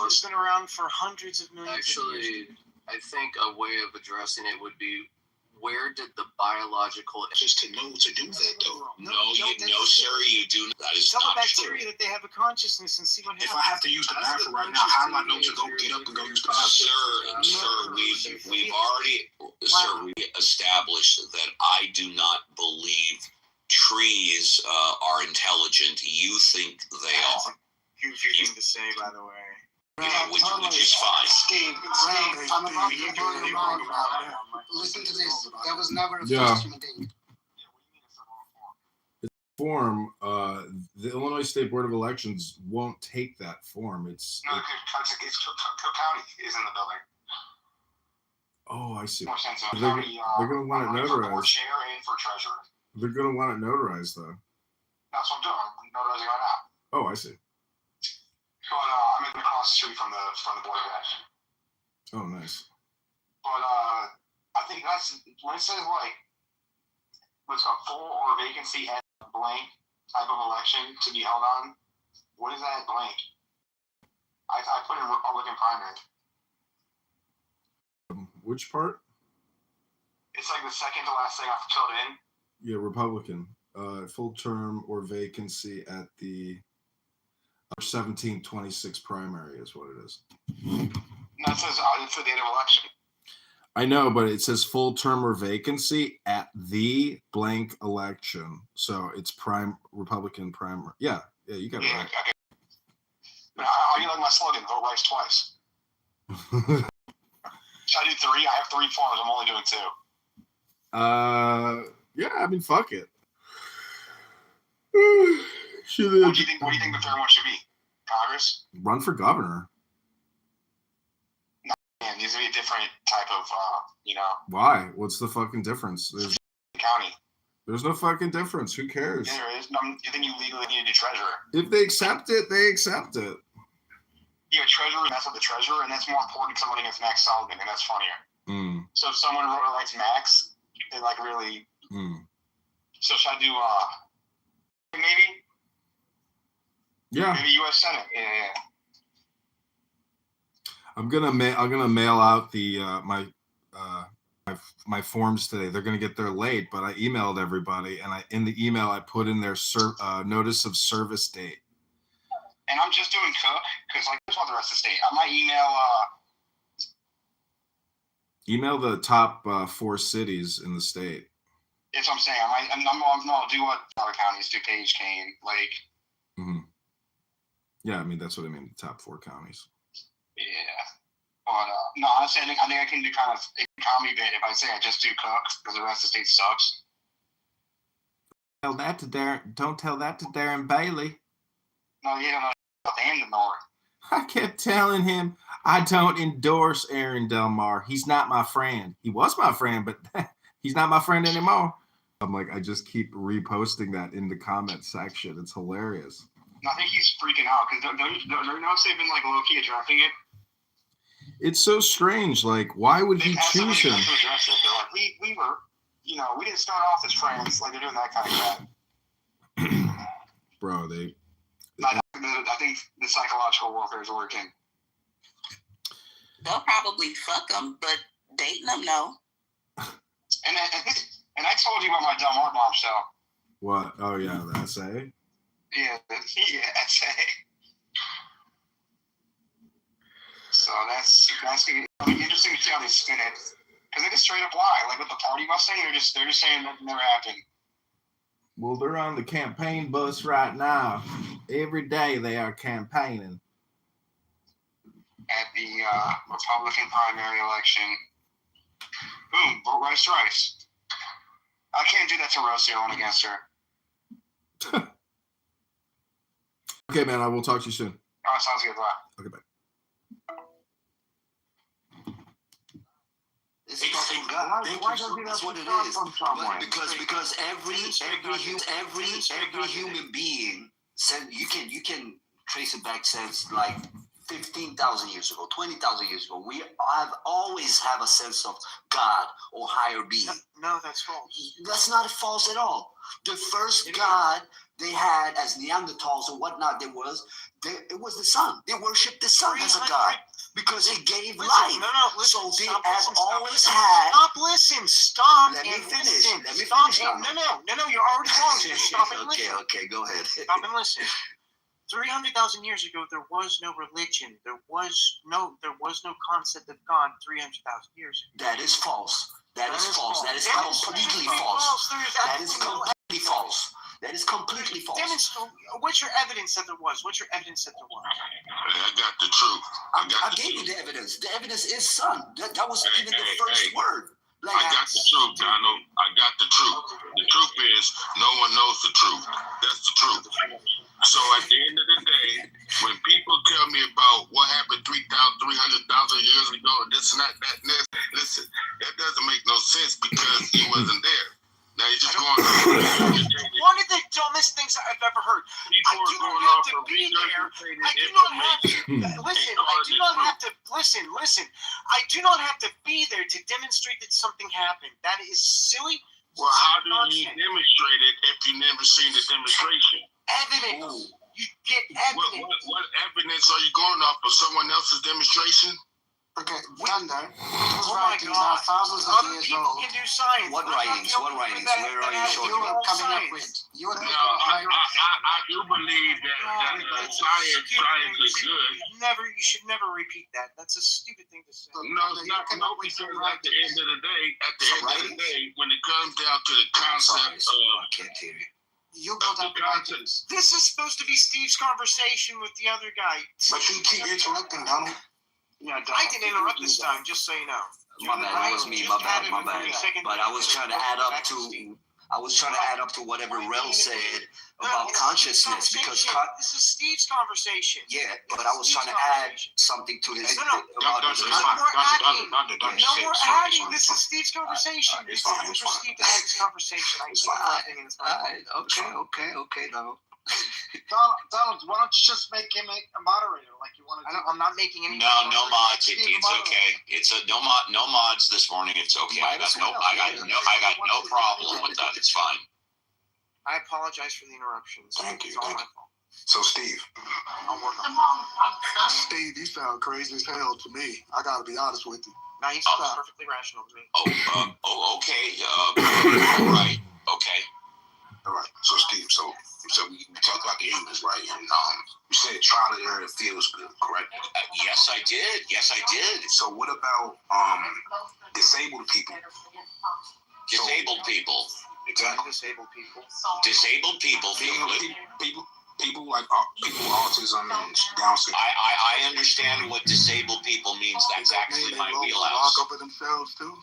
has been around for hundreds of millions of years. I think a way of addressing it would be, where did the biological... Just to know to do that, though. No, sir, you do not. That is tell not the bacteria true. that they have a consciousness and see what happens. If I have to use the bathroom right now, how do I know to go get up and go use the bathroom? Sir, we've already established that I do not believe trees are intelligent. You think they are. Confusing thing to say, by the way. Yeah, which is fine. Steve, I'm about to blow your mind out. Listen to this. That was never a first human being. Form, the Illinois State Board of Elections won't take that form. It's Cook County is in the building. Oh, I see. More sense of They're county, going to want it for board notarized. chair and for treasurer. They're going to want it notarized, though. That's what I'm doing. I'm notarizing right now. Oh, I see. But I'm in across the street from the board of election. Oh, nice. But I think that's when it says like what's called full or vacancy at blank type of election to be held on. What is that blank? I put in Republican primary. Which part? It's like the second to last thing I filled in. Yeah, Republican. Full term or vacancy at the 1726 primary is what it is. No, it says it's the date of election. I know, but it says full term or vacancy at the blank election. So it's Republican primary. Yeah, you got it right. Okay. How do you like my slogan? Vote rice twice. Should I do 3? I have 3 forms. I'm only doing 2. Yeah, I mean, fuck it. What do you think the third one should be? Congress? Run for governor. No, man, needs to be a different type of, Why? What's the fucking difference? County. There's no fucking difference. Who cares? Yeah, there is. No, you think you legally need to do treasurer? If they accept it, they accept it. Yeah, treasurer, and that's what the treasurer, and that's more important than somebody against Max Sullivan, and that's funnier. So if someone likes Max, they like really. So should I do maybe? Yeah. Maybe U.S. Senate. Yeah. I'm gonna mail out the my forms today. They're gonna get there late, but I emailed everybody, and in the email I put in their notice of service date. And I'm just doing Cook because I just want the rest of the state. I might email the top 4 cities in the state. That's what I'm saying. I'll do what other counties do. Page, Kane, Lake. Mm-hmm. Yeah, I mean that's what I mean. The top 4 counties. Yeah, but no, honestly, I think I can do kind of a comedy bit if I say I just do Cook because the rest of the state sucks. Don't tell that to Darren Bailey. No, you don't know about the end of North. I kept telling him I don't endorse Aaron Del Mar. He's not my friend. He was my friend, but he's not my friend anymore. I'm like, I just keep reposting that in the comment section. It's hilarious. I think he's freaking out because don't you know if they've been like low key addressing it? It's so strange. Like, why would he choose him? They're like, we were, we didn't start off as friends. Like they're doing that kind of crap. Bro, I think the psychological warfare is working. They'll probably fuck them, but dating them, no. And I told you about my Del Mar bombshell. What? Oh yeah, the essay. Yeah, essay. So that's gonna be interesting to see how they spin it, because they just straight up lie. Like with the party busting, they're just saying that never happened. Well, they're on the campaign bus right now. Every day they are campaigning. At the Republican primary election. Boom, vote rice twice. I can't do that to Rosie. I went against her. Okay, man, I will talk to you soon. All right, sounds good. Bye. Okay, bye. That's what it is. Because every human being said you can trace it back since like 15,000 years ago, 20,000 years ago, we have always have a sense of God or higher being. No, that's false. That's not false at all. The first God they had as Neanderthals or whatnot, it was the sun. They worshipped the sun as a God because it gave life. Listen, So they stop, have listen, always stop, had. Stop. Let me and finish. Listen. Let me Stop finish. and, no, you're already wrong. Stop and listen. Okay, go ahead. Stop and listen. 300,000 years ago, there was no religion. There was no concept of God. 300,000 years ago. That is false. That is false. That is completely false. That is completely false. That is completely false. What's your evidence that there was? What's your evidence that there was? I got the truth. I gave you the evidence. The evidence is sun. That was even the first word. I got the truth, Donald. I got the truth. The truth is, no one knows the truth. That's the truth. So at the end of the day, when people tell me about what happened 300,000 years ago, this and that, and this, listen, that doesn't make no sense because he wasn't there. Now you're just going One of the dumbest things I've ever heard. I do not have to be there. I do not have to listen. I do not have to listen. I do not have to be there to demonstrate that something happened. That is silly. Well, how do you demonstrate it if you never seen the demonstration? Evidence. You get evidence. What evidence are you going off of? Someone else's demonstration? Okay, Thunder. Those Oh my writings God. are thousands of Other years people old. can do science. What writings? Where are you showing You me? are coming up with. You are I do believe that science is good. You should never repeat that. That's a stupid thing to say. No, it's not. No, because at the end of the day, when it comes down to the concept of I can't hear you. You brought up writings. This is supposed to be Steve's conversation with the other guy. But you keep interrupting, Donald. Yeah, I didn't interrupt this time, just so you know. My bad. It was me. My bad. But I was trying to add up to whatever Rel said about consciousness because this is Steve's conversation. yeah, but I was trying to add something to his No more adding. This is Steve's conversation. This is for Steve to have his conversation. It's fine. Okay, Donald. Donald, why don't you just make him a moderator like you want to do? I'm not making any. no mods. It's okay. It's a no mods this morning. It's okay. I got no problem with that. It's fine. I apologize for the interruptions. Thank you. It's all my fault. So, Steve. I'll work on it. Steve, you sound crazy as hell to me. I gotta be honest with you. Now he's perfectly rational to me. Okay. All right. Okay. All right. So, Steve, so we talked about the English, right? And you said trial and error feels good, correct? Yes, I did. So, what about disabled people? Disabled people. Exactly. Disabled people feel good. People like people with autism and Down syndrome. I understand what disabled people means. That's actually my wheelhouse. Walk over themselves too.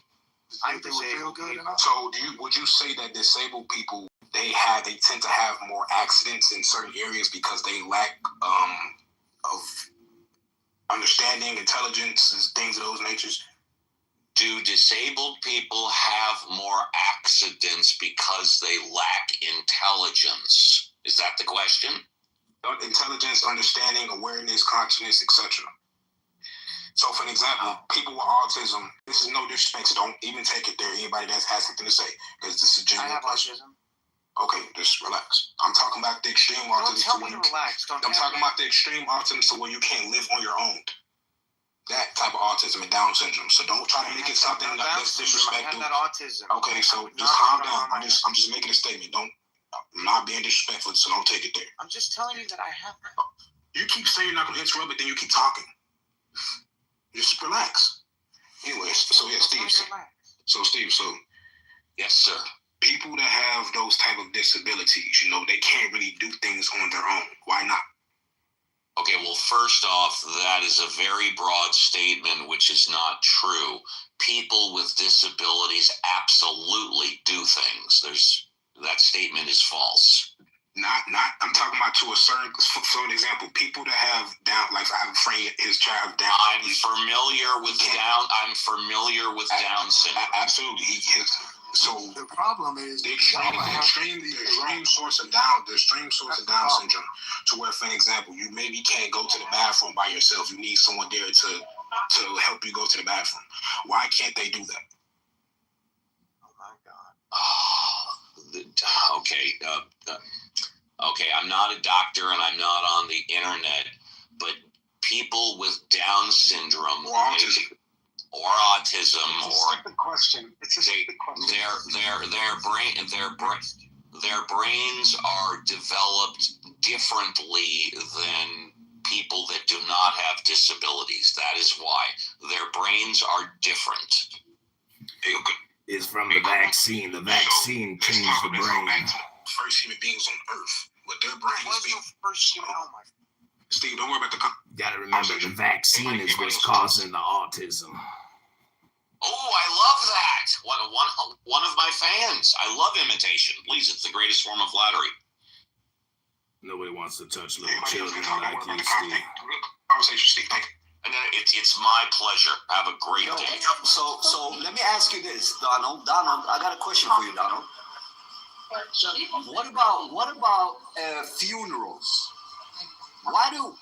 I'm disabled. So, would you say that disabled people they tend to have more accidents in certain areas because they lack of understanding, intelligence, and things of those natures? Do disabled people have more accidents because they lack intelligence? Is that the question? Intelligence, understanding, awareness, consciousness, etc. So, for an example, people with autism, this is no disrespect, so don't even take it there. Anybody that has something to say, because this is a genuine question. Autism. Okay, just relax. I'm talking about the extreme autism. Don't tell me to relax. I'm talking about the extreme autism to where you can't live on your own. That type of autism and Down syndrome. So don't try to make it something that's disrespectful. I have that autism. Okay, so just calm down. I'm just making a statement. I'm not being disrespectful, so don't take it there. I'm just telling you that I have that. You keep saying you're not going to interrupt, but then you keep talking. Just relax. Anyways, so yeah, Steve. So Yes, sir. people that have those type of disabilities, they can't really do things on their own. Why not? Okay, well, first off, that is a very broad statement, which is not true. People with disabilities absolutely do things. That statement is false. Not. I'm talking about to a certain. For an example, people that have Down, like I have a friend, his child Down. I'm familiar with Down syndrome. Absolutely, So the problem is the extreme source of Down syndrome. To where, for example, you maybe can't go to the bathroom by yourself. You need someone there to help you go to the bathroom. Why can't they do that? Oh my God. Okay. I'm not a doctor and I'm not on the internet, but people with Down syndrome or autism The question. It's just the question. their brains are developed differently than people that do not have disabilities. That is why their brains are different. It's from the vaccine. The vaccine changed the brain. First human beings on Earth with their brains being. Oh my. Steve, don't worry about the. Gotta remember, the vaccine is what's causing the autism. Oh, I love that. One of my fans. I love imitation. Please, it's the greatest form of flattery. Nobody wants to touch little children like you, Steve. Conversation, Steve. Thank you. And it's my pleasure. Have a great day. So let me ask you this, Donald. Donald, I got a question for you, Donald. What about funerals? Why do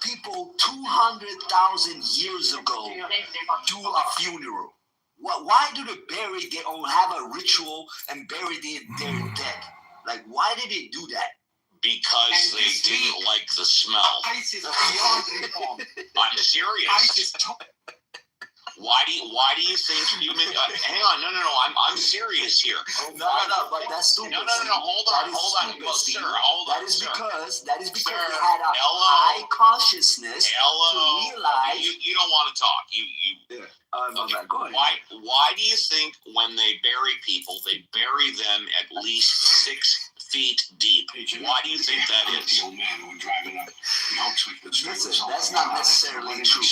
people 200,000 years ago do a funeral? Why do the buried have a ritual and bury their dead? Like, why did they do that? Because they didn't like the smell. ISIS beyond reform. I'm serious. Why do you think human? Hang on, no. I'm serious here. No. But that's stupid. No. Hold on. Well, sir, hold on. That is because they had a high consciousness to realize. You don't want to talk. Okay. Go ahead. Why do you think when they bury people, they bury them at least 6 feet deep? Why do you think that is? Listen, that's not necessarily true.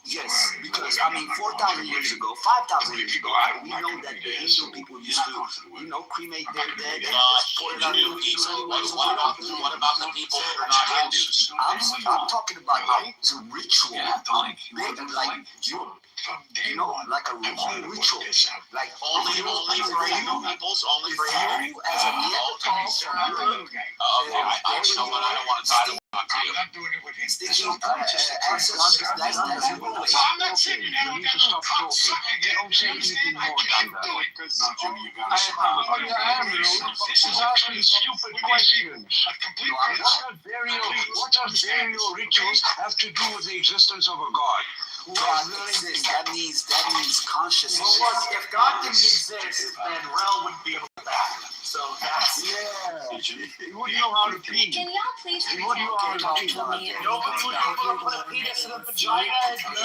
Yes, because 4,000 years ago, 5,000 years ago, we know that the Hindu people used to, cremate their dead. What about the people that are not Hindus? I'm talking about a ritual, like a ritual, like only for Hindu peoples, only for you as a Neanderthal. I don't want to talk to you. I'm not doing it with him. That's your way. I'm not sitting there and getting a cock sucking. You know what I'm saying? I can't do it because this is asking stupid questions. What does burial rituals have to do with the existence of a god? God exists. That means consciousness. If God didn't exist, then Rel wouldn't be able to back. So that's You wouldn't know how to pee. Can y'all please You wouldn't know how to pee. Nobody would put a penis in a vagina. No,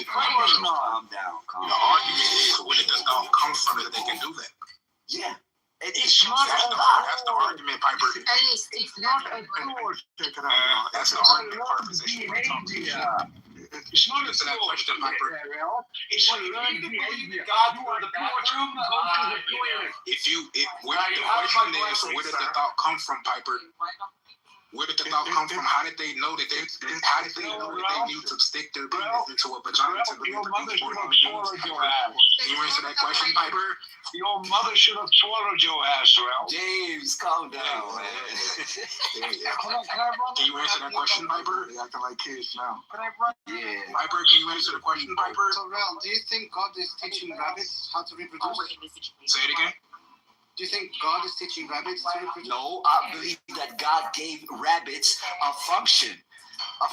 Calm down. The argument is, where did this all come from that they can do that? Yeah. It's not that's the argument, Piper. It's not a good. That's the argument proposition. It's not answer that question, Piper. It's a learned behavior. God, go to the bathroom, go to the toilet. The question is, where did the thought come from, Piper? Where did the thought come from? How did they know that they need to stick their penis into a vagina to be able to do human beings? Can you answer that question, Piper? Your mother should have swallowed your ass, Ralph. James, calm down, man. Can you answer that question, Piper? They acting like kids now. Yeah. Piper, can you answer the question, Piper? So, Ralph, do you think God is teaching rabbits how to reproduce? Say it again. Do you think God is teaching rabbits to reproduce? No, I believe that God gave rabbits a function, a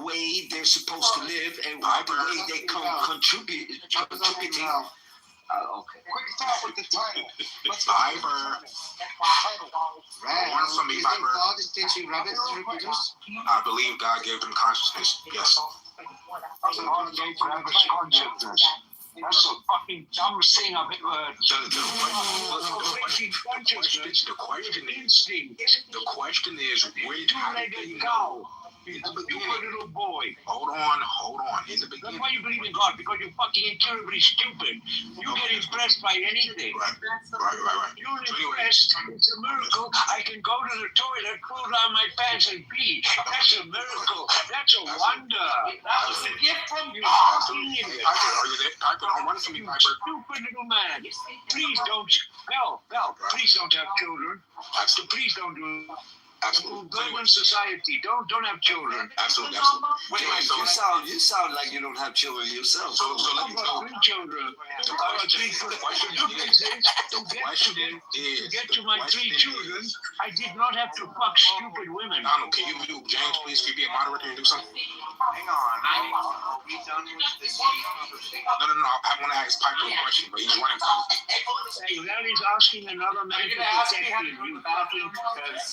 way they're supposed to live, and the way they contributing. Okay. Quick thought with the title. Piper. One from me, Do you think Piper. God is teaching rabbits to reproduce? I believe God gave them consciousness. Yes. God gave rabbits consciousness. That's the fucking dumbest thing I've ever heard. The question is, how did they know He's a stupid little boy. Hold on. In the That's beginning. why you believe in God, because you fucking incredibly stupid. You get impressed by anything. Right. You're impressed. It's a miracle. I can go to the toilet, pull down my pants, and pee. That's a miracle. That's a wonder. That was a gift from you. Fucking Hey, idiot. Piper, are you there? Piper, don't run from me, You Piper. stupid little man. Please don't. Bell, please don't have children. Please don't do it. Absolutely. Burden society. Don't have children. Absolutely. You sound like you don't have children yourself. So let I've me got tell 3 children. The question To get to my 3 is, children, I did not have to fuck stupid women. Donald, can you mute James, please? Can you be a moderator and do something? Hang on. Are we done with this conversation? No. I want to ask Piper a question, but he's running from me. Hey, that is asking another man to protect you. You fucking.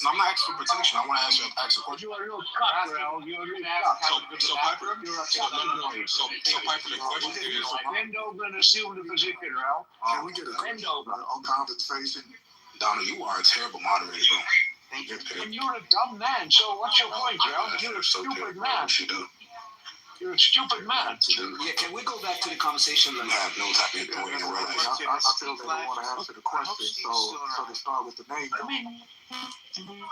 No, I'm not asking for protection. I want to ask a question. You are a little cock, Ralph. You're a little cock. So Piper, You're a so Piper, the question is, Bend over and assume the position, Ralph. can we get Bend over. a conversation? Donald, you are a terrible moderator, bro. Thank you. And you're a dumb man, so what's your point, Ralph? You're a stupid man. What you do? You're a stupid man. Yeah, can we go back to the conversation? You have no type of authority in the right. I feel they don't want to answer the question, so to start with the name. I mean,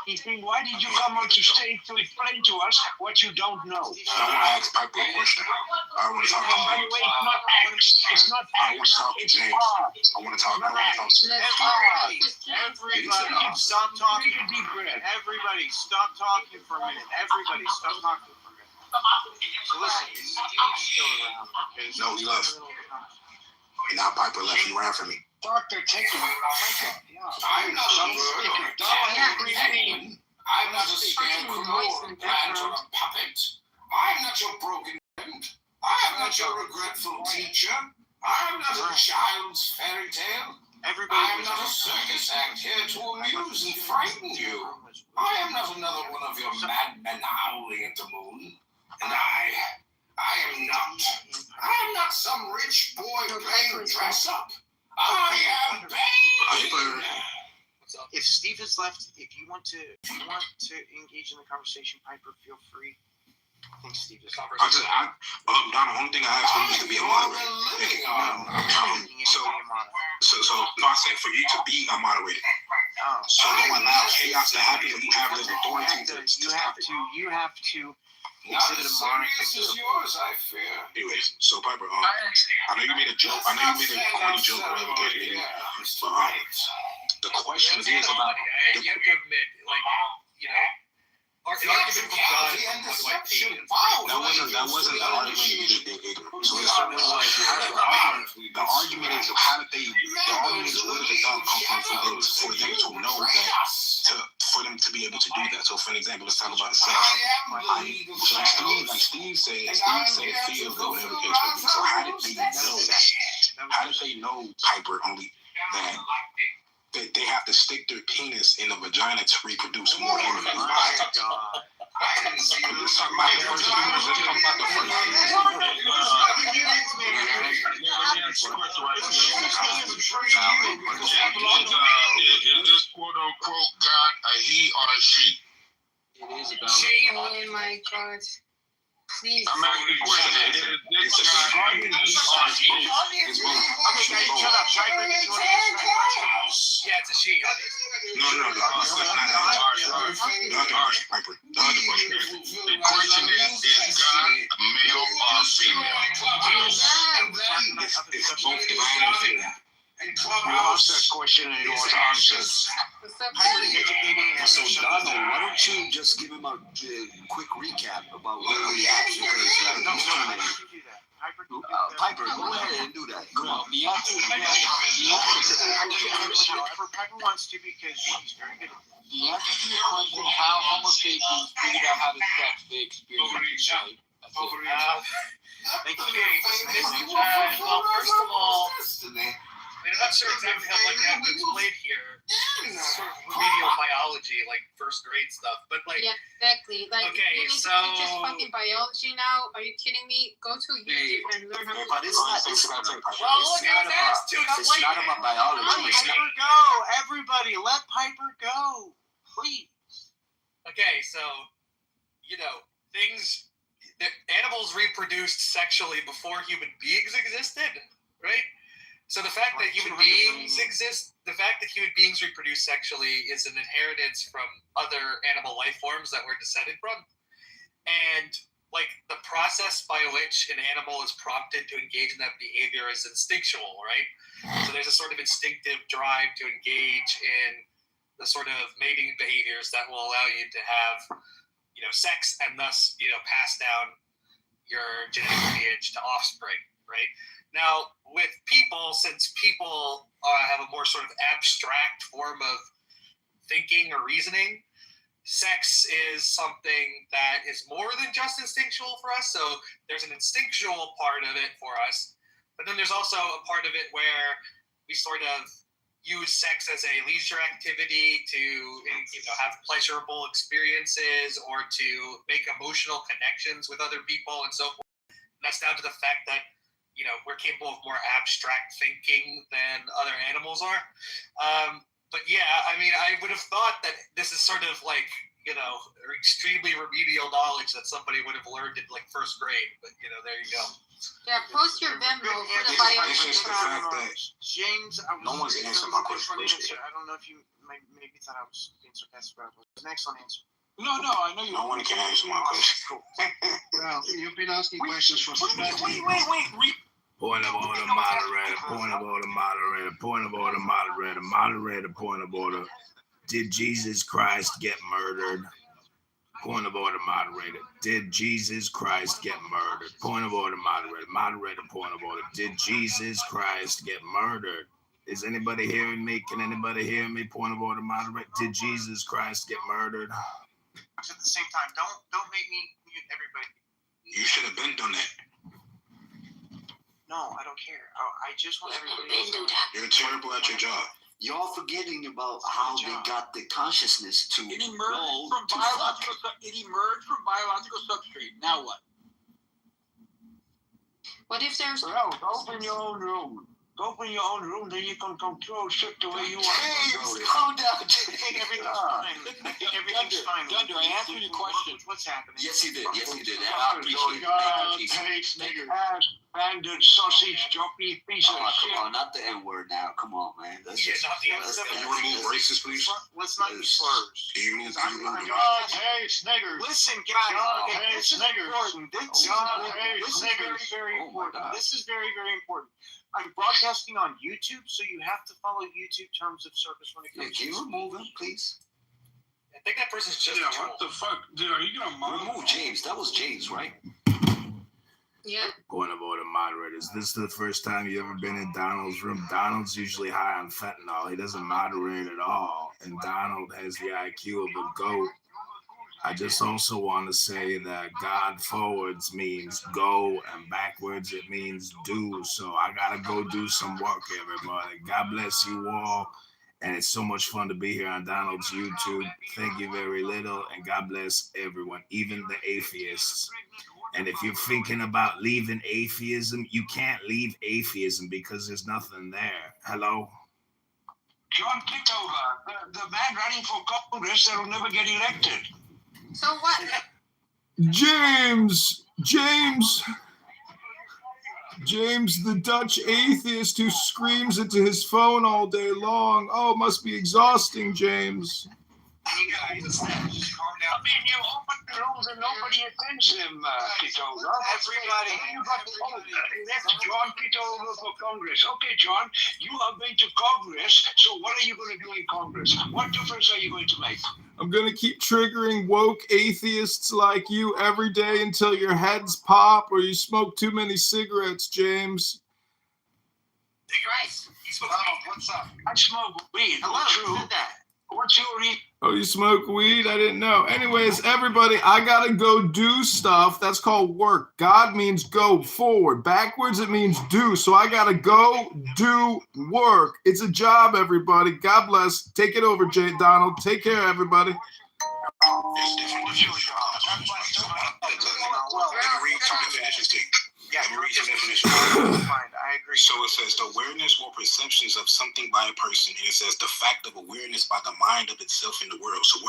you think, why did you come onto stage to explain to us what you don't know? I want to ask Piper a question. I want to talk And by the to way, James. it's not I want to talk to it's James. hard. I want to talk to Everybody, stop talking. Take a deep breath. Everybody, stop talking for a minute. Everybody, stop talking for a minute. So listen, Steve's still around. Okay? No, he left. And now Piper left. He ran from me. Doctor, take it. I'm not I'm not a scarecrow, plant, or a puppet. I'm not your broken friend. I am not your regretful teacher. I am not a child's fairy tale. Everybody, I am not a circus act here to amuse and frighten you. I am not another one of your madmen howling at the moon. And I am not some rich boy playing dress up. I am Bane. if Steve has left, if you want to engage in the conversation, Piper, feel free. I think Steve is. Don, the only thing I asked for you is to be a moderator. No, I said for you to be a moderator. So don't allow chaos to happen when you have the authority to stop it. You have to Not exhibit as a moniker. serious as yours, I fear. Anyways, so Piper, I know you made a joke. I know you made a corny joke earlier, but the question is about. You have to admit, like, you know, our argument with God is what do I pay you? That wasn't the argument you just did. So it's sort of like the argument is how did they? The argument is where did the dog come from for them to know that for them to be able to do that. So for an example, let's talk about the sex. Steve said feels or whatever the case may be. So how did they know that? How did they know, Piper, only that they have to stick their penis in the vagina to reproduce more human beings? Let's talk about the first humans. Let's talk about the first Is this quote unquote God a he or a she? It is about. Oh my God. Please. I'm asking the question. It's a God or she? It's both. Okay, guys, shut up. Piper, you want to answer that question? Yeah, it's a she. No. Piper. The other question is, the question is God male or female? It's both divine and female. You asked that question and it was answered. So Donald, why don't you just give him a quick recap about where we at? Piper, go ahead and do that. Come on. Piper wants to because she's very good. The answer to your question, how Homo sapiens figured out how to sex the experience. Right? That's it. Thank you. Well, first of all, I mean, I'm not sure exactly how much I have to explain here. It's sort of remedial biology, like first grade stuff. But like, Yeah, exactly. Like, okay, you need so to teach us fucking biology now. Are you kidding me? Go to YouTube and learn how to. But it's not. well, look, I was asked to It's explain not it. about biology. Let It's not. Piper go. Everybody, let Piper go. Please. Okay, so, you know, animals reproduced sexually before human beings existed, right? So the fact that human beings exist, the fact that human beings reproduce sexually is an inheritance from other animal life forms that we're descended from. And like the process by which an animal is prompted to engage in that behavior is instinctual, right? So there's a sort of instinctive drive to engage in the sort of mating behaviors that will allow you to have, sex and thus, pass down your genetic lineage to offspring, right? Now, with people, since people have a more sort of abstract form of thinking or reasoning, sex is something that is more than just instinctual for us. So there's an instinctual part of it for us, but then there's also a part of it where we sort of use sex as a leisure activity to have pleasurable experiences or to make emotional connections with other people and so forth. And that's down to the fact that we're capable of more abstract thinking than other animals are. But yeah, I mean, I would have thought that this is sort of like, extremely remedial knowledge that somebody would have learned in like first grade. But there you go. Yeah, post your Venmo for the It's just the fact that James, no one's answering my question. I don't know if you maybe thought I was being sarcastic, but it was an excellent answer. No, I know you. No one can answer my question. Well, you've been asking questions for Wait. Point of order, moderator. Point of order, moderator. Point of order, moderator. Moderator, point of order. Did Jesus Christ get murdered? Point of order, moderator. Did Jesus Christ get murdered? Point of order, moderator. Moderator, point of order. Did Jesus Christ get murdered? Is anybody hearing me? Can anybody hear me? Point of order, moderator. Did Jesus Christ get murdered? At the same time, don't make me mute everybody. You should have been done that. No, I don't care. I just want everybody to know. You're terrible at your job. Y'all forgetting about how they got the consciousness to It go emerged from to biological. fuck. It emerged from biological substrate. Now what? What if there's Well, open your own room. Open your own room, then you can control shit the way you want to control it. Calm down, Everything's fine. Everything's fine. Dunder, I answered your question. What's happening? Yes, he did. Yes, he did. And I appreciate it. God Thank you. hates nigger ass, banded sausage, jockey, piece of Oh, shit. come on, not the N-word now. Come on, man. That's Yeah, just, not the that's N-word. Can you remove racist, please? Let's not use slurs. Can you remove God hates niggers. Listen, guys. God Okay, hates this is niggers. important. This is God very, hates niggers. very Oh my important. God. This is very, very important. I'm broadcasting on YouTube, so you have to follow YouTube terms of service when it yeah, comes can to you remove him, please? I think that person's just Yeah, a tool. what the fuck? Dude, are you gonna Remove James. That was James, right? yeah? Point of order, moderators. This is the first time you ever been in Donald's room. Donald's usually high on fentanyl. He doesn't moderate at all. And Donald has the IQ of a goat. I just also want to say that God forwards means go and backwards it means do. So I got to go do some work, everybody. God bless you all. And it's so much fun to be here on Donald's YouTube. Thank you very little. And God bless everyone, even the atheists. And if you're thinking about leaving atheism, you can't leave atheism because there's nothing there. Hello? John Kitover, the man running for Congress that will never get elected? So what? James, the Dutch atheist who screams into his phone all day long. Oh, must be exhausting, James. you guys. Just calm I down. mean, you open the rooms and nobody attends him, Kitover. That's John Kitover for Congress. Okay, John, you are going to Congress, so what are you going to do in Congress? What difference are you going to make? I'm going to keep triggering woke atheists like you every day until your heads pop or you smoke too many cigarettes, James. Right. What's up? I smoke weed. Hello, True. who did that? What's your reason? Oh, you smoke weed? I didn't know. Anyways, everybody, I got to go do stuff. That's called work. God means go forward. Backwards, it means do. So I got to go do work. It's a job, everybody. God bless. Take it over, Donald. Take care, everybody. Fine, I agree. So it says the awareness or perceptions of something by a person, and it says the fact of awareness by the mind of itself in the world. So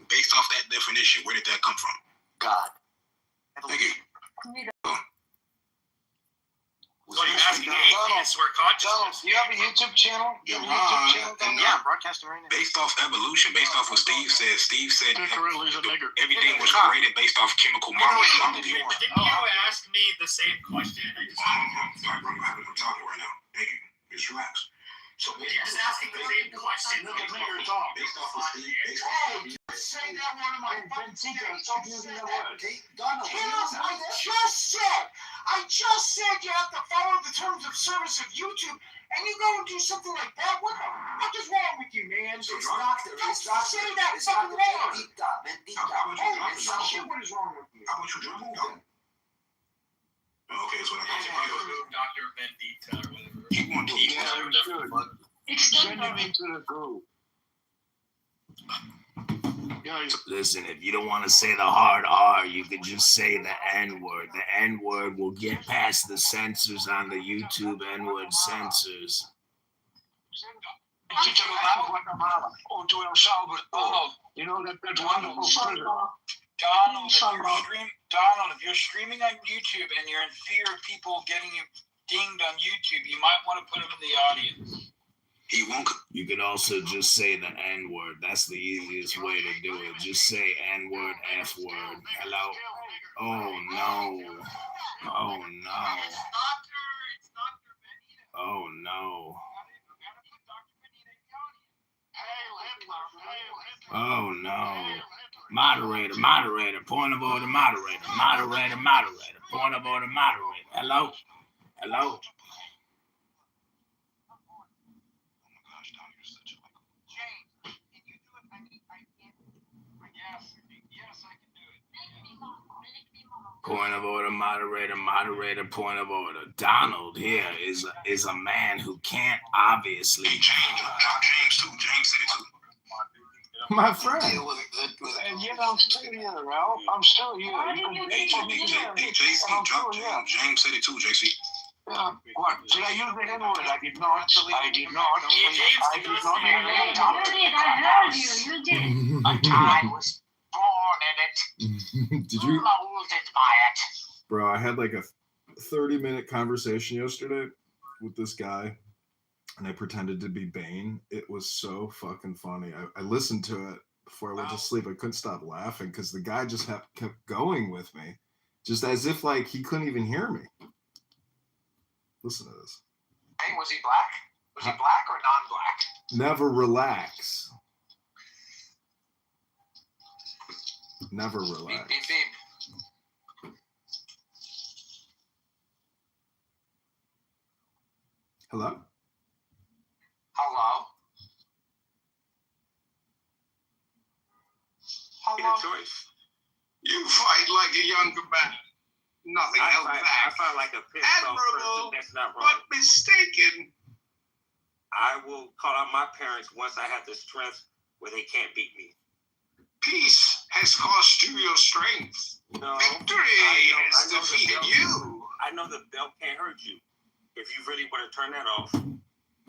based off that definition, where did that come from? God. Thank you. So you're asking atheists where consciousness? Do you have a YouTube channel? Yeah, I'm broadcasting right now. Based off evolution, based off what Steve said. Steve said everything was created based off chemical molecules. Didn't you ask me the same question? I'm talking right now. Thank you. Just relax. So You're just asking the same question. based off what Steve, Say that one of my friends. Stop using that word. Donald, I just said you have to follow the terms of service of YouTube, and you go and do something like that. What the fuck is wrong with you, man? it's not Say that fucking word. Bendita. Holy shit, what is wrong with you? how about you drop it down? Okay, so Dr. Vendita or whatever. keep on keep Send him into the group. Listen, if you don't want to say the hard R, you could just say the N-word. The N-word will get past the censors on the YouTube N-word censors. Teach him about Guatemala or to El Salvador. You know that wonderful prison. Donald, if you're streaming on YouTube and you're in fear of people getting you dinged on YouTube, you might want to put him in the audience. He won't. You could also just say the N-word. That's the easiest way to do it. Just say N-word, F-word. Hello? Oh, no. Oh, no. Oh, no. Oh, no. Moderator. Point of order, moderator. Point of order, moderator. Hello? Point of order, moderator, point of order. Donald here is a man who can't obviously. Hey, James too. James said it too. My friend. And yet I'm still here, Ralph. I'm still here. Hey, JC, drop James. James said it too, JC. What? Did I use the N-word? I did not. I did not use it. You did. I was born in it. Did you? Molded by it. Bro, I had like a 30-minute conversation yesterday with this guy, and I pretended to be Bane. It was so fucking funny. I listened to it before I went to sleep. I couldn't stop laughing because the guy just kept going with me, just as if like he couldn't even hear me. Listen to this. Hey, was he black? Was he black or non-black? Never relax. Never relax. Beep, beep, beep. Hello? Hello? Your choice. You fight like a younger man. Nothing held back. I fight like a pissed off person. That's not wrong. But mistaken. I will call out my parents once I have the strength where they can't beat me. Peace has cost you your strength. No, Victory has defeated you. I know the belt can't hurt you if you really want to turn that off.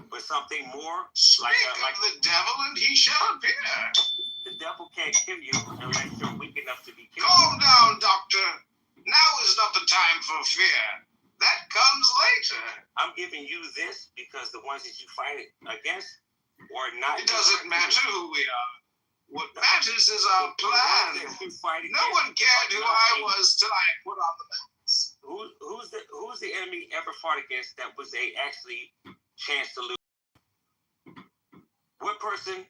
But something more Speak of the devil and he shall appear. The devil can't kill you unless you're weak enough to be killed. Calm down, doctor. Now is not the time for fear. That comes later. I'm giving you this because the ones that you fight against were not. It doesn't matter who we are. What matters is our plan. No one cared who I was till I put on the mask. Who's the enemy ever fought against that was a actually chance to lose? What person?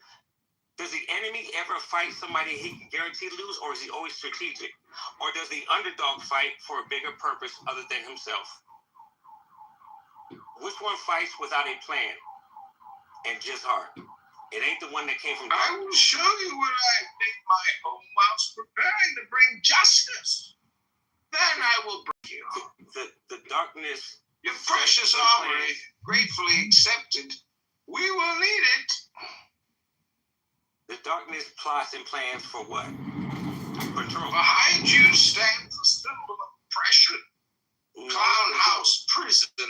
Does the enemy ever fight somebody he can guarantee lose, or is he always strategic? Or does the underdog fight for a bigger purpose other than himself? Which one fights without a plan and just heart? It ain't the one that came from I will show you where I make my home whilst preparing to bring justice. Then I will bring you. The darkness. Your precious armory, gratefully accepted. We will need it. The darkness plots and plans for what? Control. Behind you stands a symbol of oppression. Clown house, prison,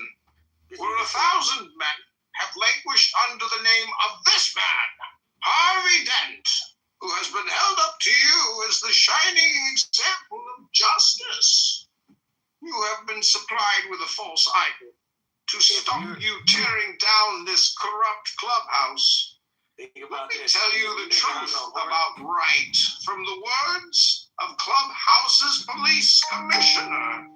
where 1,000 men have languished under the name of this man, Harvey Dent, who has been held up to you as the shining example of justice. You have been supplied with a false idol to stop you tearing down this corrupt clubhouse. Let me tell you the truth about right from the words of Clubhouse's police commissioner.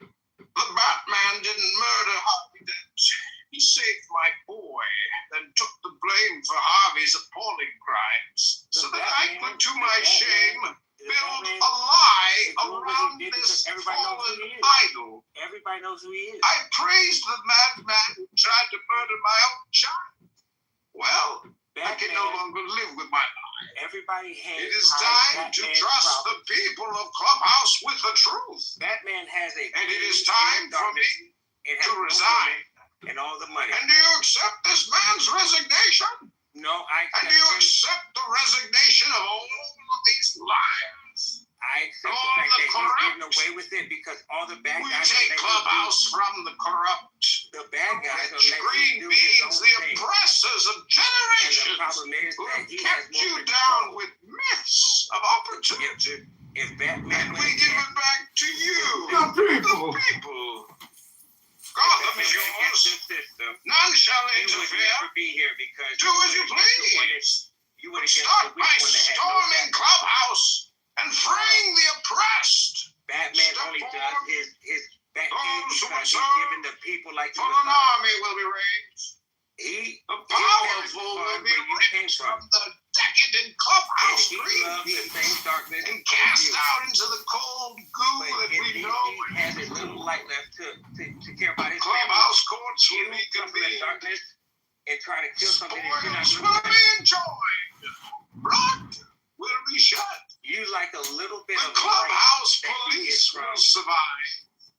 The Batman didn't murder Harvey Dent. He saved my boy, then took the blame for Harvey's appalling crimes, so that I could, to my shame, build a lie around this fallen idol. Everybody knows who he is. I praised the madman who tried to murder my own child. Well, I can no longer live with my lie. Everybody has. It is time to trust the people of Clubhouse with the truth. Batman has a. And it is time for me to resign. And all the money. And do you accept this man's resignation? No, I accept. And do you accept the resignation of all of these liars? I accept the fact that he's getting away with it because all the bad guys. We take Clubhouse from the corrupt. The bad guys are green beans, the oppressors of generations. And the problem is that he kept you down with myths of opportunity. If Batman and we give it back to you, the people. Gotham is yours. None shall interfere. Do as you please. But start by storming Clubhouse and freeing the oppressed. Batman only does his Batman because he's giving the people like an army will be raised. The powerful will be raised from the decadent Clubhouse and cast out into the cold goo that we know. He has a little light left to care about his Clubhouse courts will reconvene. Darkness and try to kill something that you're not will be enjoyed. Blood will be shed. You like a little bit the of Clubhouse police will survive.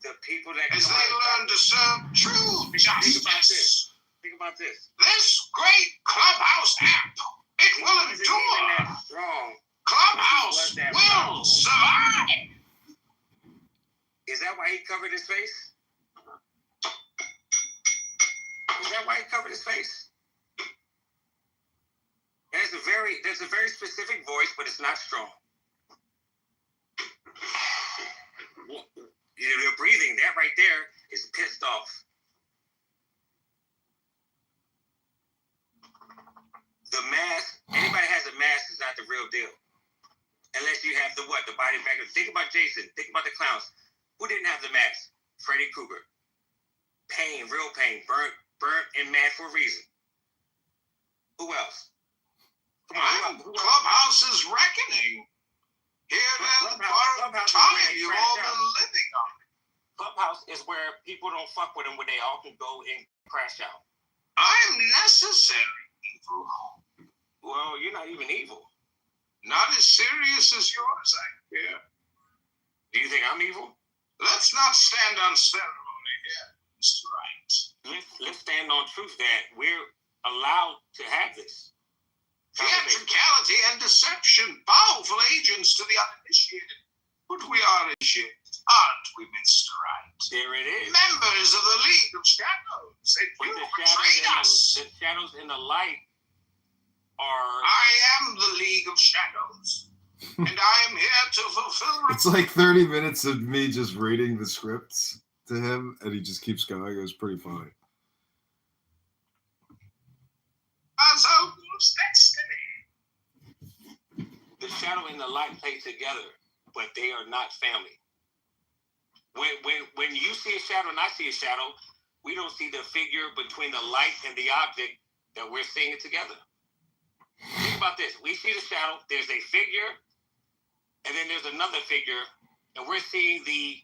The people that as they learn to serve true justice. Think about this. This great Clubhouse app, it will endure. Clubhouse will survive. Is that why he covered his face? Is that why he covered his face? There's a very specific voice, but it's not strong. You're breathing. That right there is pissed off. The mask, anybody has a mask is not the real deal. Unless you have the body bag. Think about Jason. Think about the clowns. Who didn't have the mask? Freddy Krueger. Pain, real pain. Burnt and mad for a reason. Who else? Come on. Clubhouse's reckoning. Here in the part of time you've all been living on. Clubhouse is where people don't fuck with them, where they all can go and crash out. I'm necessary evil. Well, you're not even evil. Not as serious as yours, I fear. Do you think I'm evil? Let's not stand on ceremony here, Mr. Wright. Let's stand on truth that we're allowed to have this. Theatricality and deception, powerful agents to the uninitiated. But we are initiated, aren't we, Mr. Wright? There it is. Members of the League of Shadows. And you betrayed us. The shadows and the light are... I am the League of Shadows. And I am here to fulfill... It's like 30 minutes of me just reading the scripts to him, and he just keeps going. It was pretty funny. The shadow and the light play together, but they are not family. When you see a shadow and I see a shadow, we don't see the figure between the light and the object that we're seeing it together. Think about this. We see the shadow, there's a figure, and then there's another figure, and we're seeing the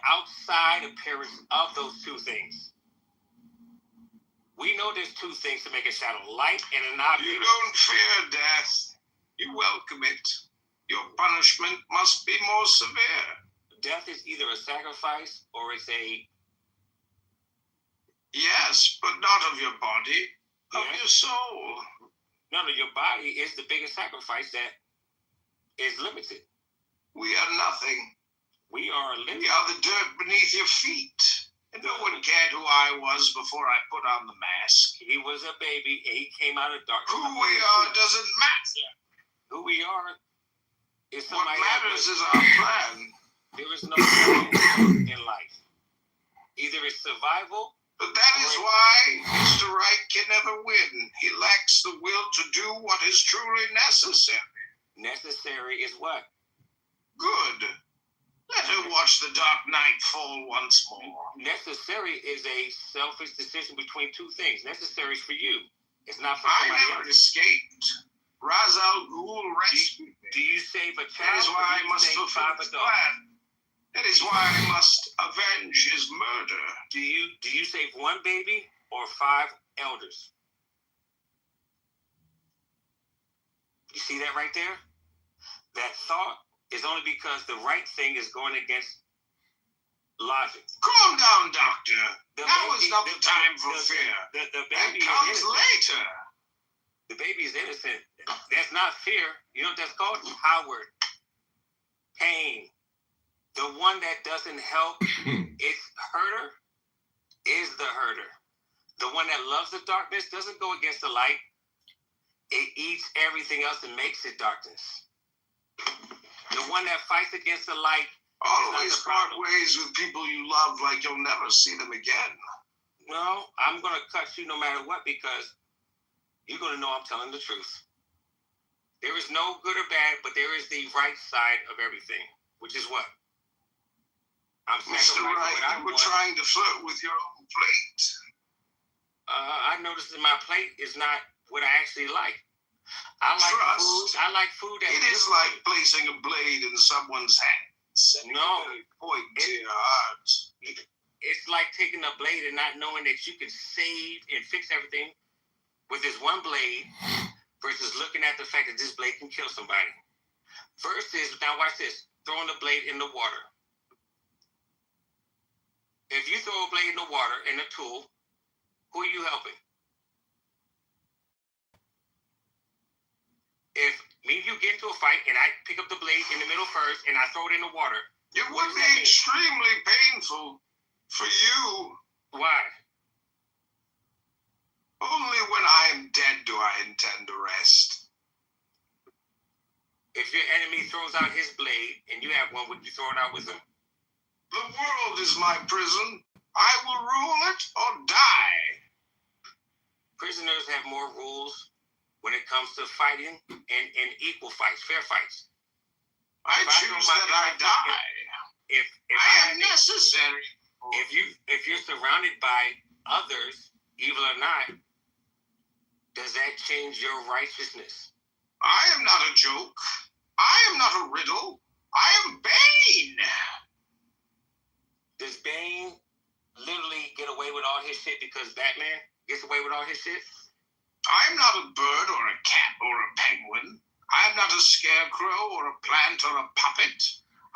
outside appearance of those two things. We know there's two things to make a shadow, light and an object. You don't fear death. You welcome it. Your punishment must be more severe. Death is either a sacrifice or it's a... Yes, but not of your body, of your soul. No, your body is the biggest sacrifice that is limited. We are nothing. We are limited. We are the dirt beneath your feet. And no one cared who I was before I put on the mask. He was a baby and he came out of darkness. Who we are doesn't matter. Who we are is What somebody matters is our plan. There is no plan in life. Either it's survival. But that is why Mr. Right can never win. He lacks the will to do what is truly necessary. Necessary is what? Good. Let her watch the dark night fall once more. Necessary is a selfish decision between two things. Necessary is for you. It's not for I somebody never else. escaped. Ra's al Ghul rescued me. Do you save a child? That is why I must save fulfill his plan. That is why I must avenge his murder. Do you save one baby or 5 elders? You see that right there? That thought is only because the right thing is going against logic. Calm down, Doctor. Now is not the time for fear. The That baby comes is innocent. later. The baby is innocent. That's not fear. You know what that's called? Howard. Pain. The one that doesn't help its herder is the herder. The one that loves the darkness doesn't go against the light. It eats everything else and makes it darkness. The one that fights against the light Always part ways with people you love like you'll never see them again. No, I'm going to cut you no matter what because you're going to know I'm telling the truth. There is no good or bad, but there is the right side of everything, which is what? I'm Mr. Right, you were trying to flirt with your own plate. I noticed that my plate is not what I actually like. I like Trust. food. I like food that It is like placing a blade in someone's hands. No. Point to your heart. It's like taking a blade and not knowing that you can save and fix everything with this one blade versus looking at the fact that this blade can kill somebody. First is, now watch this, throwing the blade in the water. If you throw a blade in the water and a tool, who are you helping? If me and you get into a fight and I pick up the blade in the middle first and I throw it in the water, it would be extremely painful for you. Why? Only when I am dead do I intend to rest. If your enemy throws out his blade and you have one, would you throw it out with him? The world is my prison. I will rule it or die. Prisoners have more rules when it comes to fighting and equal fights, fair fights. I choose that I die. If I am necessary. If you're surrounded by others, evil or not, does that change your righteousness? I am not a joke. I am not a riddle. I am Bane. Does Bane literally get away with all his shit because Batman gets away with all his shit? I'm not a bird or a cat or a penguin. I'm not a scarecrow or a plant or a puppet.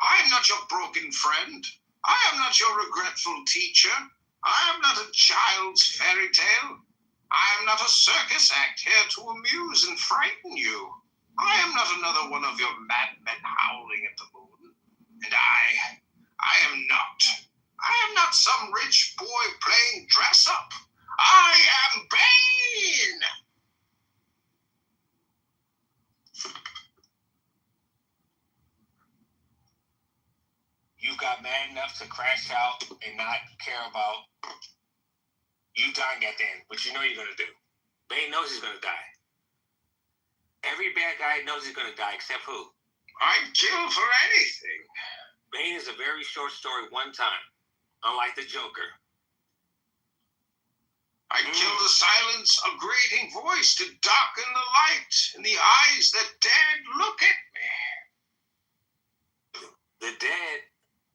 I am not your broken friend. I am not your regretful teacher. I am not a child's fairy tale. I am not a circus act here to amuse and frighten you. I am not another one of your madmen howling at the moon. And I am not some rich boy playing dress up. I am Bane! You got mad enough to crash out and not care about you dying at the end, which you know you're going to do. Bane knows he's going to die. Every bad guy knows he's going to die, except who? I'd kill for anything. Bane is a very short story one time, unlike the Joker. I'd kill the silence of grating voice to darken the light in the eyes that dared look at me. The dead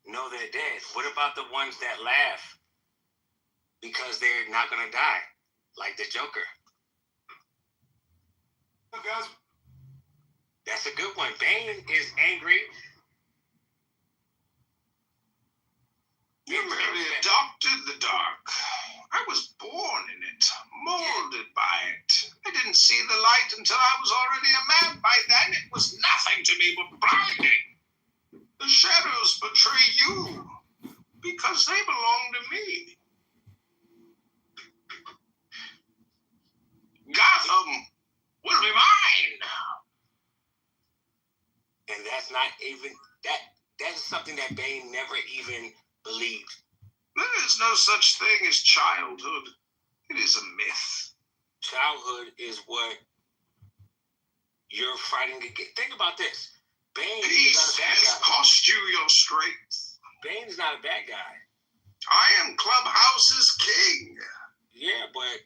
know they're dead. What about the ones that laugh because they're not going to die, like the Joker? That's a good one. Bane is angry. You merely adopted the dark. I was born in it, molded by it. I didn't see the light until I was already a man. By then, it was nothing to me but blinding. The shadows betray you because they belong to me. Gotham will be mine. even that is something that Bane never even believed. There is no such thing as childhood. It is a myth. Childhood is what you're fighting against. Think about this. Bane Peace is not a bad has guy. cost you your strength. Bane is not a bad guy. I am Clubhouse's king. Yeah, but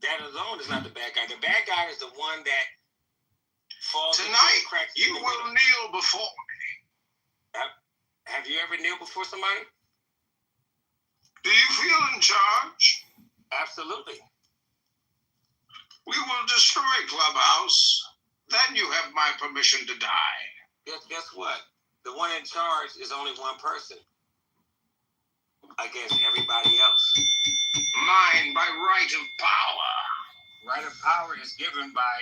that alone is not the bad guy. The bad guy is the one that falls into Tonight, the cracks. you will kneel before me. Have you ever kneeled before somebody? Do you feel in charge? Absolutely. We will destroy Clubhouse. Then you have my permission to die. Guess what? The one in charge is only one person against everybody else. Mine by right of power. Right of power is given by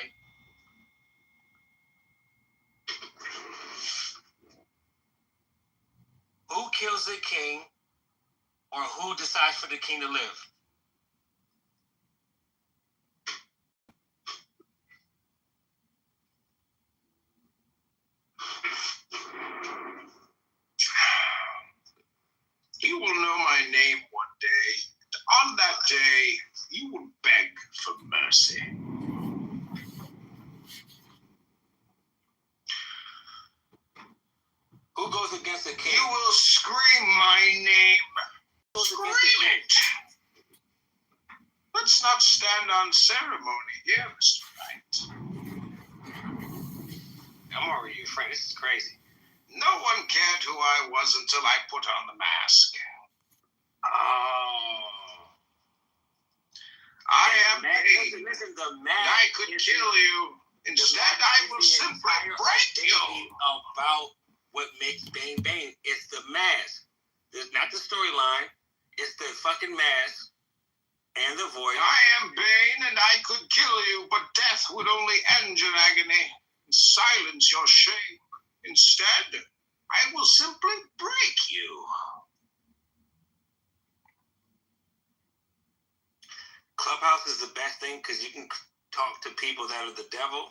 who kills the king or who decides for the king to live. You will know my name one day. On that day, you will beg for mercy. Who goes against the king? You will scream my name. Scream it. Let's not stand on ceremony here, Mr. Wright. I'm already your friend. This is crazy. No one cared who I was until I put on the mask. Oh. I am Bane. Listen, the And mask. I could kill you. Instead, I will simply break you. About what makes Bane Bane. It's the mask. It's not the storyline. It's the fucking mask and the voice. I am Bane, and I could kill you, but death would only end your agony and silence your shame. Instead, I will simply break you. Clubhouse is the best thing because you can talk to people that are the devil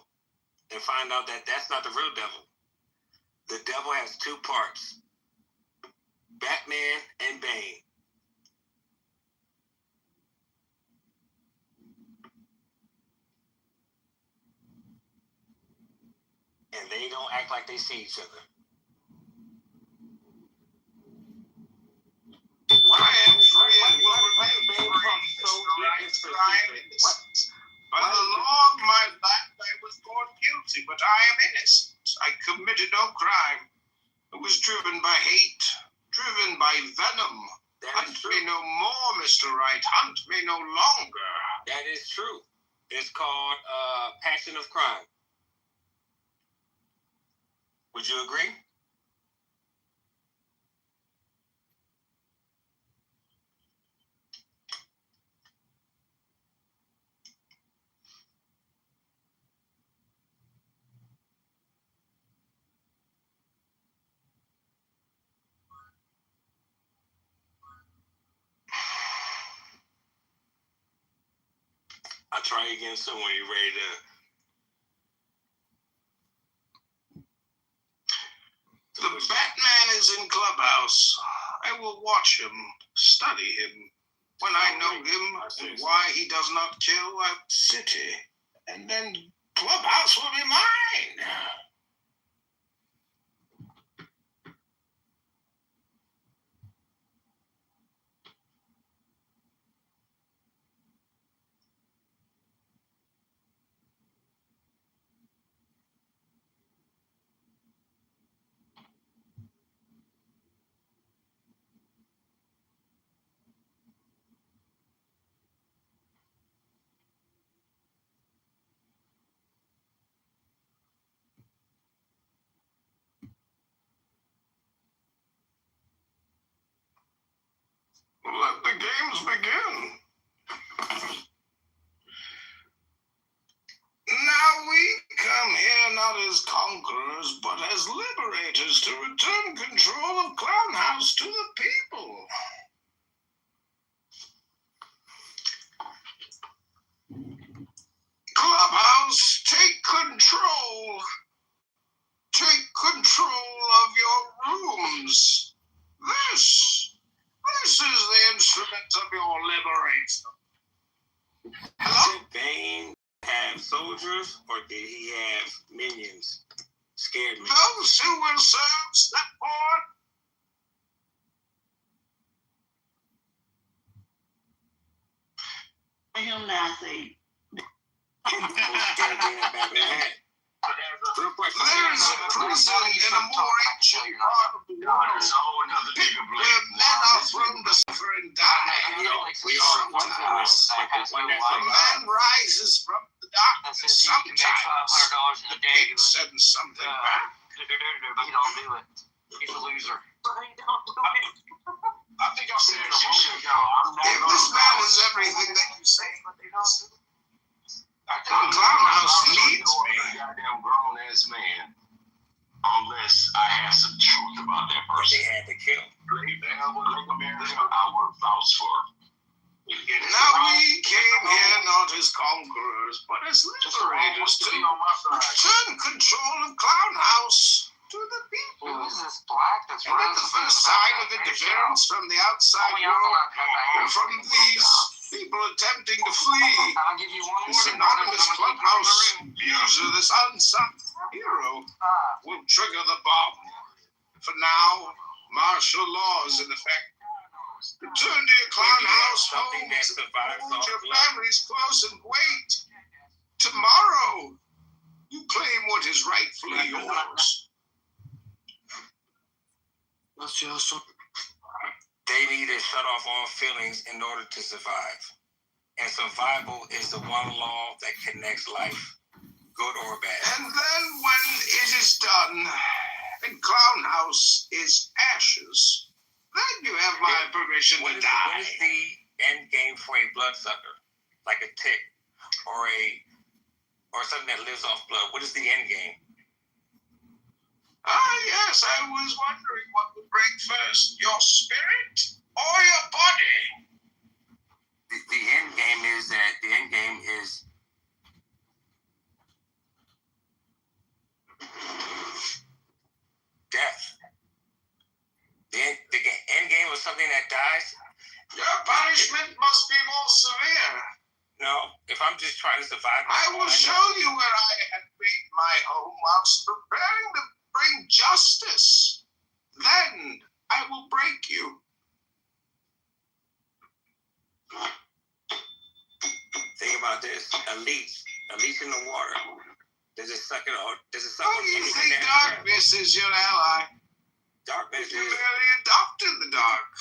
and find out that that's not the real devil. The devil has two parts, Batman and Bane. And they don't act like they see each other. I am free and will remain free. By the law of my land, I was born guilty, but I am innocent. I committed no crime. I was driven by hate, driven by venom. Hunt me no more, Mr. Wright. Hunt me no longer. That is true. It's called passion of crime. Would you agree? I'll try again soon when you're ready to. The Batman is in Clubhouse. I will watch him, study him. When I know him and why he does not kill a city, and then Clubhouse will be mine. Let the games begin. Now we come here not as conquerors, but as liberators to return control of Clown House to the people. Clubhouse, take control. Take control Hello? Did Bane have soldiers or did he have minions? Scared me. Those who will serve, step forward. Him now say, There is a prison in a more ancient part of the world, where men are thrown to suffer and die. Sometimes a man rises from the darkness. Sometimes the gate sends something back. But he don't do it. He's a loser. I think I'll say if this man is everything that you say, the clown house needs me. Goddamn grown ass man. Unless I have some truth about that person. They had to kill. I would vouch for. Now we came here not as conquerors, but as liberators to return control of Clown House to the people. Who is this black that's And at the first sign of interference from the outside world, or from these people attempting to flee, I'll give you one this more. anonymous clubhouse user, this unsung hero, will trigger the bomb. For now, martial law is in effect. Return to your Clown House homes, hold your families close and wait. Tomorrow, you claim what is rightfully yours. They need to shut off all feelings in order to survive. And survival is the one law that connects life, good or bad. And then when it is done, and Clown House is ashes, then you have my permission to die. What is the end game for a bloodsucker? Like a tick or something that lives off blood. What is the end game? Yes, I was wondering what would break first, your spirit or your body? The end game is death. The end game of something that dies. Your punishment must be more severe. No, if I'm just trying to survive, I will show you where I had made my home whilst preparing to bring justice. Then I will break you. Think about this: a leech in the water. Does it suck it out? Does it suck? Oh, you think darkness is your ally? Darkness You is. merely adopted the dark.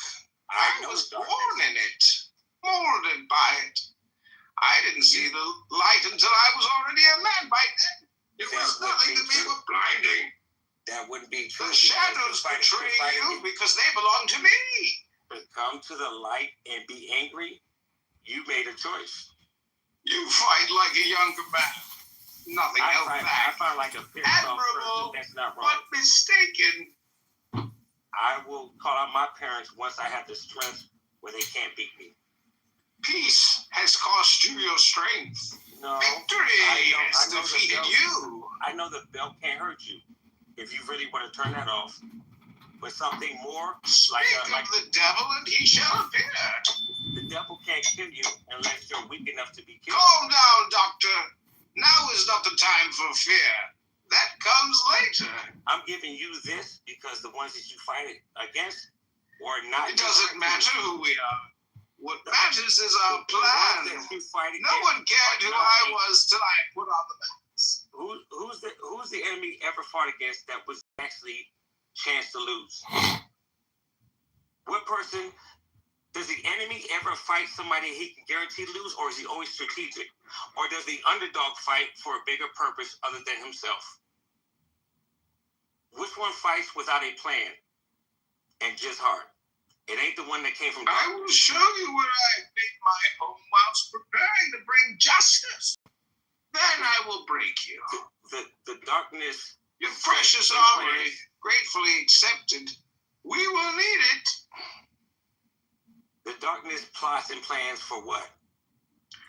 I was born in it, molded by it. I didn't see the light until I was already a man. By then, it was nothing to me but blinding. That wouldn't be true. The shadows betray you because they belong to me. To come to the light and be angry, you made a choice. You fight like a younger man. Nothing held back. I find like a pissed off person. That's not wrong. But mistaken. I will call out my parents once I have the strength where they can't beat me. Peace has cost you your strength. No. Victory has defeated you. I know the belt can't hurt you if you really want to turn that off. But something more Speak of the devil and he shall appear. The devil can't kill you unless you're weak enough to be killed. Calm down, doctor. Now is not the time for fear. That comes later. I'm giving you this because the ones that you fight against were not. It doesn't matter who we are. What matters is our plan. No one cared who I was till I put on the mask. Who's the enemy ever fought against that was actually chance to lose? What person does the enemy ever fight somebody he can guarantee to lose, or is he always strategic? Or does the underdog fight for a bigger purpose other than himself? Which one fights without a plan and just heart? It ain't the one that came from darkness. I will show you where I made my home whilst preparing to bring justice. Then I will break you. The darkness. Your precious armory, gratefully accepted. We will need it. The darkness plots and plans for what?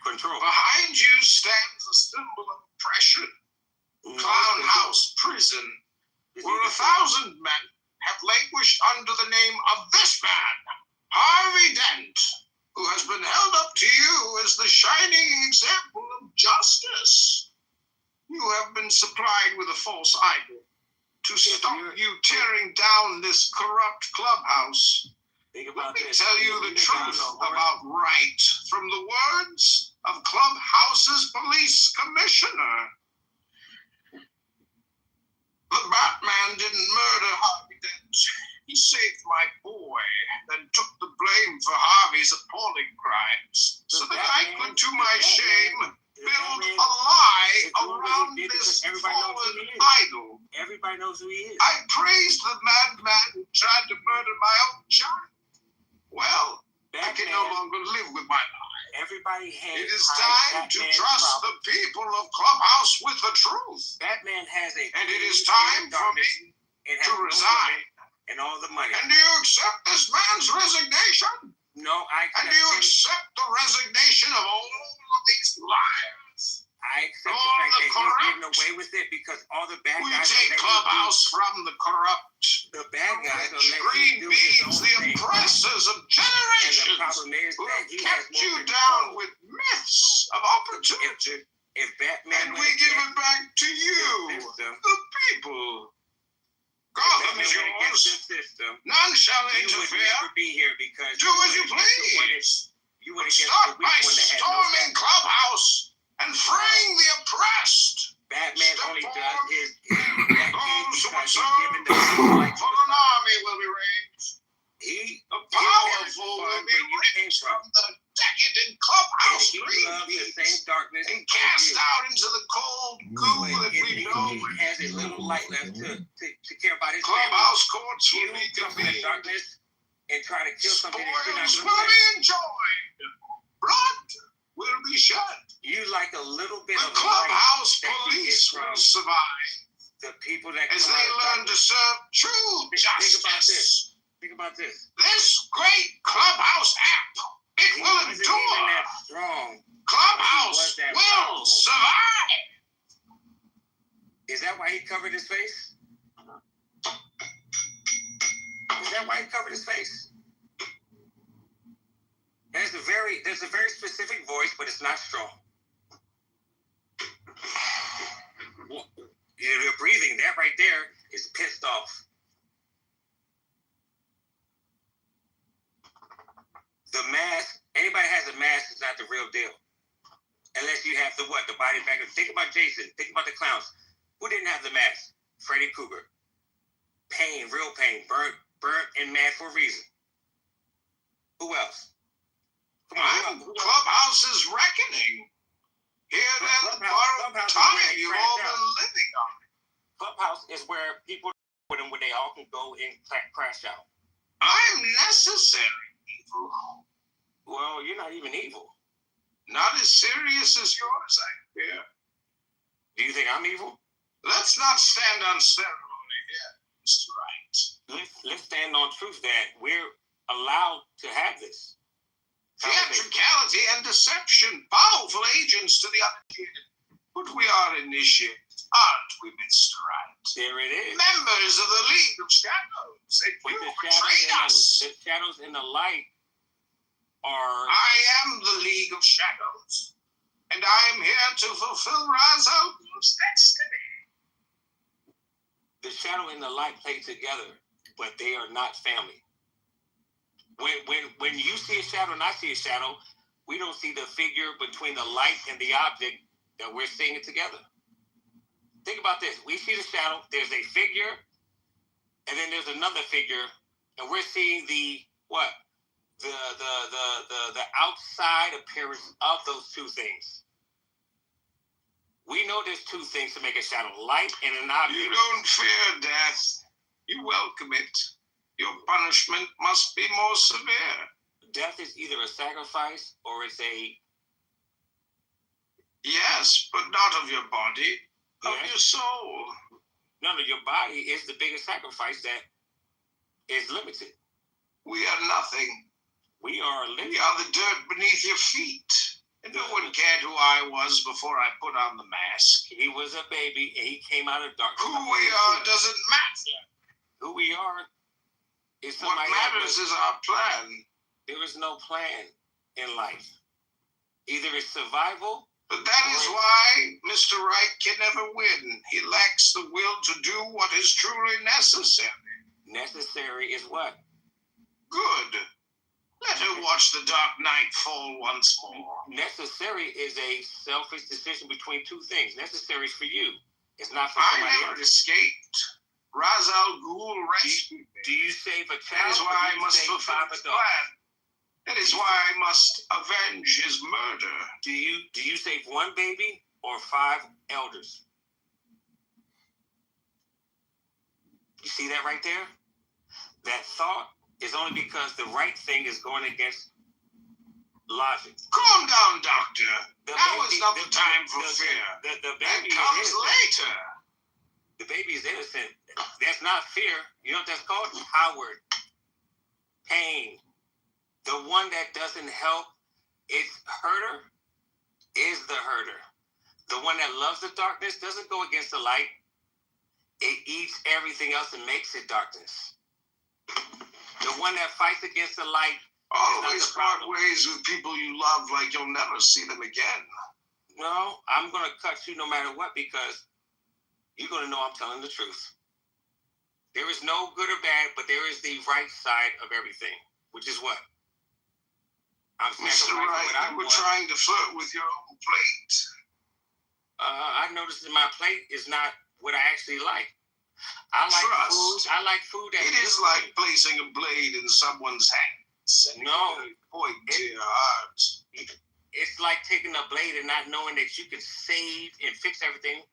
Control. Behind you stands a symbol of oppression. Clown House Prison, where 1,000 men have languished under the name of this man, Harvey Dent. who has been held up to you as the shining example of justice. You have been supplied with a false idol to stop you tearing down this corrupt clubhouse. Let me tell you the truth about right from the words of Clubhouse's police commissioner. The Batman didn't murder Harvey Dent. He saved my boy, then took the blame for Harvey's appalling crimes, so that I could, to my shame, build a lie around this fallen idol. Everybody knows who he is. I praised the madman who tried to murder my own child. Well, I can no longer live with my lie. Everybody hates. It is time to trust the people of Clubhouse with the truth. Batman has a. And it is time for me to resign. And all the money. And do you accept this man's resignation? No, I accept. And do you accept the resignation of all of these liars? I accept the fact that you're getting away with it because all the bad guys. We take Clubhouse from the corrupt. The bad guys are green beans, the oppressors of generations, who have kept you down with myths of opportunity. If Batman and we give it back to you, the people. Gotham is yours. None shall interfere. You would never be here because do as you please. You would start by storming Clubhouse and freeing the oppressed. Batman only does is those who are served for an army will be raised. The powerful will be raised from the decadent Clubhouse green and cast out into the cold goo that we know. He has a little light left to care about his Clubhouse courts will be convened. Darkness and try to kill something that you're not going to will be enjoyed. Blood will be shed. You like a little bit the of Clubhouse police will survive. The people that as they learn to serve true justice. Think about this. This great Clubhouse app, it will endure. Strong. Clubhouse will survive. Is that why he covered his face? Is that why he covered his face? There's a very specific voice, but it's not strong. You're breathing. That right there is pissed off. The mask, anybody has a mask is not the real deal. Unless you have the body bag. Think about Jason. Think about the clowns. Who didn't have the mask? Freddy Krueger. Pain, real pain. Burnt and mad for a reason. Who else? Come on. Clubhouse is reckoning. Here that borrowed time you've all been living on. Clubhouse is where people when they all can go and crash out. I'm necessary. Evil. Well, you're not even evil. Not as serious as yours, I fear. Do you think I'm evil? Let's not stand on ceremony here, Mr. Wright. Let's stand on truth that we're allowed to have this. Theatricality and deception, powerful agents to the uninitiated. But we are initiated, aren't we, Mr. Wright? There it is. Members of the League of Shadows. And you betrayed us. The shadows and the light are... I am the League of Shadows. And I am here to fulfill Ra's al Ghul's destiny. The shadow and the light play together, but they are not family. When you see a shadow and I see a shadow, we don't see the figure between the light and the object that we're seeing it together. Think about this. We see the shadow, there's a figure, and then there's another figure, and we're seeing the outside appearance of those two things. We know there's two things to make a shadow, light and an object. You don't fear death. You welcome it. Your punishment must be more severe. Death is either a sacrifice or it's a... Yes, but not of your body, of your soul. No, your body is the biggest sacrifice that is limited. We are nothing. We are limited. We are the dirt beneath your feet. And no one cared who I was before I put on the mask. He was a baby and he came out of darkness. Who we are doesn't matter. Who we are is what matters is our plan. There is no plan. in life. Either it's survival. But that is why Mr. Right can never win. He lacks the will to do what is truly necessary. Necessary is what? Good. Let her watch the dark night fall once more. Necessary is a selfish decision between two things. Necessary is for you. It's not for I somebody never else. escaped. Ra's al Ghul rescued me. Do you save a That child? is or why do I you must save fulfill 5 his adults? plan. That is why I must avenge his murder. Do you save 1 baby or 5 elders? You see that right there? That thought is only because the right thing is going against logic. Calm down, Doctor. Now is not the time for the- fear. The That baby is comes innocent. later. The baby is innocent. That's not fear. You know what that's called? Coward. Pain. The one that doesn't help its herder is the herder. The one that loves the darkness doesn't go against the light. It eats everything else and makes it darkness. The one that fights against the light Always part ways with people you love like you'll never see them again. No, I'm going to cut you no matter what because you're going to know I'm telling the truth. There is no good or bad, but there is the right side of everything, which is what? I'm Mr. sacrificing Right, what I you were want. trying to flirt with your own plate. I noticed that my plate is not what I actually like. I like Trust. food. I like food that It is like placing a blade in someone's hands. And No. point to your heart. It's like taking a blade and not knowing that you can save and fix everything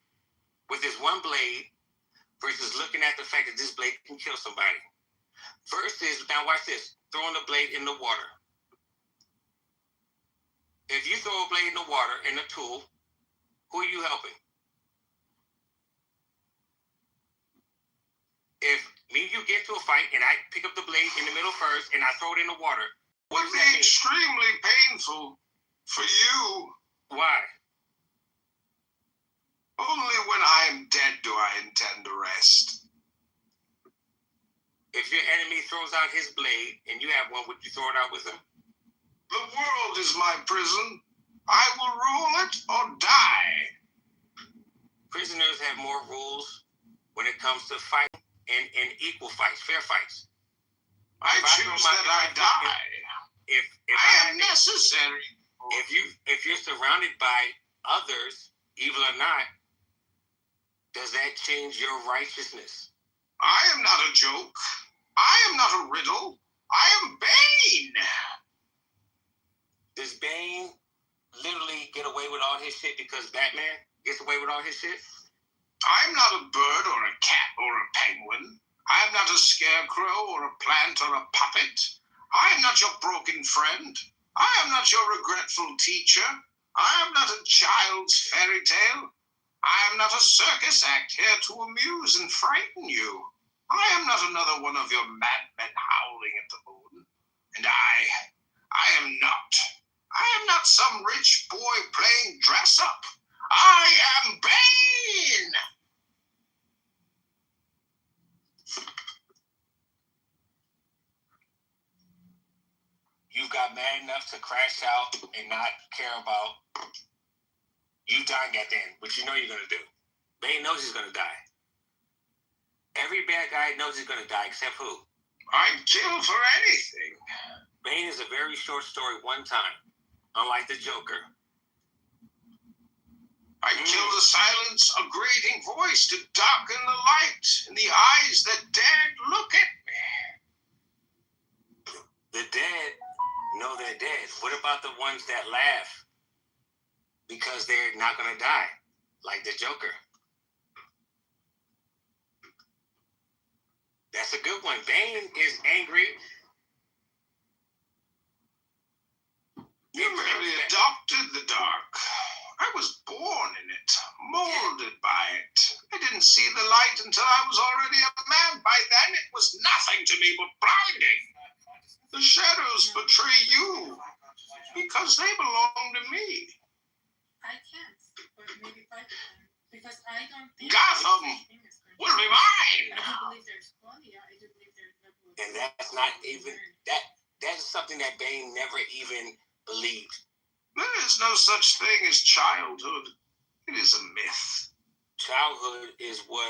with this one blade versus looking at the fact that this blade can kill somebody. Versus, now watch this, throwing the blade in the water. If you throw a blade in the water and a tool, who are you helping? If me and you get into a fight and I pick up the blade in the middle first and I throw it in the water, what Would does be that mean? extremely painful for you. Why? Only when I am dead do I intend to rest. If your enemy throws out his blade and you have one, would you throw it out with him? The world is my prison. I will rule it or die. Prisoners have more rules when it comes to fighting and equal fights, fair fights. I If I choose throw my- that I die. If I am necessary. if you're surrounded by others, evil or not, does that change your righteousness? I am not a joke. I am not a riddle. I am Bane. Does Bane literally get away with all his shit because Batman gets away with all his shit? I'm not a bird or a cat or a penguin. I'm not a scarecrow or a plant or a puppet. I am not your broken friend. I am not your regretful teacher. I am not a child's fairy tale. I am not a circus act here to amuse and frighten you. I am not another one of your madmen howling at the moon. And I am not some rich boy playing dress up. I am Bane! You got mad enough to crash out and not care about you dying at the end, which you know you're going to do. Bane knows he's going to die. Every bad guy knows he's going to die, except who? I'd kill for anything. Bane is a very short story one time, unlike the Joker. I'd kill the silence, a grating voice to darken the light in the eyes that dared look at me. The dead know they're dead. What about the ones that laugh because they're not going to die, like the Joker? That's a good one. Bane is angry. You merely adopted the dark. I was born in it, molded by it. I didn't see the light until I was already a man. By then, it was nothing to me but blinding. The shadows betray you because they belong to me. I can't, but maybe 5%. Because I don't think Gotham will be mine. I do believe there's I do believe there's And that's not even that is something that Bane never even believed. There is no such thing as childhood. It is a myth. Childhood is what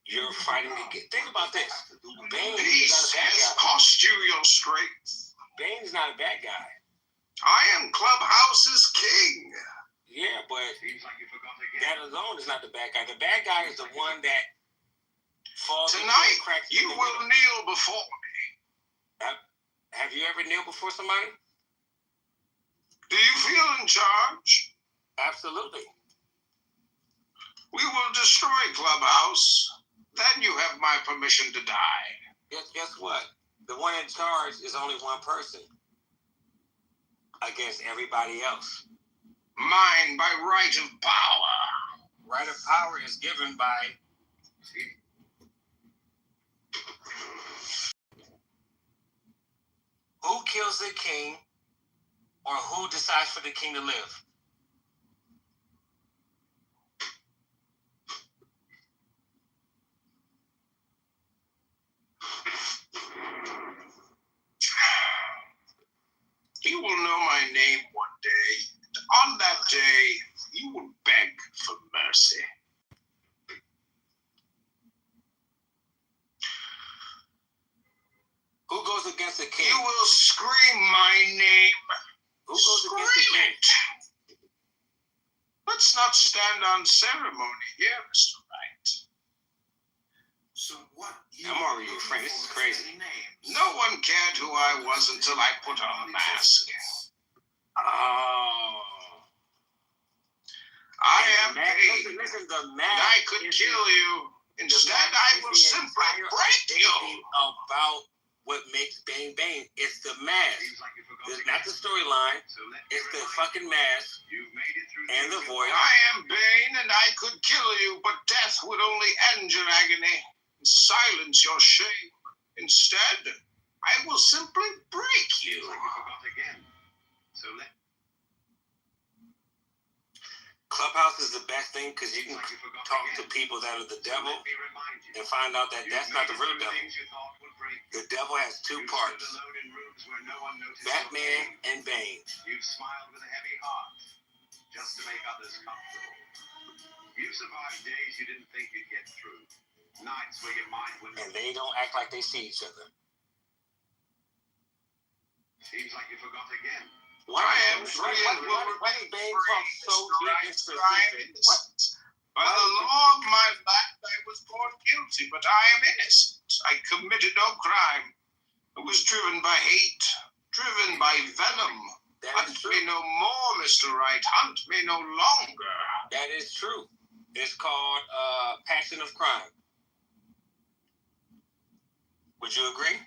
you're fighting to get. Think about this. Bane is not Peace a bad has guy. cost you your strength. Bane is not a bad guy. I am Clubhouse's king. Yeah, but that alone is not the bad guy. The bad guy is the one that falls into Tonight, the cracks. you will kneel before me. Have you ever kneeled before somebody? Do you feel in charge? Absolutely. We will destroy Clubhouse. Then you have my permission to die. Guess what? The one in charge is only one person against everybody else. Mine by right of power. Right of power is given by... Who kills the king, or who decides for the king to live? You will know my name one day. And on that day, you will beg for mercy. Who goes against the king? You will scream my name. Who goes against the king? It. Let's not stand on ceremony here, Mr. Wright. So what? I'm already your friend. This is crazy. No one cared who I was until I put on the mask. Oh. I am Bane. Listen, the And mask. I could kill you. Instead, I will simply break you. About what makes Bane Bane. It's the mask. It's not the storyline. It's the fucking mask and the voice. I am Bane, and I could kill you, but death would only end your agony and silence your shame. Instead, I will simply break you. Clubhouse is the best thing because you can talk to people that are the devil and find out that that's not the real devil. The devil has two parts, Batman and Bane. You've smiled with a heavy heart just to make others comfortable. You've survived days you didn't think you'd get through. Nights where your mind wouldn't. And they don't act like they see each other. Seems like you forgot again. Why am free and will remain Bane free, talk so Mr. deep Wright, and for I am innocent. By the law of my land, I was born guilty, but I am innocent. I committed no crime. I was driven by hate, driven by venom. Hunt me no more, Mr. Wright. Hunt me no longer. That is true. It's called passion of crime. Would you agree?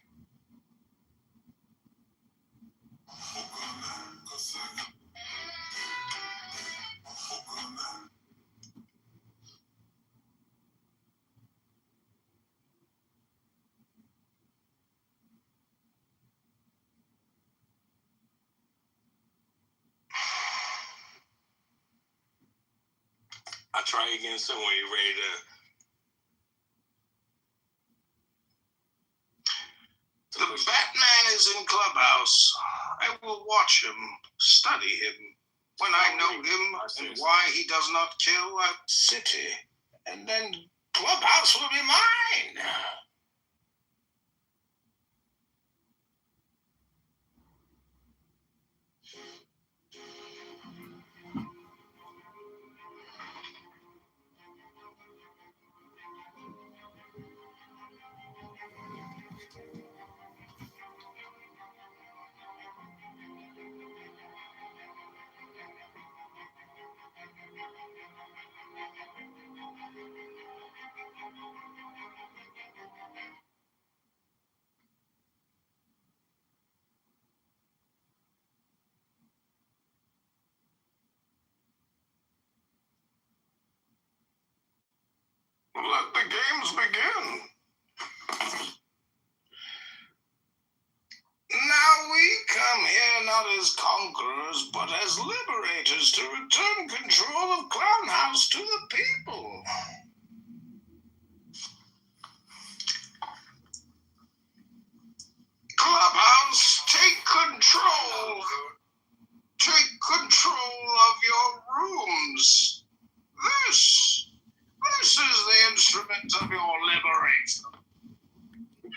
I'll try again soon when you're ready to. The Batman is in Clubhouse. I will watch him, study him. When I know him and why he does not kill a city, and then Clubhouse will be mine. Let the games begin. Now we come here not as conquerors, but as liberators to return control of Clown House to the people. Clubhouse, take control. Take control of your rooms. This is the instrument of your liberation.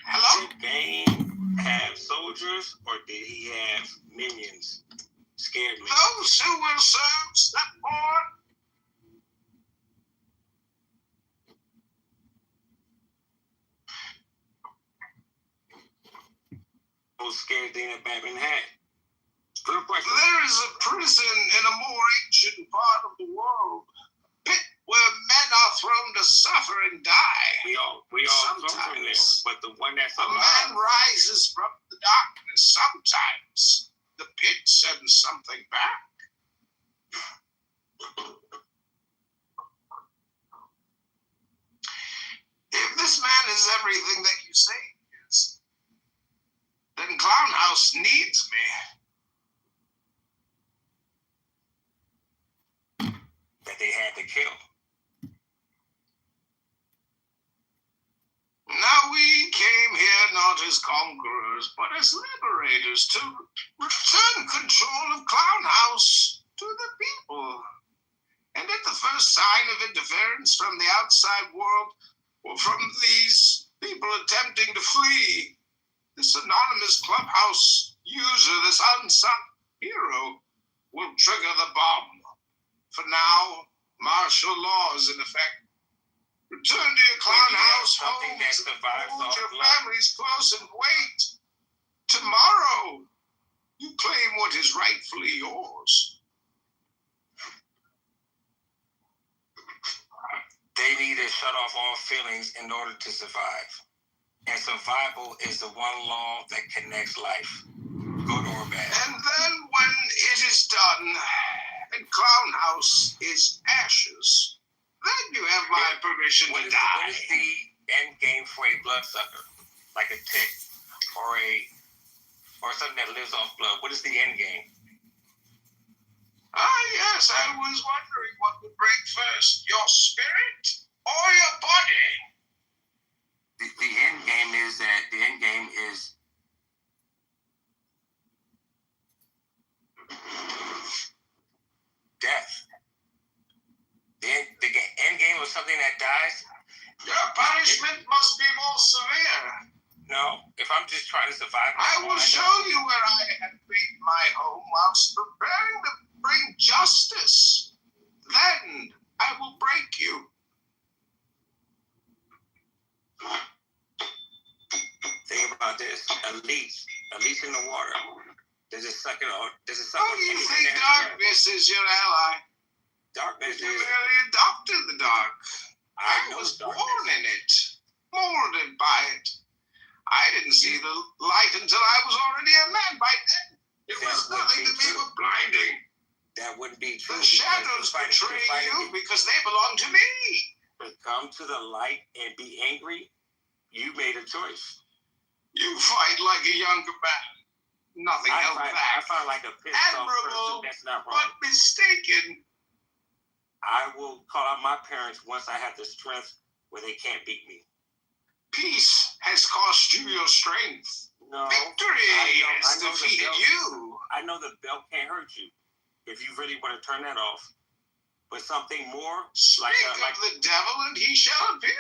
Hello? Did Bane have soldiers or did he have minions? Scared me. Those who will serve, step forward. Most scared thing that Batman had. Good question. There is a prison in a more ancient part of the world, a pit where men are thrown to suffer and die. We all come from there, but the one that's a man rises from the darkness. Sometimes the pit sends something back. If this man is everything that you say he is, then Clown House needs me. That they had to kill. Now we came here not as conquerors, but as liberators to return control of Clown House to the people. And at the first sign of interference from the outside world, or from these people attempting to flee, this anonymous clubhouse user, this unsung hero, will trigger the bomb. For now, martial law is in effect. Return to your Clown House homes, hold your families close and wait. Tomorrow, you claim what is rightfully yours. They need to shut off all feelings in order to survive. And survival is the one law that connects life, good or bad. And then when it is done, and Clown House is ashes, then you have my permission to die. What is the end game for a bloodsucker? Like a tick or something that lives off blood. What is the end game? Yes, I was wondering what would break first, your spirit or your body? The end game is death. The end game of something that dies. Your punishment must be more severe. No, if I'm just trying to survive. I will show you where I have made my home whilst preparing to bring justice. Then I will break you. Think about this. A leech in the water. Does it suck it out? Does it suck Oh, you think darkness is your ally? Darkness you is. merely adopted the dark. I was darkness. born in it, molded by it. I didn't see the light until I was already a man. By then, it was nothing to me but blinding. That wouldn't be true. The shadows betray you because they belong to me. To come to the light and be angry, you made a choice. You fight like a younger man. Nothing held back. I fight like a pissed off person. That's not wrong. But mistaken. I will call out my parents once I have the strength where they can't beat me. Peace has cost you your strength. No. Victory has defeated you. I know the belt can't hurt you if you really want to turn that off. But something more Speak of the devil and he shall appear.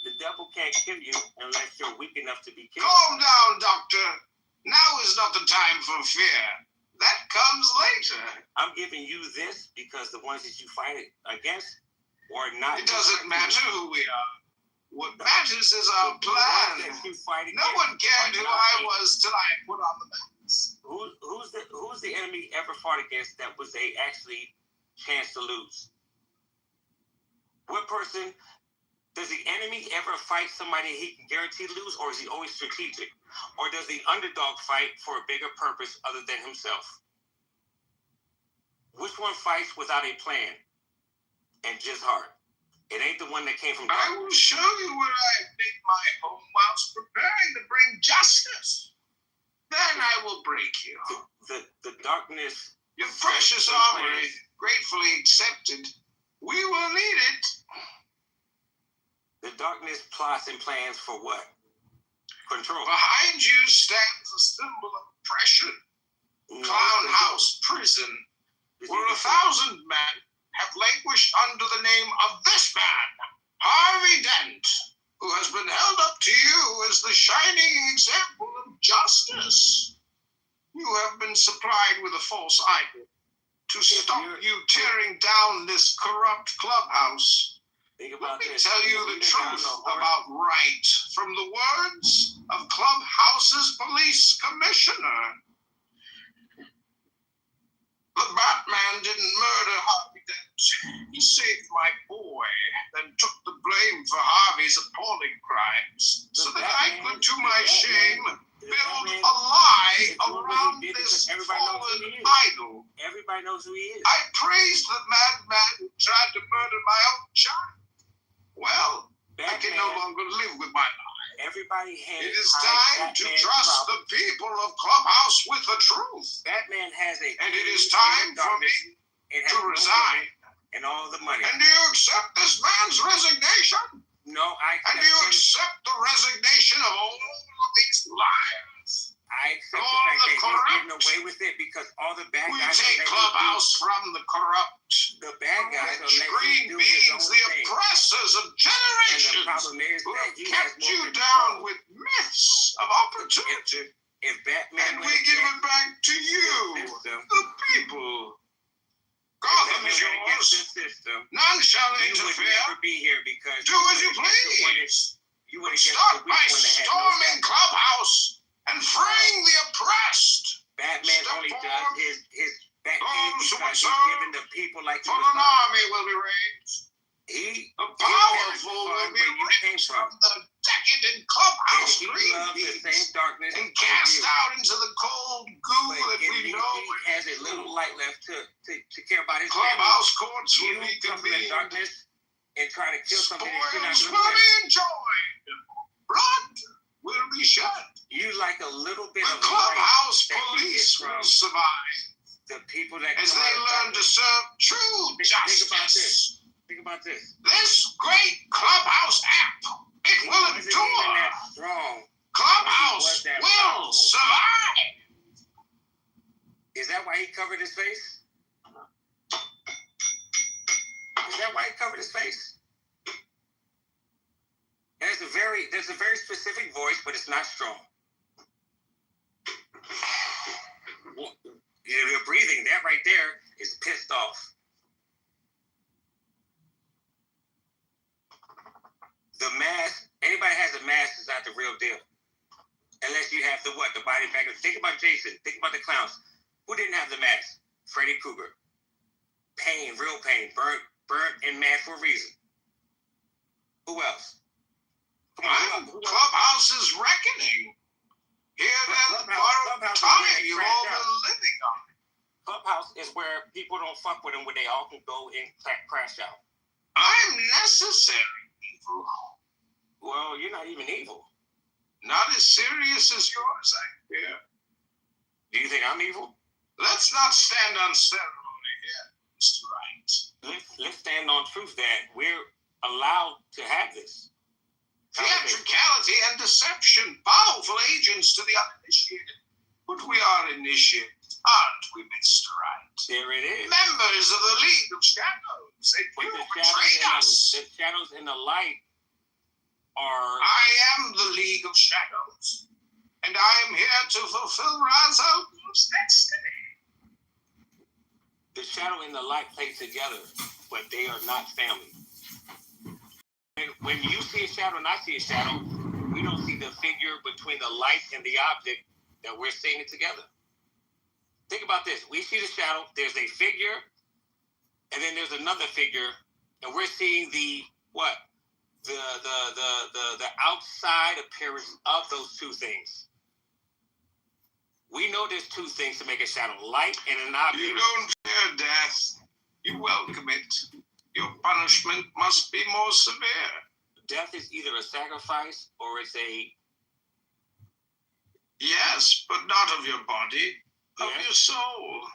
The devil can't kill you unless you're weak enough to be killed. Calm down, doctor. Now is not the time for fear. That comes later. I'm giving you this because the ones that you fight against or not. It doesn't matter who we are. What matters is our plan. No one cared who I was till I put on the mask. Who's the enemy ever fought against that was a actually chance to lose? What person does the enemy ever fight somebody he can guarantee to lose, or is he always strategic? Or does the underdog fight for a bigger purpose other than himself? Which one fights without a plan and just heart? It ain't the one that came from darkness. I will show you where I made my home whilst preparing to bring justice. Then I will break you. The darkness. Your precious armory, gratefully accepted. We will need it. The darkness plots and plans for what? Control. Behind you stands a symbol of oppression. Clown House Prison, where 1,000 men have languished under the name of this man, Harvey Dent, who has been held up to you as the shining example of justice. You have been supplied with a false idol to stop you tearing down this corrupt clubhouse. Let me tell you the truth about right from the words of Clubhouse's police commissioner. The Batman didn't murder Harvey Dent. He saved my boy, then took the blame for Harvey's appalling crimes, so that I could, to my shame, build a lie around this fallen idol. Everybody knows who he is. I praised the madman who tried to murder my own child. Well, I can no longer live with my lie. Everybody has. It is time to trust the people of Clubhouse with the truth. Batman has a. And it is time for me to resign. And all the money. And do you accept this man's resignation? No, I accept. And do you accept the resignation of all of these liars? I accept the fact that he's getting away with it because all the bad guys. We take Clubhouse from the corrupt. The bad guys are green beings, the oppressors of generations. And the problem is who that have he kept has you more down with myths of opportunity. If Batman and we give it back to you, the people. Gotham is yours. None shall interfere. You would never be here because do as you please. Start by storming Clubhouse and freeing the oppressed. Batman only does his Batman because he's giving the people like for an army will be raised. The powerful will be raised from the decadent Clubhouse green beings and cast out into the cold goo that we know. He has a little light left to care about his Clubhouse courts will be convened. Darkness and try to kill something that you're not going to will be enjoyed. Blood will be shed. You like a little bit the of Clubhouse police will survive. The people that as they learn to serve true justice. Think about this. This great Clubhouse app, it will endure. Clubhouse will survive. Is that why he covered his face? Is that why he covered his face? And there's a very specific voice, but it's not strong. You're breathing. That right there is pissed off. The mask, anybody has a mask is not the real deal. Unless you have the body bag. Think about Jason. Think about the clowns. Who didn't have the mask? Freddy Krueger. Pain, real pain. Burnt and mad for a reason. Who else? Come on. Clubhouse is reckoning. Here then, borrowed time you've all been living on. Clubhouse is where people don't fuck with them when they all can go and crash out. I'm necessary evil. Well, you're not even evil. Not as serious as yours, I fear. Do you think I'm evil? Let's not stand on ceremony here, Mr. Wright. Let's stand on truth that we're allowed to have this. Theatricality and deception, powerful agents to the uninitiated. But we are initiated, aren't we, Mr. Wright? There it is. Members of the League of Shadows. They betrayed us. The shadows and the light are... I am the League of Shadows. And I am here to fulfill Ra's al Ghul's destiny. The shadow and the light play together, but they are not family. When you see a shadow and I see a shadow, we don't see the figure between the light and the object that we're seeing it together. Think about this. We see the shadow, there's a figure, and then there's another figure, and we're seeing the outside appearance of those two things. We know there's two things to make a shadow, light and an object. You don't fear death. You welcome it. Your punishment must be more severe. Death is either a sacrifice or it's a... Yes, but not of your body, of your soul.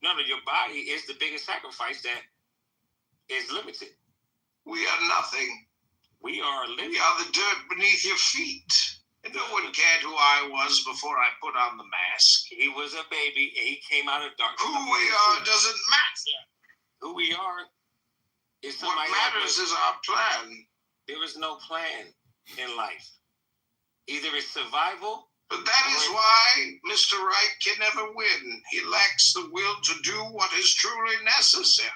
No, your body is the biggest sacrifice that is limited. We are nothing. We are living. We are the dirt beneath your feet. And no one cared who I was before I put on the mask. He was a baby. He came out of darkness. Who we are doesn't matter. Who we are is What somebody matters is our plan. There is no plan in life. Either it's survival. But that is why Mr. Right can never win. He lacks the will to do what is truly necessary.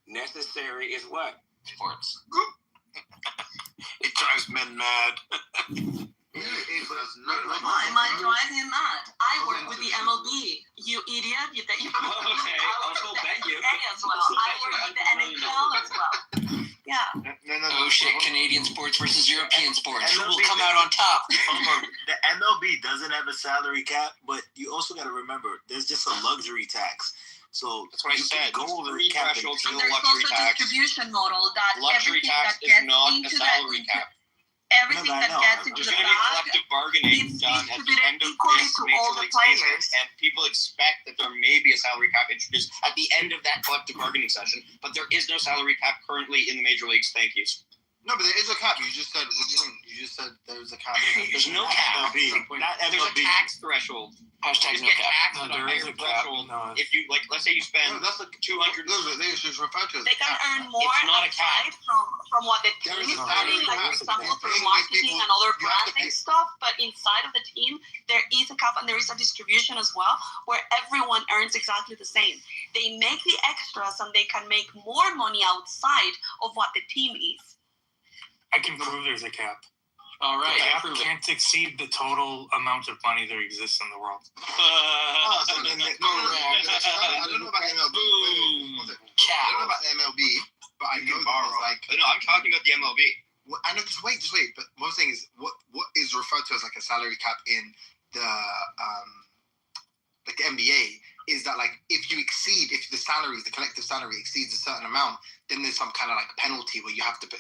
Necessary is what? Sports. It drives men mad. Why am I driving him mad? I work with the MLB. You idiot! You think you Okay, I'll go bet you. as well. I work with the NHL as well. Yeah. Oh shit! Canadian sports versus European sports. Who will come out on top? The MLB doesn't have a salary cap, but you also got to remember there's just a luxury tax. So that's what I said. Go over the Three cap. thresholds And there's also a distribution model that luxury everything tax that is gets not a into salary the cap. everything that gets into There's the going to be bag collective bargaining needs done at the distributed end of equally this to Major all the League season, players. and people expect that there may be a salary cap introduced at the end of that collective bargaining session, but there is no salary cap currently in the major leagues. Thank you. No, but there is a cap. You just said. What do you mean? You just said there was a cap. There's no cap. There's a tax threshold. Hashtag You no get cap. taxed No, at a there is higher a cap. threshold. No. If you let's say you spend that's like 200. They should refer to it as They can earn more It's not a outside from what the team There is is a earning, cap. like for example There is a through cap. marketing and other You have to branding pay. stuff. But inside of the team, there is a cap and there is a distribution as well, where everyone earns exactly the same. They make the extras and they can make more money outside of what the team is. I can prove there's a cap. All right, The cap prove it. can't exceed the total amount of money that exists in the world. I don't know about MLB. I don't know about MLB, but I know that it's like. No, I'm talking about the MLB. I know. Just wait. But one thing is what is referred to as like a salary cap in the like the NBA is that like if the collective salary exceeds a certain amount, then there's some kind of like penalty where you have to go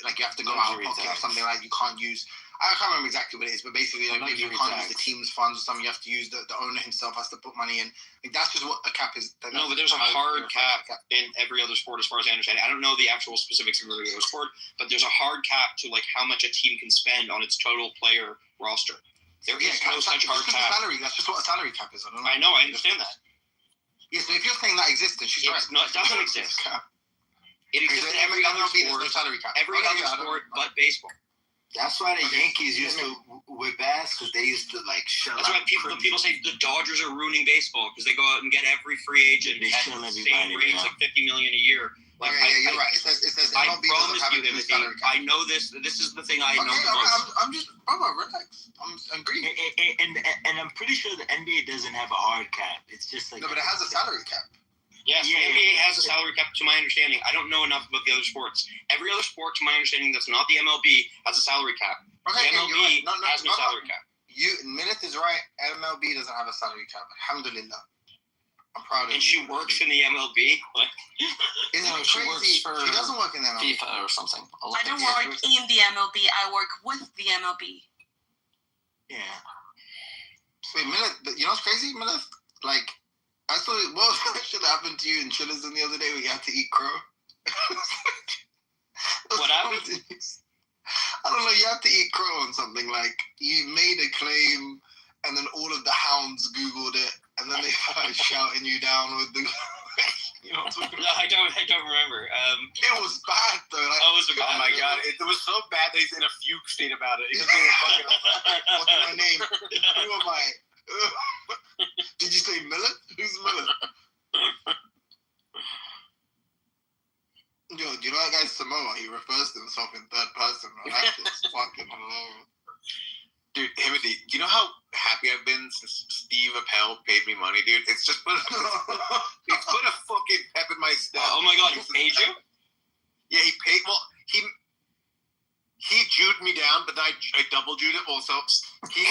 out of pocket or something like you can't use. I can't remember exactly what it is, but basically like maybe you can't use the team's funds or something. You have to use the owner himself has to put money in. Like, that's just what a cap is. No, but there's a hard cap in every other sport, as far as I understand it. I don't know the actual specifics of every other sport, but there's a hard cap to like how much a team can spend on its total player roster. There is no such hard cap. Salary. That's just what a salary cap is. I know. I understand that. Yeah, so if you're saying that exists, then she's right. No, it doesn't exist. It exists in every other sport. No salary cap. Every other sport but baseball. That's why the Yankees used to whip ass because they used to like shell That's why people say the Dodgers are ruining baseball because they go out and get every free agent at the same rate, like $50 million a year. Like, you're right. It says I MLB promise doesn't you, have a Timothy, salary cap. I know this. This is the thing I know. I'm just, brother, relax. I'm agreeing. And I'm pretty sure the NBA doesn't have a hard cap. It's just like no, but it has a salary cap. Yes, the NBA has a salary cap, to my understanding. I don't know enough about the other sports. Every other sport, to my understanding, that's not the MLB, has a salary cap. Okay, the MLB has no salary cap. Minith is right. MLB doesn't have a salary cap. Alhamdulillah. I'm proud of you. And she works in the MLB? What? Isn't it she crazy? works for She doesn't work in the MLB. FIFA or something. I don't work in the MLB. I work with the MLB. Yeah. Wait, Minith, you know what's crazy, Minith? Like, I saw what should happen to you in Chili's the other day when you had to eat crow. What happened? I don't know. You have to eat crow on something. Like you made a claim, and then all of the hounds Googled it, and then they started shouting you down with the. You know what I'm talking about? I don't remember. It was bad though. Like, Oh my god! It was so bad that he's in a fugue state about it. He doesn't even fucking know. What's my name? Who am I? Did you say Miller? Who's Miller? Yo, do you know that guy's Samoa? He refers to himself in third person. Right? That's just fucking hilarious. Dude, Timothy, do you know how happy I've been since Steve Appel paid me money, dude? It's just put it's put a fucking pep in my step. Oh my god, he paid you? Yeah, he paid. Well, he Jewed me down, but I double Jewed it also. He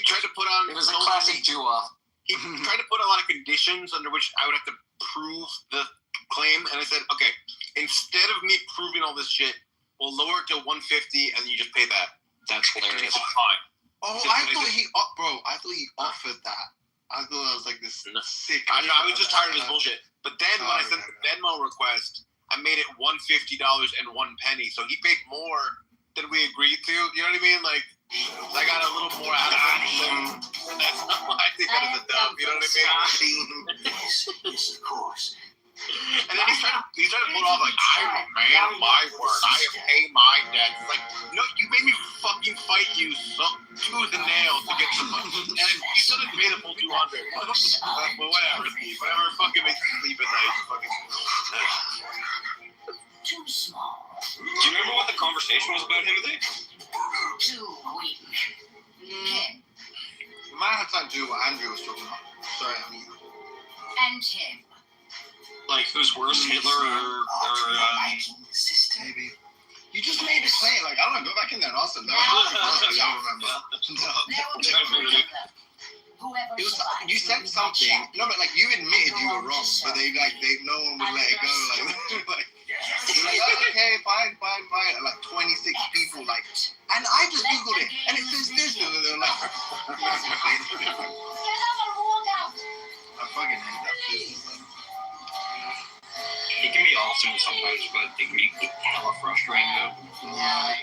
tried to put on. It was a classic Jew off. He tried to put a lot of conditions under which I would have to prove the claim, and I said, okay, instead of me proving all this shit, we'll lower it to 150, and you just pay that. That's hilarious. Fine. Oh, I thought he offered that. I thought that was like this sick. I know. I was just tired of this bullshit. But then when I sent the Venmo request, I made it $150.01. So he paid more than we agreed to. You know what I mean? Like So I got a little more out of it. That's I think that is a dub. You know what I mean? Yes, of course. And then he's trying to pull off like, I'm a man of my word. I have paid my debt. It's like, no, you made me fucking fight you tooth and nail to get the fucking, and you still didn't pay the full 200. But whatever, Steve. Whatever fucking makes you sleep at night. Fucking. Too small. Do you remember what the conversation was about, Timothy? Too weak. It might have something to do with what Andrew was talking about. Sorry, I mean. And him. Like, who's worse, Hitler or maybe. You just made it plain. Like, I don't know, go back in there and ask them. No, I don't remember. Whoever You said something. No, but like, you admitted you were wrong, but no one would let it go. Like, you're like, oh, okay, fine. And like 26 people, like, and I just Googled it, and it says this, and they're like, I fucking hate that business. It can be awesome sometimes, but it can be hella frustrating though. Yeah.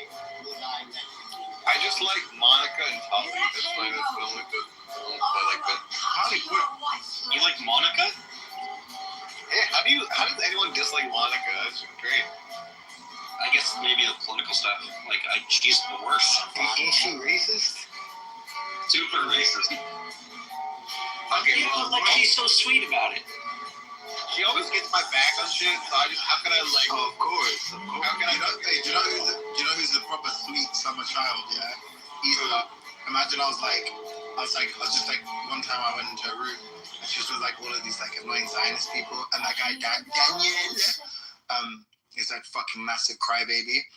I just like Monica and Tully. That's the only good ones I like. But Holly quit. You like Monica? Hey, how does anyone dislike Monica? That's great. I guess maybe the political stuff. Like, she's the worst. Is she racist? Super racist. Okay, Yeah, like she's so sweet about it. She always gets my back on shit, so how can I like? Oh, of course. How can I? Do you know who's the proper sweet summer child? Yeah, Issa. Imagine I was just like one time I went into a room and she was with like all of these like annoying Zionist people, and that guy Daniel, he's like fucking massive crybaby,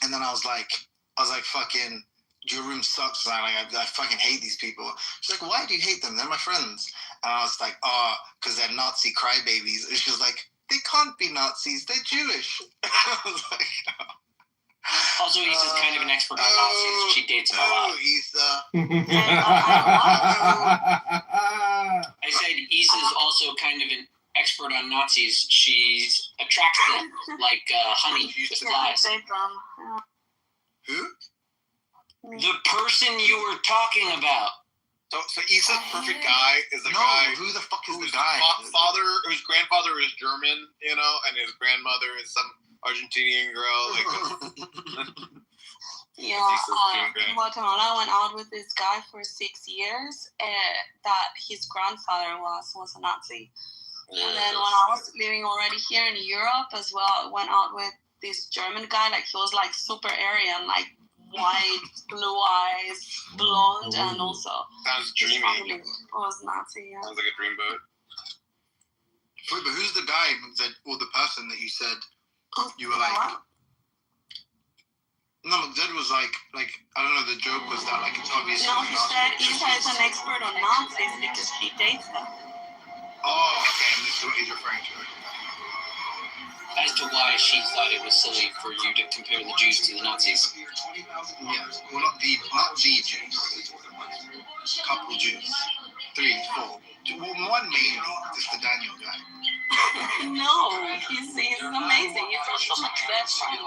and then I was like fucking. Your room sucks, man. I fucking hate these people. She's like, why do you hate them? They're my friends. And I was like, because they're Nazi crybabies. And she was like, they can't be Nazis. They're Jewish. I was like, oh. Also, Issa's kind of an expert on Nazis. She dates them a lot. I said Issa's also kind of an expert on Nazis. She's attracts them like honey with flies. Who? The person you were talking about. So Issa's perfect guy is the guy. Who the fuck is the guy? Whose grandfather is German, you know, and his grandmother is some Argentinian girl. Yeah, Guatemala went out with this guy for 6 years. That his grandfather was a Nazi. And then when I was living already here in Europe as well, I went out with this German guy. Like, he was like super Aryan, like white, blue eyes, blonde, and also sounds dreamy. Was Nazi. Yeah. Sounds like a dreamboat. Wait, but who's the guy or the person that you said you were like? No, Zed was like I don't know. The joke was that like it's obvious. No, he said Issa is an expert on Nazis because she dates them. Oh, okay. And this is what he's referring to. As to why she thought it was silly for you to compare the Jews to the Nazis. Yeah, well, not the Jews. Couple Jews. 3, 4. Well, one mainly, just the Daniel guy. No, he's amazing. He's also my best friend.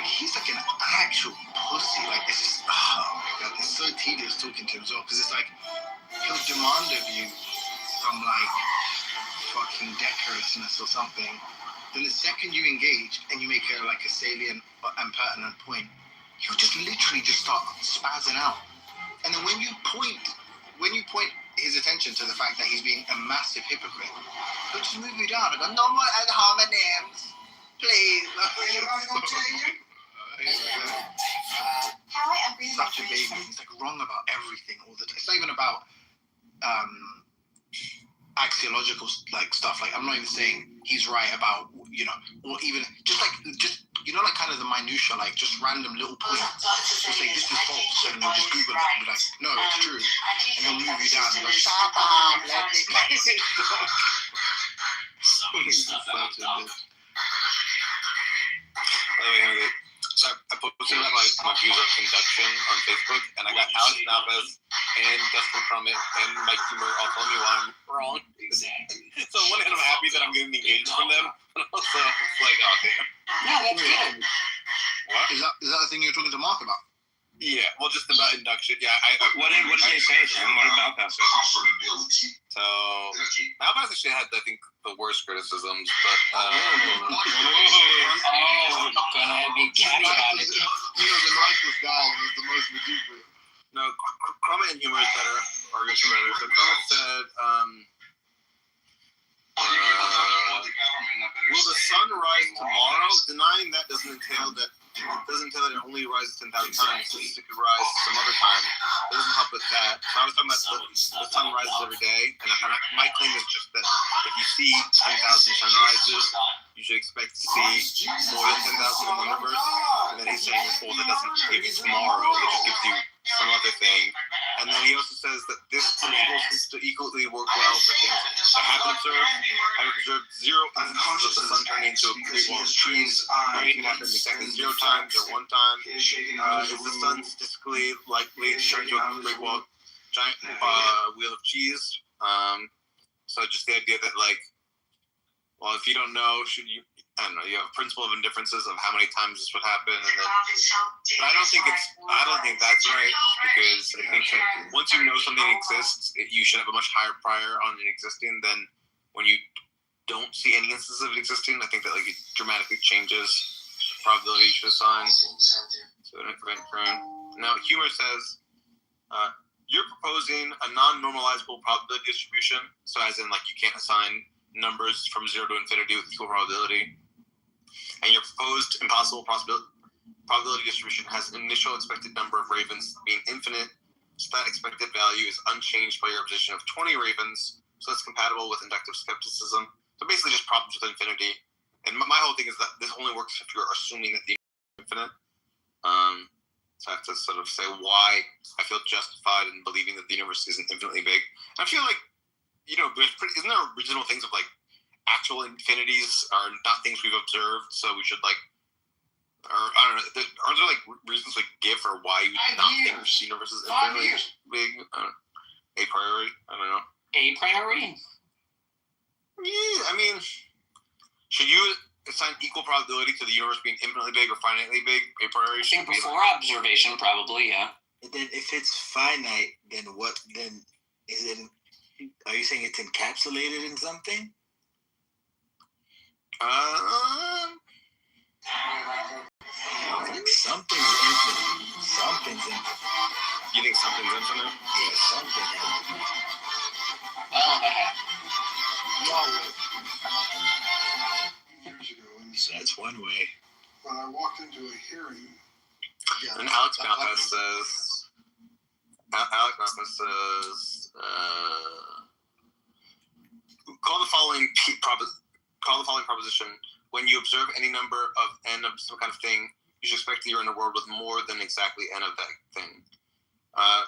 He's like an actual pussy. Like, it's just, oh my god, it's so tedious talking to him as well, because it's like, he'll demand of you some like fucking decorousness or something. Then the second you engage and you make a salient and pertinent point, he'll just literally just start spazzing out. And then when you point his attention to the fact that he's being a massive hypocrite, he'll just move you down and go, no more ad hominems, please. Such a baby. He's like wrong about everything all the time. It's not even about axiological like stuff. Like, I'm not even saying he's right about, you know, or even just you know, like kind of the minutia, like just random little points. It's like, this is false, and you'll just Google it and be like, no, it's true, and he'll move you down and go, shut up, let it So I posted my views of conduction on Facebook, and I got Alex Navas and Dustin Crummett and Mike Humor all telling me why I'm wrong. Exactly. So on one hand, I'm happy that I'm getting engagement from them, but also it's like, oh damn. No, that's good. What? Is that the thing you were talking to Mark about? Yeah, well, just about induction. Yeah, What did they say, Sam? What about that? So Malpass actually had, I think, the worst criticisms, but gonna be catty about it. You know, the nicest guy was the most ridiculous. no, Crummet and Humor is better. Or better. So Crummet said, will the sun rise tomorrow? Denying that doesn't entail that it only rises 10,000 times. So it could rise some other time. It doesn't help with that. So I was talking about the sun rises every day, and my claim is just that if you see 10,000 sunrises, you should expect to see more than 10,000 in the universe. And then he's saying, well, that doesn't give you tomorrow. It just gives you some other thing. And then he also says that this principle seems to equally work well for things that haven't observed. I've observed 0 instances of the sun turning into a great wall of trees. It happened exactly 0 times or 1 time. Is the sun statistically likely to turn into a great wall, giant wheel of cheese? So just the idea that, like, well, if you don't know, I don't know, you have a principle of indifferences of how many times this would happen, and then, but I don't think that's right, because I think that once you know something exists, you should have a much higher prior on it existing than when you don't see any instances of it existing. I think that, like, it dramatically changes the probability you should assign. So now Humor says, you're proposing a non-normalizable probability distribution, so as in, like, you can't assign numbers from 0 to infinity with equal probability. And your proposed impossible probability distribution has an initial expected number of ravens being infinite, so that expected value is unchanged by your position of 20 ravens, so it's compatible with inductive skepticism. So basically just problems with infinity. And my whole thing is that this only works if you're assuming that the universe is infinite. So I have to sort of say why I feel justified in believing that the universe isn't infinitely big. And I feel like, you know, isn't there original things of, like, actual infinities are not things we've observed, so we should, like, or I don't know, aren't there, like, reasons we give for why we not think the universe is infinitely big? A priori? I don't know. A priori? Yeah, I mean, should you assign equal probability to the universe being infinitely big or finitely big? A priori? I think before observation, probably, yeah. And then if it's finite, then what? Then is it? Are you saying it's encapsulated in something? Something's infinite. Something's infinite. You think something's infinite? Yeah, something's infinite. So that's one way. When I walked into a hearing, and Alex Malpass says, call the following proposition. When you observe any number of n of some kind of thing, you should expect that you're in a world with more than exactly n of that thing.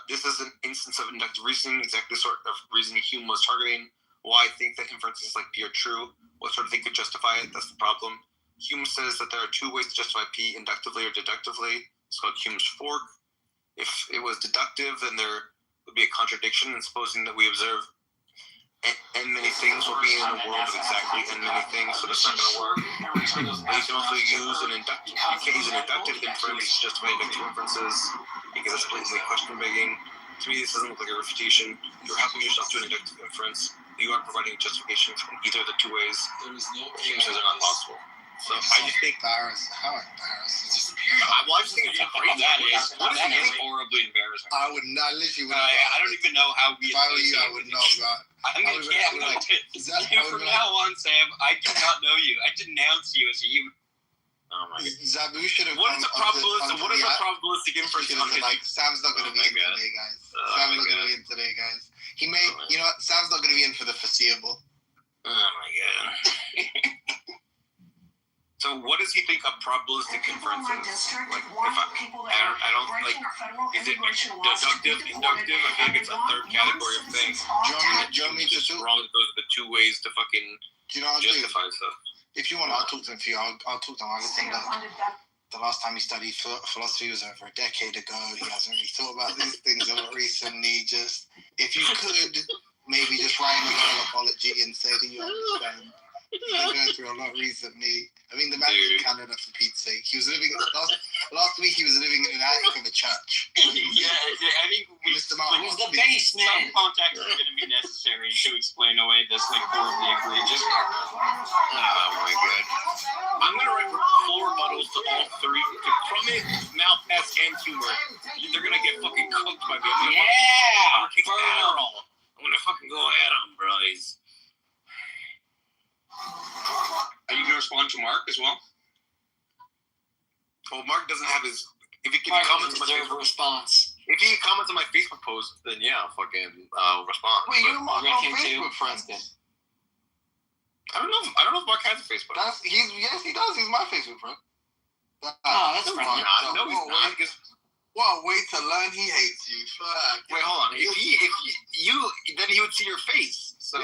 This is an instance of inductive reasoning, exactly the sort of reasoning Hume was targeting. Why I think that inferences like P are true. What sort of thing could justify it? That's the problem. Hume says that there are 2 ways to justify P, inductively or deductively. It's called Hume's fork. If it was deductive, then there would be a contradiction in supposing that we observe n many things will be in a world with exactly n many things, so that's not going to work. But you can also use an inductive inference to justify inductive inferences, because it's blatantly question begging. To me, this doesn't look like a refutation. You're helping yourself to an inductive inference. You are providing a justification in either of the 2 ways. Hume says they're not possible. So I just think how embarrassing. Well, I just think it's great. That is horribly embarrassing. I literally would. I don't even know how we. If I were you, I would know that. I'm gonna from now on, Sam, I do not know you. I denounce you as a human. Oh my god. Zabu should have. What is a probabilistic inference? Like, Sam's not gonna be in today, guys. Sam's not gonna be in today, guys. He may, you know what? Sam's not gonna be in for the foreseeable. Oh my god. So what does he think a probabilistic inference is? Like, I don't like, is it deductive, inductive? I feel like it's a third category of things. Do you want me to wrong? Those are the 2 ways to fucking justify stuff. If you want, I'll talk to him for you. I'll talk to him. I'll listen that the last time he studied philosophy was over a decade ago. He hasn't really thought about these things a lot recently. Just, if you could, maybe just write him a little apology and say that you understand. been going through a lot recently. I mean, the man in Canada, for Pete's sake. He was living last week. He was living in an attic of a church. I think Mr. Martin. It was the basement. Some context is going to be necessary to explain away this like horribly egregious. Oh my god! I'm gonna write floor muddles to all three. To Crumit, Malpass, and Humor. They're gonna get fucking cooked by me. I'm gonna kick Adderall. I'm gonna fucking go at them, bros. Are you gonna respond to Mark as well? Well, Mark doesn't have his. If he Mark comments on my deserves a Facebook, response. if he comments on my Facebook post, then yeah, I'll fucking respond. Wait, you Mark on Reckon too. Facebook, for instance? I don't know if Mark has a Facebook. Yes, he does. He's my Facebook friend. Oh, that's friendly. No, he's not. Because What a way to learn he hates you. Fuck. wait, hold on. If you then he would see your face. So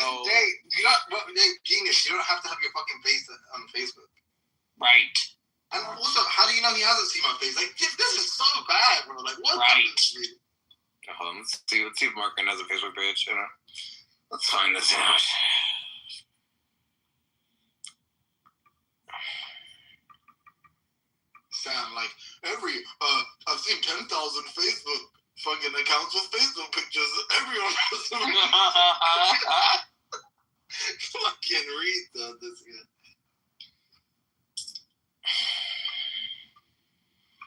Genius. You don't have to have your fucking face on Facebook. Right. And also, how do you know he hasn't seen my face? Like, this is so bad, bro. Like, what? Right. hold on, let's see if Mark has a Facebook page. Let's find this out. Sam, like, I've seen 10,000 Facebook fucking accounts with Facebook pictures. Everyone has them. Fucking read this guy.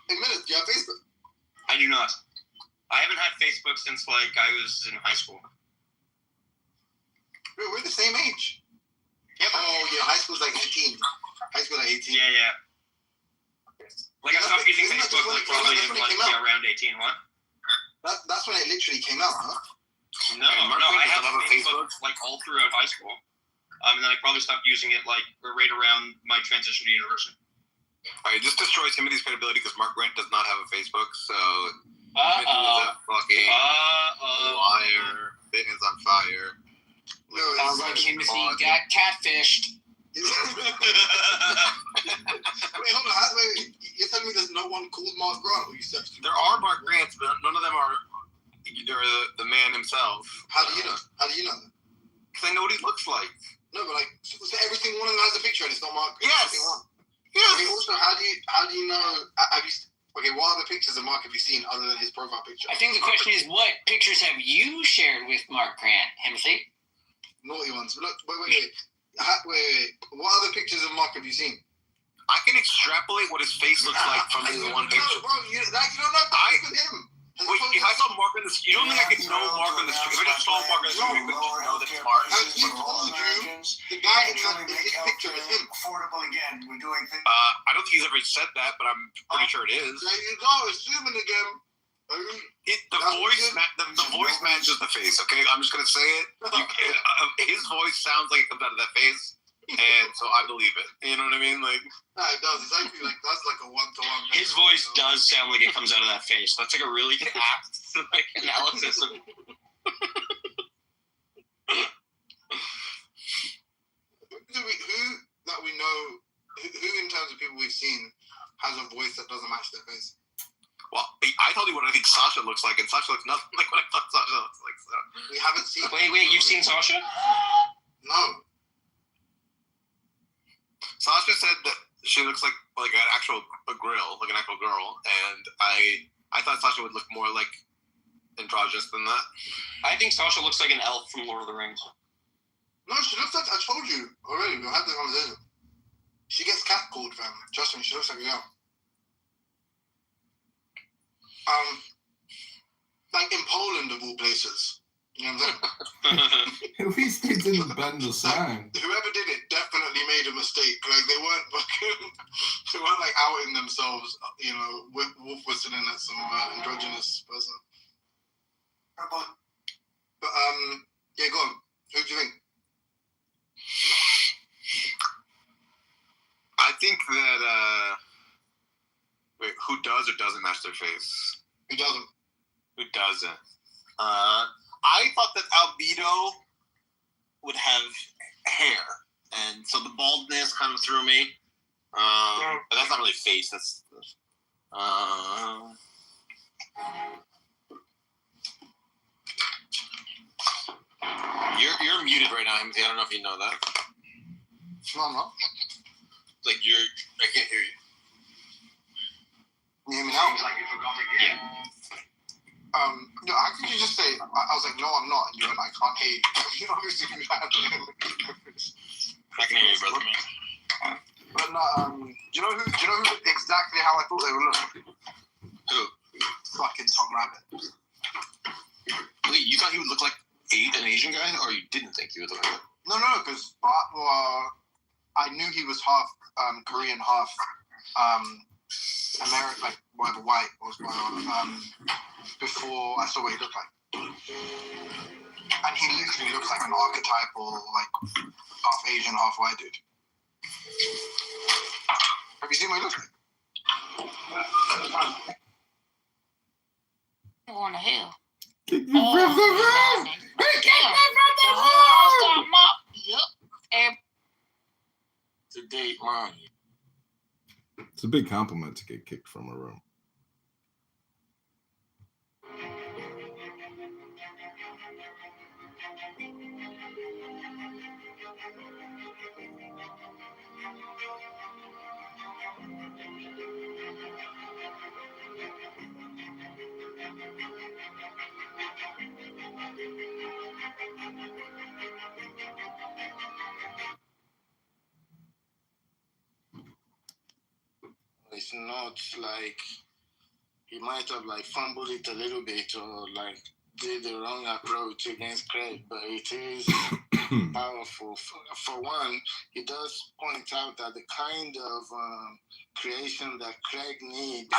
Hey, Minute, do you have Facebook? I do not. I haven't had Facebook since like I was in high school. We're the same age. Yep. Oh, yeah, high school's like 18. High school like 18. Yeah. Like I stopped using Facebook like probably around 18. What? That's when it literally came out, huh? No, I had Facebook like all throughout high school. And then I probably stopped using it like right around my transition to university. Alright, this destroys Timothy's credibility because Mark Grant does not have a Facebook, so Uh-oh. Timothy is a fucking liar. Fitness on fire. Sounds like Timothy got catfished. Wait, hold on. Wait. You're telling me there's no one called Mark Grant who you searched? There are Mark Grants, but none of them are the man himself. How do you know? Because I know what he looks like. No, but like, so every single one of them has a picture and it's not Mark Grant. Yes. Yes. Okay, also, how do you know? What other pictures of Mark have you seen other than his profile picture? I think the question is, what pictures have you shared with Mark Grant, Timothy? Naughty ones. Look, wait. What other pictures of Mark have you seen? I can extrapolate what his face looks like from the one picture. Bro, you don't know with him. Wait, if I saw Mark on the street, you don't think I could know Mark on the street? If I just saw Mark on the street, I could know that it's Mark. He told you the guy in his picture is him. Affordable again. We're doing things. I don't think he's ever said that, but I'm pretty sure it is. There you go, assuming again. The voice matches the face. Okay, I'm just gonna say it. His voice sounds like it comes out of that face, and so I believe it. You know what I mean? Like, no, it does. It's actually like that's like a one-to-one. His voice does sound like it comes out of that face. That's like a really apt analysis of. Who in terms of people we've seen has a voice that doesn't match their face? Well, I told you what I think Sasha looks like, and Sasha looks nothing like what I thought Sasha looks like. So we haven't seen. Wait, you've seen Sasha? No. Sasha said that she looks like an actual girl, and I thought Sasha would look more like androgynous than that. I think Sasha looks like an elf from Lord of the Rings. No, she looks like, I told you already. We had this conversation. She gets catcalled, fam. Trust me, she looks like a girl. Like in Poland, of all places. You know what I'm saying? At least they didn't bend the sign. Whoever did it definitely made a mistake. Like they weren't like outing themselves. You know, Wolf was sitting at some androgynous person. But yeah, go on. Who do you think? I think that wait, who does or doesn't match their face? Who doesn't? Who doesn't? I thought that Albedo would have hair, and so the baldness kind of threw me. But that's not really face. That's you're muted right now, Timothy. I don't know if you know that. No, I'm not. Like I can't hear you. Can you hear me now? Seems like you forgot again. No, how could you just say? I was like, no, I'm not. And you went, I can't hear you. You know, obviously, I can hear you, brother, man. But no, do you know who exactly how I thought they would look? Who? Fucking Tom Rabbit. Wait, you thought he would look like an Asian guy, or you didn't think he would look like that? No, because I knew he was half Korean, half American, like whatever, white or what's going on. Before I saw what he looked like, and he literally looks like an archetypal, like half Asian, half white dude. Have you seen what he looks like? Going to hell. Kick me from the room! Kick me from the room! Yep. To date, man. It's a big compliment to get kicked from a room. It's not like he might have like fumbled it a little bit or like did the wrong approach against Craig, but it is powerful. For one, it does point out that the kind of creation that Craig needs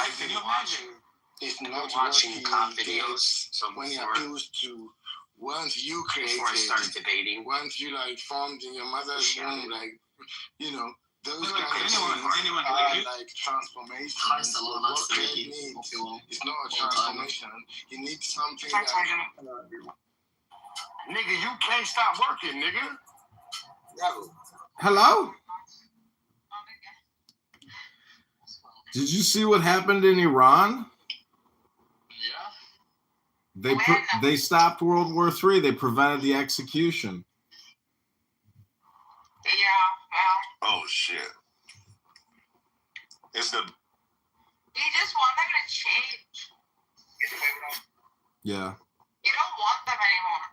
is not what he gets when he appeals to. Once you create it, once you like formed in your mother's womb, like, you know, those kind of things are like transformations. What Craig needs is not a transformation. He needs something that... Nigga, you can't stop working, nigga. Hello? Did you see what happened in Iran? They stopped World War III. They prevented the execution. Oh shit. It's the You just want them to change. Yeah. You don't want them anymore.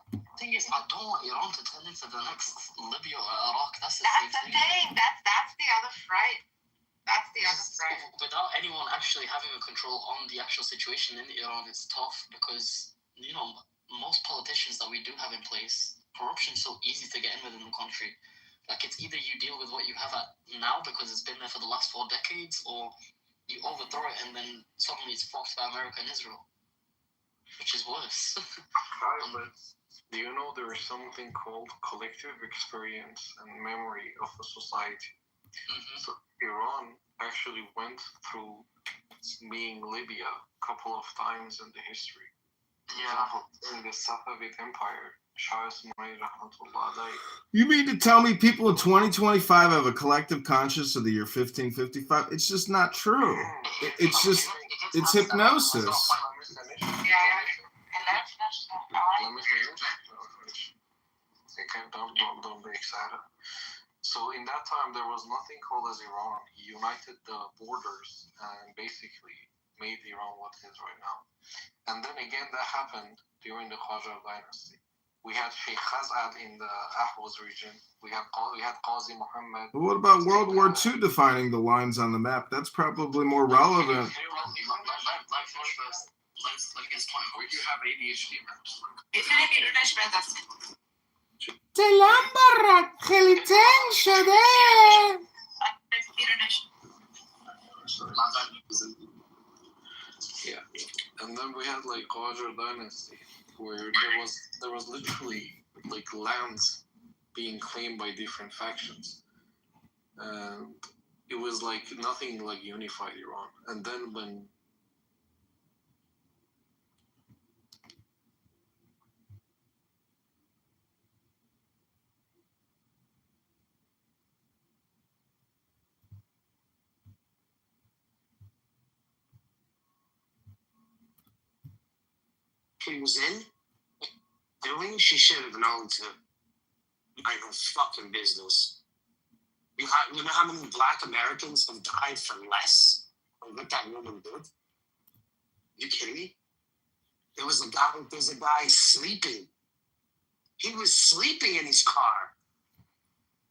The thing is, I don't want Iran to turn into the next Libya or Iraq. That's the thing. That's the other fright. That's the other fright. Without anyone actually having a control on the actual situation in Iran, it's tough because, you know, most politicians that we do have in place, corruption is so easy to get in within the country. Like, it's either you deal with what you have at now because it's been there for the last 4 decades, or you overthrow it and then suddenly it's fucked by America and Israel, which is worse. But do you know there is something called collective experience and memory of a society? So Iran actually went through being Libya a couple of times in the history. In the Safavid Empire, Shah Ismail Rahmatullah alayhi. You mean to tell me people in 2025 have a collective conscious of the year 1555? It's just not true. It's hypnosis. Let me finish. Okay, don't be excited. So in that time, there was nothing called as Iran. He united the borders and basically made Iran what it is right now. And then again, that happened during the Qajar dynasty. We had Sheikh Khazad in the Ahwaz region. We had Qazi Muhammad. But what about World War II defining the lines on the map? That's probably more relevant. Let me get his point. We do have ADHD maps. Yeah, and then we had like Qajar dynasty, where there was literally like lands being claimed by different factions, and it was like nothing like unified Iran. And then when he was in, doing, she should have known to mind her fucking business. You know how many Black Americans have died for less than what that woman did? You kidding me? There's a guy sleeping. He was sleeping in his car.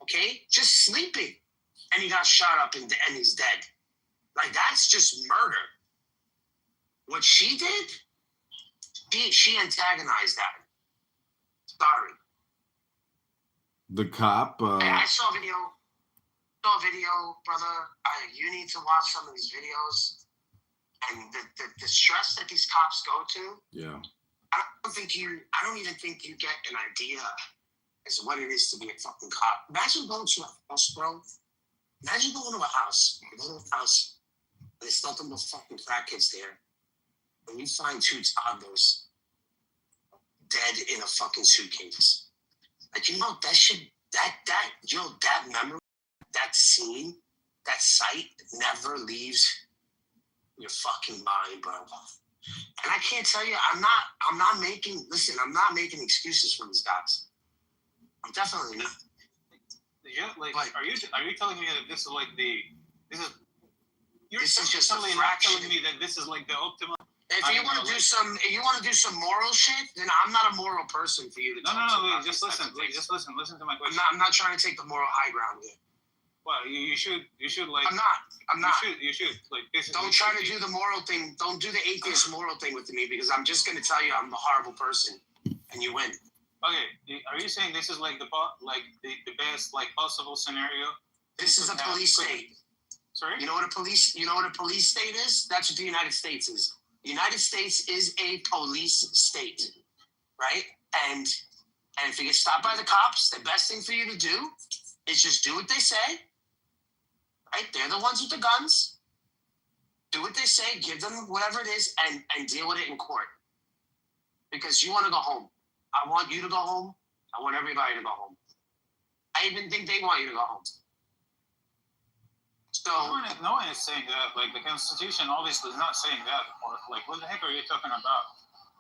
Okay? Just sleeping. And he got shot up and he's dead. Like, that's just murder. What she did, she antagonized that. Sorry. The cop. I saw a video. Brother. You need to watch some of these videos. And the stress that these cops go to. Yeah. I don't even think you get an idea as to what it is to be a fucking cop. Imagine going to a house, bro. Imagine going to a house. You go to a house, and there's nothing but fucking crackheads there. And you find 2 toddlers dead in a fucking suitcase. Like, you know, that memory, that scene, that sight never leaves your fucking mind, bro. And I can't tell you, I'm not making excuses for these guys. I'm definitely not. Yeah, like, are you telling me that this is like you're just totally not telling me that this is like the optimal? If you want to do some moral shit, then I'm not a moral person for you to talk to. No, just listen to my question. I'm not trying to take the moral high ground here. Well, you should like. I'm not. You should like. Don't try to do the moral thing. Don't do the atheist moral thing with me, because I'm just going to tell you I'm a horrible person, and you win. Okay, are you saying this is like the best like possible scenario? This is a police state. Sorry? You know what a police state is? That's what the United States is. The United States is a police state, right? And if you get stopped by the cops, the best thing for you to do is just do what they say, right? They're the ones with the guns. Do what they say, give them whatever it is, and deal with it in court. Because you want to go home. I want you to go home. I want everybody to go home. I even think they want you to go home. So no one is saying that. Like, the Constitution obviously is not saying that. Or like, what the heck are you talking about?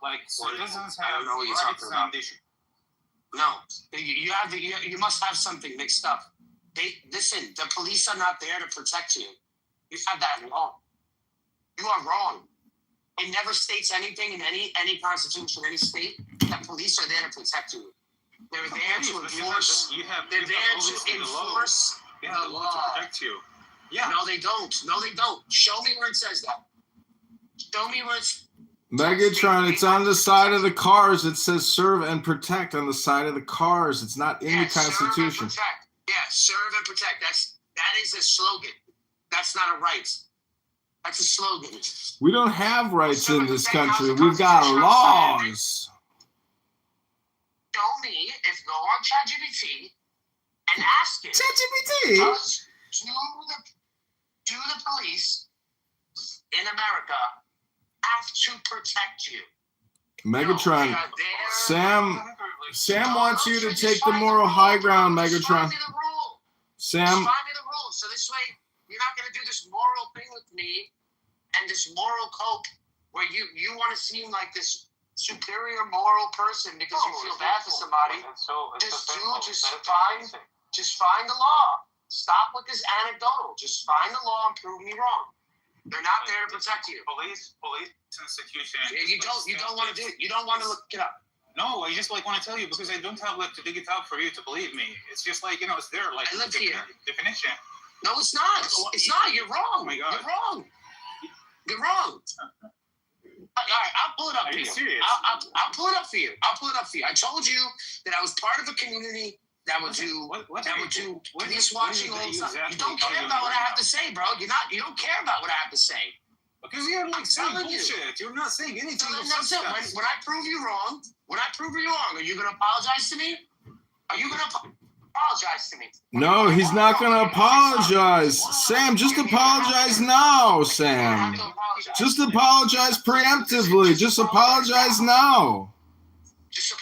Like, citizens have rights and they should. No, you must have something mixed up. Listen, the police are not there to protect you. You have that wrong. You are wrong. It never states anything in any constitution, any state, that police are there to protect you. They're there to enforce. They're there to enforce the law to protect you. Yeah. No, they don't. Show me where it says that. Show me where it's. Megatron, it's on the side of the cars. It says serve and protect on the side of the cars. It's not in the Constitution. Serve and protect. Yeah, serve and protect. That is a slogan. That's not a right. That's a slogan. We don't have rights in this country. We've got laws. Show me, if go on ChatGPT and ask it. ChatGPT? Do the police in America have to protect you? Megatron, Sam wants you to take the moral high ground, Megatron. Sam. Just find me the rules, so this way you're not going to do this moral thing with me and this moral code where you want to seem like this superior moral person because you feel bad for somebody. Just find the law. Stop with this anecdotal. Just find the law and prove me wrong. They're not there to protect you. Police institution. You don't want to do it. You don't want to look it up. No, I just like want to tell you because I don't have like to dig it out for you to believe me. It's just like, you know, it's there like I live here. Definition. No, it's not. It's not. You're wrong. Oh my God. You're wrong. You're wrong. All right, I'll pull it up for you. Serious? I'll pull it up for you. I told you that I was part of a community that would do police watching all the time. You don't care about what I have to say, bro. You don't care about what I have to say. Because you're like saying bullshit. You're not saying anything. So that's it. When I prove you wrong, are you gonna apologize to me? Are you gonna apologize to me? No, he's not gonna apologize. Sam, just apologize now, Sam. Just apologize preemptively. Just apologize now. Just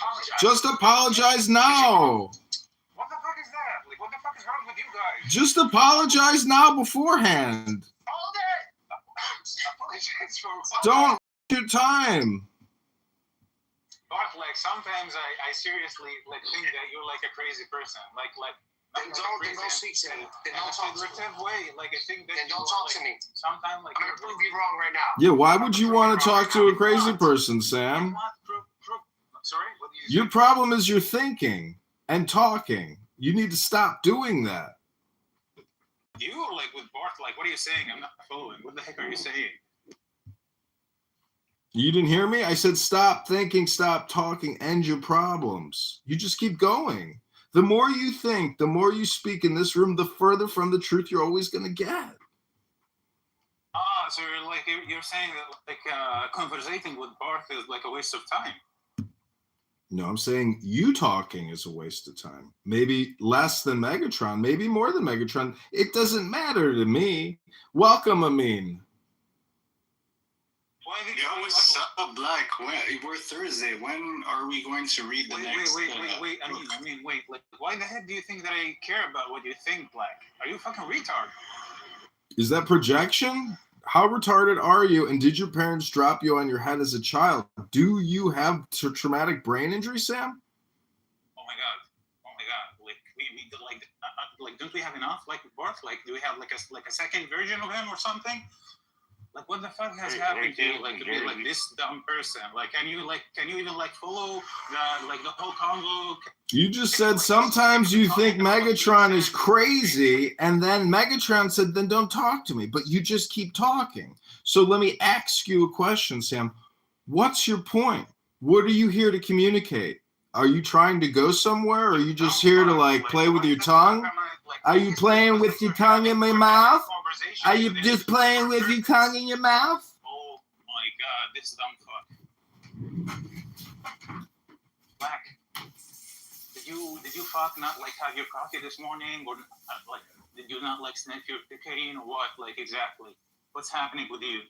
apologize now. What the fuck is that? Like, what the fuck is wrong with you guys? Just apologize now beforehand. Don't waste your time. But like sometimes I seriously like think that you're like a crazy person. Like Then don't speak to me. Then don't talk to me. Way. Like I think that then don't talk to me. Sometimes like I'm gonna prove you wrong right now. Yeah, why would you want to talk to a crazy person, Sam? Sorry, what do you Your problem is you're thinking and talking. You need to stop doing that. You like with Bart, like what are you saying? I'm not following. What the heck are you saying? You didn't hear me? I said stop thinking, stop talking, end your problems. You just keep going. The more you think, the more you speak in this room, the further from the truth you're always going to get. So you're saying that like conversating with Bart is like a waste of time. No, I'm saying you talking is a waste of time. Maybe less than Megatron, maybe more than Megatron. It doesn't matter to me. Welcome, Amin. Yo, what's up, Black? We're Thursday. When are we going to read the next? Wait. I mean, wait. Like, why the heck do you think that I care about what you think, Black? Are you a fucking retard? Is that projection? How retarded are you? And did your parents drop you on your head as a child? Do you have traumatic brain injury, Sam? Oh my god! Like we like don't we have enough like Bart? Like do we have like a second version of him or something? Like what the fuck has happened to you? Like to be like this dumb person? Like can you even like follow the whole convo? You just said sometimes you think Megatron is crazy, and then Megatron said, then don't talk to me. But you just keep talking. So let me ask you a question, Sam. What's your point? What are you here to communicate? Are you trying to go somewhere, or are you just here to like play with your tongue? Are you playing with your tongue in my mouth? Are you just playing with your tongue in your mouth? Oh my god, this dumb fuck. Black. Did you fuck not like have your coffee this morning, or like did you not like sniff your cocaine or what? Like exactly, what's happening with you?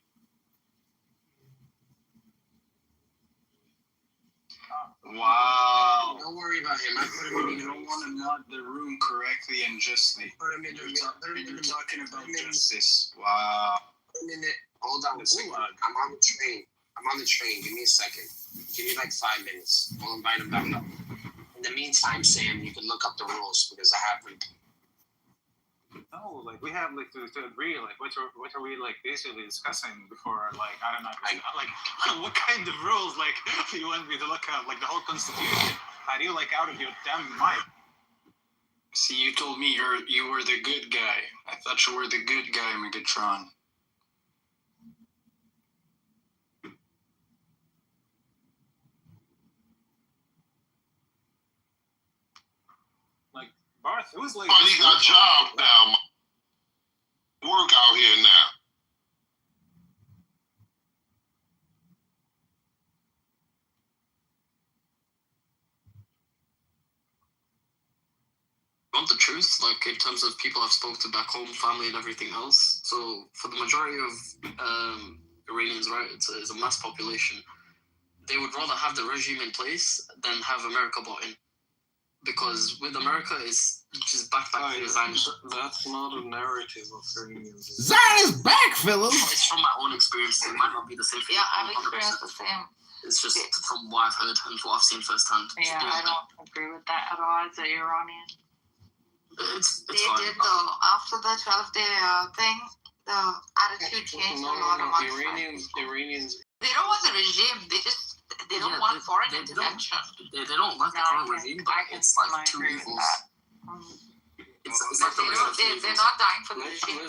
Wow. Don't worry about him. I put him in. You don't want to mod the room correctly and justly. Put him in. You're talking about justice. Wow. Put him in it. Hold on a second. I'm on the train. Give me a second. Give me like 5 minutes. We'll invite him back up. In the meantime, Sam, you can look up the rules because I haven't. No, like we have like to agree. Like what are we like basically discussing before? Like I don't know. Like what kind of rules like you want me to look up? Like the whole Constitution? Are you like out of your damn mind? See, you told me you were the good guy. I thought you were the good guy, Megatron. Barth, who's like? Finally got a job now. Work out here now. Want the truth, like in terms of people I've spoken to back home, family, and everything else. So for the majority of Iranians, right, it's a mass population. They would rather have the regime in place than have America bought in. Because with America, it's just back to Zionism. That's not a narrative of Iranians. Zionist back, fellas! It's from my own experience. It might not be the same for you. Yeah, I've experienced the same. It's just from what I've heard and what I've seen firsthand. Yeah, I don't agree with that at all as an Iranian. It's they fine. did though, after the 12-day thing, the attitude changed a lot amongst Iranians. They don't want the regime, they don't want foreign intervention. They don't like the current regime, but it's like two evils. It's like they're not dying for the regime.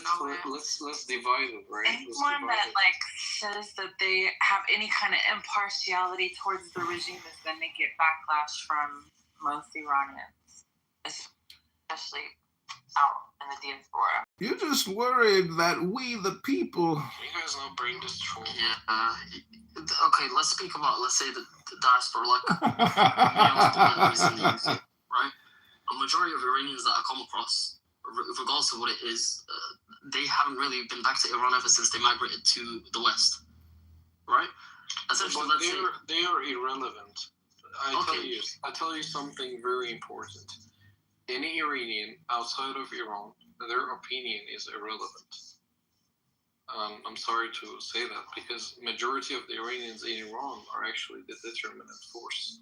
Let's divide it, right? Anyone that like says that they have any kind of impartiality towards the regime is going to get backlash from most Iranians, especially out in the diaspora. You're just worried that we, the people. You guys know brain destroy. Yeah. Okay, let's speak about, let's say, the diaspora, like, right? A majority of Iranians that I come across, regardless of what it is, they haven't really been back to Iran ever since they migrated to the West, right? Essentially, but they are irrelevant. I tell you something very important. Any Iranian outside of Iran, their opinion is irrelevant. I'm sorry to say that, because majority of the Iranians in Iran are actually the determinant force.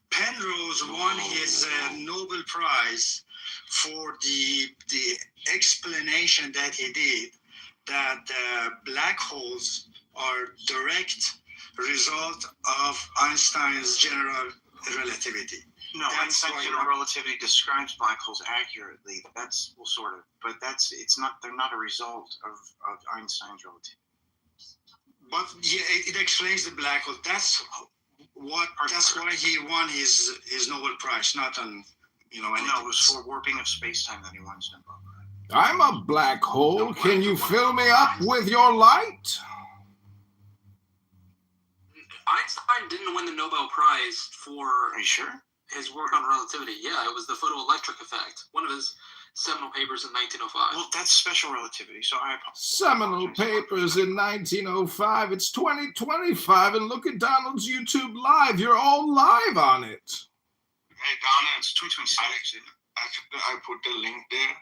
Penrose won his Nobel Prize for the explanation that he did that black holes are direct result of Einstein's general relativity. No, Einstein's general relativity describes black holes accurately. That's well, sort of, but it's not. They're not a result of Einstein's relativity. But yeah, it explains the black hole. That's why he won his Nobel Prize, not on anything. No, it was for warping of space-time that he won his Nobel Prize. I'm a black hole. Can you fill me up with your light? Einstein didn't win the Nobel Prize for. Are you sure? His work on relativity. Yeah, it was the photoelectric effect. One of his seminal papers in 1905. Well, that's special relativity, so I apologize. Seminal papers in 1905. It's 2025, and look at Donald's YouTube live. You're all live on it. Hey, Donna, it's 2026. Actually, I put the link there.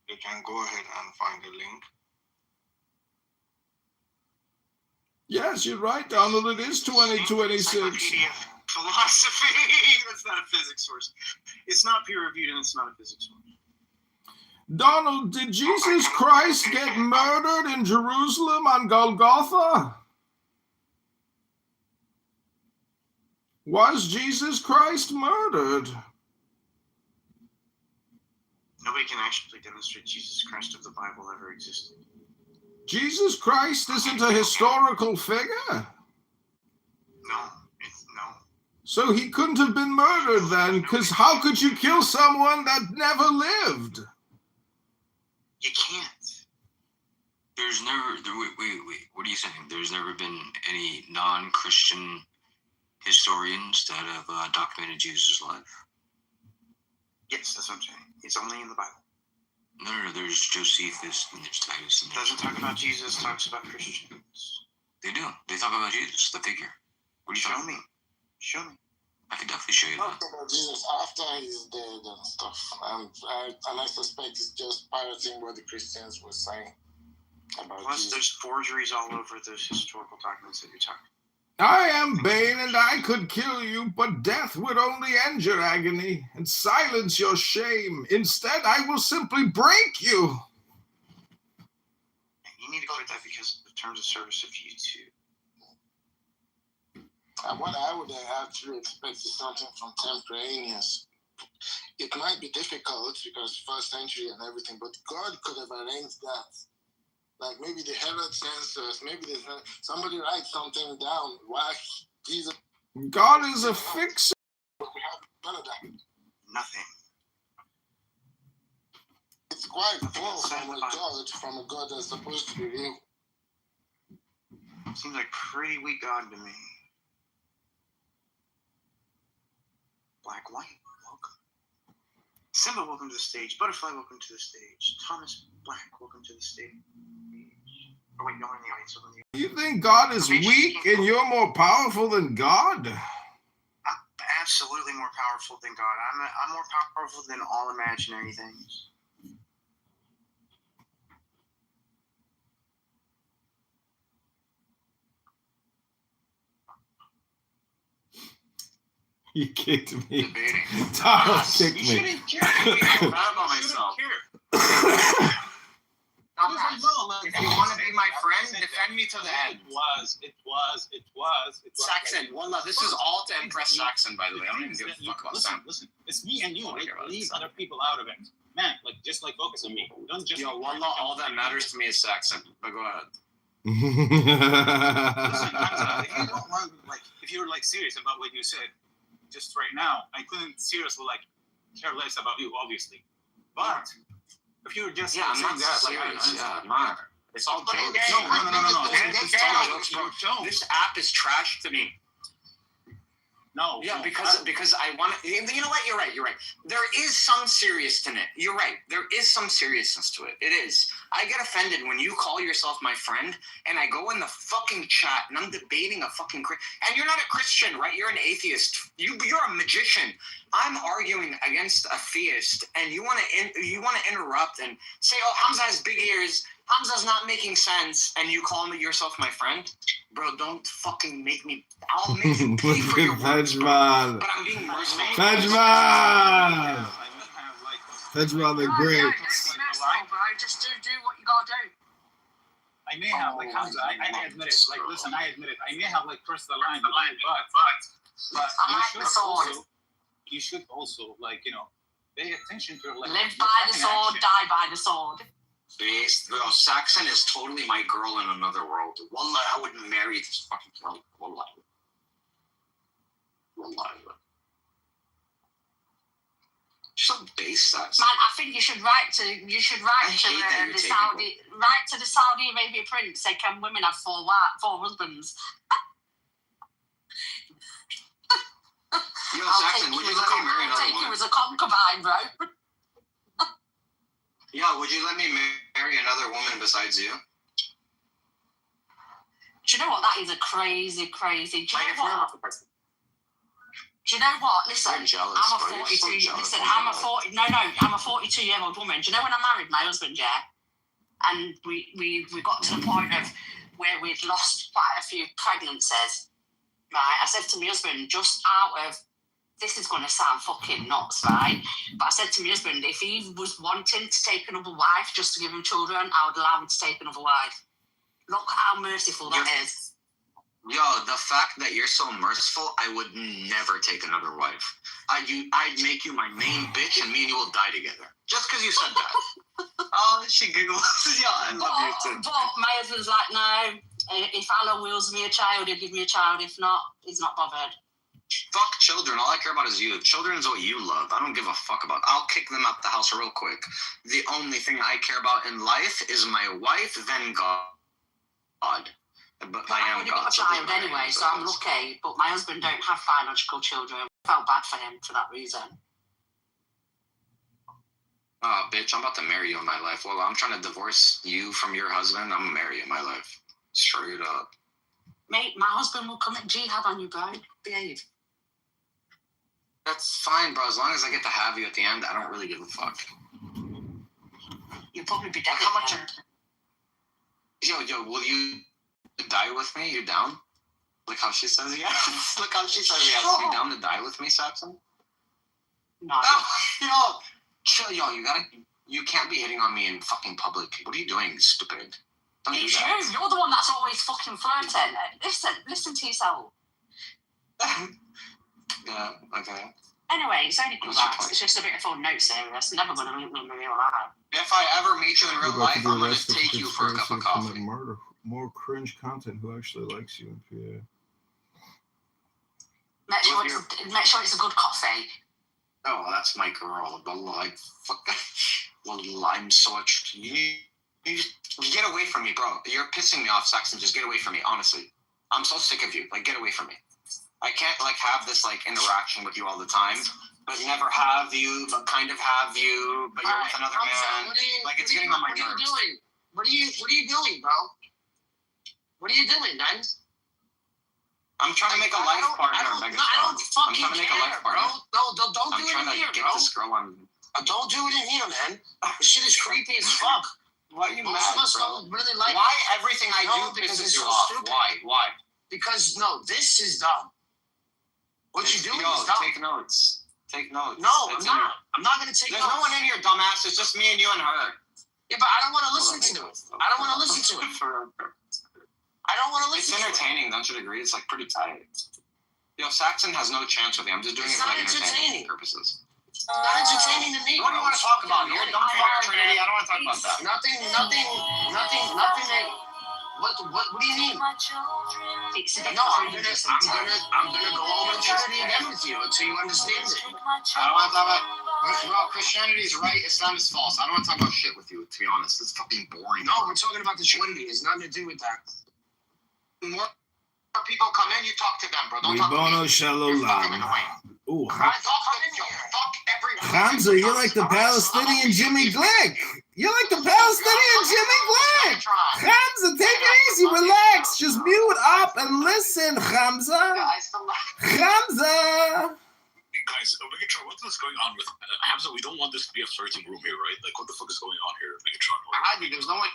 You can go ahead and find the link. Yes, you're right, Donald. It is 2026. Philosophy. That's not a physics source. It's not peer-reviewed, and it's not a physics source. Donald, did Jesus Christ get murdered in Jerusalem on Golgotha? Was Jesus Christ murdered? Nobody can actually demonstrate Jesus Christ of the Bible ever existed. Jesus Christ isn't a historical figure? No. So he couldn't have been murdered then, because how could you kill someone that never lived? You can't. There's never, wait, what are you saying? There's never been any non-Christian historians that have documented Jesus' life? Yes, that's what I'm saying. It's only in the Bible. No, there's Josephus and there's Titus. It doesn't talk about Jesus, it talks about Christians. They do. They talk about Jesus, the figure. What are you talking about? Show me. I can definitely show you that. Talk about Jesus after he's dead and stuff. And I suspect it's just parroting what the Christians were saying about Plus, Jesus. there's forgeries all over those historical documents that you're talking I am Bane, and I could kill you, but death would only end your agony and silence your shame. Instead, I will simply break you. You need to quit that because of the terms of service of YouTube. What I would actually expect is something from temporaneous. It might be difficult because first century and everything, but God could have arranged that. Like maybe the Herod censors, maybe somebody writes something down. Why Jesus? God is a fixer. We have none of that. Nothing. It's quite full from a God that's supposed to be real. Seems like pretty weak God to me. Black White, welcome. Simba, welcome to the stage. Butterfly, welcome to the stage. Thomas Black, welcome to the stage. Oh wait, no one in the audience. You think God is weak and you're more powerful than God? I'm absolutely more powerful than God. I'm more powerful than all imaginary things. You kicked me. Donald kicked me. You shouldn't care. About myself. If you want to be my friend, defend me to the end. It was. Saxon, one love. This is all to impress Saxon, by the way. I don't even give a fuck about Sam. Listen, it's me and you. Leave other people out of it. Man, just focus on me. Don't just. Yo, one law, all that matters to me is Saxon. But go ahead. Listen, Hamza, if you don't want, if you're serious about what you said, just right now, I couldn't seriously care less about you, obviously. But if you're just I'm saying not that, serious. I'm it's all jokes. No. This app is trash to me. No. Yeah, because I want to. You know what? You're right. There is some seriousness in it. You're right. There is some seriousness to it. It is. I get offended when you call yourself my friend, and I go in the fucking chat, and I'm debating a fucking and you're not a Christian, right? You're an atheist. You're a magician. I'm arguing against a theist, and you want to interrupt and say, "Oh, Hamza has big ears. Hamza's not making sense, and you call me yourself my friend, bro. Don't fucking make me. I'll make you pay for your words, bro. But I'm being merciful. Tajman! Tajman the great. Bro, just do what you gotta do. I may have, like, Hamza, I admit it. Like, listen, I admit it. I may have, like, crossed the line, but you should also, like, you know, pay attention to, like, live by the sword, die by the sword. Based, bro, Saxon is totally my girl in another world. Wallah, I wouldn't marry this fucking girl. Wallah. So base, Saxon. Man, I think you should write to the Saudi Arabia prince. Say, can women have four husbands? Yo, Saxon, would you let me marry another woman? Take you as a concubine, bro. Yeah, would you let me marry another woman besides you? Do you know what? That is a crazy. Do you know what? Do you know what? Listen, I'm a 42. Listen, I'm a 42-year-old woman. Do you know when I married my husband? Yeah, and we got to the point of where we'd lost quite a few pregnancies. Right, I said to my husband, just out of this is going to sound fucking nuts, right? But I said to my husband, if he was wanting to take another wife just to give him children, I would allow him to take another wife. Look how merciful that is. Yo, the fact that you're so merciful, I would never take another wife. I'd make you my main bitch, and me and you will die together. Just because you said that. Oh, she giggles. Yeah, I love you too. But my husband's like, no, if Allah wills me a child, he'll give me a child. If not, he's not bothered. Fuck children. All I care about is you. Children is what you love. I don't give a fuck about. I'll kick them out the house real quick. The only thing I care about in life is my wife, then God. But I am already got a child anyway, so I'm lucky. But my husband don't have biological children. I felt bad for him for that reason. Oh, bitch, I'm about to marry you in my life. Well, I'm trying to divorce you from your husband. I'm gonna marry you in my life. Straight up. Mate, my husband will commit jihad on you, bro. Behave. That's fine, bro. As long as I get to have you at the end, I don't really give a fuck. You'll probably be dead. How much? Yo, will you die with me? You down? Look how she says yes. Look how she says yes. You down to die with me, Saxon? No. Oh, chill, you can't be hitting on me in fucking public. What are you doing, stupid? Don't do that. You're the one that's always fucking flirting. Listen to yourself. Yeah, okay. Anyway, it's only congrats. It's just a bit of fun. No serious. Never gonna meet me in real life. If I ever meet you in real life, I'm gonna take you for a cup of coffee. More cringe content. Who actually likes you in PA? Make sure it's a good coffee. Oh, that's my girl. I'm so you just get away from me, bro. You're pissing me off, Saxon. Just get away from me, honestly. I'm so sick of you. Like, get away from me. I can't have this interaction with you all the time, but never have you, but kind of have you, but you're with another man. It's getting on my nerves. What are you doing, bro? What are you doing, man? I'm trying to make a life partner, Megatron. I don't fucking I'm trying to make a life partner. Bro. No, don't do it in here, bro. This girl on. Don't do it in here, man. This shit is creepy as fuck. Why are you mad, bro? Really like why everything I do pisses you off? Stupid. Why? Because, no, this is dumb. What you're doing is dumb. Take notes. No, I'm not. I'm not going to take notes. There's notes. No one in here, dumbass. It's just me and you and her. Yeah, but I don't want to listen to it. I don't want to listen to it. I don't want to listen to it. It's entertaining, don't you agree? It's pretty tight. Yo, Saxon has no chance with me. I'm just doing it for entertaining purposes. It's not entertaining to me. What do you want to talk about here? Don't fire Trinity. I don't want to talk about that. Nothing that. What do you mean? No, I'm gonna go over Trinity again with you until you understand it. I don't want to talk about. Well, Christianity's right, Islam is false. I don't want to talk about shit with you, to be honest. It's fucking boring. No, we're talking about the Trinity. It's nothing to do with that. More people come in, you talk to them, bro. Don't talk to me. Shalom. Ooh, Fuck everyone. Hamza, you're like the Palestinian Jimmy Glick. You're like the Palestinian Jimmy Glick. Hamza, take it easy, relax. Just mute up and listen, Hamza. Hamza. Guys, Megatron, what's going on with Hamza? We don't want this to be a flirting room here, right? Like, what the fuck is going on here, Megatron? There's no one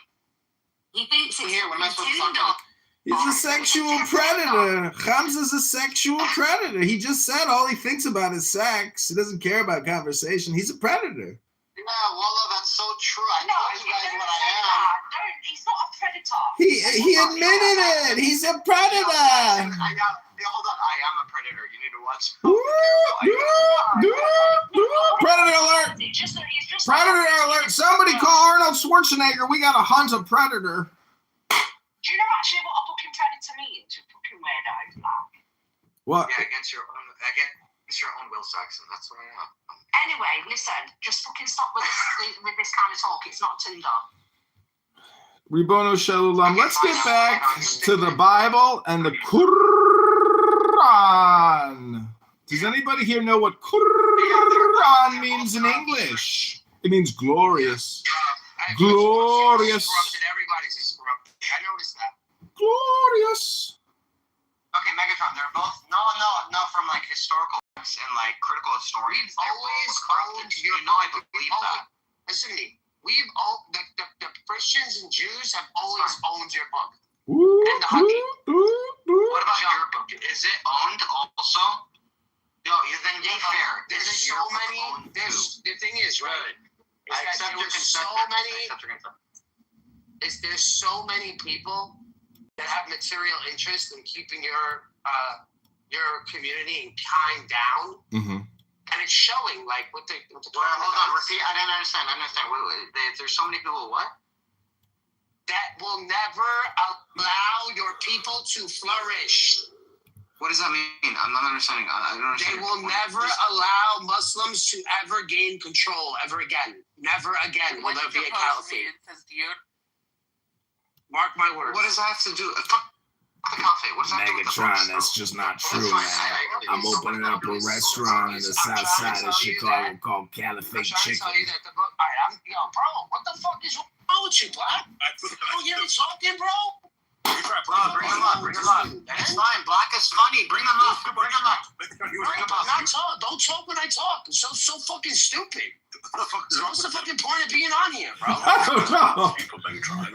He thinks it's Here, what am I supposed to fuck Tinder. with? He's a sexual predator. Hamza's a sexual predator. He just said all he thinks about is sex. He doesn't care about conversation. He's a predator. Yeah, Wallah, that's so true. I No, told you guys don't what say I am. that. Don't. He's not a predator. He admitted it. He's a predator. Hold on. I am a predator. You need to watch. Predator alert. Predator alert. Somebody call Arnold Schwarzenegger. We got to hunt a predator. Do you know actually what a fucking predator means? You fucking weirdo. What? Yeah, against your own Will Saxon. That's what I am. Anyway, listen. Just fucking stop with this kind of talk. It's not Tinder. Ribono Shalom. Let's get back to the Bible and the Quran. Does anybody here know what Quran means in English? It means glorious. Glorious. Everybody's corrupted. I noticed that. Glorious. Okay, Megatron, they're both no, from like historical books and like critical historians. They're always corrupted. You know, I believe that. Listen to me. We've all the Christians and Jews have always owned your book. What about your book? Is it owned also? Yo, then be fair. There's so many. The thing is, right? I accept your so many. There's so many people that have material interest in keeping your community and kind down, and it's showing. Like with the hold on, repeat. I didn't understand. Wait. There's so many people. What? That will never allow your people to flourish. What does that mean? I'm not understanding. I don't understand. They will never allow Muslims to ever gain control ever again. Never again will there be a caliphate. Mark my words. What does that have to do? Fuck the caliphate. What does that have to do with the Megatron, that's just not true, man. I'm opening up a restaurant in the south side of Chicago called Caliphate Chicken. Bro, what the fuck is wrong with you, Black? You hear me talking, bro? Bring him up. It's fine. Black is funny. Bring him up. Don't talk when I talk. It's so fucking stupid. What's the fucking point of being on here, bro? I don't know.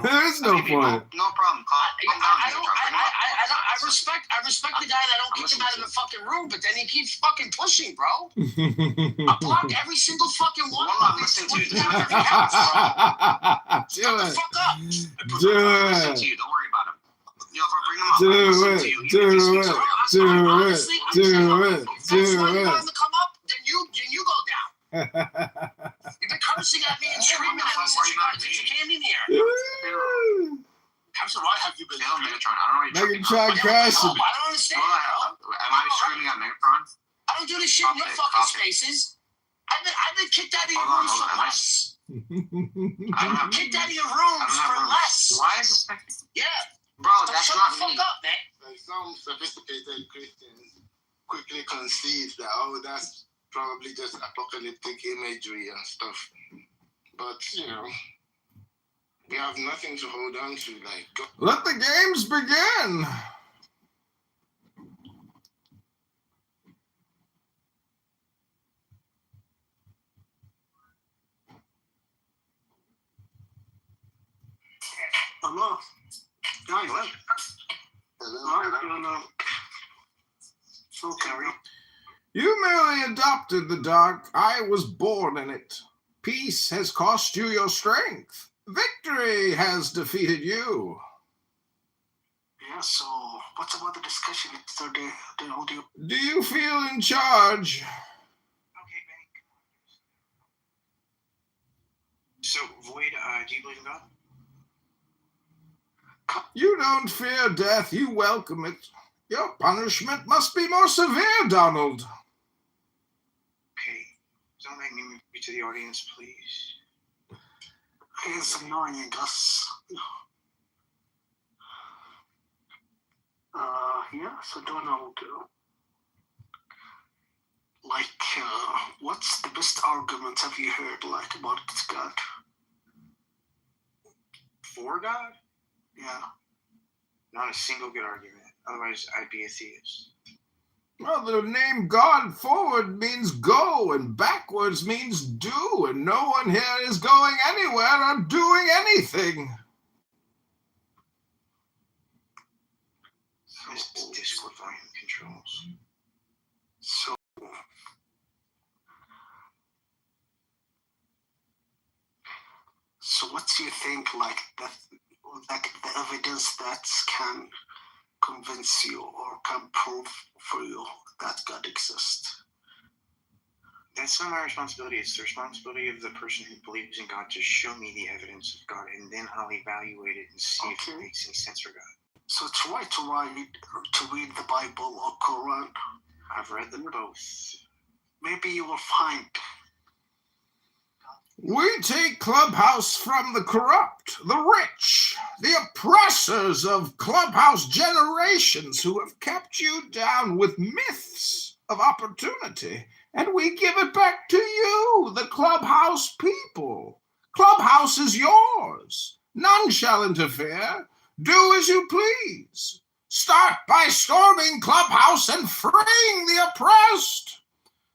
There is no point. No problem. I respect the guy that I don't kick him out of the fucking room, but then he keeps fucking pushing, bro. I block every single fucking one. I'm listening to you. Do it. Do it. Don't worry about him. Yo, bring him up. Do it. Come up, then you go down. You've been cursing at me and screaming at me since you came in here. Hamza, why have you been yelling Megatron? I don't know. Megatron crashing. I don't understand. Am I screaming at Megatron? I don't do this shit in your fucking spaces. I've been kicked out of your rooms for less. I'm kicked out of your rooms for less. Why is this? Yeah. Bro, that's shut not the me. fuck up, man. Like some sophisticated Christians quickly concede that, oh, that's probably just apocalyptic imagery and stuff. But, you know, we have nothing to hold on to. Like, Let the games begin. Hello. Guys, what? Hello. Okay. You merely adopted the dark. I was born in it. Peace has cost you your strength. Victory has defeated you. Yeah, so what's about the discussion? Do you feel in charge? So, Void, do you believe in God? You don't fear death, you welcome it. Your punishment must be more severe, Donald. Okay, don't make me move you to the audience, please. It's annoying, Gus. Yeah, so Donald, what's the best argument have you heard, about God? For God? Yeah. Not a single good argument. Otherwise, I'd be a theist. Well, the name God forward means go, and backwards means do, and no one here is going anywhere or doing anything. Because the Discord volume controls. So. So what do you think, like the evidence that can convince you or can prove for you that God exists? That's not my responsibility. It's the responsibility of the person who believes in God to show me the evidence of God, and then I'll evaluate it and see if it makes any sense for God. So try to read the Bible or Quran. I've read them both. Maybe you will find. We take Clubhouse from the corrupt, the rich, the oppressors of Clubhouse generations who have kept you down with myths of opportunity, and we give it back to you, the Clubhouse people. Clubhouse is yours. None shall interfere. Do as you please. Start by storming Clubhouse and freeing the oppressed.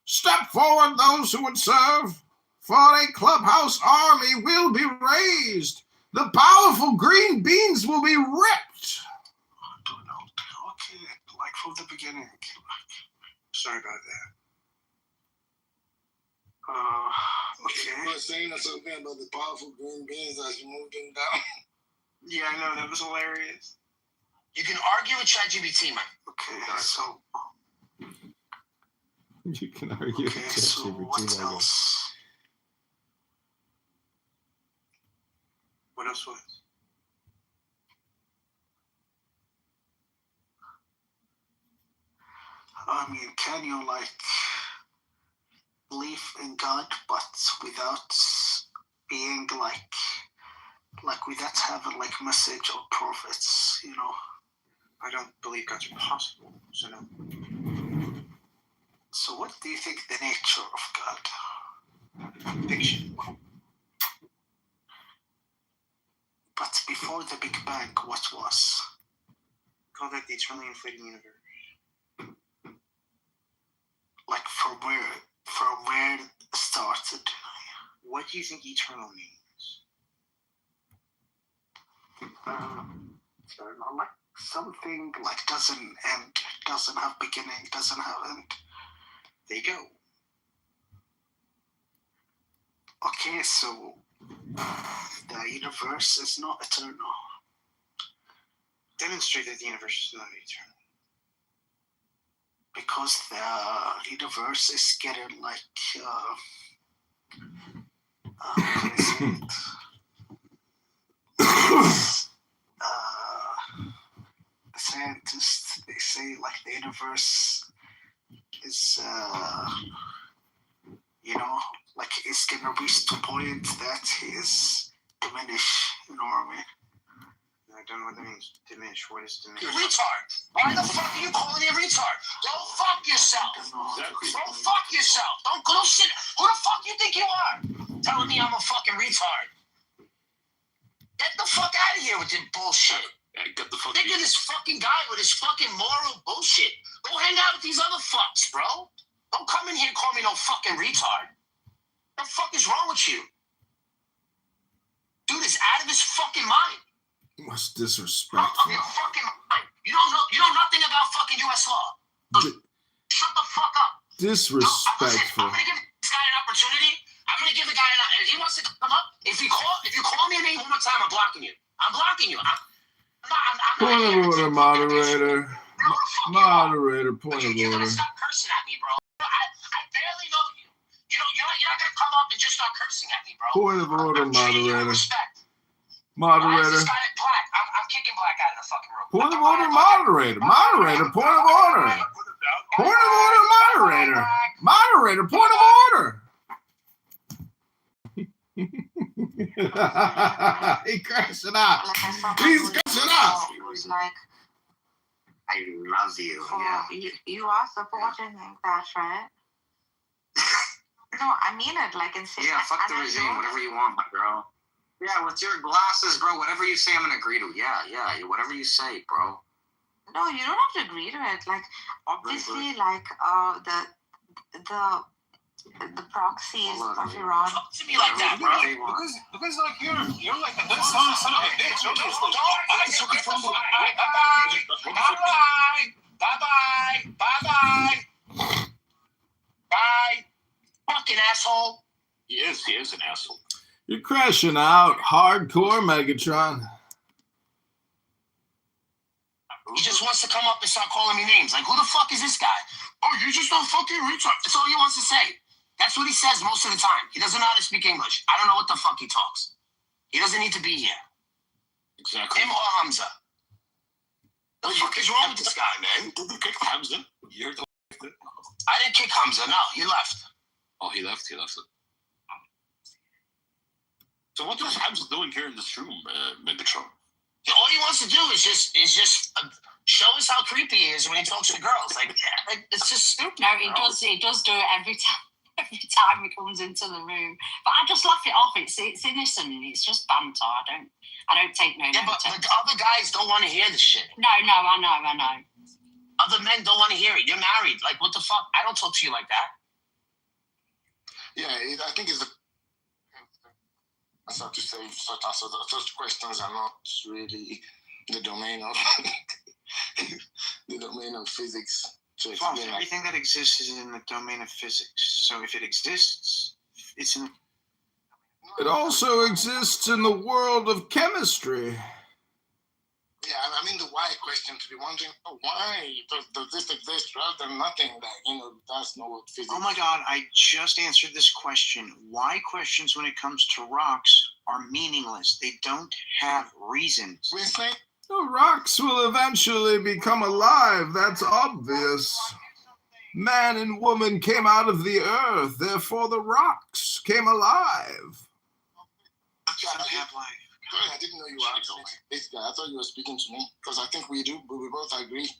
Step forward those who would serve. For a Clubhouse army will be raised. The powerful green beans will be ripped. Okay, like from the beginning. Sorry about that. Okay. You were saying something about the powerful green beans as you moved them down. Yeah, I know, that was hilarious. You can argue with ChatGPT, man. Okay, so. You can argue with ChatGPT. What else was? I mean, can you like believe in God, but without being like without having like message or prophets, you know? I don't believe God's impossible, so no. So what do you think the nature of God? Fiction. But before the Big Bang, what was? Call that the eternally inflated universe. Like from where it started. What do you think eternal means? Like something like doesn't end, doesn't have beginning, doesn't have end. There you go. Okay, so the universe is not eternal. Demonstrate that the universe is not eternal. Because the universe is getting like the scientists, they say like the universe is you know, like it's gonna reach the point that is diminished, you know what I mean? I don't know what that means. Diminish. What is diminish? You retard. Why the fuck are you calling me a retard? Go fuck yourself. Go fuck yourself. Don't shit. Who the fuck you think you are? Telling me I'm a fucking retard. Get the fuck out of here with this bullshit. Yeah, get the fuck Think of this fucking guy with his fucking moral bullshit. Go hang out with these other fucks, bro. Don't come in here and call me no fucking retard. What the fuck is wrong with you? Dude is out of his fucking mind. What's Out of disrespectful? your fucking mind. You know nothing about fucking U.S. law. Shut the fuck up. Disrespectful. I'm gonna give this guy an opportunity. I'm gonna give the guy if he wants to come up. If you call me a name one more time, I'm blocking you. I'm blocking you. I'm not Point of order, moderator. Moderator, point of You're order. gonna stop cursing at me, bro. I barely know you. You're not gonna come up and just start cursing at me, bro. Point of order, I'm treating you with moderator. respect. Why is Moderator. this guy black? I'm kicking black out of the fucking room. Point of order, moderator. Moderator, point of order. Point of order, moderator. Moderator, point of order. He cracks it up. He's cracking up. It was like, I love you. oh, Yeah. you are supporting that, right? No, I mean it, like in Yeah, fuck the regime, whatever you want, my girl. Yeah, with your glasses, bro, whatever you say, I'm gonna agree to. Yeah, whatever you say, bro. No, you don't have to agree to it. Like, obviously, like, the the proxies of Iran. Talk to me like that, bro. Because like you're like a son of a bitch. Obviously. Bye. Fucking asshole. He is an asshole. You're crashing out. Hardcore Megatron. He just wants to come up and start calling me names. Like, who the fuck is this guy? Oh, you're just a fucking retard. That's all he wants to say. That's what he says most of the time. He doesn't know how to speak English. I don't know what the fuck he talks. He doesn't need to be here. Exactly. Him or Hamza. The fuck is wrong with this guy, man? Did you kick Hamza? You're the I didn't kick Hamza. No, he left. Oh, he left. So what is Hamza doing here in this room, Megatron? All he wants to do is just show us how creepy he is when he talks to girls. Like it's just stupid. No, he does do it every time. Every time he comes into the room, but I just laugh it off. It's innocent. It's just banter. I don't take no notice. But the other guys don't want to hear this shit. No, I know. Other men don't want to hear it. You're married. Like, what the fuck? I don't talk to you like that. Yeah, I think it's I have to say such questions are not really the domain of physics. False. Everything that exists is in the domain of physics. So if it exists, it's in. It also exists in the world of chemistry. Yeah, I mean the why question, to be wondering, why does this exist rather than nothing that, that's no physics. Oh my God, I just answered this question. Why questions when it comes to rocks are meaningless. They don't have reasons. Really? The rocks will eventually become alive, that's obvious. Man and woman came out of the earth, therefore the rocks came alive. Have life. Sorry, I didn't know you were asking this guy. I thought you were speaking to me because I think we both agree.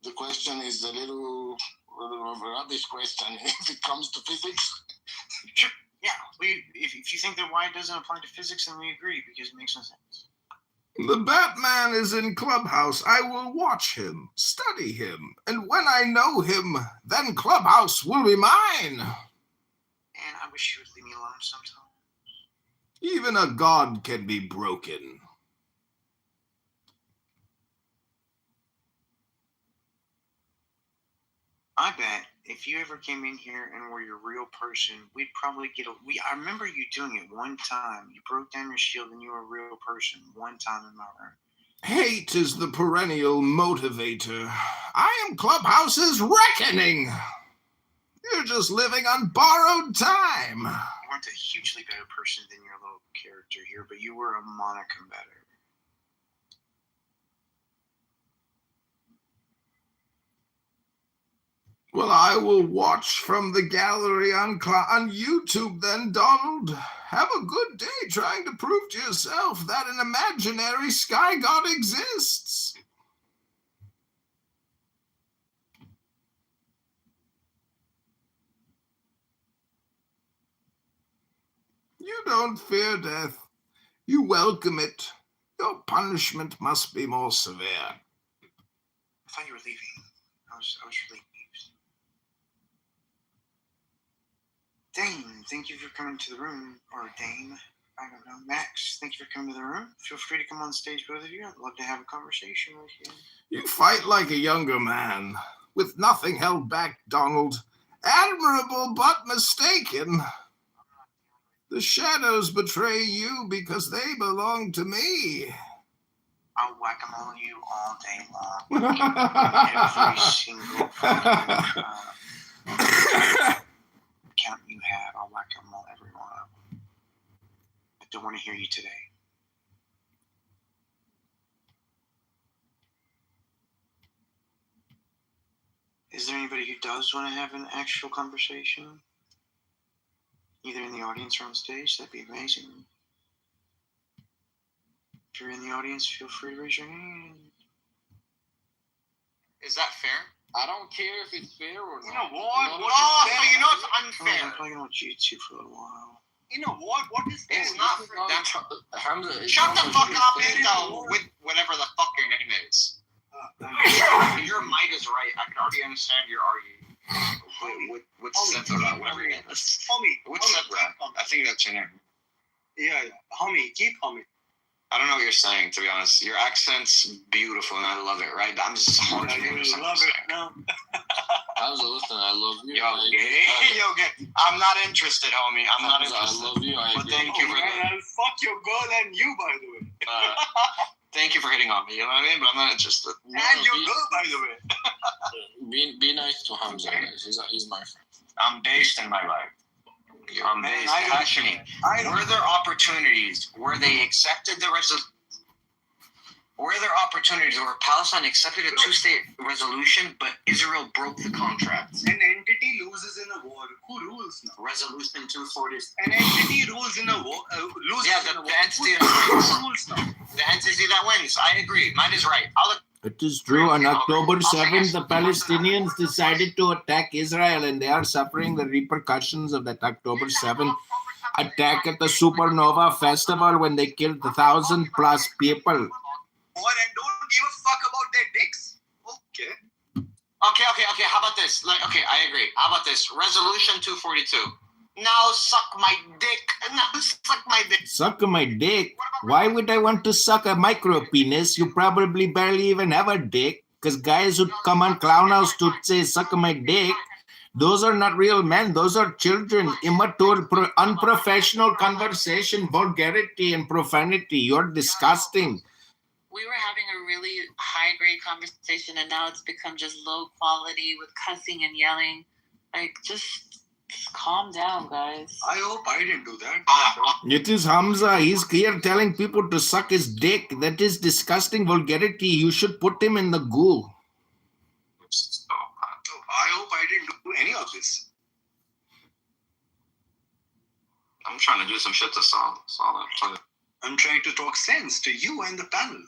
The question is a little of a rubbish question if it comes to physics. Sure. Yeah, if you think that why it doesn't apply to physics, then we agree because it makes no sense. The Batman is in Clubhouse. I will watch him, study him, and when I know him, then Clubhouse will be mine. And I wish you would leave me alone sometime. Even a god can be broken. I bet if you ever came in here and were your real person, we'd probably I remember you doing it one time. You broke down your shield and you were a real person one time in my room. Hate is the perennial motivator. I am Clubhouse's reckoning. You're just living on borrowed time. You weren't a hugely better person than your little character here, but you were a monicum better. Well, I will watch from the gallery on YouTube then, Donald. Have a good day trying to prove to yourself that an imaginary sky god exists. You don't fear death. You welcome it. Your punishment must be more severe. I thought you were leaving. I was really confused. Dane, thank you for coming to the room. Or Dane, I don't know. Max, thank you for coming to the room. Feel free to come on stage, both of you. I'd love to have a conversation with you. You fight like a younger man, with nothing held back, Donald. Admirable but mistaken. The shadows betray you because they belong to me. I'll whack-a-mole you all day long. Every single account you have, I'll whack-a-mole every one of them. I don't want to hear you today. Is there anybody who does want to have an actual conversation? Either in the audience or on stage, that'd be amazing. If you're in the audience, feel free to raise your hand. Is that fair? I don't care if it's fair or not. You know what? So you know it's unfair. I'm probably gonna watch YouTube for a little while. You know what? What is this? It's not fair. Shut the fuck up, Intel, with whatever the fuck your name is. Your mic is right. I can already understand your argument. With What's Sevra? Whatever your name is. Homie. What's Sevra? I think that's your name. Yeah. Homie, keep homie. I don't know what you're saying, to be honest. Your accent's beautiful and I love it, right? But I'm just hard to understand. Love it. No. Hamza, listen, I love you. Yo, I'm not interested, homie. I'm not Hamza, interested. I love you. But thank you for I'll fuck your girl and you, by the way. thank you for hitting on me. You know what I mean? But I'm not interested. And your girl, by the way. Be nice to Hamza, guys. He's my friend. I'm based in my life. I'm based. Hashimi. Were there opportunities where they accepted the Were there opportunities where Palestine accepted a two-state resolution, but Israel broke the contract? An entity loses in a war. Who rules now? Resolution 240. An entity rules in a war. The entity that wins. The entity that wins. I agree. Mine is right. It is true. On October 7th, the Palestinians decided to attack Israel, and they are suffering the repercussions of that October 7th attack at the Supernova Festival when they killed 1,000+ people. And don't give a fuck about their dicks. Okay. Okay. How about this? I agree. How about this? Resolution 242. Now suck my dick. Suck my dick? Why would I want to suck a micro penis? You probably barely even have a dick. Because guys who come on Clown House to say suck my dick, those are not real men. Those are children. Immature, unprofessional conversation, vulgarity and profanity. You're disgusting. We were having a really high-grade conversation, and now it's become just low quality with cussing and yelling. Just calm down, guys. I hope I didn't do that. It is Hamza. He's here telling people to suck his dick. That is disgusting vulgarity. You should put him in the goo. I hope I didn't do any of this. I'm trying to do some shit to solve that. I'm trying to talk sense to you and the panel.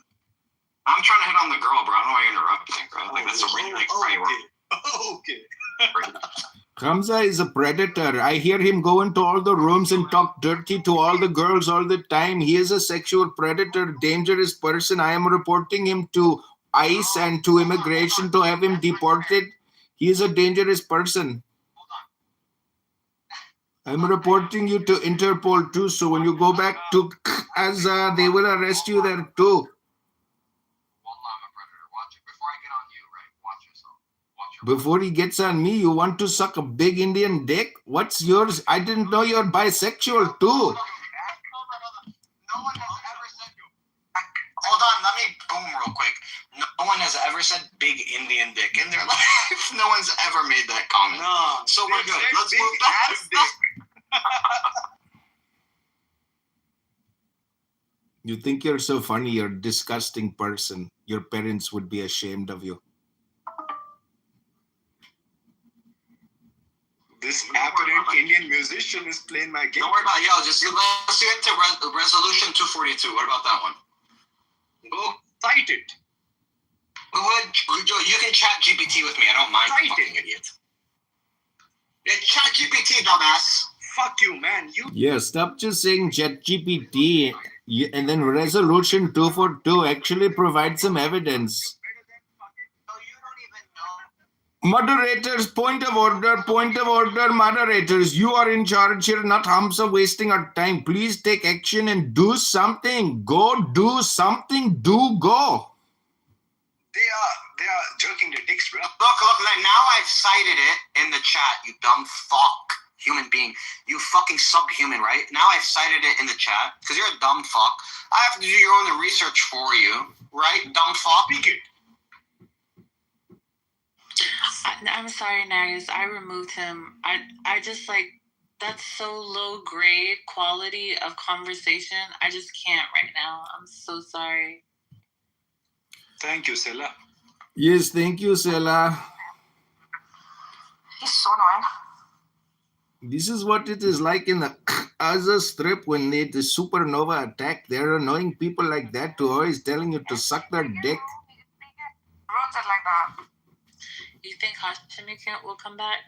I'm trying to hit on the girl, bro. I don't know why you're interrupting, bro. That's a really Okay. Hamza is a predator. I hear him go into all the rooms and talk dirty to all the girls all the time. He is a sexual predator, dangerous person. I am reporting him to ICE and to immigration to have him deported. He is a dangerous person. I'm reporting you to Interpol too, so when you go back to Gaza, they will arrest you there too. Before he gets on me, you want to suck a big Indian dick? What's yours? I didn't know you're bisexual too. Hold on, let me boom real quick. No one has ever said big Indian dick in their life. No one's ever made that comment. No. So we're good. Let's move back. You think you're so funny, you're a disgusting person. Your parents would be ashamed of you. This apparent Indian musician is playing my game. Don't worry about it. Let's get to resolution 242. What about that one? Go cite it. You can chat GPT with me. I don't mind. Fucking idiot. Yeah, chat GPT, dumbass. Fuck you, man. Yeah, stop just saying ChatGPT and then resolution 242 actually provide some evidence. Moderators, point of order, moderators. You are in charge here, not Hamza wasting our time. Please take action and do something. Go do something. Go. They are jerking their dicks, bro. Look, now I've cited it in the chat, you dumb fuck. Human being. You fucking subhuman, right? Now I've cited it in the chat, because you're a dumb fuck. I have to do your own research for you, right? Dumb fuck. Speak it. I'm sorry, Narius. I removed him. I just that's so low grade quality of conversation. I just can't right now. I'm so sorry. Thank you, Sela. Yes, thank you, Sela. He's so annoying. This is what it is like in the Gaza Strip when the supernova attack. There are annoying people like that who are always telling you to suck their dick. Ruins it like that. You think Hashimi will come back?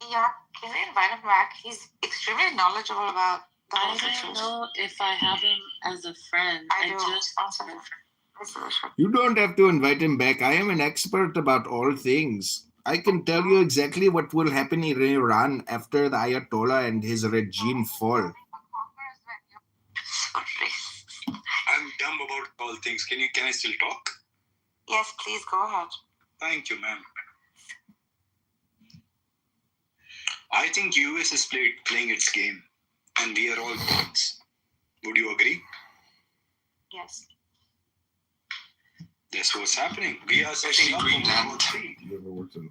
Yeah, can we invite him back? He's extremely knowledgeable about the whole I situation. don't know if I have him as a friend. I do. You don't have to invite him back. I am an expert about all things. I can tell you exactly what will happen in Iran after the Ayatollah and his regime fall. I'm dumb about all things. Can I still talk? Yes, please go ahead. Thank you, ma'am. I think US is playing its game, and we are all pawns. Would you agree? Yes. That's what's happening. We are setting up for World War III.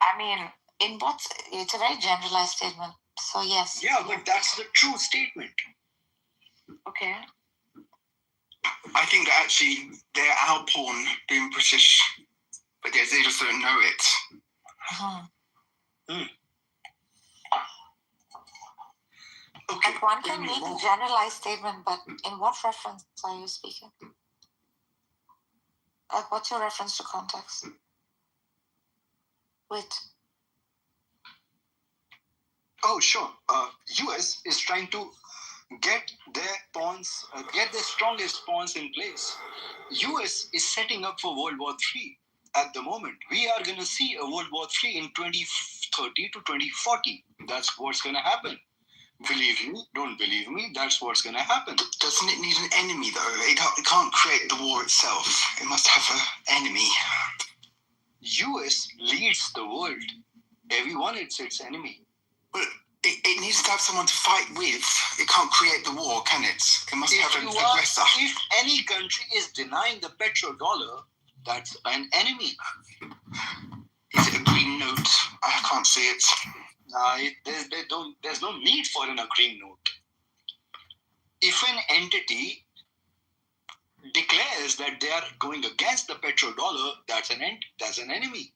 I mean, it's a very generalized statement. So yes. Yeah, but that's the true statement. Okay. I think that actually they're our pawn being British, but they just don't know it. Okay. Like one can make a generalized statement, but in what reference are you speaking? Like, what's your reference to context? Wait. Oh, sure. US is trying to get their pawns, get their strongest pawns in place. US is setting up for World War III at the moment. We are going to see a World War III in 2030 to 2040. That's what's going to happen. Believe me, don't believe me, that's what's going to happen. Doesn't it need an enemy, though? It can't create the war itself. It must have an enemy. US leads the world. Everyone is its enemy. But it needs to have someone to fight with. It can't create the war, can it? It must have an aggressor. If any country is denying the petrodollar, that's an enemy. Is it a green note? I can't see it. There's no need for a green note. If an entity declares that they are going against the petrodollar, that's an enemy.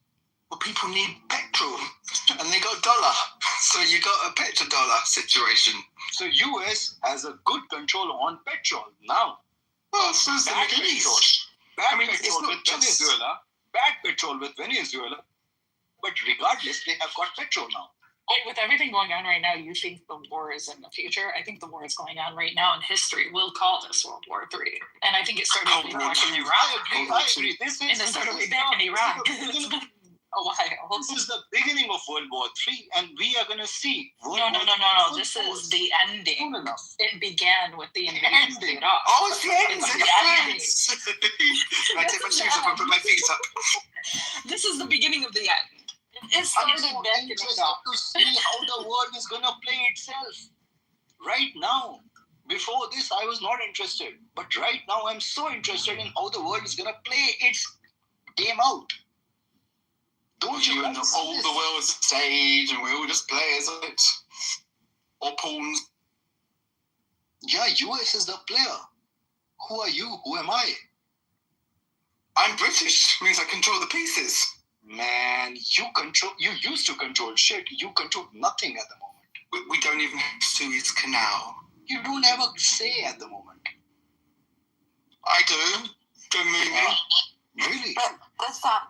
Well, people need petrol, and they got dollar. So you got a petrodollar situation. So US has a good control on petrol now. Well, so is the Middle East. Bad petrol with Venezuela. Bad petrol with Venezuela. But regardless, they have got petrol now. With everything going on right now, you think the war is in the future? I think the war is going on right now, and history will call this World War III. And I think it started way back in Iraq. I agree. And it started way back in Iraq. It's been a while. This is the beginning of World War III, and we are going to see. No. This is the ending. It began with the invasion of Iraq. Oh, it's the end. It's the ending. I take my shoes up and put my feet up. This is the beginning of the end. It started back in Iraq. To see how the world is going to play itself. Right now, before this, I was not interested. But right now, I'm so interested in how the world is going to play its game out. Don't you know, all the world's a stage and we're all just players of it. Or pawns. Yeah, US is the player. Who are you? Who am I? I'm British. Means I control the pieces. Man, you used to control shit. You control nothing at the moment. We don't even have Suez Canal. You don't have a say at the moment. I do. Don't move me. Really?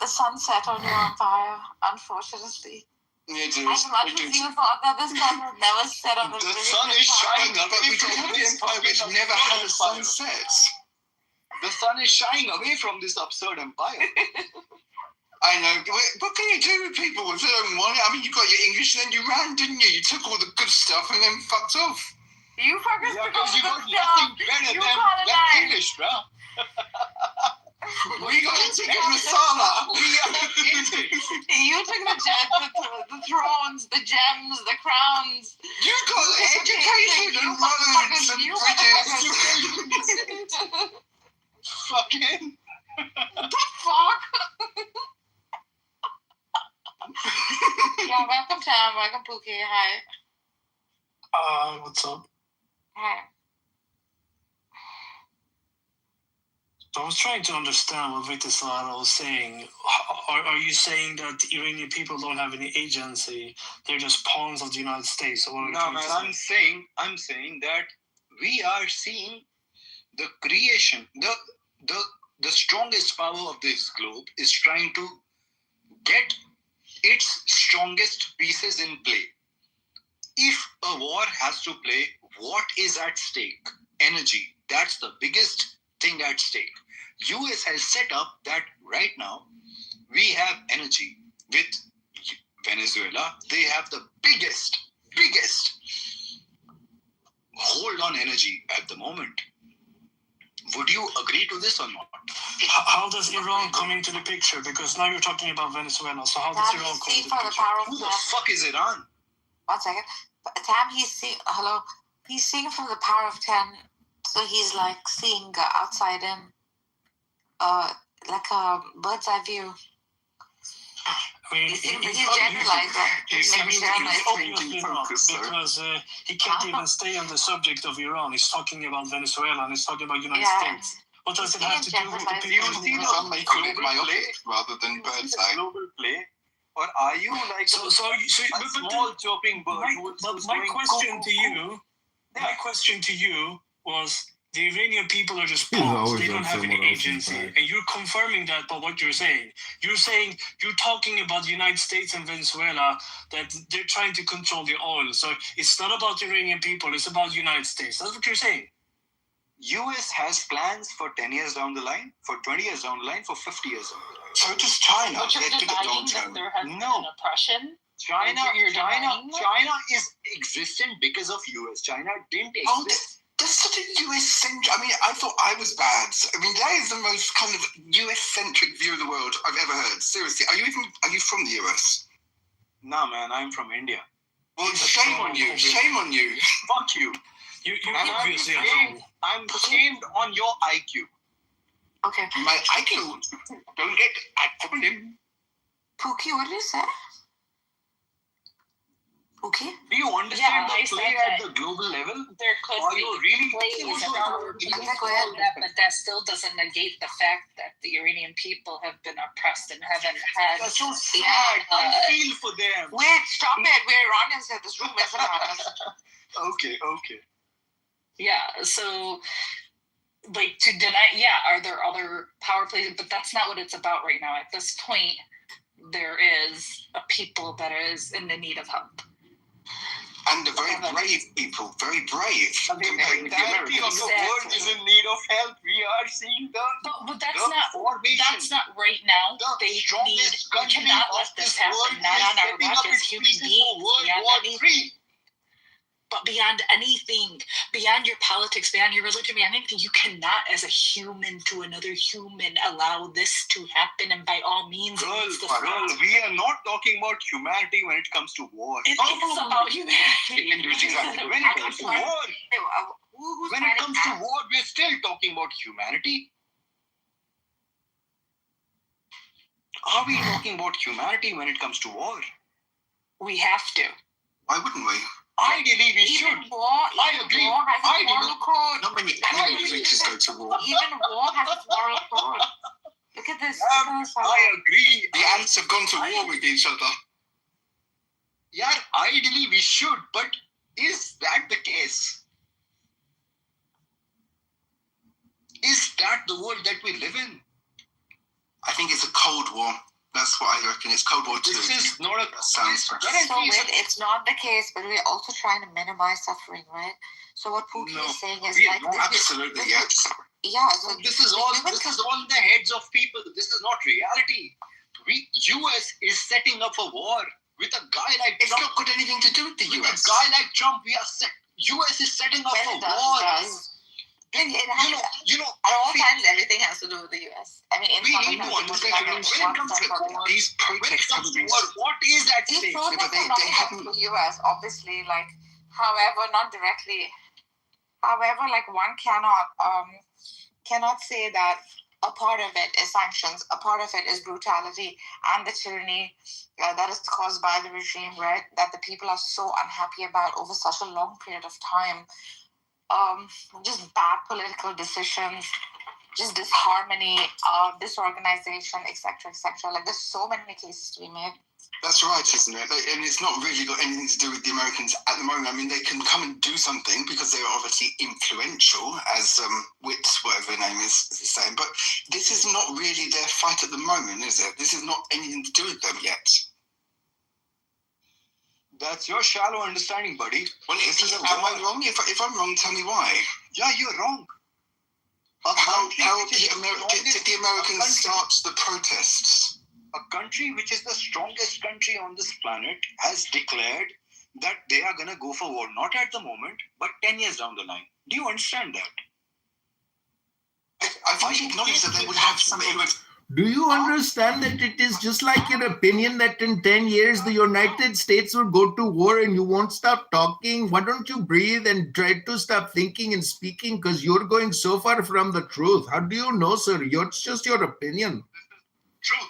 The sun set on your empire, unfortunately. It is. As much as you thought that the sun would never set on the sun is shining but we don't have the empire which never had a sunset. The sun is shining away from this absurd empire. I know. What can you do with people if they don't want it? I mean, you got your English, then you ran, didn't you? You took all the good stuff and then fucked off. You fuckers took all the good stuff. You got English, bro. We got chicken masala. You took the thrones, the gems, the crowns. You got education and roads and bridges. Fucking. What the fuck? Yeah, welcome Tam, welcome Pookie, hi. What's up? Hi. I was trying to understand what Vitisara was saying. Are you saying that the Iranian people don't have any agency? They're just pawns of the United States? Or No, man, I'm saying that we are seeing the creation, the strongest power of this globe is trying to get its strongest pieces in play. If a war has to play, what is at stake? Energy. That's the biggest thing at stake. US has set up that right now We have energy. With Venezuela, they have the biggest hold on energy at the moment. Would you agree to this or not? How does Iran come into the picture? Because now you're talking about Venezuela. So how does Iran come into the picture? Who the fuck is Iran? 1 second. Tam, he's seeing. Hello. He's seeing from the power of 10. So he's like seeing outside in, like a bird's eye view. I mean, he's generalized. Because he can't even stay on the subject of Iran. He's talking about Venezuela and he's talking about United States. What does it have to do with the people? Some may call it myopic rather than bird's eye. Global play, or are you like a small chopping bird? My question to you was: the Iranian people are just pawns. They don't have any agency. And you're confirming that by what you're saying. You're talking about the United States and Venezuela, that they're trying to control the oil. So it's not about the Iranian people, it's about the United States. That's what you're saying. US has plans for 10 years down the line, for 20 years down the line, for 50 years down the line. So does China. But you're denying that there has been oppression? China is existent because of US. China didn't exist. That's such a US-centric. I mean, I thought I was bad. I mean, that is the most kind of US-centric view of the world I've ever heard. Seriously, are you from the US? Nah, man, I'm from India. Well, shame on you. Shame on you. Fuck you. I'm shamed on your IQ. Okay. My IQ. Don't get acronym. Pookie, what did you say? Okay. Do you understand the play at the global level? There could be plays about but that still doesn't negate the fact that the Iranian people have been oppressed and haven't had. That's so sad. I feel for them. Wait, stop it. We're Iranians in this room. Okay. Yeah, so like to deny, are there other power plays? But that's not what it's about right now. At this point, there is a people that is in the need of help. And the very brave people, very brave. The entirety of the world is in need of help. We are seeing but that's not right now. They cannot let this happen. Not on our watch as human beings. But beyond anything, beyond your politics, beyond your religion, beyond anything, you cannot, as a human to another human, allow this to happen. And by all means, Girl, we are not talking about humanity when it comes to war. It's about humanity. When it comes to war, we're still talking about humanity. Are we talking about humanity when it comes to war? We have to. Why wouldn't we? Ideally, we should. I agree. War has a moral code. Not many animal creatures go to war. Even war has a moral code. Look at this. I agree. The ants have gone to war with each other. Yeah, ideally we should, but is that the case? Is that the world that we live in? I think it's a Cold War. That's what I reckon. It's Cold War 2. This is not a sounds. It's not the case, but we're also trying to minimize suffering, right? So what Pookie is saying is absolutely yes. Yeah. So this is all in the heads of people. This is not reality. US is setting up a war with a guy like Trump. It's not got anything to do with the US. With a guy like Trump, US is setting up a war. At all times, everything has to do with the US. I mean, we need to understand when it comes to these protests. What is at stake? These protests are not against the US, obviously. Like, however, not directly. However, like one cannot say that a part of it is sanctions, a part of it is brutality and the tyranny that is caused by the regime, right? That the people are so unhappy about over such a long period of time. Just bad political decisions, just disharmony, disorganization, etc., etc. Like, there's so many cases to be made. That's right, isn't it? And it's not really got anything to do with the Americans at the moment. I mean, they can come and do something because they're obviously influential, as Wits, whatever her name is saying. But this is not really their fight at the moment, is it? This is not anything to do with them yet. That's your shallow understanding, buddy. Well, am I wrong? If I'm wrong, tell me why. Yeah, you're wrong. How did the Americans start the protests? a country which is the strongest country on this planet has declared that they are going to go for war, not at the moment, but 10 years down the line. Do you understand that? I fully acknowledge that they would have something with. Do you understand that it is just like your opinion that in 10 years the United States will go to war and you won't stop talking? Why don't you breathe and try to stop thinking and speaking, because you're going so far from the truth? How do you know, sir? It's just your opinion. Truth.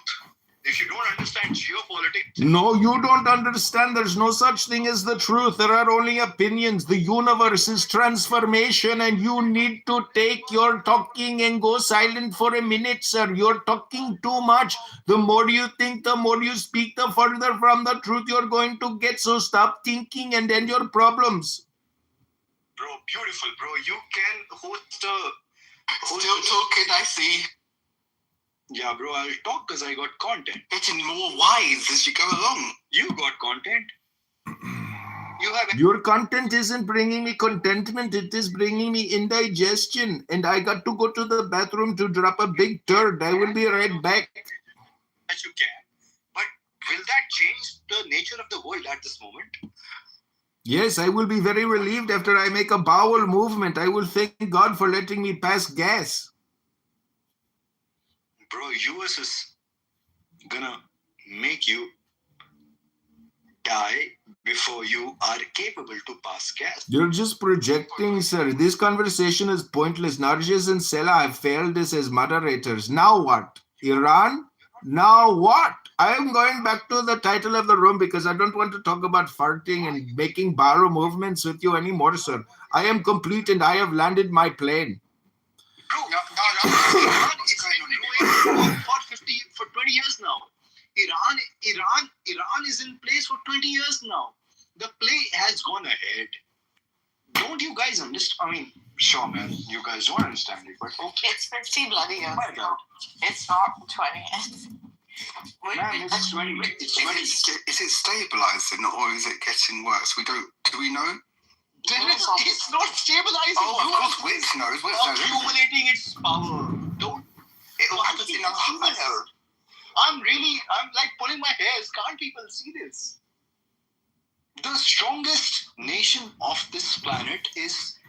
If you don't understand geopolitics... No, you don't understand. There's no such thing as the truth. There are only opinions. The universe is transformation, and you need to take your talking and go silent for a minute, sir. You're talking too much. The more you think, the more you speak, the further from the truth you're going to get. So stop thinking and end your problems. Bro, beautiful, bro. You can host a... Still talking, I see. Yeah, bro, I'll talk because I got content. Getting more wise as you go along. You got content. Your content isn't bringing me contentment. It is bringing me indigestion. And I got to go to the bathroom to drop a big turd. I will be right back. As you can. But will that change the nature of the world at this moment? Yes, I will be very relieved after I make a bowel movement. I will thank God for letting me pass gas. Bro, US is gonna make you die before you are capable to pass gas. You're just projecting, sir. This conversation is pointless. Narges and Sela have failed us as moderators. Now what? Iran? Now what? I am going back to the title of the room because I don't want to talk about farting and making bowel movements with you anymore, sir. I am complete and I have landed my plane. For 20 years now. Iran is in place for 20 years now. The play has gone ahead. Don't you guys understand? I mean, sure, man, you guys don't understand it, but okay. It's 50 bloody years. Oh my God. It's not 20. Man, it's 20. It's 20. Is it stabilizing or is it getting worse? Do we know? It's not stabilizing. Oh, of course, Wix knows. Accumulating its power. It'll happen in another higher. I'm like pulling my hairs. Can't people see this? The strongest nation of this planet is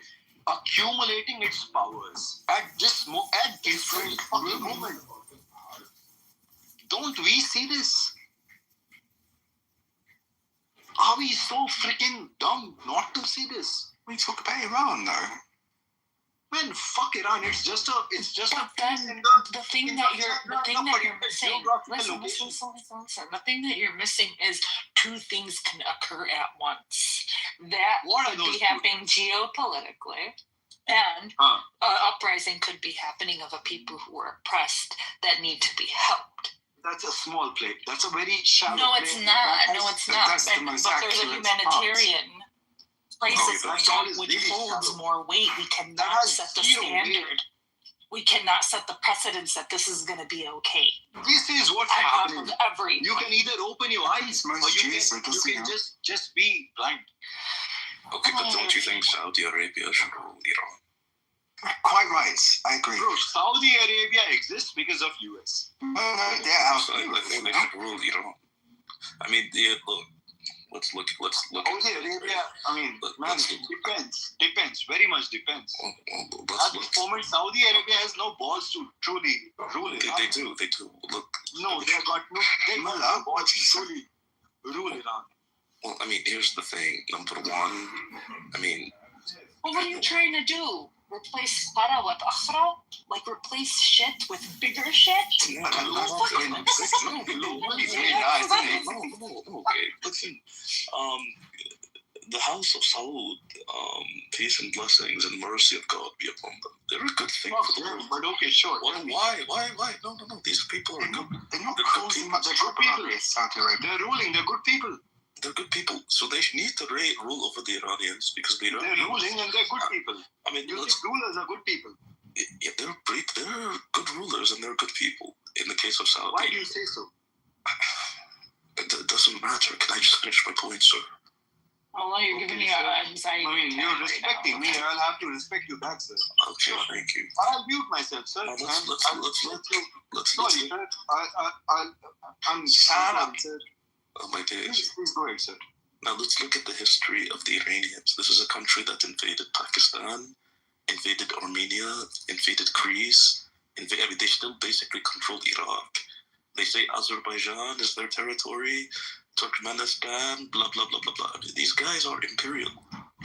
accumulating its powers at different fucking moment. Don't we see this? Are we so freaking dumb not to see this? We talk about Iran, though. Man, fuck Iran. It's just a. But then the thing that you're missing. Listen. The thing that you're missing is two things can occur at once. That could be happening geopolitically, and an uprising could be happening of a people who are oppressed that need to be helped. That's a small plate. That's a very shallow. No, it's plate. not. No, it's not. That's the most But there's a accurate humanitarian crisis that's right all now is which really holds shallow. more weight. We cannot set the standard. We cannot set the precedence that this is going to be okay. This is what's On top happening. of everything. You can either open your eyes or you can just be blind. Okay, but don't you think Saudi Arabia should rule Iran? Quite right. I agree. Bro, Saudi Arabia exists because of US. I think they should rule Iran. I mean, look. Let's look. Saudi Arabia. I mean, man, depends. Very much depends. At this moment, Saudi Arabia has no balls to truly rule Iran. They do. Look. No, they got no balls to truly rule Iran. Well, I mean, here's the thing. Number one, I mean. Well, what are you trying to do? Replace Farah with Akhra? Like replace shit with bigger shit? No, okay, listen. The House of Saud, peace and blessings and mercy of God be upon them. They're a good thing for the world. But okay, sure. Why? No. These people are good. They're not causing much trouble in Saudi Arabia. They're ruling. They're good people. They're good people, so they need to rule over the Iranians because the Iranians. They're ruling and they're good people. I mean, rulers are good people. Yeah, they're good rulers and they're good people. In the case of Saudi. Why do you say so? It doesn't matter. Can I just finish my point, sir? Mullah, you're giving me anxiety. I mean, you're respecting me. I'll have to respect you back, sir. Okay, thank you. I'll mute myself, sir. Let's Sorry, sir. I'm sorry, sir. Oh my days. Please go ahead, sir. Now let's look at the history of the Iranians. This is a country that invaded Pakistan, invaded Armenia, invaded Greece. They still basically control Iraq. They say Azerbaijan is their territory, Turkmenistan, blah, blah, blah, blah, blah. I mean, these guys are imperial,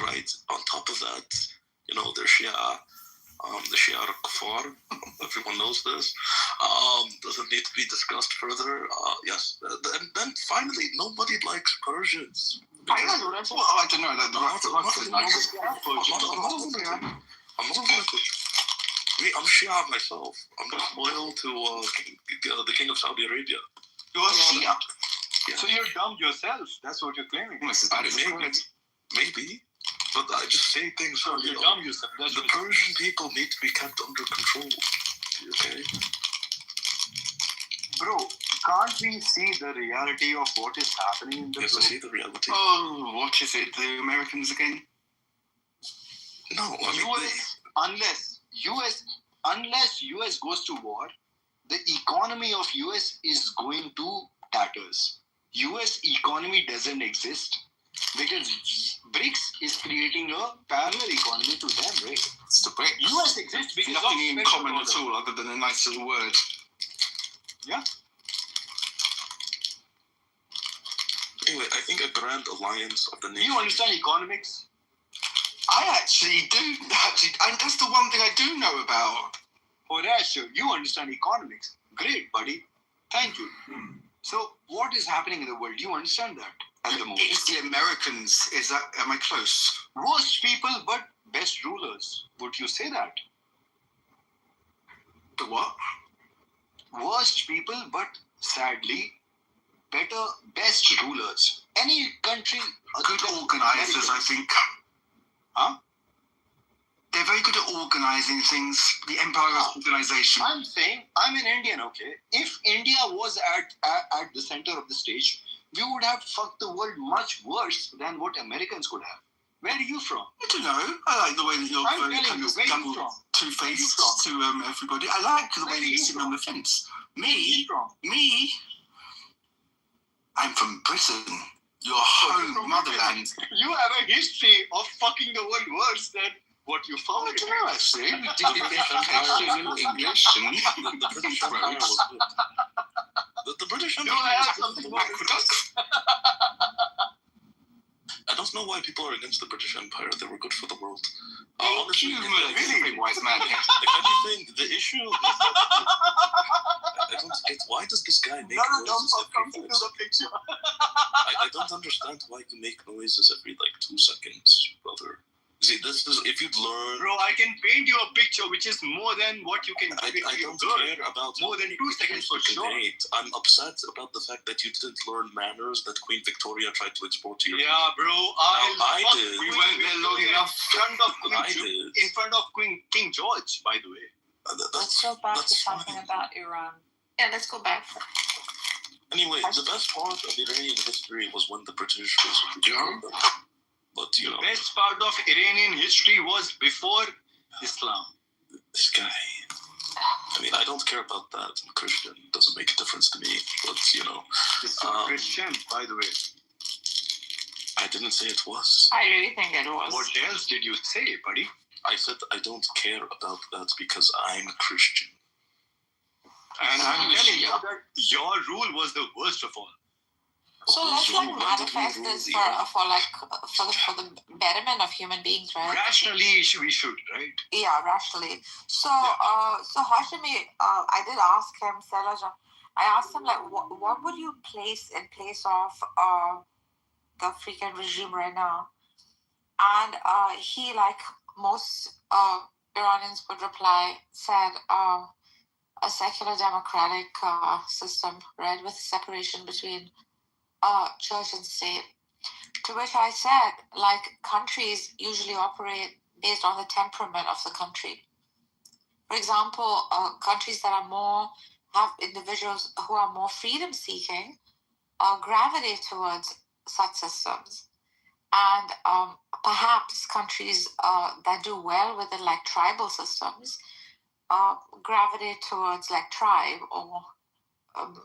right? On top of that, they're Shia. The Shia are kuffar. Everyone knows this. Doesn't need to be discussed further. Yes. And then finally, nobody likes Persians. I don't know. That's what I like to know. That I'm not gonna I'm Shia myself. I'm just loyal to the King of Saudi Arabia. You're Shia? Yeah. So you're dumb yourself. That's what you're claiming. Maybe. But I just say things. So you're dumb yourself. The Persian people need to be kept under control. Okay? Bro, can't we see the reality of what is happening in the Yes, I see the reality. Oh, what is it? The Americans again? No, I mean... Unless US goes to war, the economy of US is going to tatters. US economy doesn't exist because BRICS is creating a parallel economy to them, right? It's the BRICS. US exists because nothing of in common at all other than a nice little word. Yeah. Anyway, I think a grand alliance of the Do nations... you understand economics? I actually do. And that's the one thing I do know about. Horatio, you understand economics. Great, buddy. Thank you. So, what is happening in the world? Do you understand that at the moment? It's the Americans. Am I close? Worst people, but best rulers. Would you say that? The what? Worst people, but sadly, best rulers. Any country... Good organizers, I think. Huh? They're very good at organizing things. The Empire of Organization. I'm saying, I'm an Indian, okay? If India was at the center of the stage, we would have fucked the world much worse than what Americans could have. Where are you from? I don't know. I like the way that you're very kind of double two-faced to everybody. I like the way that you sit on the fence. Me, I'm from Britain. Your home motherland. You have a history of fucking the world worse than what you found. I don't know, actually. We did the education in English and the British roads. The British Empire. Do I have something more? I don't know why people are against the British Empire. They were good for the world. Honestly, really wise man. If anything, the issue is that I don't get why does this guy make noises every 5 seconds? I don't understand why you make noises every 2 seconds, brother. See, this is if you'd learn. Bro, I can paint you a picture which is more than what you can give I don't care about more than 2 seconds for sure. I'm upset about the fact that you didn't learn manners that Queen Victoria tried to export to you. Yeah, bro. I did. We weren't there long enough. In front of King George, by the way. Let's go back to talking about Iran. Yeah, let's go back. Anyway, the best part of Iranian history was when the British basically controlled them. But the best part of Iranian history was before Islam. This guy. I mean, I don't care about that. I'm Christian. It doesn't make a difference to me. But, It's Christian, by the way. I didn't say it was. I really think it was. What else did you say, buddy? I said I don't care about that because I'm a Christian. And I'm telling you that your rule was the worst of all. So let's manifest this for the betterment of human beings, right? Rationally, we should, right? Yeah, rationally. So Hashimi, I did ask him, I asked him what would you place in place of the freaking regime right now? And he, like most Iranians would reply, said a secular democratic system, right, with separation between church and state. To which I said, countries usually operate based on the temperament of the country. For example, countries that have individuals who are more freedom-seeking gravitate towards such systems. And perhaps countries that do well within like tribal systems gravitate towards like tribe or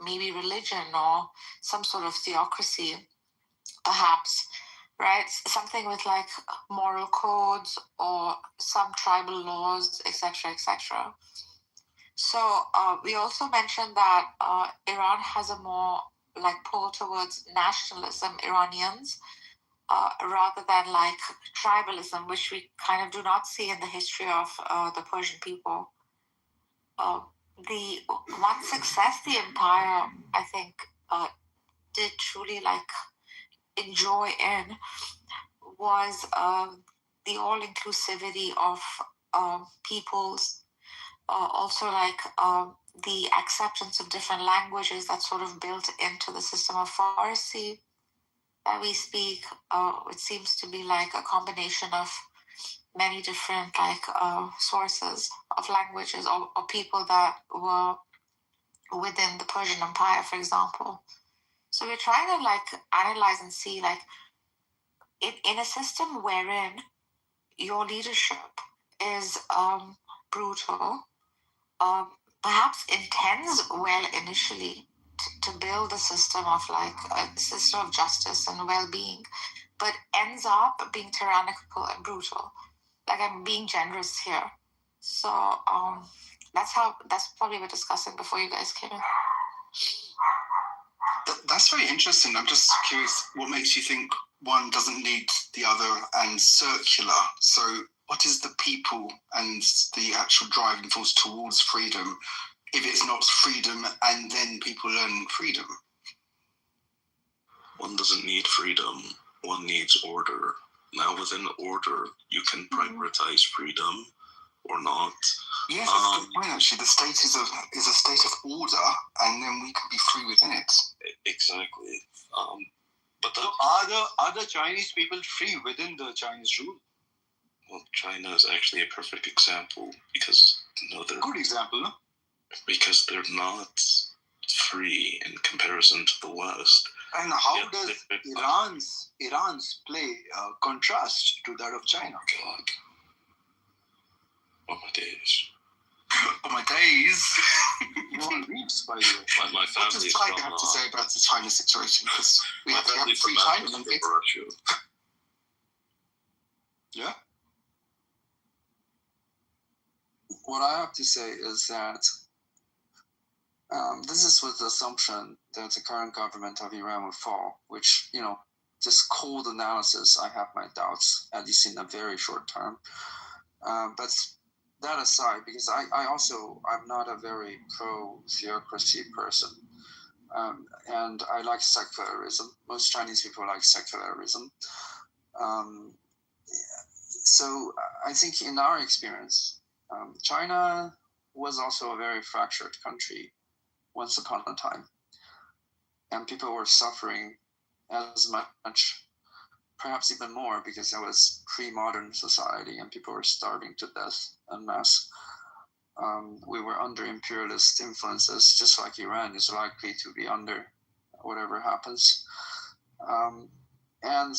maybe religion or some sort of theocracy, perhaps, right? Something with like moral codes or some tribal laws, etc., etc. So we also mentioned that Iran has a more like pull towards nationalism, Iranians, rather than like tribalism, which we kind of do not see in the history of the Persian people. The one success the empire, I think, did truly like enjoy in was the all inclusivity of peoples, also like the acceptance of different languages that sort of built into the system of Farsi that we speak. It seems to be like a combination of many different like sources of languages or people that were within the Persian Empire, for example. So we're trying to like analyze and see like in a system wherein your leadership is brutal, perhaps intends well initially to build a system of like a system of justice and well-being, but ends up being tyrannical and brutal. Like I'm being generous here. So that's probably we're discussing before you guys came in. That's very interesting. I'm just curious, what makes you think one doesn't need the other and circular? So what is the people and the actual driving force towards freedom if it's not freedom and then people learn freedom? One doesn't need freedom, one needs order. Now within order, you can prioritize freedom or not. Yes, that's a good point actually. The state is a state of order and then we can be free within it. Exactly. But So are the Chinese people free within the Chinese rule? Well, China is actually a perfect example because they're good example, no? Because they're not free in comparison to the West. And how does Iran's play contrast to that of China? God. Oh my days. Oh my days. No one reads, by the way. My family. What does China have to say about the China situation? Because we have a free China Olympics. Yeah. What I have to say is that this is with the assumption that the current government of Iran will fall, which, just cold analysis, I have my doubts, at least in a very short term. But that aside, because I'm not a very pro-theocracy person, and I like secularism. Most Chinese people like secularism. So I think in our experience, China was also a very fractured country once upon a time. And people were suffering as much, perhaps even more, because it was pre-modern society and people were starving to death en masse. We were under imperialist influences, just like Iran is likely to be under whatever happens. And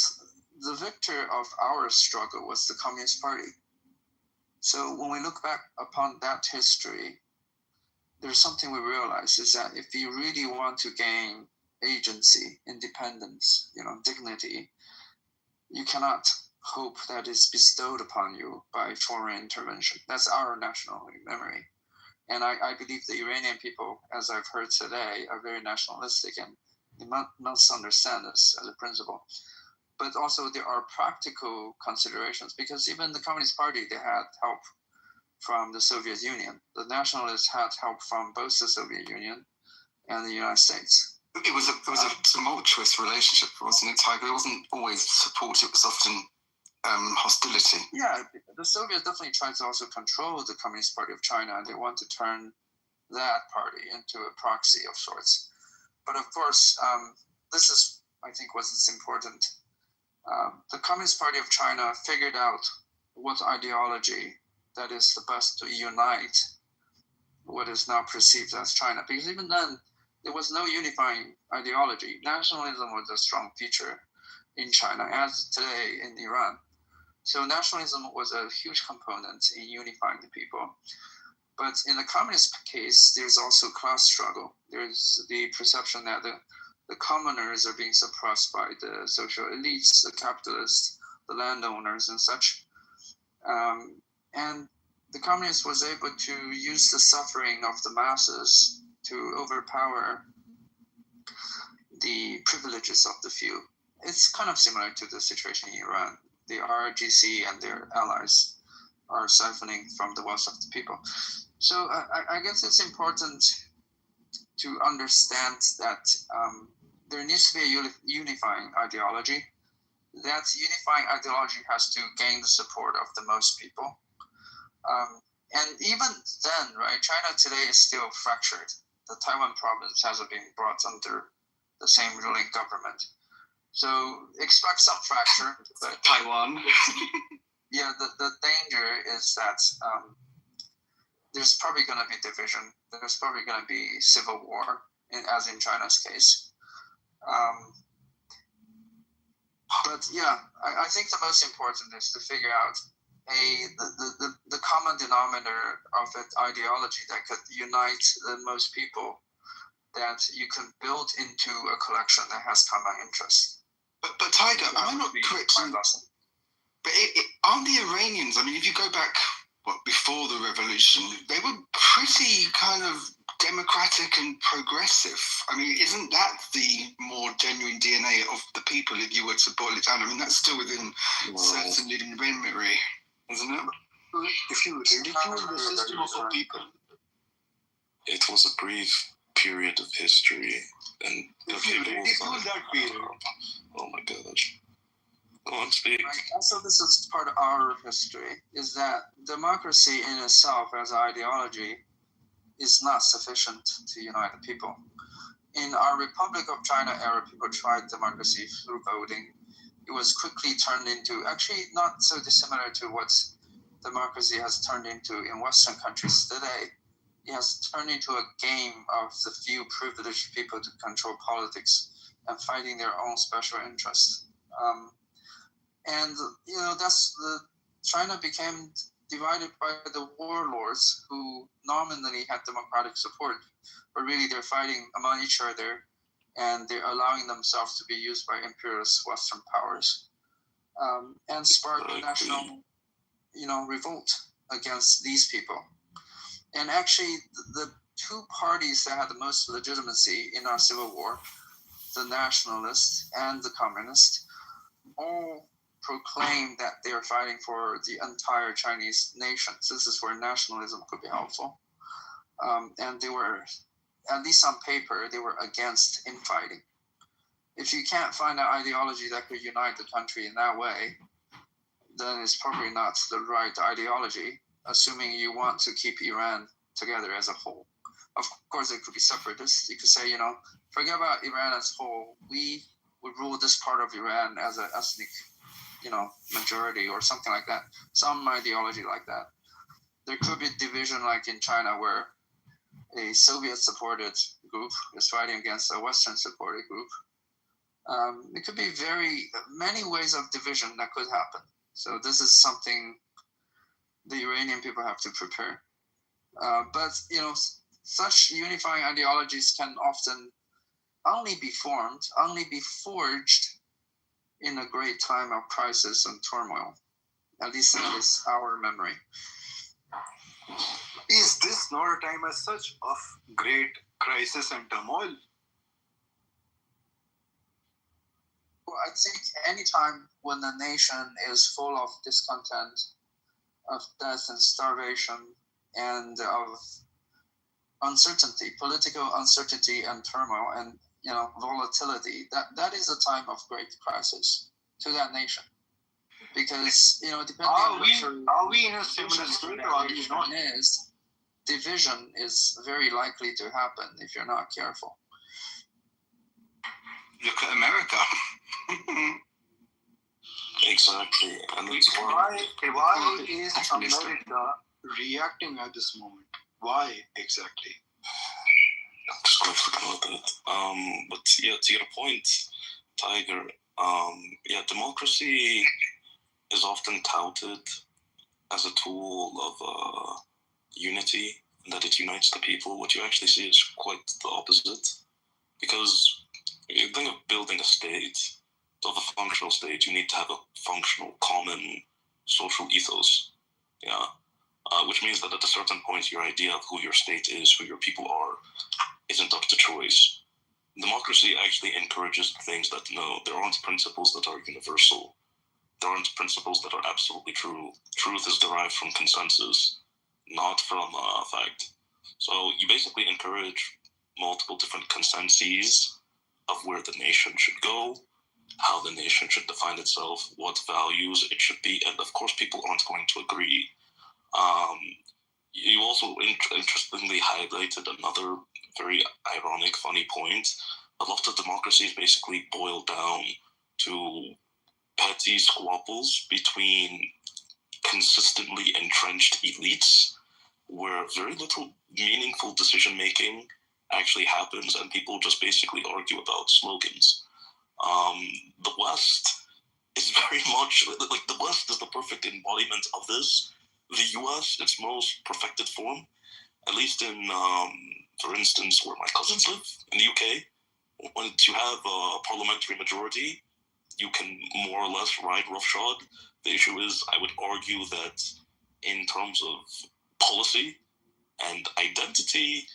the victor of our struggle was the Communist Party. So when we look back upon that history, there's something we realize is that if you really want to gain agency, independence, dignity, you cannot hope that is bestowed upon you by foreign intervention. That's our national memory. And I believe the Iranian people, as I've heard today, are very nationalistic and they must understand this as a principle. But also there are practical considerations because even the Communist Party, they had help from the Soviet Union. The nationalists had help from both the Soviet Union and the United States. It was a tumultuous relationship, wasn't it, Tiger? It wasn't always support, it was often hostility. Yeah, the Soviets definitely tried to also control the Communist Party of China, and they want to turn that party into a proxy of sorts. But of course, this is, I think, what's important. The Communist Party of China figured out what ideology that is the best to unite what is now perceived as China. Because even then, there was no unifying ideology. Nationalism was a strong feature. in China as today in Iran. So nationalism was a huge component in unifying the people. But in the communist case, there's also class struggle. There's the perception that the commoners are being suppressed by the social elites, the capitalists, the landowners, and such. And the communists was able to use the suffering of the masses to overpower the privileges of the few. It's kind of similar to the situation in Iran. The RGC and their allies are siphoning from the wealth of the people. So I guess it's important to understand that there needs to be a unifying ideology. That unifying ideology has to gain the support of the most people. And even then, right, China today is still fractured. The Taiwan province hasn't been brought under the same ruling government. So expect some fracture. But Taiwan. Yeah, the danger is that there's probably going to be division. There's probably going to be civil war, as in China's case. But yeah, I think the most important is to figure out the common denominator of an ideology that could unite the most people, that you can build into a collection that has common interests. But Tiger, am I not correct? But aren't the Iranians, I mean, if you go back, before the revolution, they were pretty kind of democratic and progressive. I mean, isn't that the more genuine DNA of the people if you were to boil it down? I mean, that's still within certain living memory, isn't it? If you ridicule the system of a people, it was a brief period of history, and if you ridicule that period, oh my gosh. Go on, speak. Also, this is part of our history, is that democracy in itself as an ideology is not sufficient to unite the people. In our Republic of China era, people tried democracy through voting. It was quickly turned into, actually not so dissimilar to what democracy has turned into in Western countries today. It has turned into a game of the few privileged people to control politics and fighting their own special interests. And that's China became divided by the warlords who nominally had democratic support, but really they're fighting among each other, and they're allowing themselves to be used by imperialist Western powers, and sparked national, revolt against these people. And actually, the two parties that had the most legitimacy in our civil war, the nationalists and the communists, all proclaimed that they are fighting for the entire Chinese nation. So this is where nationalism could be helpful. And they were, at least on paper, they were against infighting. If you can't find an ideology that could unite the country in that way, then it's probably not the right ideology, assuming you want to keep Iran together as a whole. Of course, it could be separatists. You could say, forget about Iran as a whole. We would rule this part of Iran as an ethnic majority or something like that, some ideology like that. There could be division like in China where a Soviet-supported group is fighting against a Western-supported group. It could be many ways of division that could happen. So this is something the Iranian people have to prepare. But, such unifying ideologies can often only be formed, only be forged in a great time of crisis and turmoil. At least that is our memory. Is this not a time as such of great crisis and turmoil? Well, I think any time when the nation is full of discontent, of death and starvation, and of uncertainty, political uncertainty and turmoil, and volatility, that is a time of great crisis to that nation. Because depending on are we in a similar state or are we not? Division is very likely to happen if you're not careful. Look at America. Exactly. And that's why is America reacting at this moment? Why exactly? I'm just going to forget about that. But yeah, to your point, Tiger, Yeah, democracy is often touted as a tool of unity, and that it unites the people. What you actually see is quite the opposite. Because you think of building a state, to have a functional state, you need to have a functional, common social ethos. Yeah. Which means that at a certain point, your idea of who your state is, who your people are, isn't up to choice. Democracy actually encourages things that no, there aren't principles that are universal. There aren't principles that are absolutely true. Truth is derived from consensus, not from fact. So you basically encourage multiple different consensus of where the nation should go, how the nation should define itself, what values it should be, and of course people aren't going to agree. You also interestingly highlighted another very ironic, funny point. A lot of democracies basically boil down to petty squabbles between consistently entrenched elites, where very little meaningful decision making actually happens, and people just basically argue about slogans. The West is very much like the West is the perfect embodiment of this. The US, its most perfected form, at least in, for instance, where my cousins live in the UK, when you have a parliamentary majority, you can more or less ride roughshod. The issue is, I would argue that in terms of policy and identity,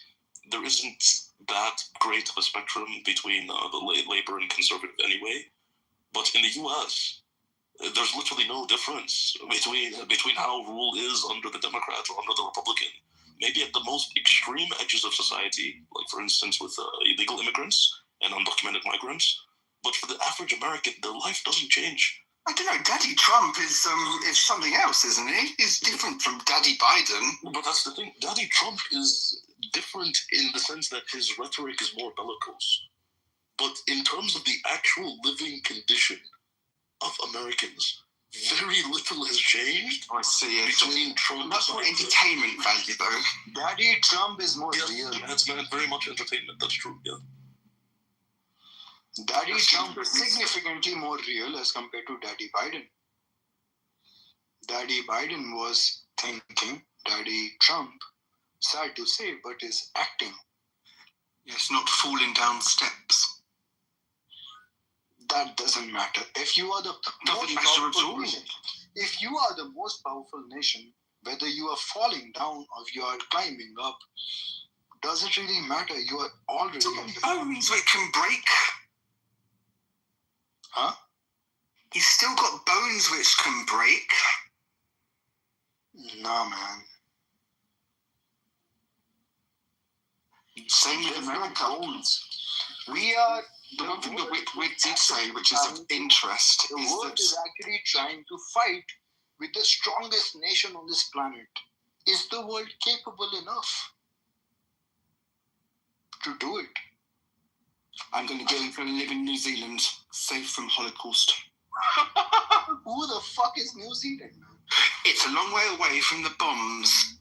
there isn't that great of a spectrum between the Labour and Conservative anyway. But in the US, there's literally no difference between how rule is under the Democrat or under the Republican. Maybe at the most extreme edges of society, like for instance with illegal immigrants and undocumented migrants. But for the average American, their life doesn't change. I don't know. Daddy Trump is something else, isn't he? He's different from Daddy Biden. But that's the thing. Daddy Trump is different in the sense that his rhetoric is more bellicose. But in terms of the actual living condition of Americans, very little has changed. I see it. Between Trump Much more entertainment value, though. Daddy Trump is more real. That's very much entertainment. That's true. Yeah. Daddy Trump is significantly more real as compared to Daddy Biden. Daddy Biden was thinking. Daddy Trump, sad to say, but is acting. Yes, not falling down steps. That doesn't matter. If you are the most powerful nation, if you are the most powerful nation, whether you are falling down or you are climbing up, does it really matter? You are already bones which can break. Huh? He's still got bones which can break. Nah, man. Same with America. We are. The one thing that Wick did say, which is of interest, the is world that is actually trying to fight with the strongest nation on this planet. Is the world capable enough to do it? I'm going to go and live in New Zealand, safe from Holocaust. Who the fuck is New Zealand, man? It's a long way away from the bombs.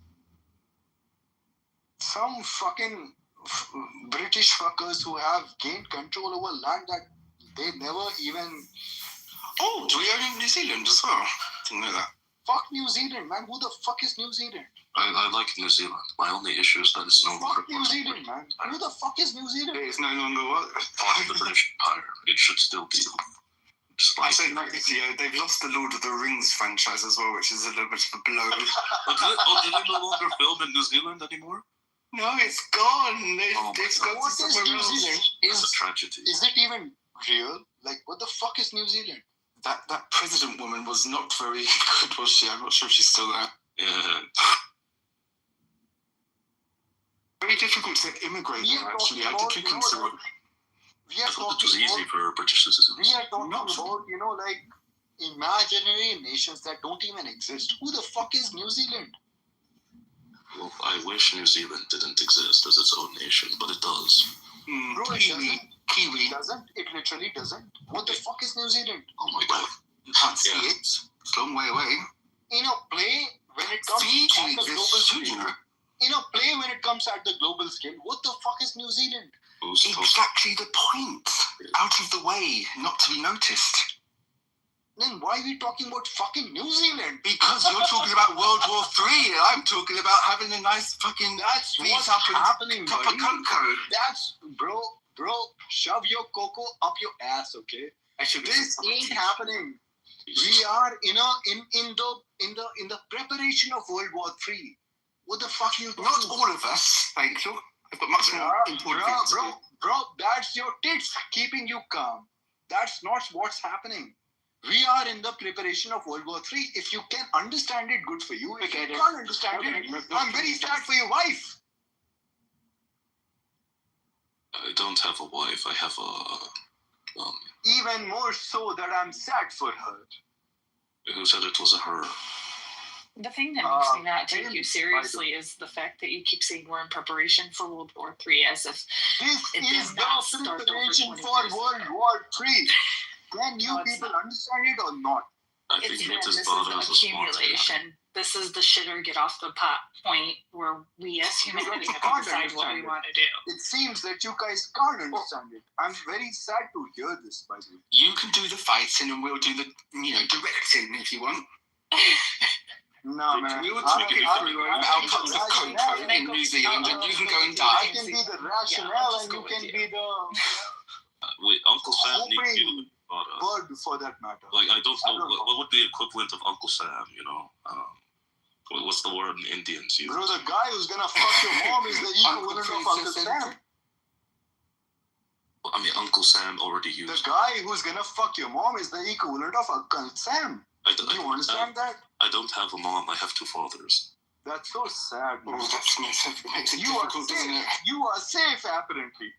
Some fucking British fuckers who have gained control over land that they never even... Oh, do we own New Zealand as well? Didn't know that. Fuck New Zealand, man. Who the fuck is New Zealand? I like New Zealand. My only issue is that it's no longer Fuck New Zealand, man. Who the fuck is New Zealand? It is no longer what? part of the British Empire. It should still be. I say no, yeah, they've lost the Lord of the Rings franchise as well, which is a little bit of a blow. Do they no longer film in New Zealand anymore? No, it's gone. It's gone to somewhere New else. Zealand? It's a tragedy. Is it even real? Like, what the fuck is New Zealand? That president woman was not very good, was she? I'm not sure if she's still there. Yeah. Very difficult to immigrate there, actually. I did look into it. I thought it was easy for British citizens. We are talking about, like, imaginary nations that don't even exist. Who the fuck is New Zealand? Well, I wish New Zealand didn't exist as its own nation, but it does. Bro, Kiwi doesn't. It literally doesn't. What the fuck is New Zealand? Oh my god. You can't see it. It's a long way away. In a play, when it comes at the global scale, in a play when it comes at the global scale, what the fuck is New Zealand? Exactly the point. Out of the way, not to be noticed. Then why are we talking about fucking New Zealand? Because you're talking about World War III, and I'm talking about having a nice fucking That's what's happening, cup of buddy. cocoa. That's bro, shove your cocoa up your ass, okay? This ain't happening. We are in the preparation of World War III. What the fuck are you talking Not about? all of us, thank you. I've got much more important things to do. Bro, that's your tits keeping you calm. That's not what's happening. We are in the preparation of World War III. If you can understand it, good for you. If you can't understand it, I'm very sad for your wife. I don't have a wife. I have a... Even more so that I'm sad for her. Who said it was a her? The thing that makes me not take you seriously is the fact that you keep saying we're in preparation for World War III as if This is the preparation for World War III. Can you people understand it or not? I think This it is is thought as a accumulation. This is the shitter get off the pot point where we as humanity have to decide what we want to do. It seems that you guys can't understand it. I'm very sad to hear this, by the way. You can do the fighting and we'll do the, directing if you want. No, man. We will talk it through our cups of cocoa in New Zealand and you can go and die. I can be the rationale and you can be the... Wait, Uncle Sam needs you. Bird for that matter. Like, I don't know, what would be the equivalent of Uncle Sam, what's the word in Indians use? Bro, the guy who's gonna fuck your mom is the equivalent of Uncle Sam. I mean, Uncle Sam already used. The guy who's gonna fuck your mom is the equivalent of Uncle Sam. Do you understand that? I don't have a mom. I have two fathers. That's so sad. Oh, that makes it difficult, doesn't it? You are safe, apparently.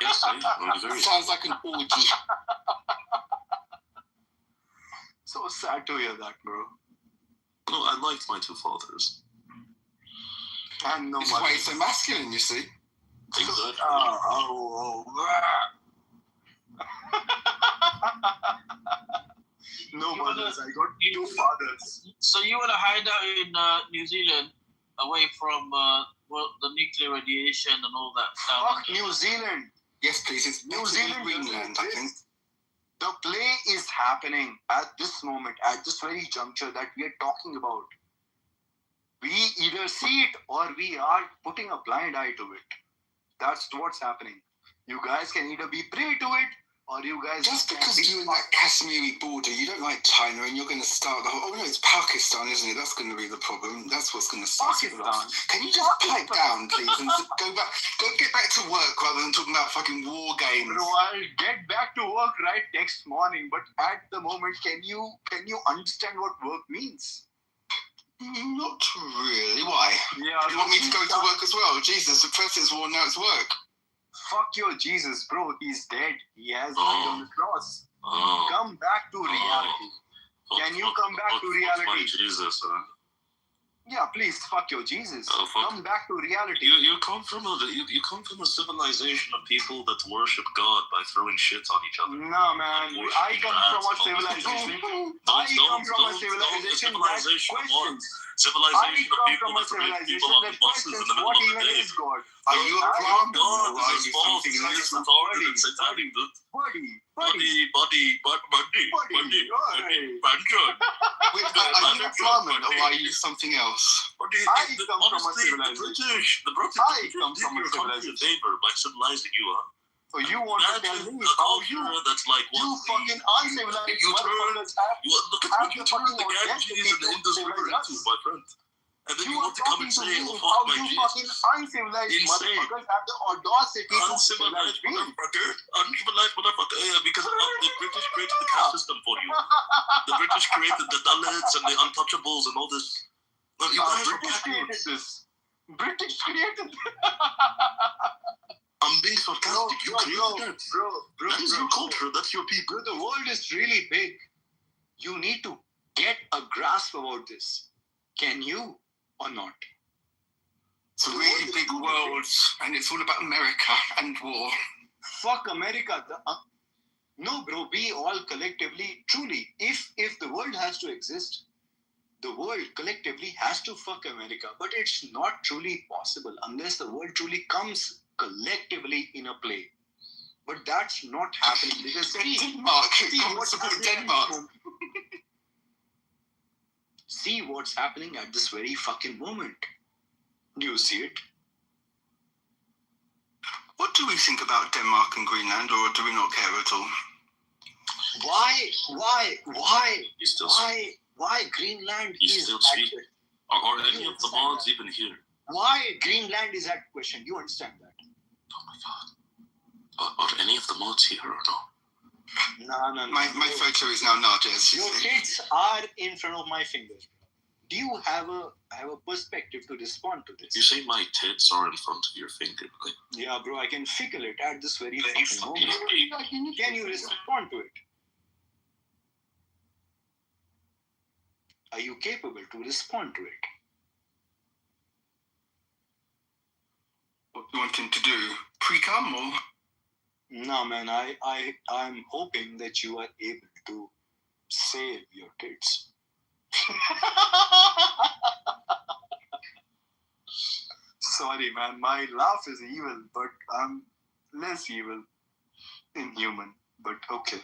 Yes, I'm very. Sounds like an orgy. So sad to hear that, bro. No, I liked my two fathers. And no It's why he's so masculine, you see. Exactly. No mothers, I got two fathers. So you want to hide out in New Zealand, away from the nuclear radiation and all that stuff? Fuck New Zealand. Yes, please. It's New Zealand, Greenland, I think. The play is happening at this moment, at this very juncture that we are talking about. We either see it or we are putting a blind eye to it. That's what's happening. You guys can either be privy to it or you guys... Just because you're in that Kashmiri border, you don't like China and you're going to start the whole... Oh, no, it's Pakistan, isn't it? That's going to be the problem. That's what's going to start it off. Can you just pipe down, please, and go get back to work rather than talking about fucking war games? Bro, I'll get back to work right next morning, but at the moment, can you understand what work means? Not really. Why? Yeah, you want me to go to work as well? Jesus, first it's war, now it's work. Fuck your Jesus, bro. He's dead. He has died on the cross. Come back to reality. Can you come back to reality? My Jesus, Yeah, please, fuck your Jesus. Come back to reality. You come from a civilization of people that worship God by throwing shit on each other. No, man. I come from a civilization. I come from a civilization that questions. Civilization of people that bring people on the buses in the middle of the day. Are you a Brahmin? God is false. He is retarded and satanic. Body. Wait, are you a Brahmin or are you something else? I come from a civilization. The British did your country a favor by civilizing you, huh? So you want to tell me how you that's like you fucking uncivilized you turn look at what you turn the Ganges and the Indus River into, my friend. And then you want to come and say, oh fuck my Jesus. Fucking uncivilized motherfuckers have the audacity uncivilized motherfucker. Yeah, because the British created the caste system for you. The British created the Dalits and the untouchables and all this. No, you guys are backwards. British created I'm being sarcastic. You created that. Bro, that is your culture. That's your people. The world is really big. You need to get a grasp about this. Can you or not? It's a really big world, and it's all about America and war. Fuck America. No, bro. We all collectively, truly, if the world has to exist, the world collectively has to fuck America. But it's not truly possible unless the world truly comes collectively in a play. But that's not happening because Denmark. See what's happening at this very fucking moment. Do you see it? What do we think about Denmark and Greenland, or do we not care at all? Why Greenland You is still at speak? question? Are any of the mods even here? Why Greenland is at question? You understand that? Oh my god. Are any of the mods here or no? No. My photo is now Naja's. Your tits are in front of my fingers. Do you have a perspective to respond to this? You say my tits are in front of your finger. Like, Yeah, bro, I can feel it at this very fucking moment. Can you respond to it? Are you capable to respond to it? What do you want him to do? Pre-cum or? No, man, I'm hoping that you are able to save your tits. Sorry, man, my laugh is evil, but I'm less evil in human, but okay.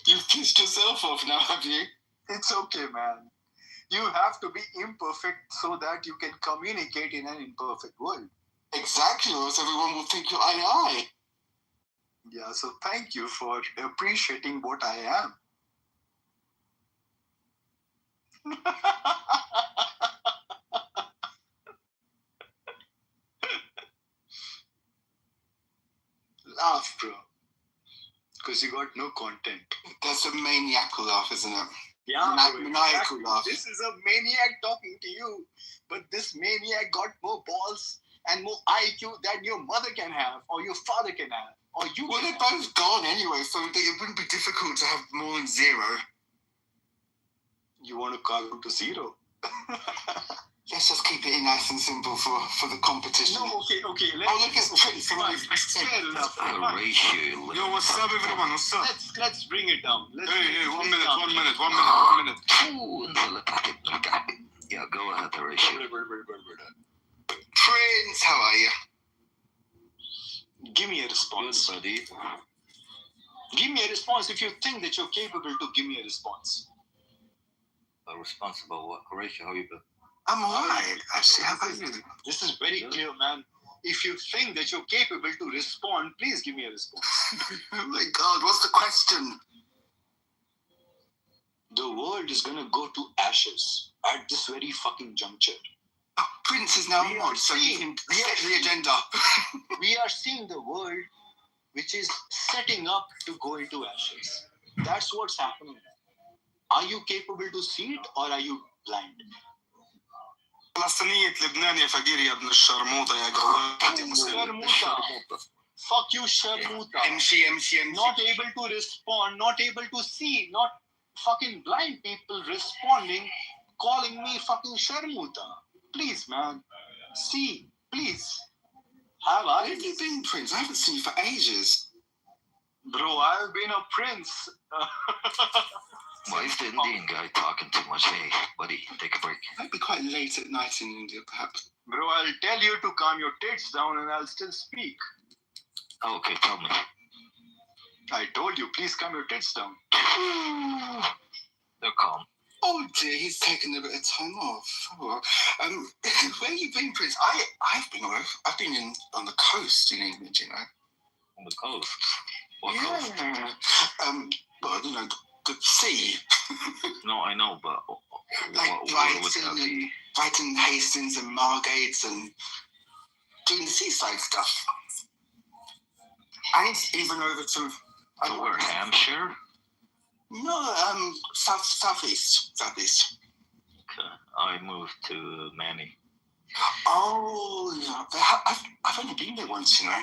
You've pissed yourself off now, have you? It's okay, man. You have to be imperfect so that you can communicate in an imperfect world. Exactly, or else everyone will think you're eye. Yeah, so thank you for appreciating what I am. Laugh, bro. Because you got no content. That's a maniacal laugh, isn't it? Yeah, maniacal laugh. This is a maniac talking to you, but this maniac got more balls and more IQ than your mother can have, or your father can have, or you. Well, they're both gone anyway, so it wouldn't be difficult to have more than zero. You want to carve it to zero? Let's just keep it nice and simple for the competition. No, okay. Look at Prince. Fair enough. Ratio. Yo, what's up, everyone? What's up? Let's bring it down. Hey, 1 minute. Yeah, go ahead, Horatio. Prince, how are you? Give me a response. Good, buddy. Give me a response if you think that you're capable to give me a response. A responsible what? Horatio, how you been? I'm alright. Actually, how about you? This is very clear, man. If you think that you're capable to respond, please give me a response. Oh my God, what's the question? The world is gonna go to ashes at this very fucking juncture. Oh, Prince is now on, so you can set the agenda. We are seeing the world which is setting up to go into ashes. That's what's happening. Are you capable to see it, or are you blind? فلسطينية لبنان يا فقير يا ابن الشرموطة يا جواد. Sharmuta. Fuck you, Sharmuta. MC. Not able to respond, not able to see, not fucking blind people responding, calling me fucking Sharmuta. Please, man. See, please. Have Where eyes. have you been, Prince? I haven't seen you for ages. Bro, I've been a prince. Why is the Indian guy talking too much? Hey, buddy, take a break. Might be quite late at night in India, perhaps. Bro, I'll tell you to calm your tits down and I'll still speak. Oh, okay, tell me. I told you, please calm your tits down. They're calm. Oh dear, he's taken a bit of time off. Oh, well. Where have you been, Prince? I've been on the coast in England, you know. On the coast? What coast? Well, you know, the sea. No, I know, but Like what would that be? Brighton, Hastings, and Margate, and doing seaside stuff. And even over to where? Hampshire? No, southeast. Okay. I moved to Manny. Oh, yeah. I've only been there once, you know.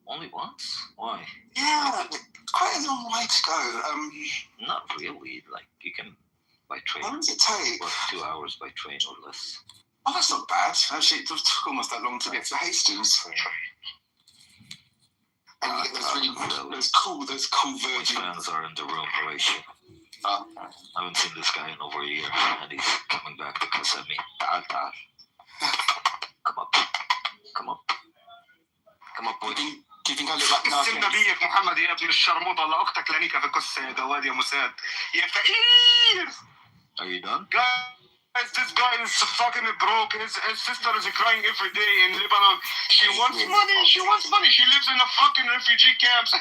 Only once? Why? Yeah, quite a long way to go. Not really. Like, you can by train. How long does it take? What, 2 hours by train or less? Oh, that's not bad. Actually, it took almost that long to get to Hastings. And you get those cool virgin. My fans are in the room, Horatio. I haven't seen this guy in over a year, and he's coming back because of me. Come up. Come up. Come up, boy. Do you think I look like السنة ديك محمد يا ابن الشرموطة الله أختك لنيكة في قصة يا دواد يا مساد يا فقير. Are you done? Guys, this guy is fucking broke. His sister is crying every day in Lebanon. She wants money. She wants money. She lives in a fucking refugee camps.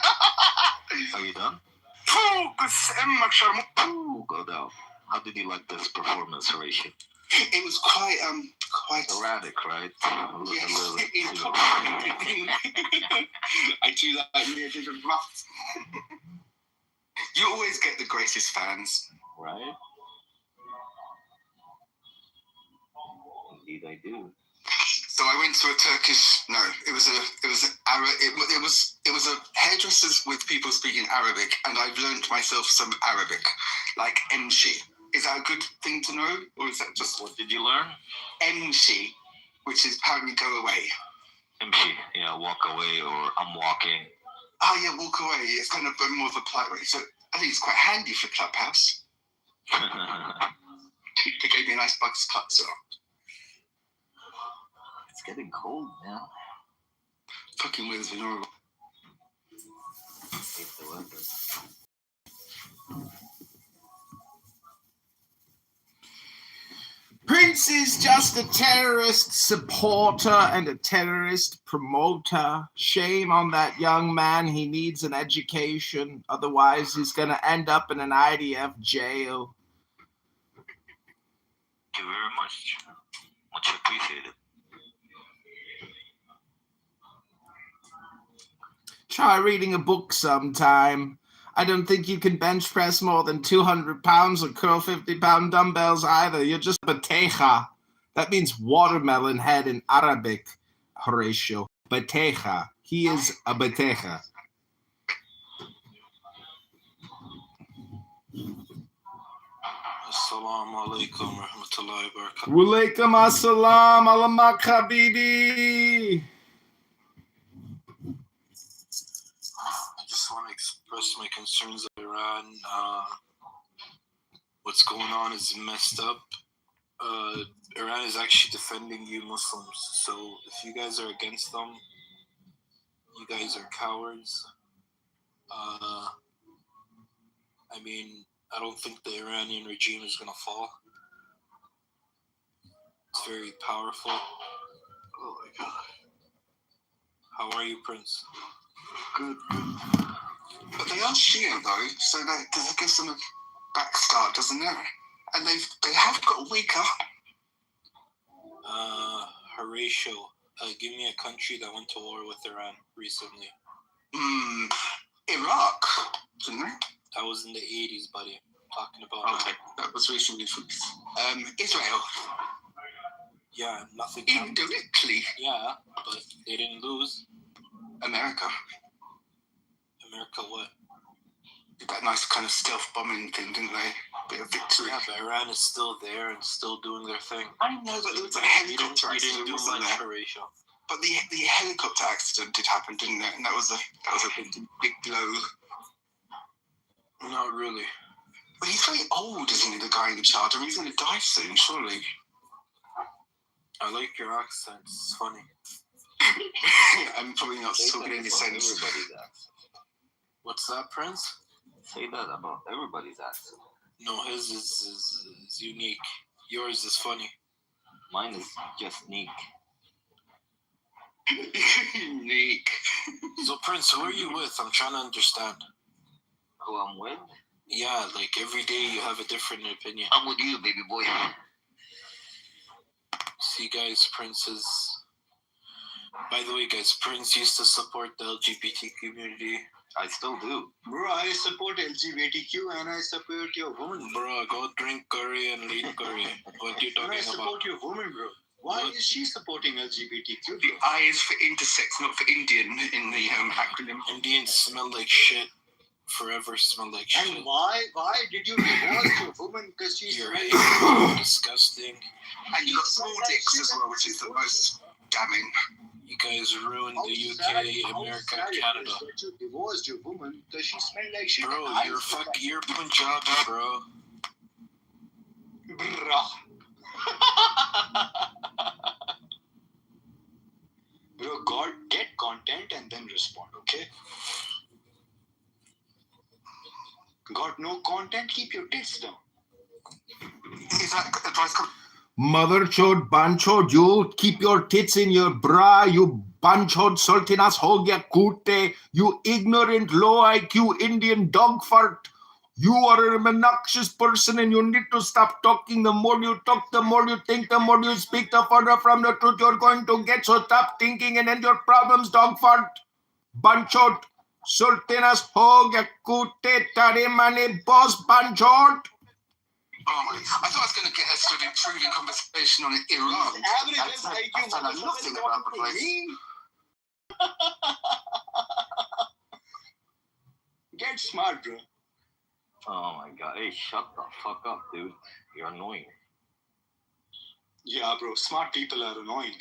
Are you done? قص أمك شرموطة. Ooh, go down. How did you like this performance, Horatio? It was quite erratic, right? Yes, I do like me a bit of rough. You always get the greatest fans, right? Indeed, I do. So I went to a Turkish. No, it was a hairdressers with people speaking Arabic, and I've learnt myself some Arabic, like emshi. Is that a good thing to know, or is that just what did you learn? Emshi, which is apparently go away. Emshi, yeah, walk away, or I'm walking. Oh yeah, walk away. It's kind of more of a polite way. So I think it's quite handy for Clubhouse. They gave me a nice buzz cut, so it's getting cold now. Fucking weather's been horrible. Hate the weather. Prince is just a terrorist supporter and a terrorist promoter. Shame on that young man. He needs an education. Otherwise, he's going to end up in an IDF jail. Thank you very much. Much appreciated. Try reading a book sometime. I don't think you can bench press more than 200 pounds or curl 50-pound dumbbells either. You're just bateja. That means watermelon head in Arabic, Horatio. Bateja. He is a bateja. Assalamu alaikum rahmatullahi wa barakatuh. Walaikum assalam alamak habibi. I just want to express my concerns of Iran. What's going on is messed up. Iran is actually defending you Muslims. So if you guys are against them, you guys are cowards. I mean, I don't think the Iranian regime is going to fall. It's very powerful. Oh my God. How are you, Prince? Good. But they are Shia though, so that gives them a back start, doesn't it? And they have got weaker. Horatio, give me a country that went to war with Iran recently. Iraq, didn't they? That was in the 80s, buddy. I'm talking about. Okay, that was recently. Israel. Yeah, nothing. Indirectly. Yeah, but they didn't lose. America. America what? Did that nice kind of stealth bombing thing, didn't they? Bit of victory. Yeah, but Iran is still there and still doing their thing. I know, but there was a helicopter you accident. didn't do much, Horatio. But the helicopter accident did happen, didn't it? And that was a big blow. Not really. But he's very old, isn't he, the guy in charge? I mean, he's going to die soon, surely. I like your accent. It's funny. I'm probably not talking any sense. Everybody's accent. What's that, Prince? Say that about everybody's accent. No, his is unique. Yours is funny. Mine is just neat. Unique. So, Prince, who are you with? I'm trying to understand. Who I'm with? Yeah, like every day you have a different opinion. I'm with you, baby boy. See, guys, Prince is... By the way, guys, Prince used to support the LGBT community. I still do. Bro, I support LGBTQ and I support your woman. Bro, go drink curry and eat curry. What are you talking I support about? your woman, bro. Why is she supporting LGBTQ? Bro? The I is for intersex, not for Indian in the acronym. Indians smell like shit. Forever smell like shit. And why did you divorce your woman? Because she's You're very disgusting. And you got small dicks as well, which is the most damning. You guys ruined the UK, America, Canada. That you divorced your woman because she smelled like shit. Bro, you're Punjabi, bro. Bro, God, get content and then respond, okay? Got no content? Keep your tits down. Is that advice? Mother chod, banchod, you keep your tits in your bra, you banchod sultinas hogya kute, you ignorant low IQ Indian dog fart. You are an obnoxious person and you need to stop talking. The more you talk, the more you think, the more you speak, the further from the truth you're going to get. So stop thinking and end your problems, dog fart. Banchod, sultinas hogya kute, taremane boss banchod. Oh my, I thought I was going to get us to an improving conversation on Iran. I found out nothing about the place. Get smart, bro. Oh my god. Hey, shut the fuck up, dude. You're annoying. Yeah, bro. Smart people are annoying.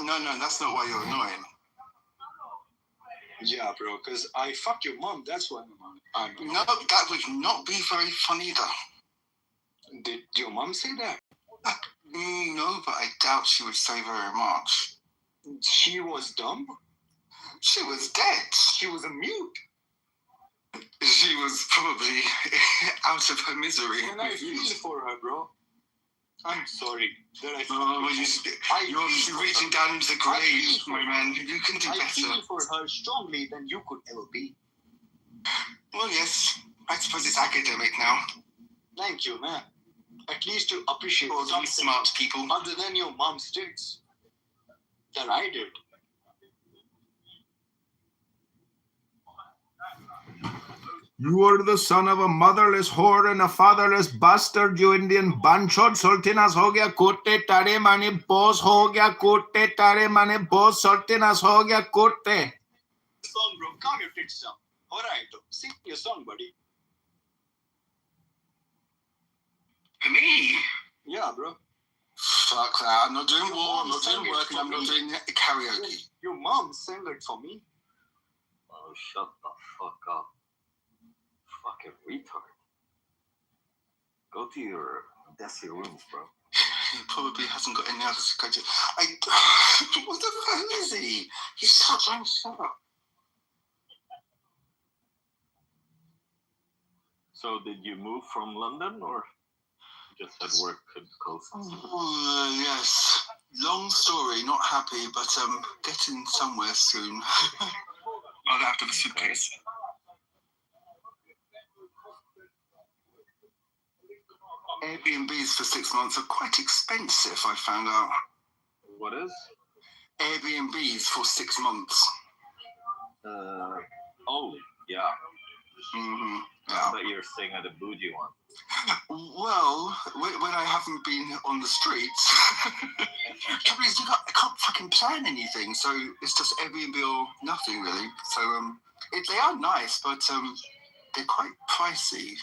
No, that's not why you're annoying. Yeah, bro, because I fucked your mom. That's why I'm annoying. No, that would not be very funny, though. Did your mom say that? No, but I doubt she would say very much. She was dumb? She was dead. She was a mute. She was probably out of her misery. And I feel for her, bro. I'm sorry that I feel you're obviously reaching down into the grave, my man. You can do better. I feel for her strongly than you could ever be. Well, yes. I suppose it's academic now. Thank you, man. At least you appreciate some smart people. Other than your mom's tits. That I did. You are the son of a motherless whore and a fatherless bastard, you Indian banchod. Sultinas ho gaya kote, tare mane boss ho gaya kote, tare mane boss, sultinas ho gaya kote. Song, bro. Calm your tits down. Alright, sing your song, buddy. Me? Yeah, bro. Fuck that. I'm not doing war, I'm not doing work, and I'm not doing karaoke. Your mom sang it for me. Oh, shut the fuck up. Fucking retard. Go to your dusty rooms, bro. He probably hasn't got any others to go to. What the fuck is he? He's such a shut up. So did you move from London or just had work close? Yes. Long story, not happy, but getting somewhere soon. Right after the suitcase. Airbnbs for 6 months are quite expensive, I found out. What is? Airbnbs for 6 months. Oh, yeah. Mm-hmm. I bet you're staying at a bougie one. Well, when I haven't been on the streets, I can't fucking plan anything, so it's just Airbnb or nothing really. So they are nice, but they're quite pricey.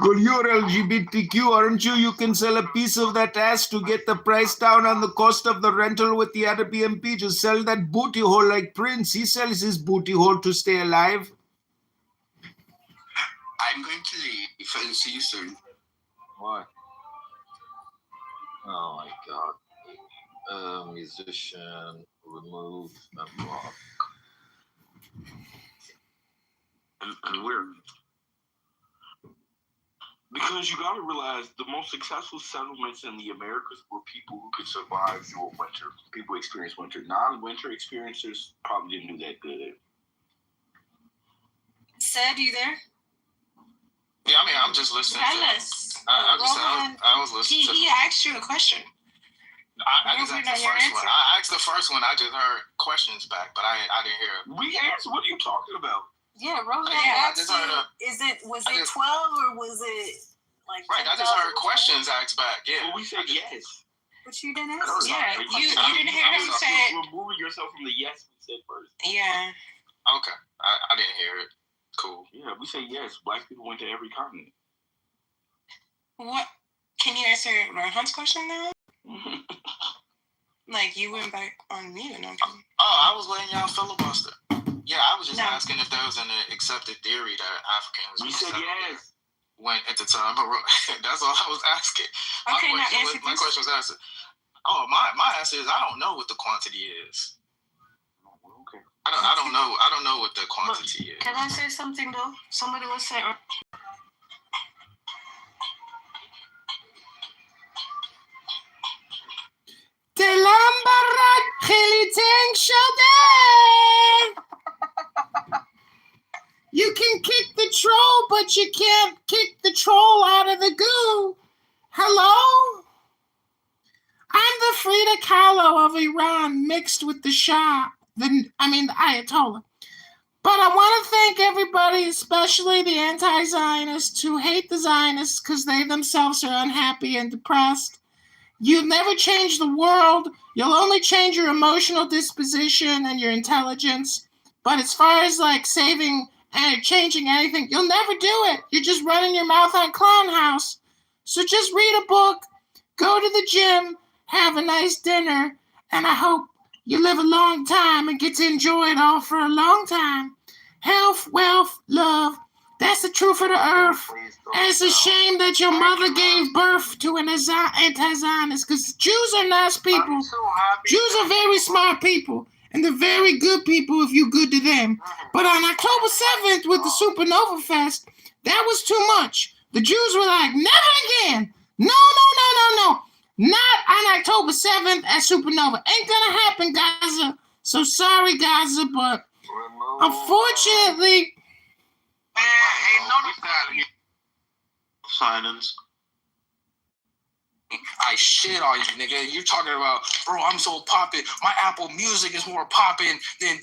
Well, you're LGBTQ, aren't you? You can sell a piece of that ass to get the price down on the cost of the rental with the Airbnb. Just sell that booty hole like Prince. He sells his booty hole to stay alive. I'm going to leave and see you soon. Why? Oh my god. Musician, remove, and block. And weird. Because you gotta realize the most successful settlements in the Americas were people who could survive through a winter. People experience winter. Non-winter experiencers probably didn't do that good. Sid, you there? Yeah, I mean, I'm just listening. Tell us. I was listening. He asked you a question. I just asked the first one. I asked the first one. I just heard questions back, but I didn't hear it. We answered. What are you talking about? Yeah, Rohan asked you. Was it 12 or was it like? Right, I just heard questions asked back. Yeah, well, we said yes. But you didn't ask. Yeah, you didn't hear him say. Removing yourself from the yes we said first. Yeah. Okay, I didn't hear it. Cool. Yeah, we say yes. Black people went to every continent. What? Can you answer Rohan's question now? Like you went back on mute. I was letting y'all filibuster. Yeah, I was just asking if there was an accepted theory that Africans. We said yes. went at the time, but that's all I was asking. Okay, My question was answered. Oh, my answer is I don't know what the quantity is. Okay. I don't know what the quantity is. Can I say something though? Somebody was saying. You can kick the troll, but you can't kick the troll out of the goo. Hello? I'm the Frida Kahlo of Iran mixed with the Shah, the Ayatollah. But I want to thank everybody, especially the anti-Zionists who hate the Zionists because they themselves are unhappy and depressed. You'll never change the world. You'll only change your emotional disposition and your intelligence. But as far as like saving and changing anything, you'll never do it. You're just running your mouth on Clown House. So just read a book, go to the gym, have a nice dinner, and I hope you live a long time and get to enjoy it all for a long time. Health, wealth, love. That's the truth of the earth. And it's a shame that your mother gave birth to an anti-Zionist, because Jews are nice people. Jews are very smart people. And they're very good people if you're good to them. But on October 7th with the Supernova Fest, that was too much. The Jews were like, never again. No. Not on October 7th at Supernova. Ain't gonna happen, Gaza. So sorry, Gaza, but unfortunately... Silence. I shit on you, nigga. You're talking about, bro, I'm so poppin'. My Apple Music is more poppin' than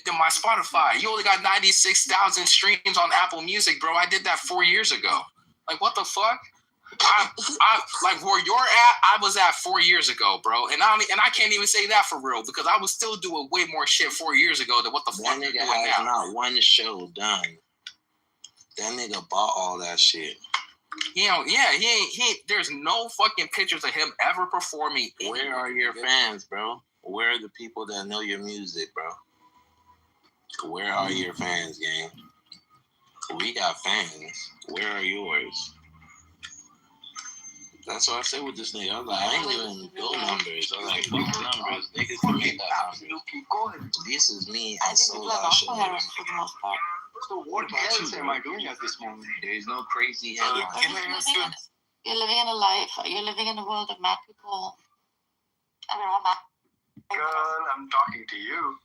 my Spotify. You only got 96,000 streams on Apple Music, bro. I did that 4 years ago. Like, what the fuck? I like where you're at, I was at 4 years ago, bro. And I can't even say that for real because I was still doing way more shit 4 years ago than what the fuck you're doing now. Not one show done. That nigga bought all that shit. He there's no fucking pictures of him ever performing. Where are your fans, bro? Where are the people that know your music, bro? Where are your fans, gang? We got fans. Where are yours? That's what I said with this nigga. I was like, I ain't giving go numbers. I was like, fuck numbers. Niggas can make that numbers. This is me. I sold out shit. So what else am I doing at this moment? There is no crazy headline. You're living in a life. You're living in a world of mad people. And they're all mad. Girl, I'm talking to you.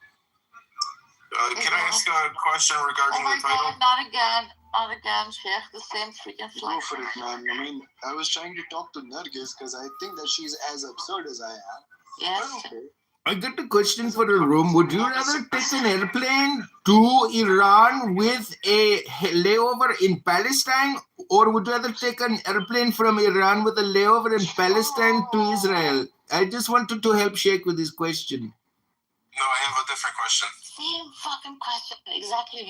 Can I ask a question regarding the title? Not again, Sheikh. The same freaking flag. Go for it, man. I mean, I was trying to talk to Nargis because I think that she's as absurd as I am. Yes. Okay. I got a question for the room. Would you rather take an airplane to Iran with a layover in Palestine, or would you rather take an airplane from Iran with a layover in Palestine to Israel? I just wanted to help Sheikh with his question. No, I have a different question. Same fucking question. Exactly.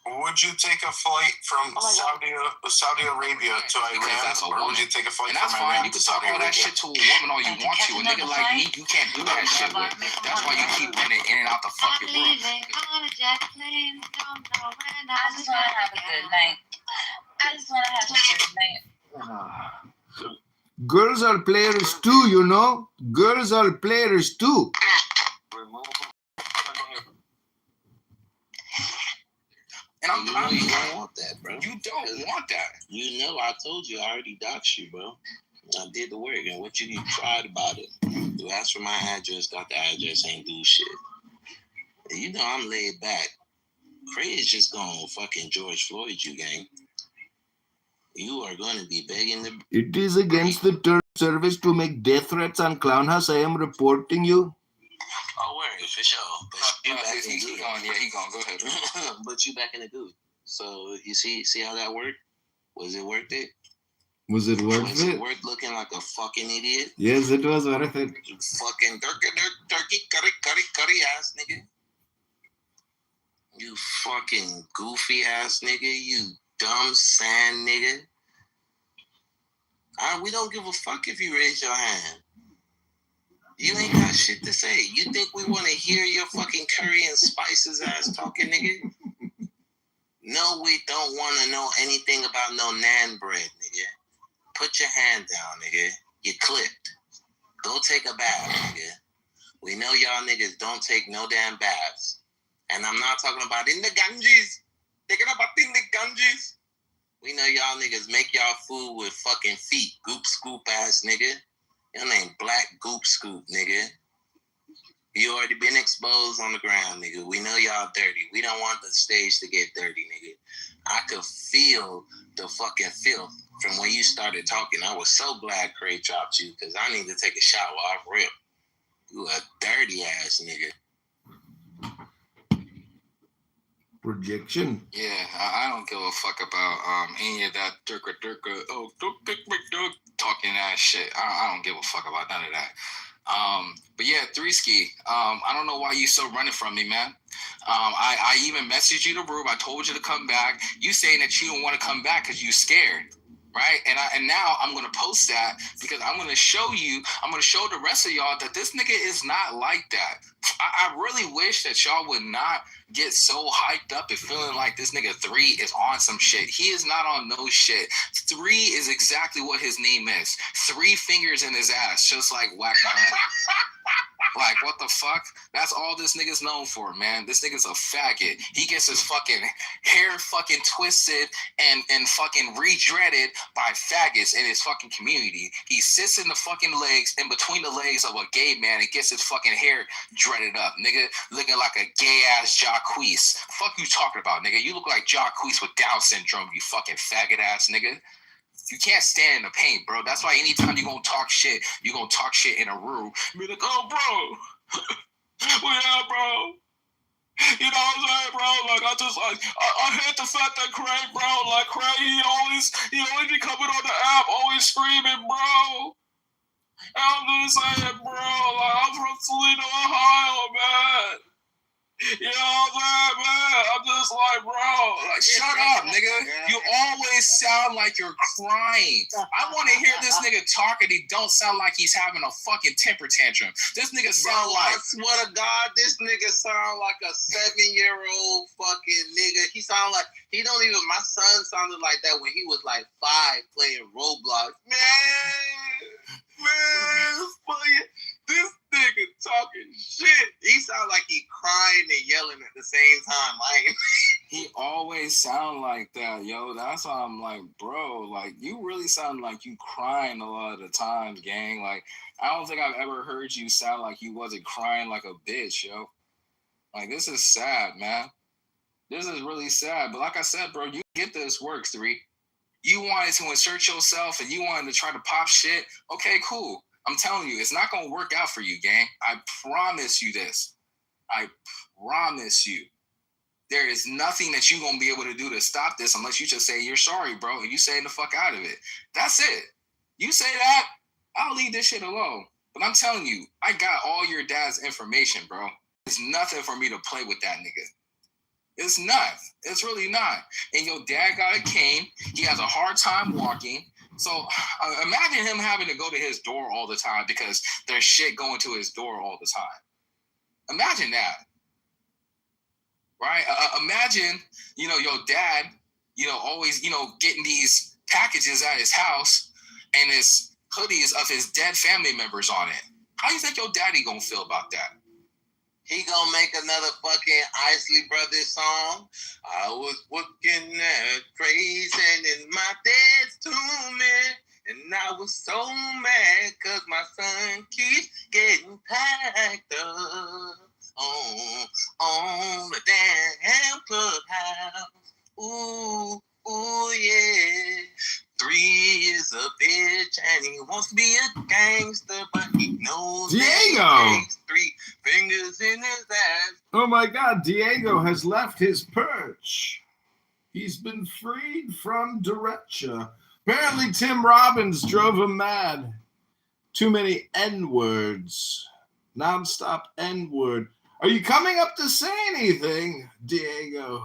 Would you take a flight from Saudi Arabia to Iran, or would you take a flight and that's from fine. Iran You to can talk Saudi all that Arabia? shit to a woman all you want to. A nigga like me, you can't do that shit with. That's why you keep running in and out the fucking room. I just want to have a good night. Girls are players too, you know. Girls are players too. And you know you don't want that, bro. You don't want that. You know I told you I already doxed you, bro. I did the work, and what you tried about it. You asked for my address, got the address, ain't do shit. You know I'm laid back. Craig's just gonna fucking George Floyd you, gang. You are gonna be begging the... It is against the term service to make death threats on Clown House. I am reporting you. Oh, word, for sure. But you back in the He gone. Yeah, he gone. Go ahead. But you back in the goo. So you see how that worked? Was it worth it? Was it worth Was it? it worth looking like a fucking idiot? Yes, it was worth it. You fucking turkey curry ass nigga. You fucking goofy ass nigga. You dumb sand nigga. We don't give a fuck if you raise your hand. You ain't got shit to say. You think we want to hear your fucking curry and spices ass talking, nigga? No, know we don't want to know anything about no nan bread, nigga. Put your hand down, nigga. You clipped. Go take a bath, nigga. We know y'all niggas don't take no damn baths. And I'm not talking about in the Ganges. Thinking about in the Ganges. We know y'all niggas make y'all food with fucking feet. Goop scoop ass nigga. Your name Black Goop Scoop, nigga. You already been exposed on the ground, nigga. We know y'all dirty. We don't want the stage to get dirty, nigga. I could feel the fucking filth from when you started talking. I was so glad Craig dropped you because I need to take a shower off rip. You a dirty ass nigga. Projection. Yeah, I don't give a fuck about any of that talking ass shit. I don't give a fuck about none of that. But yeah, Threeski, I don't know why you still running from me, man. I even messaged you to Rube. I told you to come back. You saying that you don't want to come back because you scared, right? And now I'm gonna post that because I'm gonna show the rest of y'all that this nigga is not like that. I really wish that y'all would not get so hyped up and feeling like this nigga 3 is on some shit. He is not on no shit. 3 is exactly what his name is. 3 fingers in his ass, just like Whack Man. Like, what the fuck? That's all this nigga's known for, man. This nigga's a faggot. He gets his fucking hair fucking twisted and fucking re-dreaded by faggots in his fucking community. He sits in the fucking legs, in between the legs of a gay man and gets his fucking hair dreaded up, nigga. Looking like a gay-ass Jacquees. Fuck you talking about, nigga? You look like Jacquees with Down syndrome, you fucking faggot-ass nigga. You can't stand in the paint, bro. That's why anytime you gonna talk shit, you gonna talk shit in a room. Be like, oh, bro. Well, yeah, bro. You know what I'm saying, bro? Like, I hate the fact that Craig, bro, like, Craig, he always be coming on the app, always screaming, bro. I'm just saying, bro, like, I'm from Toledo, Ohio, man. You know what I'm saying, man? I'm just like, bro, like, shut up, nigga. You always sound like you're crying. I want to hear this nigga talk and he don't sound like he's having a fucking temper tantrum. This nigga sound like... I swear to God, this nigga sound like a 7-year-old fucking nigga. He sound like... He don't even... My son sounded like that when he was like 5 playing Roblox. Man, this nigga talking shit. He sound like he crying and yelling at the same time. Like, he always sound like that, yo. That's why I'm like, bro, like, you really sound like you crying a lot of the times, gang. Like, I don't think I've ever heard you sound like you wasn't crying like a bitch, yo. Like, this is sad, man. This is really sad. But like I said, bro, you get this works, 3. You wanted to insert yourself and you wanted to try to pop shit. Okay, cool. I'm telling you, it's not going to work out for you, gang. I promise you this. I promise you. There is nothing that you're going to be able to do to stop this unless you just say you're sorry, bro, and you say the fuck out of it. That's it. You say that, I'll leave this shit alone. But I'm telling you, I got all your dad's information, bro. It's nothing for me to play with that nigga. It's not. It's really not. And your dad got a cane. He has a hard time walking. So imagine him having to go to his door all the time because there's shit going to his door all the time. Imagine that. Right? Imagine, your dad, always, getting these packages at his house and his hoodies of his dead family members on it. How do you think your daddy gonna feel about that? He gonna make another fucking Isley Brothers song. I was working at Crazy and in my dad's tomb, and I was so mad cause my son keeps getting packed up on the damn clubhouse. Ooh, yeah. 3 is a bitch and he wants to be a gangster, but he knows Diego. that he takes 3 fingers in his ass. Oh my God, Diego has left his perch. He's been freed from derecha. Apparently Tim Robbins drove him mad. Too many N-words. Non-stop N-word. Are you coming up to say anything, Diego?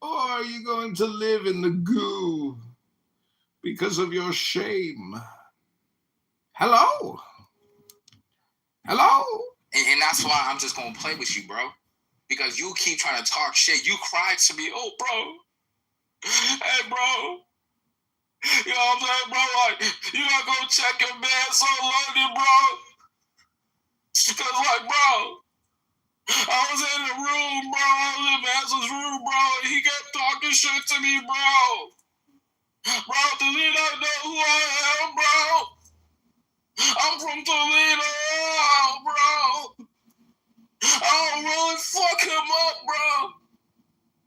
Or are you going to live in the goo because of your shame? Hello? Hello? And that's why I'm just going to play with you, bro. Because you keep trying to talk shit. You cried to me, oh, bro. Hey, bro. You know what I'm saying, bro? Like, you gotta go check your man so London, bro. Cause like, bro, I was in the room, bro. I was in Manson's room, bro, and he kept talking shit to me, bro. Bro, does he not know who I am, bro? I'm from Toledo, bro. I don't really fuck him up, bro.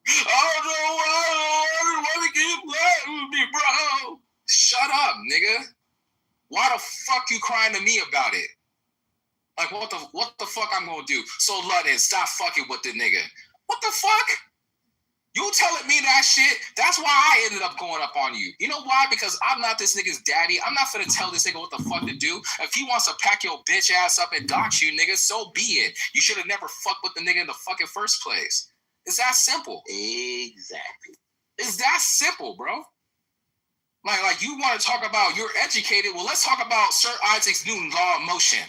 I don't know why everybody keep laughing with me, bro. Shut up, nigga. Why the fuck you crying to me about it? Like, what the fuck I'm gonna do? So, London, stop fucking with the nigga. What the fuck? You telling me that shit? That's why I ended up going up on you. You know why? Because I'm not this nigga's daddy. I'm not finna tell this nigga what the fuck to do. If he wants to pack your bitch ass up and dox you, nigga, so be it. You should have never fucked with the nigga in the fucking first place. It's that simple. Exactly. It's that simple, bro. Like you want to talk about you're educated. Well, let's talk about Sir Isaac Newton's law of motion.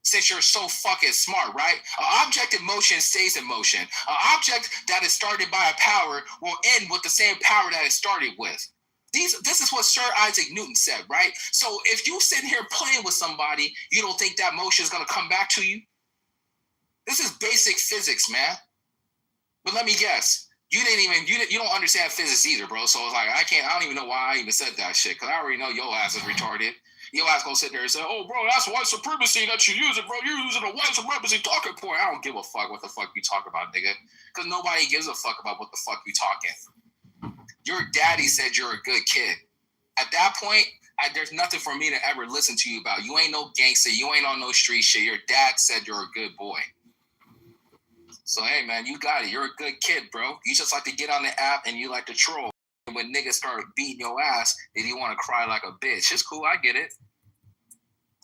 Since you're so fucking smart, right? An object in motion stays in motion. An object that is started by a power will end with the same power that it started with. This is what Sir Isaac Newton said, right? So if you sitting here playing with somebody, you don't think that motion is going to come back to you? This is basic physics, man. But let me guess. You don't understand physics either, bro. So it's like, I don't even know why I even said that shit. Because I already know your ass is retarded. Your ass gonna sit there and say, oh, bro, that's white supremacy that you're using, bro. You're using a white supremacy talking point. I don't give a fuck what the fuck you talk about, nigga. Because nobody gives a fuck about what the fuck you talking. Your daddy said you're a good kid. At that point, there's nothing for me to ever listen to you about. You ain't no gangster. You ain't on no street shit. Your dad said you're a good boy. So, hey, man, you got it. You're a good kid, bro. You just like to get on the app and you like to troll. And when niggas start beating your ass, then you want to cry like a bitch. It's cool. I get it.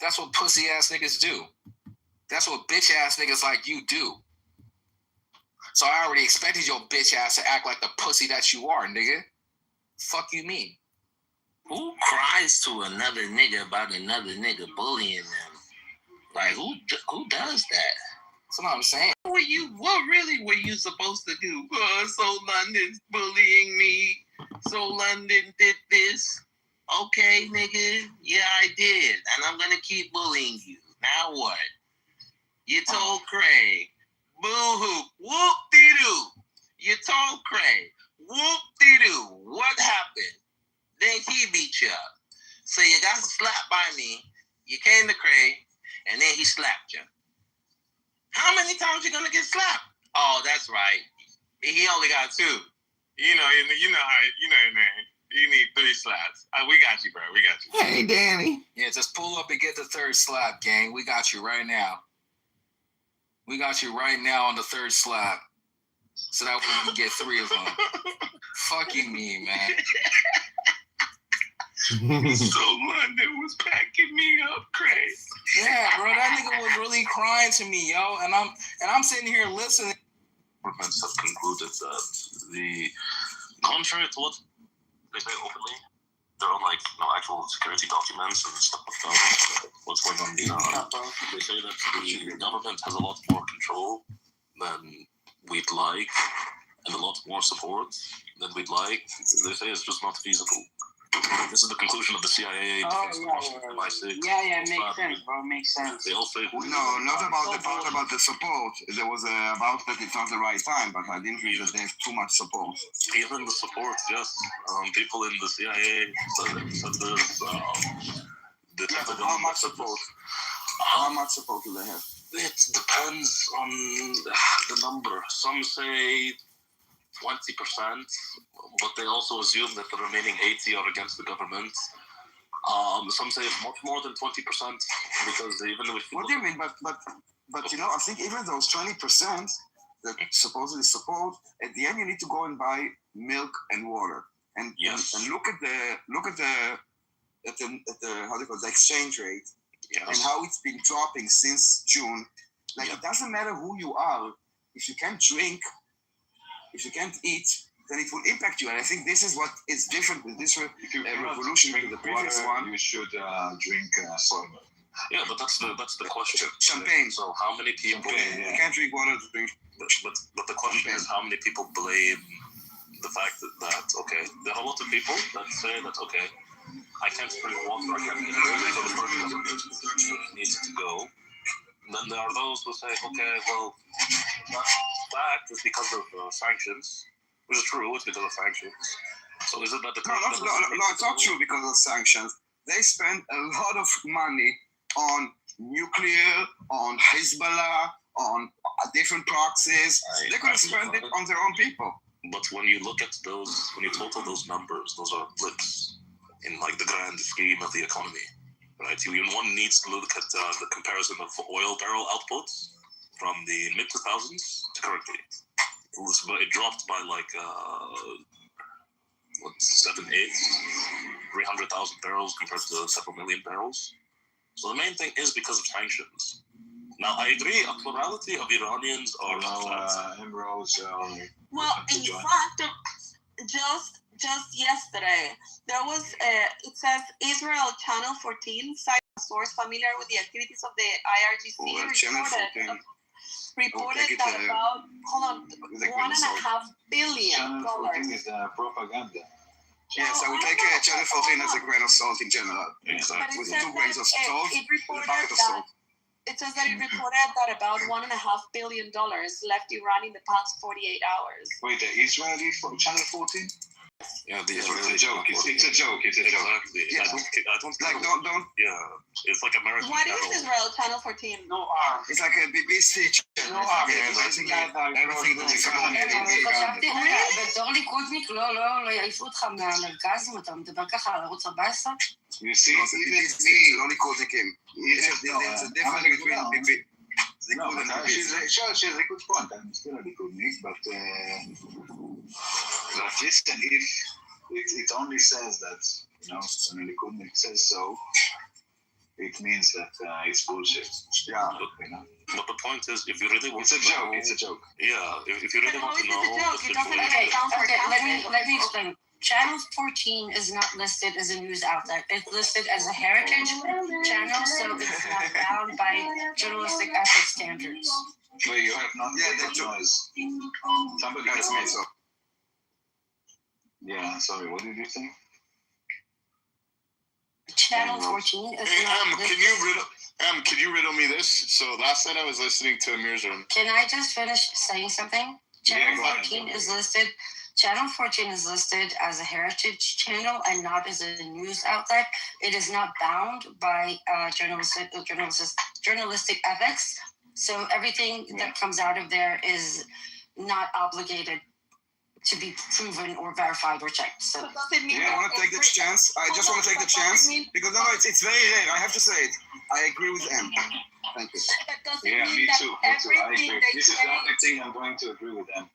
That's what pussy ass niggas do. That's what bitch ass niggas like you do. So I already expected your bitch ass to act like the pussy that you are, nigga. Fuck you mean? Who cries to another nigga about another nigga bullying them? Like, who does that? That's what I'm saying. What really were you supposed to do? So London's bullying me. So London did this. Okay, nigga. Yeah, I did. And I'm going to keep bullying you. Now what? You told Craig. Boo-hoo. Whoop-de-doo. You told Craig. Whoop-de-doo. What happened? Then he beat you up. So you got slapped by me. You came to Craig. And then he slapped you. How many times you gonna get slapped? Oh, that's right. He only got 2. You know how you need 3 slaps. We got you, bro. We got you. Hey, Danny. Yeah, just pull up and get the 3rd slap, gang. We got you right now. We got you right now on the 3rd slap. So that way we can get 3 of them. Fuck you mean, man. So London was packing me up, Craig. Yeah, bro, that nigga was really crying to me, yo, and I'm sitting here listening. Governments have concluded that the contrary to what they say openly, they're on actual security documents and stuff like that. What's going on in Iran? They say that the government has a lot more control than we'd like, and a lot more support than we'd like. They say it's just not feasible. This is the conclusion of the CIA. MI6. Yeah, makes sense, bro. Makes sense. They all say no, not about the part about the support. There was about that it's not the right time, but I didn't think that there's too much support. Even the support, yes. People in the CIA said there's how much support? How much support do they have? It depends on the number. Some say 20%, but they also assume that the remaining 80 are against the government. Some say it's much more than 20% because even if what do you mean? But you know, I think even those 20% that supposedly support, at the end you need to go and buy milk and water, and look at the how do you call it, the exchange rate, and how it's been dropping since June. Like it doesn't matter who you are, if you can't drink. If you can't eat, then it will impact you. And I think this is what is different with this revolution to the previous one. You should drink soda. Yeah, but that's the question. Champagne. So how many people? You can't drink water to drink. But the question is how many people blame the fact that okay, there are a lot of people that say that okay, I can't drink water, I can't eat food, so the person needs to go. And then there are those who say, okay, well, that is because of sanctions, which is true, it's because of sanctions. So is it that the country... No, it's not true because of sanctions. They spend a lot of money on nuclear, on Hezbollah, on different proxies. They could have spent it on their own people. But when you look at those, when you total those numbers, those are blips in like the grand scheme of the economy, right? One needs to look at the comparison of oil barrel outputs from the mid 2000s to currently. It dropped by like 300,000 barrels compared to several million barrels. So the main thing is because of sanctions. Now I agree, a plurality of Iranians are well, in fact, just yesterday, there was it says Israel Channel 14, site source familiar with the activities of the IRGC, reported that about, $1.5 billion. Channel 14 is propaganda. Yes, I would take Channel 14 as a grain of salt in general. Exactly. With 2 grains of salt, it reported a bucket of salt. It says that it reported that about $1.5 billion left Iran in the past 48 hours. Wait, the Israeli Channel 14? Yeah, it's a joke. It's a joke. It's a joke. Exactly. Yeah. I don't like don't. Yeah, it's like American. What is Israel Channel 14? No R. It's like a BBC channel. No R. Basically, everything that is happening. בתור ליכודניק לא יעיפו אותך מהמרכז אם אתה מדבר ככה על ערוץ 14? You see, לא ליכודניקים. There's a difference between BBC. She's a good point. I'm still a likud, but listen, if it only says that, when a likud says so, it means that it's bullshit. Yeah. But the point is, if you really want to know... It's a joke. Yeah, if you really want to know... Let me explain. Channel 14 is not listed as a news outlet. It's listed as a heritage channel, so it's not bound by journalistic ethics standards. Wait, you have not the choice. Somebody has made so. Yeah, sorry, what did you think? Channel 14 is not listed. Can you riddle me this? So last night I was listening to Amir's room. Can I just finish saying something? Channel 14 is listed. Channel 14 is listed as a heritage channel and not as a news outlet. It is not bound by journalistic ethics. So everything that comes out of there is not obligated to be proven or verified or checked. So I want to take the chance. I just want to take the chance because it's very rare. I have to say it. I agree with M. Thank you. Yeah, me too. I agree. This is the only thing I'm going to agree with M.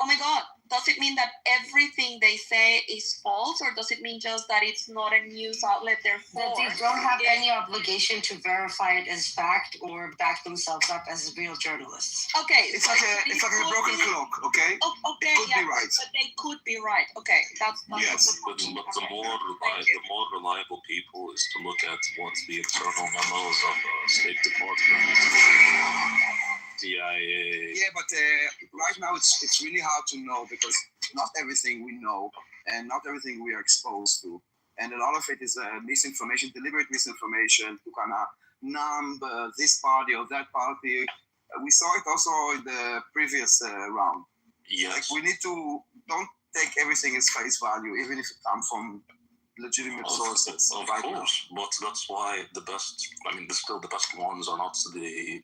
Oh my God, does it mean that everything they say is false, or does it mean just that it's not a news outlet, therefore? That they don't have any obligation to verify it as fact or back themselves up as real journalists. Okay. It's like a broken clock, okay? Okay, could be right. But they could be right. Okay, that's yes, but the more reliable people is to look at what the internal memos of the State Department, CIA. Yeah, but right now it's really hard to know because not everything we know and not everything we are exposed to, and a lot of it is misinformation, deliberate misinformation to kind of numb this party or that party. We saw it also in the previous round. Yes. Like we need to don't take everything as face value, even if it comes from legitimate sources. Of course, but that's why the best ones are not the...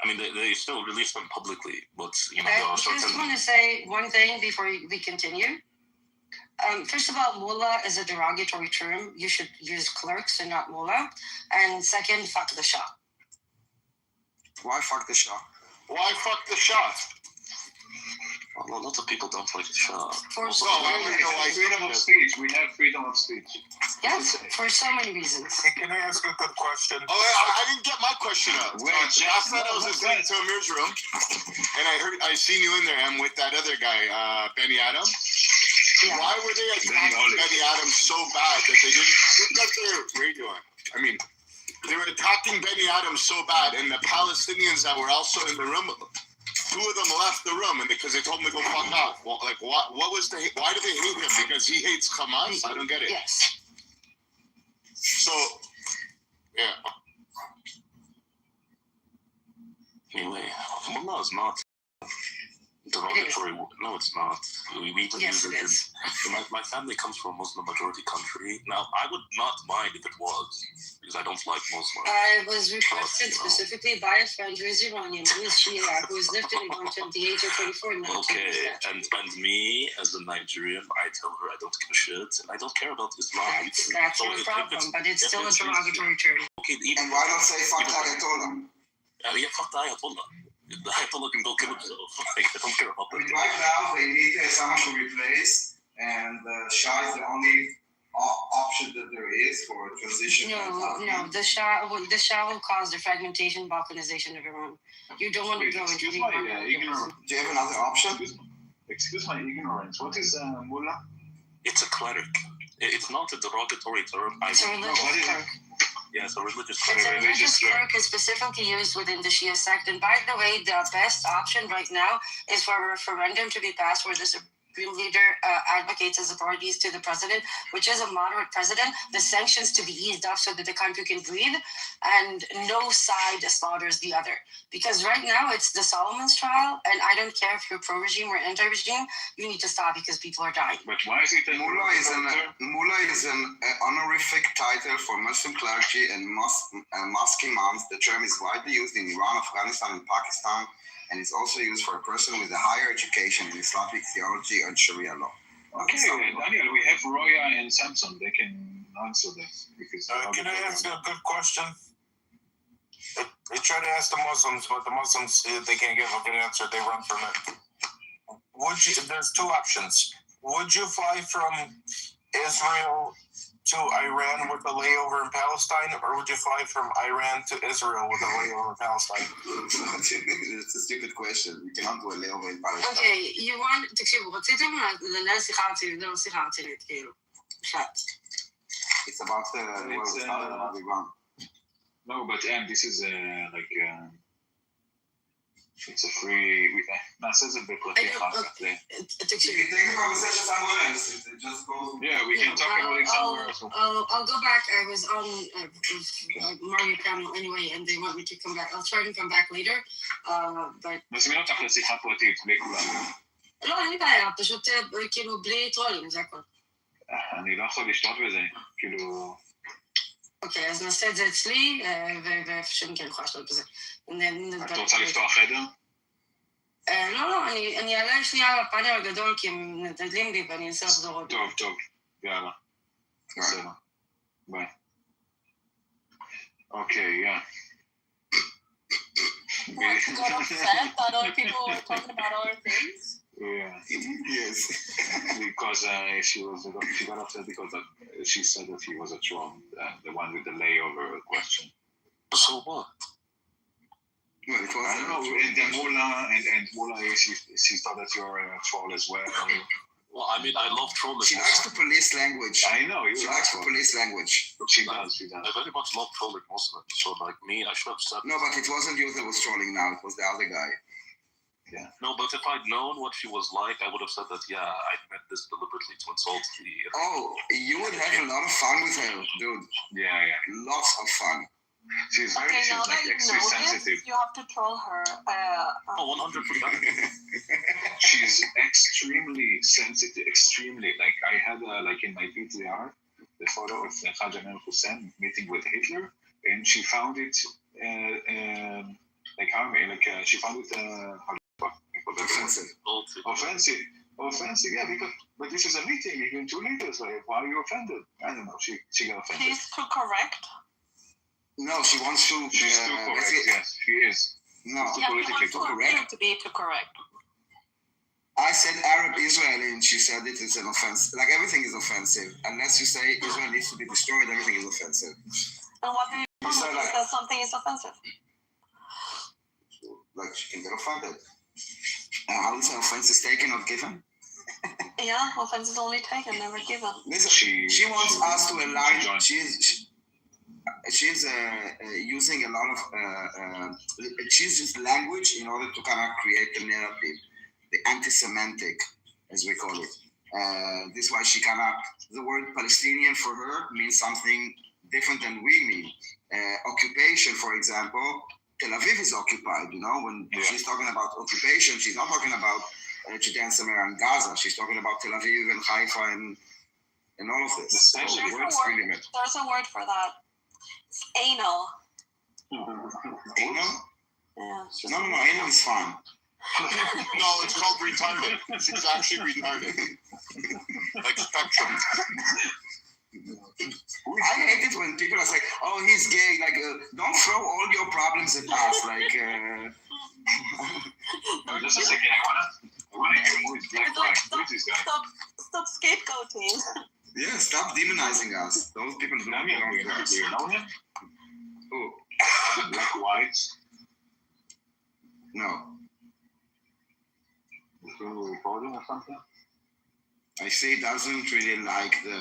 I mean, they still release them publicly, but, there are certain... I just want to say one thing before we continue. First of all, mullah is a derogatory term. You should use clerks and not mullah. And second, fuck the Shah. Why fuck the Shah? Why fuck the Shah? Well, a lot of people don't like the Shah. Freedom of speech. We have freedom of speech. Yes, for so many reasons. Can I ask a good question? Oh, I didn't get my question up. Last night I was listening to Amir's room, and I seen you in there, and with that other guy, Benny Adams. Yeah. Why were they attacking Benny Adams so bad that they didn't cut their radio on? I mean, they were attacking Benny Adams so bad, and the Palestinians that were also in the room 2 of them left the room, and because they told him to go fuck off. Well, like, what was the? Why do they hate him? Because he hates Hamas? I don't get it. Yes. So, yeah. Anyway, Mullah is not derogatory. No, it's not. We would Yes, use it is. My family comes from a Muslim majority country. Now, I would not mind if it was, because I don't like Muslims. I was requested specifically by a friend who is Iranian, who is Shia, who has lived in Iran from the age of 24. Okay, and me as a Nigerian, I tell her I don't give a shit, and I don't care about Islam. That's your problem, but it's still a derogatory term. Okay, even And why not say fuck Ayatollah? Yeah, fuck the Ayatollah. The Ayatollah can go kill himself. Like, I don't care about that. Right now, they need someone to replace, and Shah is the only option that there is for transition. No, the Shah will cause the fragmentation, balkanization of Iran. You don't want to go into the ignorance. Do you have another option? Excuse my ignorance. What is mullah? It's a cleric. It's not a derogatory term. It's a religious cleric. Yes, a religious cleric. It's a religious cleric is specifically used within the Shia sect. And by the way, the best option right now is for a referendum to be passed where the Supreme Leader advocates his authorities to the president, which is a moderate president, the sanctions to be eased up so that the country can breathe and no side slaughters the other. Because right now it's the Solomon's trial, and I don't care if you're pro-regime or anti-regime, you need to stop because people are dying. But why is it Mullah is an honorific title for Muslim clergy and mosque imams. The term is widely used in Iran, Afghanistan, and Pakistan, and it's also used for a person with a higher education in Islamic theology and Sharia law. Okay, Daniel, we have Roya and Samson. They can answer this. Because can I ask a good question? They try to ask the Muslims, but the Muslims, they can't give a good answer. They run from it. There's 2 options. Would you fly from Israel to Iran with a layover in Palestine, or would you fly from Iran to Israel with a layover in Palestine? It's a stupid question. You cannot do a layover in Palestine. Okay, you want تكتبوا بتصيروا للناس يخاطروا لو يخاطروا كثير. It's about where we started about Iran. No, but this is it's a free. ناس بيبقى take a conversation somewhere else. Just go. Yeah, we can talk about it somewhere else. I'll go back. I was on Mario panel anyway, and they want me to come back. I'll try to come back later. But. מזמין אותך לשיחה פרטית בלי כולם. לא, אין לי בעיה, פשוט כאילו בלי טרולים, זה הכל. אני לא יכול לשתות בזה, כאילו... אוקיי, אז נעשה את זה אצלי, ואיפה שאני כן יכולה לשתות בזה. את רוצה לפתוח חדר? לא, אני אעלה שנייה לפאנל הגדול, כי הם נתדלים לי ואני אנסה לחזור עוד. טוב, יאללה. בסדר. ביי. אוקיי, יא. Like, got upset that other people were talking about other things? Yeah. Yes. Because she got upset because she said that he was a troll, the one with the layover question. So what? Well, it was I don't know. And Mullah, and Mullah, she thought that you're a troll as well. Well, I mean, I love trolling. She likes to police language. I know. She likes to police language. She does. I very much love trolling Muslims. So, like me, I should have said. No, but it wasn't you that was trolling now. It was the other guy. Yeah. No, but if I'd known what she was like, I would have said that, yeah, I meant this deliberately to insult the... Oh, you would have a lot of fun with her, dude. Yeah. Lots of fun. She's very, okay, now that like you extra know sensitive. this, you have to troll her. 100%. She's extremely sensitive, extremely. Like, I had, like, in my PTR, the photo of Hajj Amir Hussein meeting with Hitler, and she found it, she found it, offensive, yeah, because, but this is a meeting between 2 leaders, like, why are you offended? I don't know, she got offended. She's too correct? No, she wants to... She's too correct, yes, she is. No, yeah, politically too correct. To be too correct. I said Arab Israeli, and she said it is an offense. Like, everything is offensive. Unless you say Israel needs to be destroyed, everything is offensive. And what do you do like, that something is offensive? Like, she can get offended. And how is an offense is taken or given? Yeah, offense is only taken, never given. Listen, she wants us to align. she's using a lot of she's used language in order to kind of create the narrative, the anti-Semitic, as we call it. This is why she kind of, the word Palestinian for her means something different than we mean. Occupation, for example, Tel Aviv is occupied. When she's talking about occupation, she's not talking about Judea and Samaria and Gaza. She's talking about Tel Aviv and Haifa and all of this. There's a word for that. It's anal. Anal? Yeah. No, anal is fine. No, it's called retarded. She's actually retarded. Like spectrum. I hate it when people are like, "Oh, he's gay." Like, don't throw all your problems at us. Like, no, just a second. I wanna hear more Black Lives. Who's this guy? Stop scapegoating. Yeah, stop demonizing us. Those people don't belong to us. Do you know him? Who? Black Whites. No. Is he reporting or something? I say doesn't really like the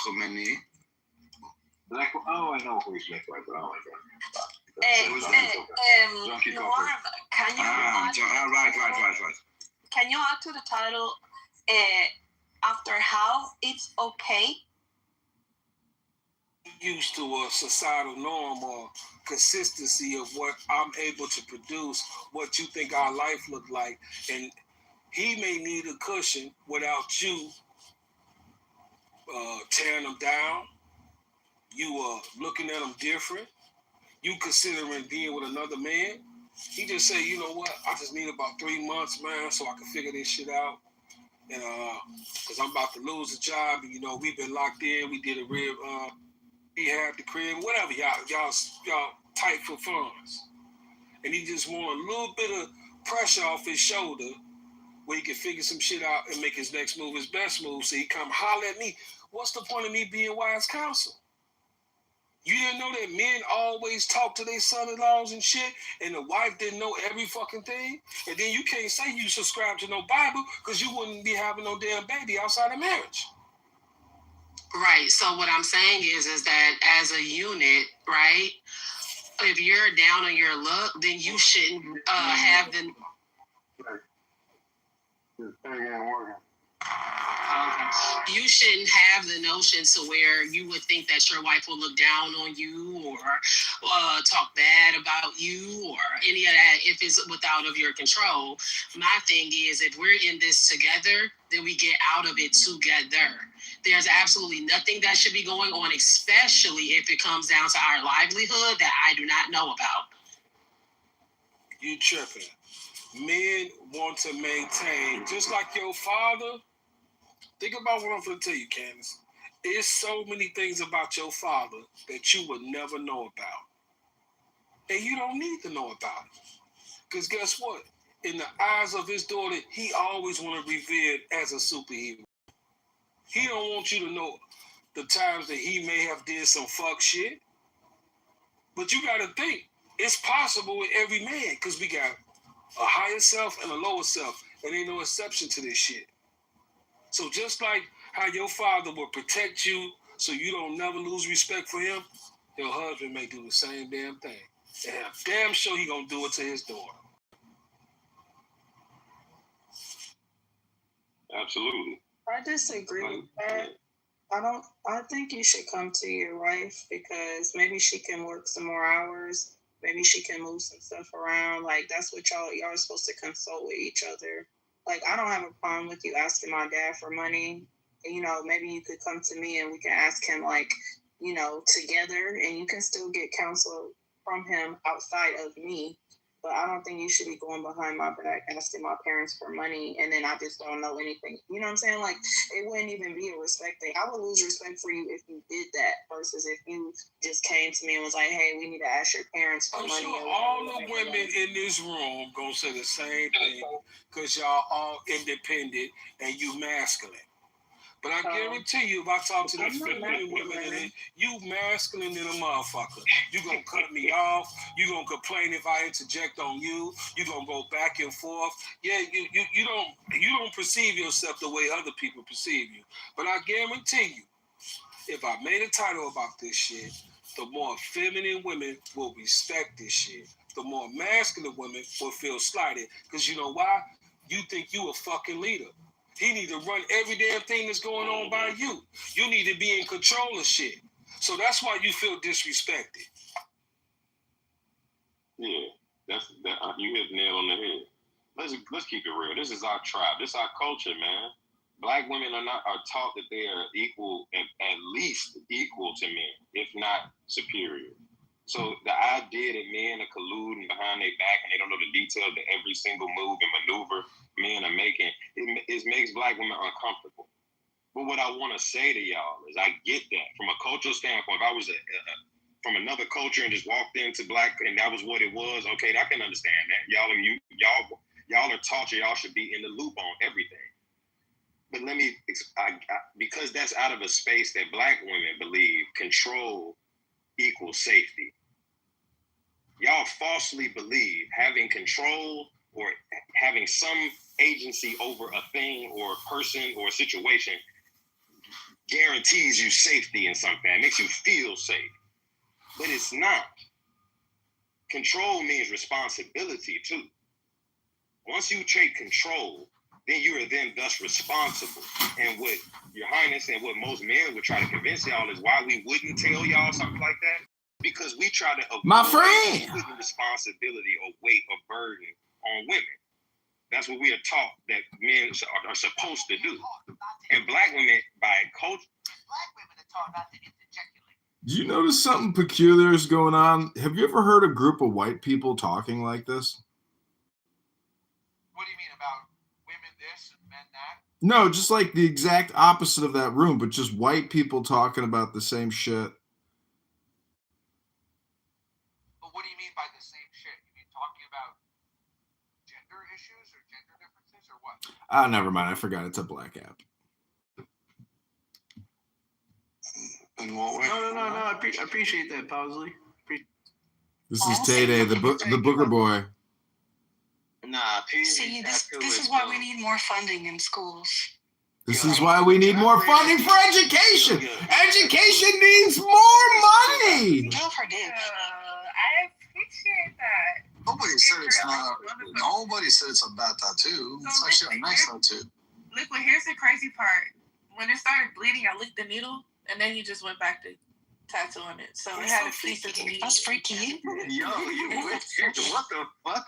Khomeini. Black. Oh, I know who is Black White. Oh my God. Norm, can you right. Can you add to the title after how it's okay? Used to a societal norm or consistency of what I'm able to produce, what you think our life look like, and he may need a cushion without you tearing them down, you looking at them different, you considering being with another man. He just say, you know what, I just need about 3 months, man, so I can figure this shit out. And because I'm about to lose a job, and we've been locked in, we did a rehab the crib, whatever, y'all tight for funds. And he just want a little bit of pressure off his shoulder where he can figure some shit out and make his next move his best move. So he come holler at me. What's the point of me being wise counsel? You didn't know that men always talk to their son-in-laws and shit, and the wife didn't know every fucking thing? And then you can't say you subscribe to no Bible because you wouldn't be having no damn baby outside of marriage. Right. So what I'm saying is that as a unit, right, if you're down on your luck, then you shouldn't have the... You shouldn't have the notion to where you would think that your wife will look down on you or talk bad about you or any of that if it's without of your control. My thing is, if we're in this together, then we get out of it together. There's absolutely nothing that should be going on, especially if it comes down to our livelihood that I do not know about. You tripping. Men want to maintain, just like your father. Think about what I'm going to tell you, Candace. There's so many things about your father that you would never know about. And you don't need to know about it. Because guess what? In the eyes of his daughter, he always want to be revered as a superhero. He don't want you to know the times that he may have did some fuck shit. But you got to think, it's possible with every man because we got a higher self and a lower self. And ain't no exception to this shit. So just like how your father will protect you so you don't never lose respect for him, your husband may do the same damn thing. And I'm damn sure he gonna do it to his daughter. Absolutely. I disagree with that. I think you should come to your wife because maybe she can work some more hours. Maybe she can move some stuff around. Like, that's what y'all are supposed to consult with each other. Like, I don't have a problem with you asking my dad for money. Maybe you could come to me and we can ask him, together, and you can still get counsel from him outside of me. But I don't think you should be going behind my back asking my parents for money and then I just don't know anything. You know what I'm saying? Like, it wouldn't even be a respect thing. I would lose respect for you if you did that versus if you just came to me and was like, hey, we need to ask your parents for money. Sure all the women in this room gonna say the same thing because y'all all independent and you masculine. But I guarantee you, if I talk to the feminine women in it, you masculine than a motherfucker. You gonna cut me off. You gonna complain if I interject on you. You gonna go back and forth. Yeah, you don't perceive yourself the way other people perceive you. But I guarantee you, if I made a title about this shit, the more feminine women will respect this shit. The more masculine women will feel slighted. Because you know why? You think you a fucking leader. He need to run every damn thing that's going on by you. You need to be in control of shit. So that's why you feel disrespected. Yeah, you hit the nail on the head. Let's keep it real. This is our tribe. This is our culture, man. Black women are taught that they are equal, at least equal to men, if not superior. So the idea that men are colluding behind their back and they don't know the details of every single move and maneuver men are making, it makes black women uncomfortable. But what I want to say to y'all is I get that from a cultural standpoint. If I was from another culture and just walked into black and that was what it was, okay, I can understand that. Y'all are taught y'all should be in the loop on everything. But let me, because that's out of a space that black women believe control equals safety. Y'all falsely believe having control or having some agency over a thing or a person or a situation guarantees you safety in something. It makes you feel safe. But it's not. Control means responsibility too. Once you take control, then you are then thus responsible. And what Your Highness and what most men would try to convince y'all is why we wouldn't tell y'all something like that. Because we try to avoid putting responsibility or weight or burden on women. That's what we are taught that men are supposed to do. And black women, by culture. Black women are taught not to interject. Do you notice something peculiar is going on? Have you ever heard a group of white people talking like this? What do you mean about women this and men that? No, just like the exact opposite of that room, but just white people talking about the same shit. But what do you mean by the same shit? You mean talking about gender issues or gender differences or what? Ah, never mind. I forgot it's a black app. In what way? No. I appreciate that, Pausley. This is Tay-Day, the Booger Boy. Nah, see, this is why we need more funding in schools. This is why we need more funding for education. Education needs more money. I appreciate that. Nobody said it's not. Nobody said it's a bad tattoo. It's actually a nice tattoo. Look, well, here's the crazy part. When it started bleeding, I licked the needle, and then you just went back to tattooing it. So it had a piece of the needle. That's freaky. Yo, you what the fuck?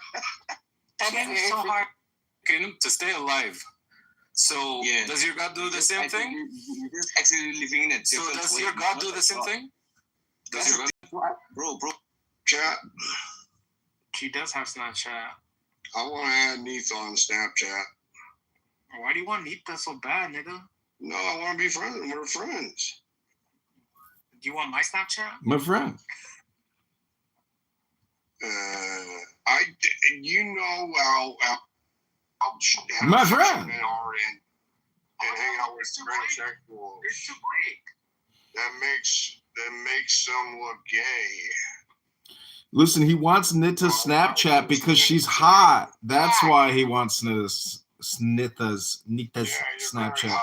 That made me so hard. To stay alive. So does your God do the same thing? You're just actually living in a different way. So does your God do the same thing? Does your God? Bro. Chat. She does have Snapchat. I want to add Neith on Snapchat. Why do you want Neith so bad, nigga? No, I want to be friends. We're friends. Do you want my Snapchat? My friend. I'll my friend. And hang out with transsexuals. It's too big. That makes them look gay. Listen, he wants Nita Snapchat because she's hot. That's why he wants Nita's Snapchat.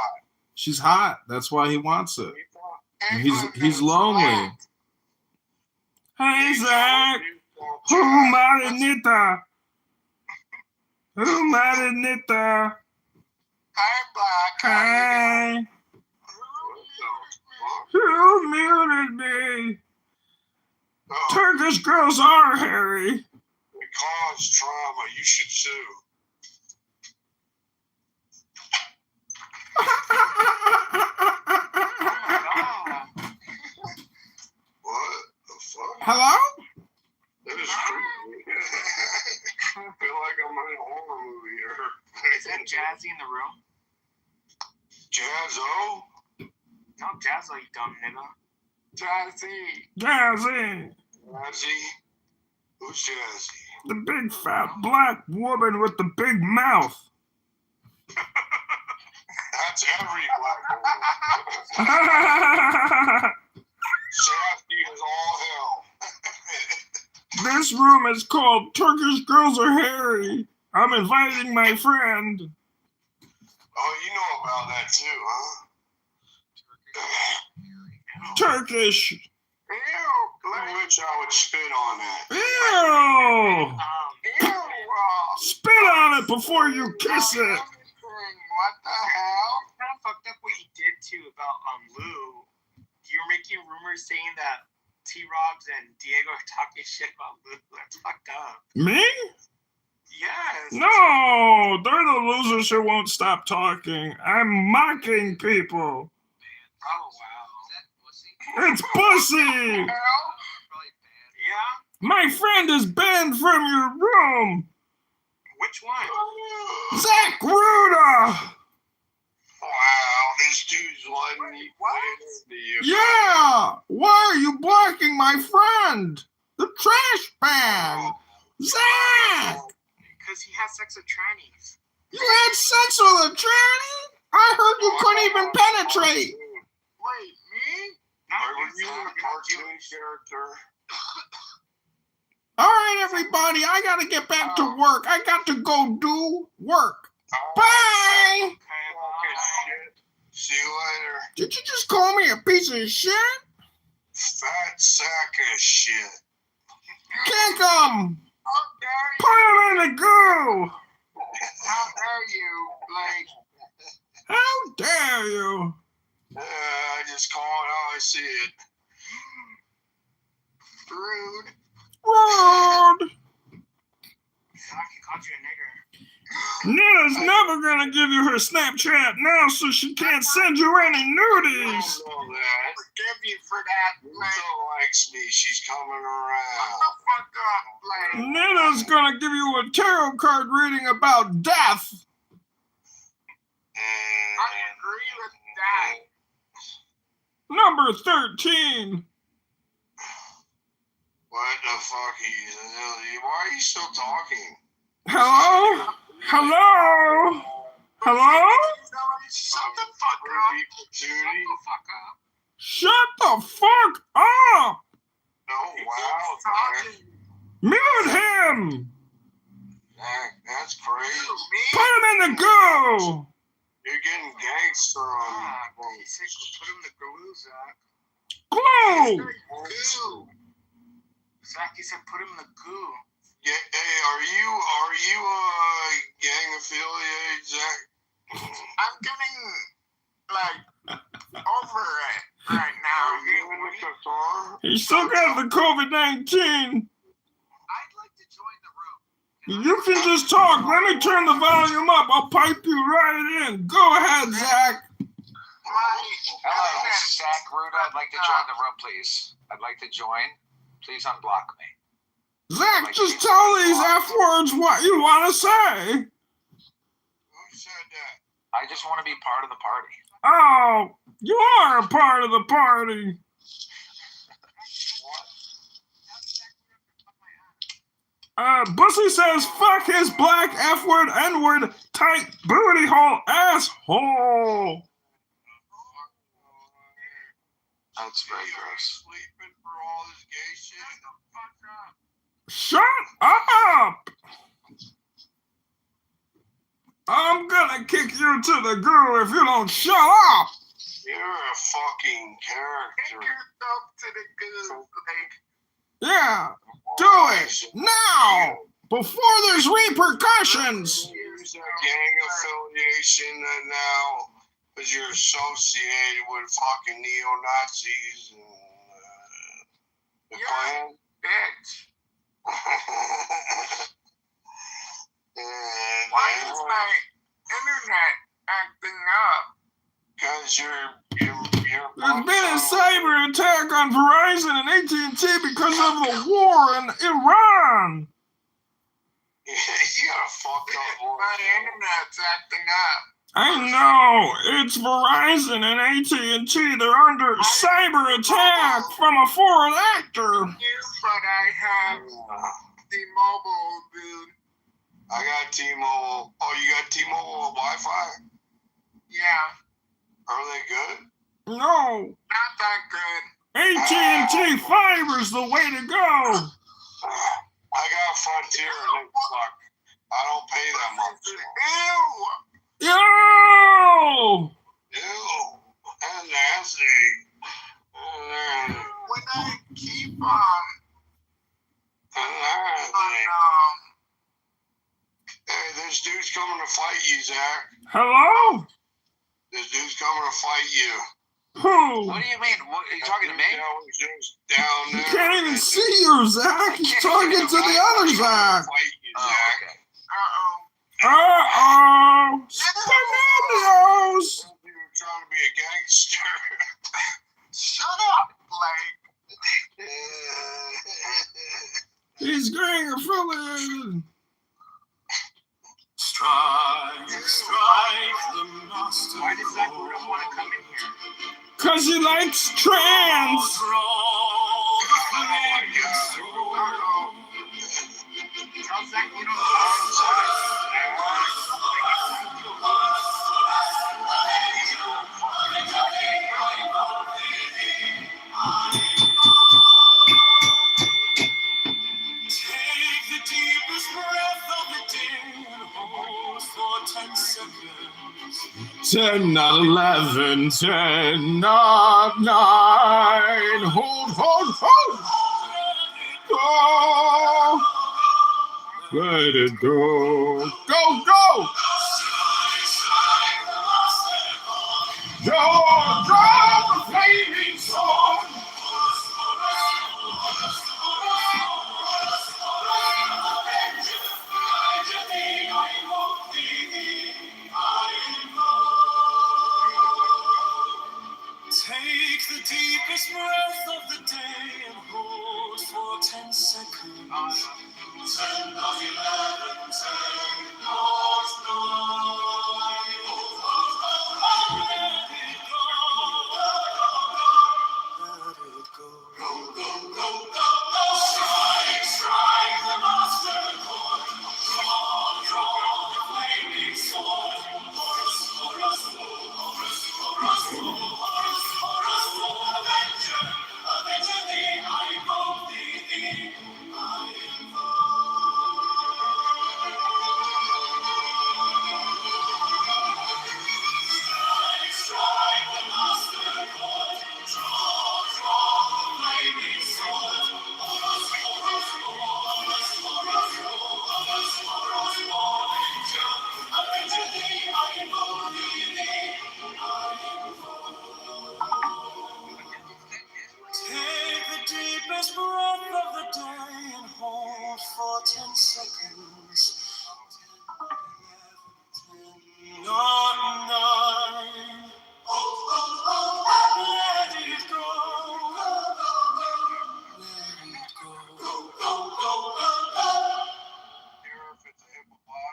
She's hot. That's why he wants it. And he's lonely. Hey, Zach. Who married Nita? Who married Nita? Hi, Black. Hi. Who muted me? Turkish girls are hairy. It caused trauma. You should sue. What the fuck? Hello? That is creepy. I feel like I'm in a horror movie here. Is that Jazzy in the room? Jazzo? No, Jazzo, you dumb nigga. Jazzy. Who's Jazzy? The big fat black woman with the big mouth. That's every black woman. Shafty is all hell. This room is called Turkish Girls Are Hairy. I'm inviting my friend. Oh, you know about that too, huh? Turkish. Which I would spit on that. Ew. Ew. Spit on it before you kiss it. What the hell? Kind of fucked up what you did too about Lou. You're making rumors saying that T-Robs and Diego are talking shit about Lou. That's fucked up. Me? Yes. No, they're the losers who won't stop talking. I'm mocking people. Oh wow. It's pussy. Yeah. My friend is banned from your room. Which one? Zach Ruda. Wow, this dude's letting me play you. Yeah. Why are you blocking my friend? The trash man. Zach. Because he has sex with trannies. You had sex with a tranny? I heard you couldn't even penetrate. Wait, me? Are you a cartoon character? All right, everybody, I gotta get back to work. I got to go do work. Bye. Okay, shit. See you later. Did you just call me a piece of shit? Fat sack of shit. Kick him. Put him in the goo. How dare you? Like, how dare you? I just call it how I see it. Rude. Rude. He called you a nigger. Nina's never gonna give you her Snapchat now, so she can't send you any nudies. Forgive you for that. Lisa likes me. She's coming around. Fuck up, Nina's gonna give you a tarot card reading about death. I agree with that. Number 13. What the fuck? Why are you still talking? Hello? Hello? Hello? Shut the fuck up. Shut the fuck up! Oh, wow. Mute him! That's crazy. Put him in the goo! You're getting gangster on me. Put him in the glue, Zach. Glue! Goo. Zach, he said put him in the goo. Yeah, hey, are you gang affiliated, Zach? I'm getting like over it right now. Are you in the car? He still got the COVID-19. You can just talk. Let me turn the volume up. I'll pipe you right in. Go ahead, Zach. Hello, this is Zach Ruda. I'd like to join the room, please. I'd like to join. Please unblock me. Zach, just tell these F words what you want to say. Who said that? I just want to be part of the party. Oh, you are a part of the party. Bussy says, fuck his black F-word, N-word, tight booty hole, asshole. That's very gross. Sleeping for all this gay shit? Shut up! I'm gonna kick you to the goo if you don't shut up! You're a fucking character. Kick yourself to the goo. Yeah, do it now before there's repercussions. Use a gang affiliation now because you're associated with fucking neo-Nazis and the Klan. Bitch. Why is my internet acting up? Because you're There's been a cyber attack on Verizon and AT&T because of the war in Iran. You got a fucked up. My internet's acting up. I know. It's Verizon and AT&T. They're under cyber attack from a foreign actor. But I have T-Mobile, dude. I got T-Mobile. Oh, you got T-Mobile Wi-Fi? Yeah. Are they good? No. Not that good. AT&T fiber's the way to go. I got Frontier and it suck. I don't pay that much. Ew! Yo! Ew! That's nasty. Hello? This dude's coming to fight you. Who? What do you mean? What, are you talking to me? Just down You there. can't even see you, Zach. He's talking to the other Zach. Uh-oh. Spaghettios. You're trying to be a gangster. Shut up, Blake. He's gang affiliated. Strike the master. Why does Zach want to come in here? Because he likes trans. Take the deepest breath of the day and hold for 10 seconds. 10, not 11, 10, not 9. Hold. Go. Let it go. Go. Draw the flaming sword. Take the deepest breath of the day and hold for 10 seconds. 10, 11, 10, 9, strike the master chord. Draw the flaming sword. Avenger thee, I invoke thee, I strike the master chord. Draw the flaming sword. Avenger thee, I invoke thee, Take the deepest breath of the day and hold for 10 seconds. 10, not 9. Let it go.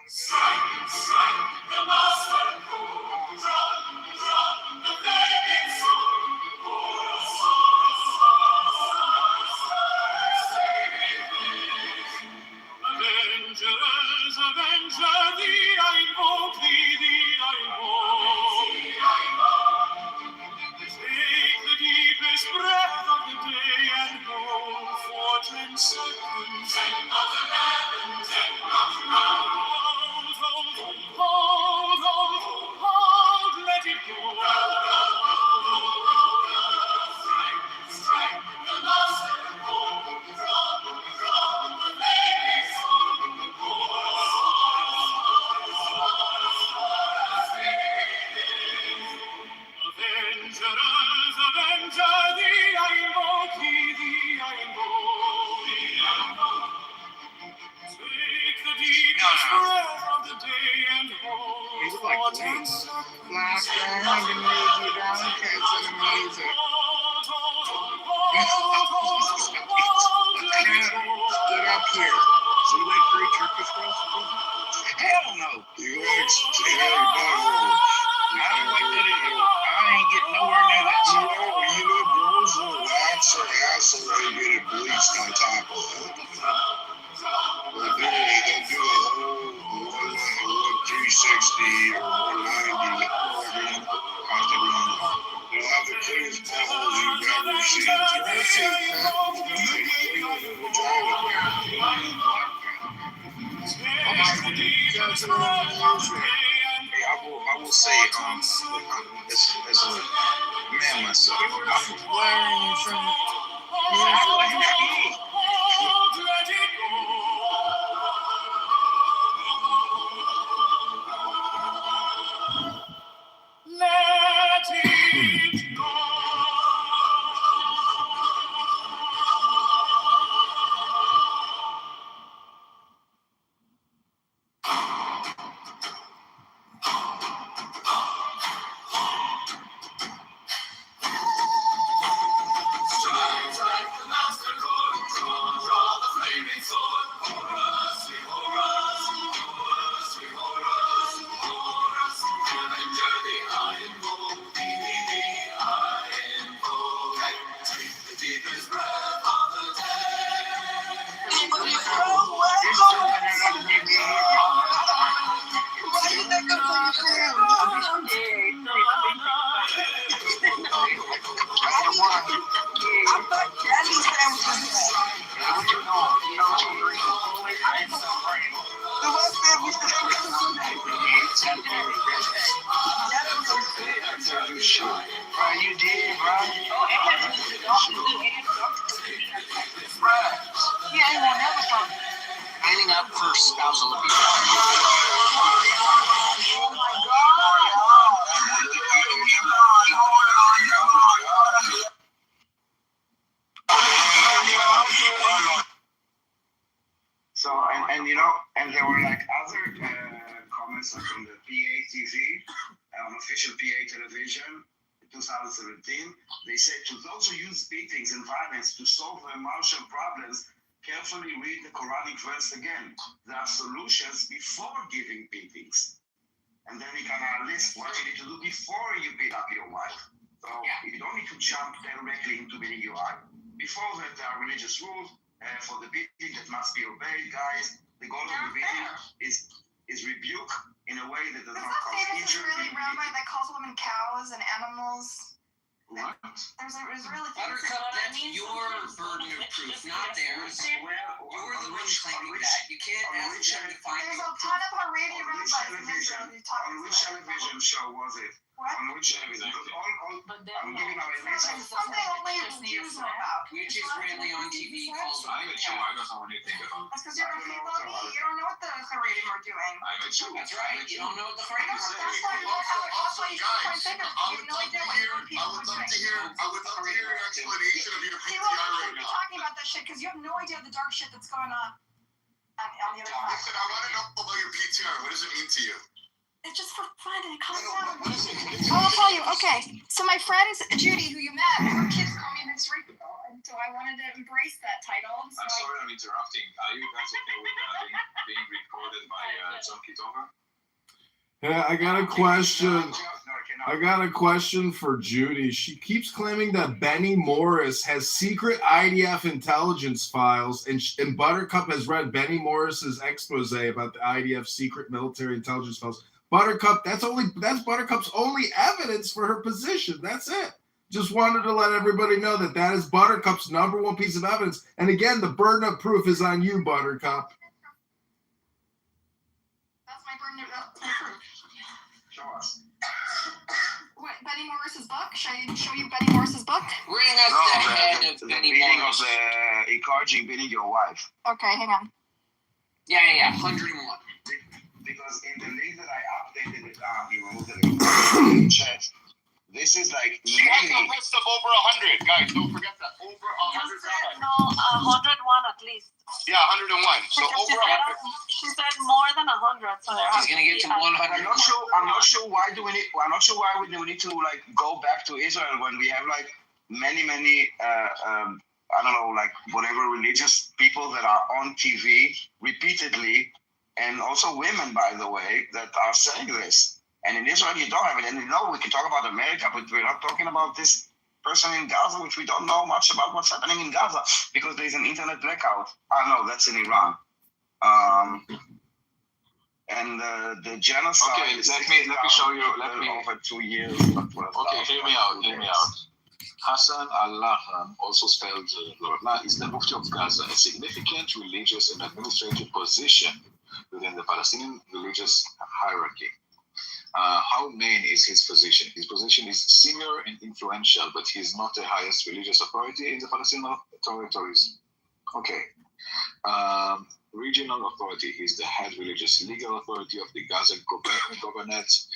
Strike the master chord. Draw the flaming sword. Avenger thee, I invoke thee, I invoke. Take the deepest breath of the day and hold for 10 seconds. 10, not 11, 10, not 9. Hold, let it go. Strike the master chord. Draw the flaming sword. Avenger thee, I invoke thee, I invoke. Take the deepest breath of the day and hold for 10 seconds. Last round, I'm gonna move you down because of the music. Get up here. So you like free Turkish roast? Hell no. You like I don't like that either. I ain't getting nowhere near that shit. You know, girls will wax their ass and they get it bleached on top of it. They'll do a whole 360 or 190 they'll have the cleanest balls you've ever seen. I will say, as a man myself, Where are you from? shit. Bro, you did, bro. Oh, and that's the doctor. Yeah, I will never stop signing up for spousal abuse. Oh my So and you know, and there were like other comments like on the PA TV, on official PA television in 2017. They said to those who use beatings and violence to solve their emotional problems, carefully read the Quranic verse again. There are solutions before giving beatings. And then we kind of list what you need to do before you beat up your wife. So you don't need to jump directly into beating your wife. Before that, there are religious rules for the beating that must be obeyed, guys. The goal of the beating is rebuke in a way that does not cause injury. Really rabbi that calls women cows and animals. What? There's really Buttercup, that's your burden of proof, not theirs. You're the one claiming that. You can't ask them to find There's a ton of Haredi rabbis in Israel who talk On which television show was it? What? On which television? I'm giving out a list. It's something only Jews know about. Which Israeli on TV calls I'm a Jew. I don't know anything about That's because you're a Filoni. You don't know what the Haredim are doing. I'm a Jew. That's right. You don't know what the Haredim are That's doing. why you should point fingers. I would love to hear your explanation of your He PTR won't right be now. talking about that shit because you have no idea the dark shit that's going on the other side. Listen, I want to know about your PTR. What does it mean to you? It's just for fun and calm down. I'll tell you. Okay, so my friend Judy, who you met, her kids call me Miss Rico, and so I wanted to embrace that title. So I'm sorry I'm interrupting. Are you guys okay with being recorded by John Kitover? Yeah, I got a question. I got a question for Judy. She keeps claiming that Benny Morris has secret IDF intelligence files, and Buttercup has read Benny Morris's expose about the IDF secret military intelligence files. Buttercup, that's Buttercup's only evidence for her position. That's it. Just wanted to let everybody know that that is Buttercup's number one piece of evidence. And again, the burden of proof is on you, Buttercup. that's my burden of proof. Show us. What, Benny Morris's book? Show you Benny Morris's book? Bring us the head of The Benny beating Morris. of the encouraging beating your wife. Okay, hang on. Yeah, 101. Because in the link that I updated it, he removed the chat. This is like She has a many. list of over 100. Guys, don't forget that. Over 100 rabbis. No, 101 at least. Yeah, 101. So over 100. She said more than 100. So there She's gonna get to 100. I'm not sure why we need to like go back to Israel when we have like many I don't know, like whatever religious people that are on TV repeatedly, and also women, by the way, that are saying this. And in Israel, you don't have it. And you know, we can talk about America, but we're not talking about this person in Gaza, which we don't know much about what's happening in Gaza because there's an internet blackout. No, that's in Iran. And the genocide. Okay, let me show you. Over 2 years. Okay, hear me out. Hassan al-Laham, also spelled Lorna, is the Mufti of Gaza, a significant religious and administrative position within the Palestinian religious hierarchy. How main is his position? His position is senior and influential, but he is not the highest religious authority in the Palestinian territories. Okay. Regional authority. He is the head religious legal authority of the Gaza governorate.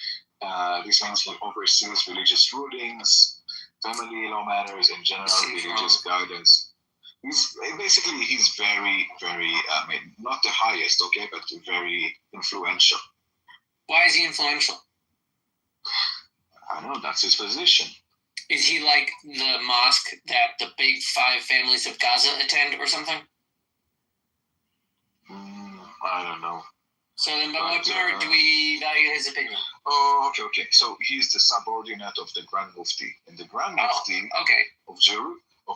This means he oversees religious rulings, family law matters, and general religious guidance. He's very, very, not the highest, okay, but very influential. Why is he influential? I don't know, that's his position. Is he like the mosque that the big 5 families of Gaza attend or something? I don't know. So then by what merit do we value his opinion? Oh, okay. So he's the subordinate of the Grand Mufti. And the Grand Mufti of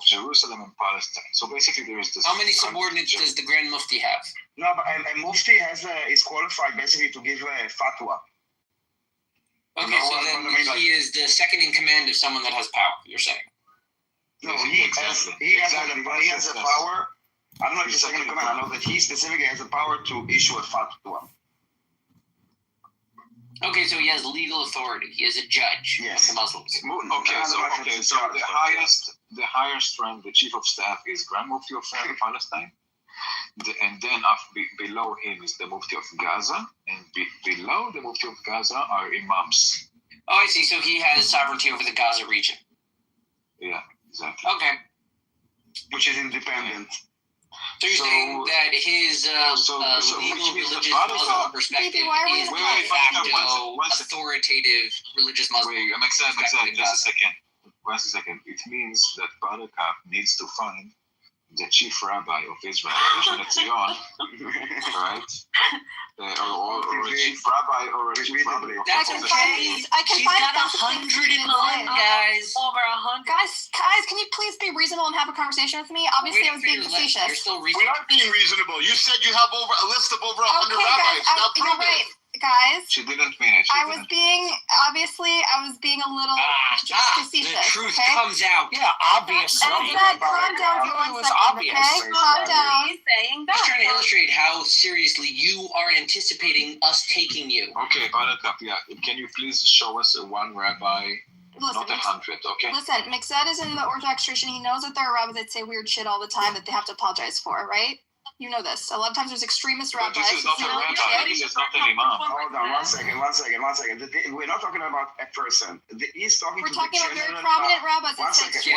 Jerusalem and Palestine. So basically there is this... How many subordinates does the Grand Mufti have? No, but a Mufti is qualified basically to give a fatwa. Okay, so then he is the second in command of someone that has power, you're saying? No, he has the power. I don't know if he's second in command. I know that he specifically has the power to issue a fatwa. Okay, so he has legal authority. He is a judge of the Muslims. Okay, so the highest rank, the chief of staff, is Grand Mufti of Palestine. And then below him is the Mufti of Gaza, and below the Mufti of Gaza are imams. Oh, I see. So he has sovereignty over the Gaza region. Yeah, exactly. Okay. Which is independent. So you're saying that his legal religious Muslim perspective is de facto authoritative religious Muslim. Wait, just a second. It means that Buttercup needs to find the chief rabbi of Israel, Zion, right? Or a chief rabbi or a chief rabbi. That's okay. I can She's find got 101 guys. Over 100. Guys, can you please be reasonable and have a conversation with me? Obviously, I was being facetious. We are being reasonable. You said you have a list of over 100 rabbis. Now prove it. Guys, she didn't finish. I was being a little facetious. The truth okay? comes out. Yeah, obviously. Calm down for 1 second, okay? Calm down. He's saying that. Just trying to illustrate how seriously you are anticipating us taking you. Okay, Buttercup, yeah. Can you please show us one rabbi, not 100, okay? Listen, Mixed is in the Orthodox tradition. He knows that there are rabbis that say weird shit all the time that they have to apologize for, right? You know this. A lot of times there's extremist rabbis. This is not a rabbi. This is not an imam. Hold on, one second. We're not talking about a person. He's talking We're to talking the about very general prominent rabbis that say Can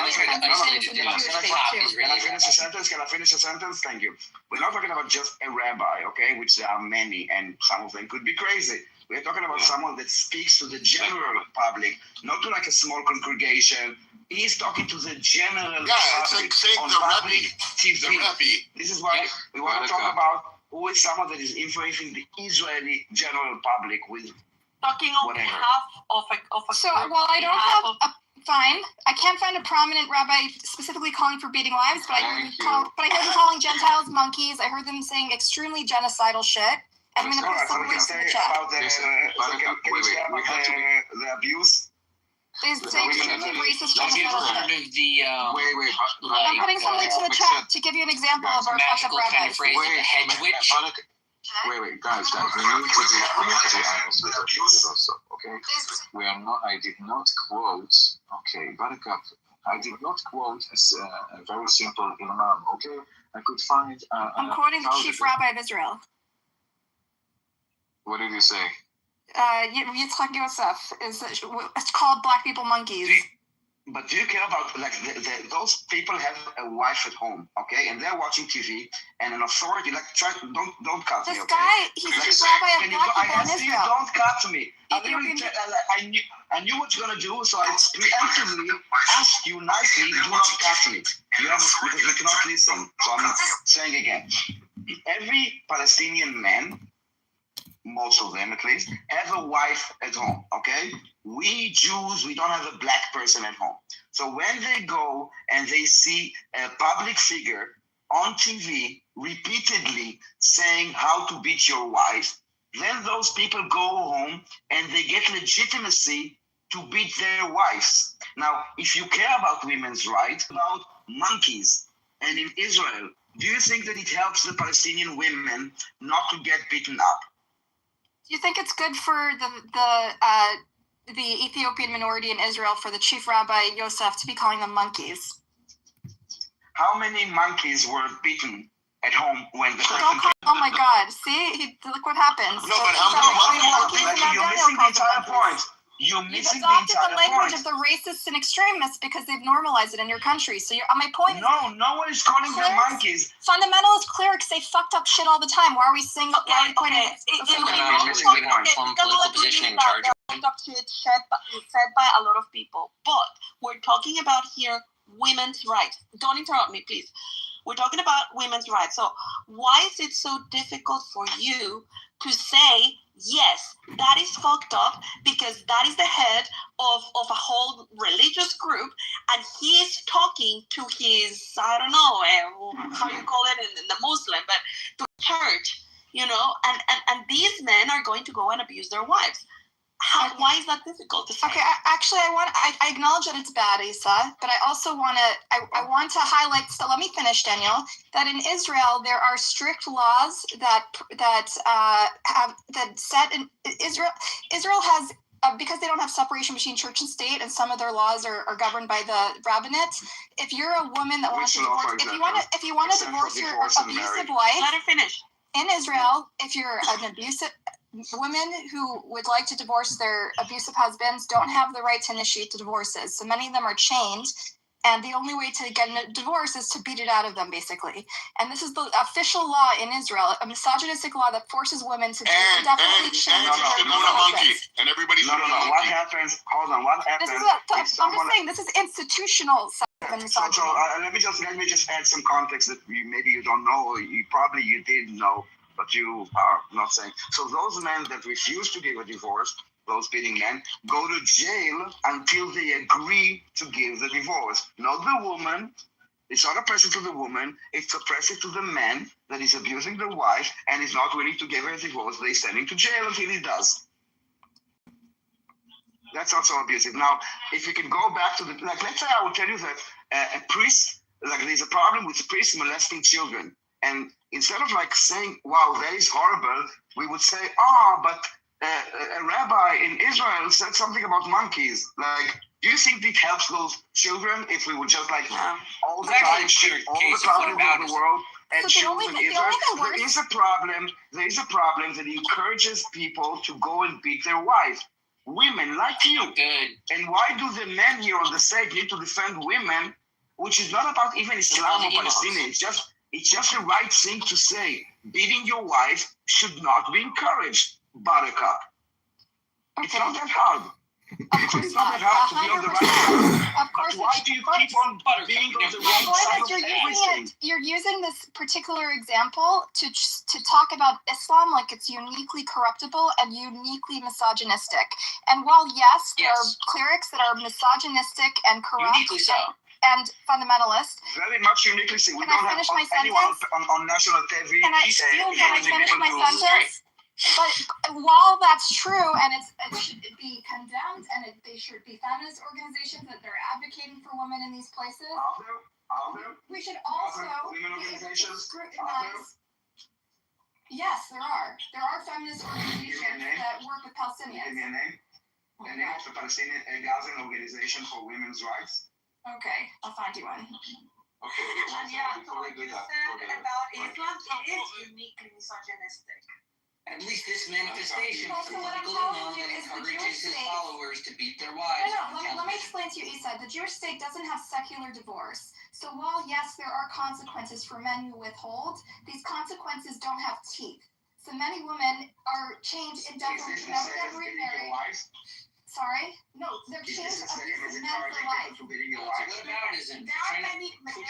I finish a sentence? Thank you. We're not talking about just a rabbi, okay, which there are many, and some of them could be crazy. We're talking about someone that speaks to the general public, not to like a small congregation. He's talking to the general public it's like saying on the public TV. The Rebbe. This is why we want to talk about who is someone that is influencing the Israeli general public with talking on whatever. behalf of a So, well, I don't have a fine. I can't find a prominent rabbi specifically calling for beating wives, but I heard them calling Gentiles monkeys. I heard them saying extremely genocidal shit. And I'm going to put some links in the chat. The abuse. They say extremely racist genocidal shit. Wait. I'm putting some links in the chat to give you an example of our fucked up rabbis. Wait, guys, we need to be honest with us, okay? I did not quote, okay, Buttercup, I did not quote a very simple imam, okay? I could find... I'm quoting the chief rabbi of Israel. What did you say? Yitzchak Yosef. It's called Black People Monkeys. But do you care about, like, those people have a wife at home, okay? And they're watching TV, and an authority, like, don't cut me, okay? This guy, he's the rabbi of Black people in Israel. Don't cut me. I knew what you're going to do, so I preemptively asked you nicely, do not cut me. Because you cannot listen. So I'm saying again, every Palestinian man, most of them at least, have a wife at home, okay? We Jews, we don't have a black person at home. So when they go and they see a public figure on TV repeatedly saying how to beat your wife, then those people go home and they get legitimacy to beat their wives. Now, if you care about women's rights, about monkeys, and in Israel, do you think that it helps the Palestinian women not to get beaten up? Do you think it's good for the Ethiopian minority in Israel for the chief rabbi Yosef to be calling them monkeys? How many monkeys were beaten at home when the person... Oh my God! See, look what happens. No, but how many monkeys were beaten? You're missing the entire point. You've adopted the language of the racists and extremists because they've normalized it in your country. So my point is... No one is calling them monkeys. Fundamentalist clerics say fucked up shit all the time. Why are we saying... Okay. Said by a lot of people. But we're talking about here women's rights. Don't interrupt me, please. We're talking about women's rights. So why is it so difficult for you to say, yes, that is fucked up because that is the head of a whole religious group and he is talking to his, I don't know, how you call it in the Muslim, but to church, you know, and these men are going to go and abuse their wives. Why is that difficult to say? Okay, I acknowledge that it's bad, Isa, but I also want to highlight. So let me finish, Daniel. That in Israel there are strict laws that set in Israel. Israel has. Because they don't have separation between church and state, and some of their laws are governed by the rabbinate. If you're a woman that wants to divorce, if you want to divorce your abusive wife, let her finish. In Israel, if you're an abusive women who would like to divorce their abusive husbands don't have the right to initiate the divorces. So many of them are chained. And the only way to get a divorce is to beat it out of them, basically. And this is the official law in Israel, a misogynistic law that forces women to indefinitely chain to their husbands. And everybody no. What happens? Hold on. What happens? I'm just saying this is institutional misogyny. So let me just add some context that maybe you don't know, or you did know, but you are not saying. So those men that refuse to give a divorce, those beating men, go to jail until they agree to give the divorce. Not the woman. It's not oppressive to the woman. It's oppressive to the man that is abusing the wife and is not willing to give her a divorce. They send him to jail until he does. That's not so abusive. Now, if you can go back to let's say I will tell you that a priest, there's a problem with priests molesting children. And instead of saying, wow, that is horrible, we would say, but a rabbi in Israel said something about monkeys. Do you think it helps those children if we would just all the time shit all the problems of the world and children in Israel? There is a problem that encourages people to go and beat their wife. Women like you. And why do the men here on the stage need to defend women, which is not about even Islam or Palestinian? It's just the right thing to say. Beating your wife should not be encouraged. Buttercup. Okay. It's not that hard. It's not that hard to be on the right side. Of course. Why do you keep on being on the wrong side of everything? You're using this particular example to talk about Islam like it's uniquely corruptible and uniquely misogynistic. And while yes, there are clerics that are misogynistic and corrupt. Uniquely so. And fundamentalist. Very much uniquely so. We Can don't I finish have my anyone sentence? on national TV. Can I finish my sentence? But while that's true, and it should be condemned, and they should be feminist organizations that they're advocating for women in these places, we should also scrutinize. Yes, there are. There are feminist organizations that work with Palestinians. Give me a name. The name of the Palestinian Gaza Organization for Women's Rights. Okay, I'll find you one. Okay. And what you said about Islam, it is uniquely misogynistic. At least this manifestation So what I'm political telling you Imam is the Jewish encourages his state. followers to beat their wives. Let me explain to you, Isa. The Jewish state doesn't have secular divorce. So while, yes, there are consequences for men who withhold, these consequences don't have teeth. So many women are chained indefinitely, never remarried. Sorry? No, they're chained abusive men for life. What about isn't trying to push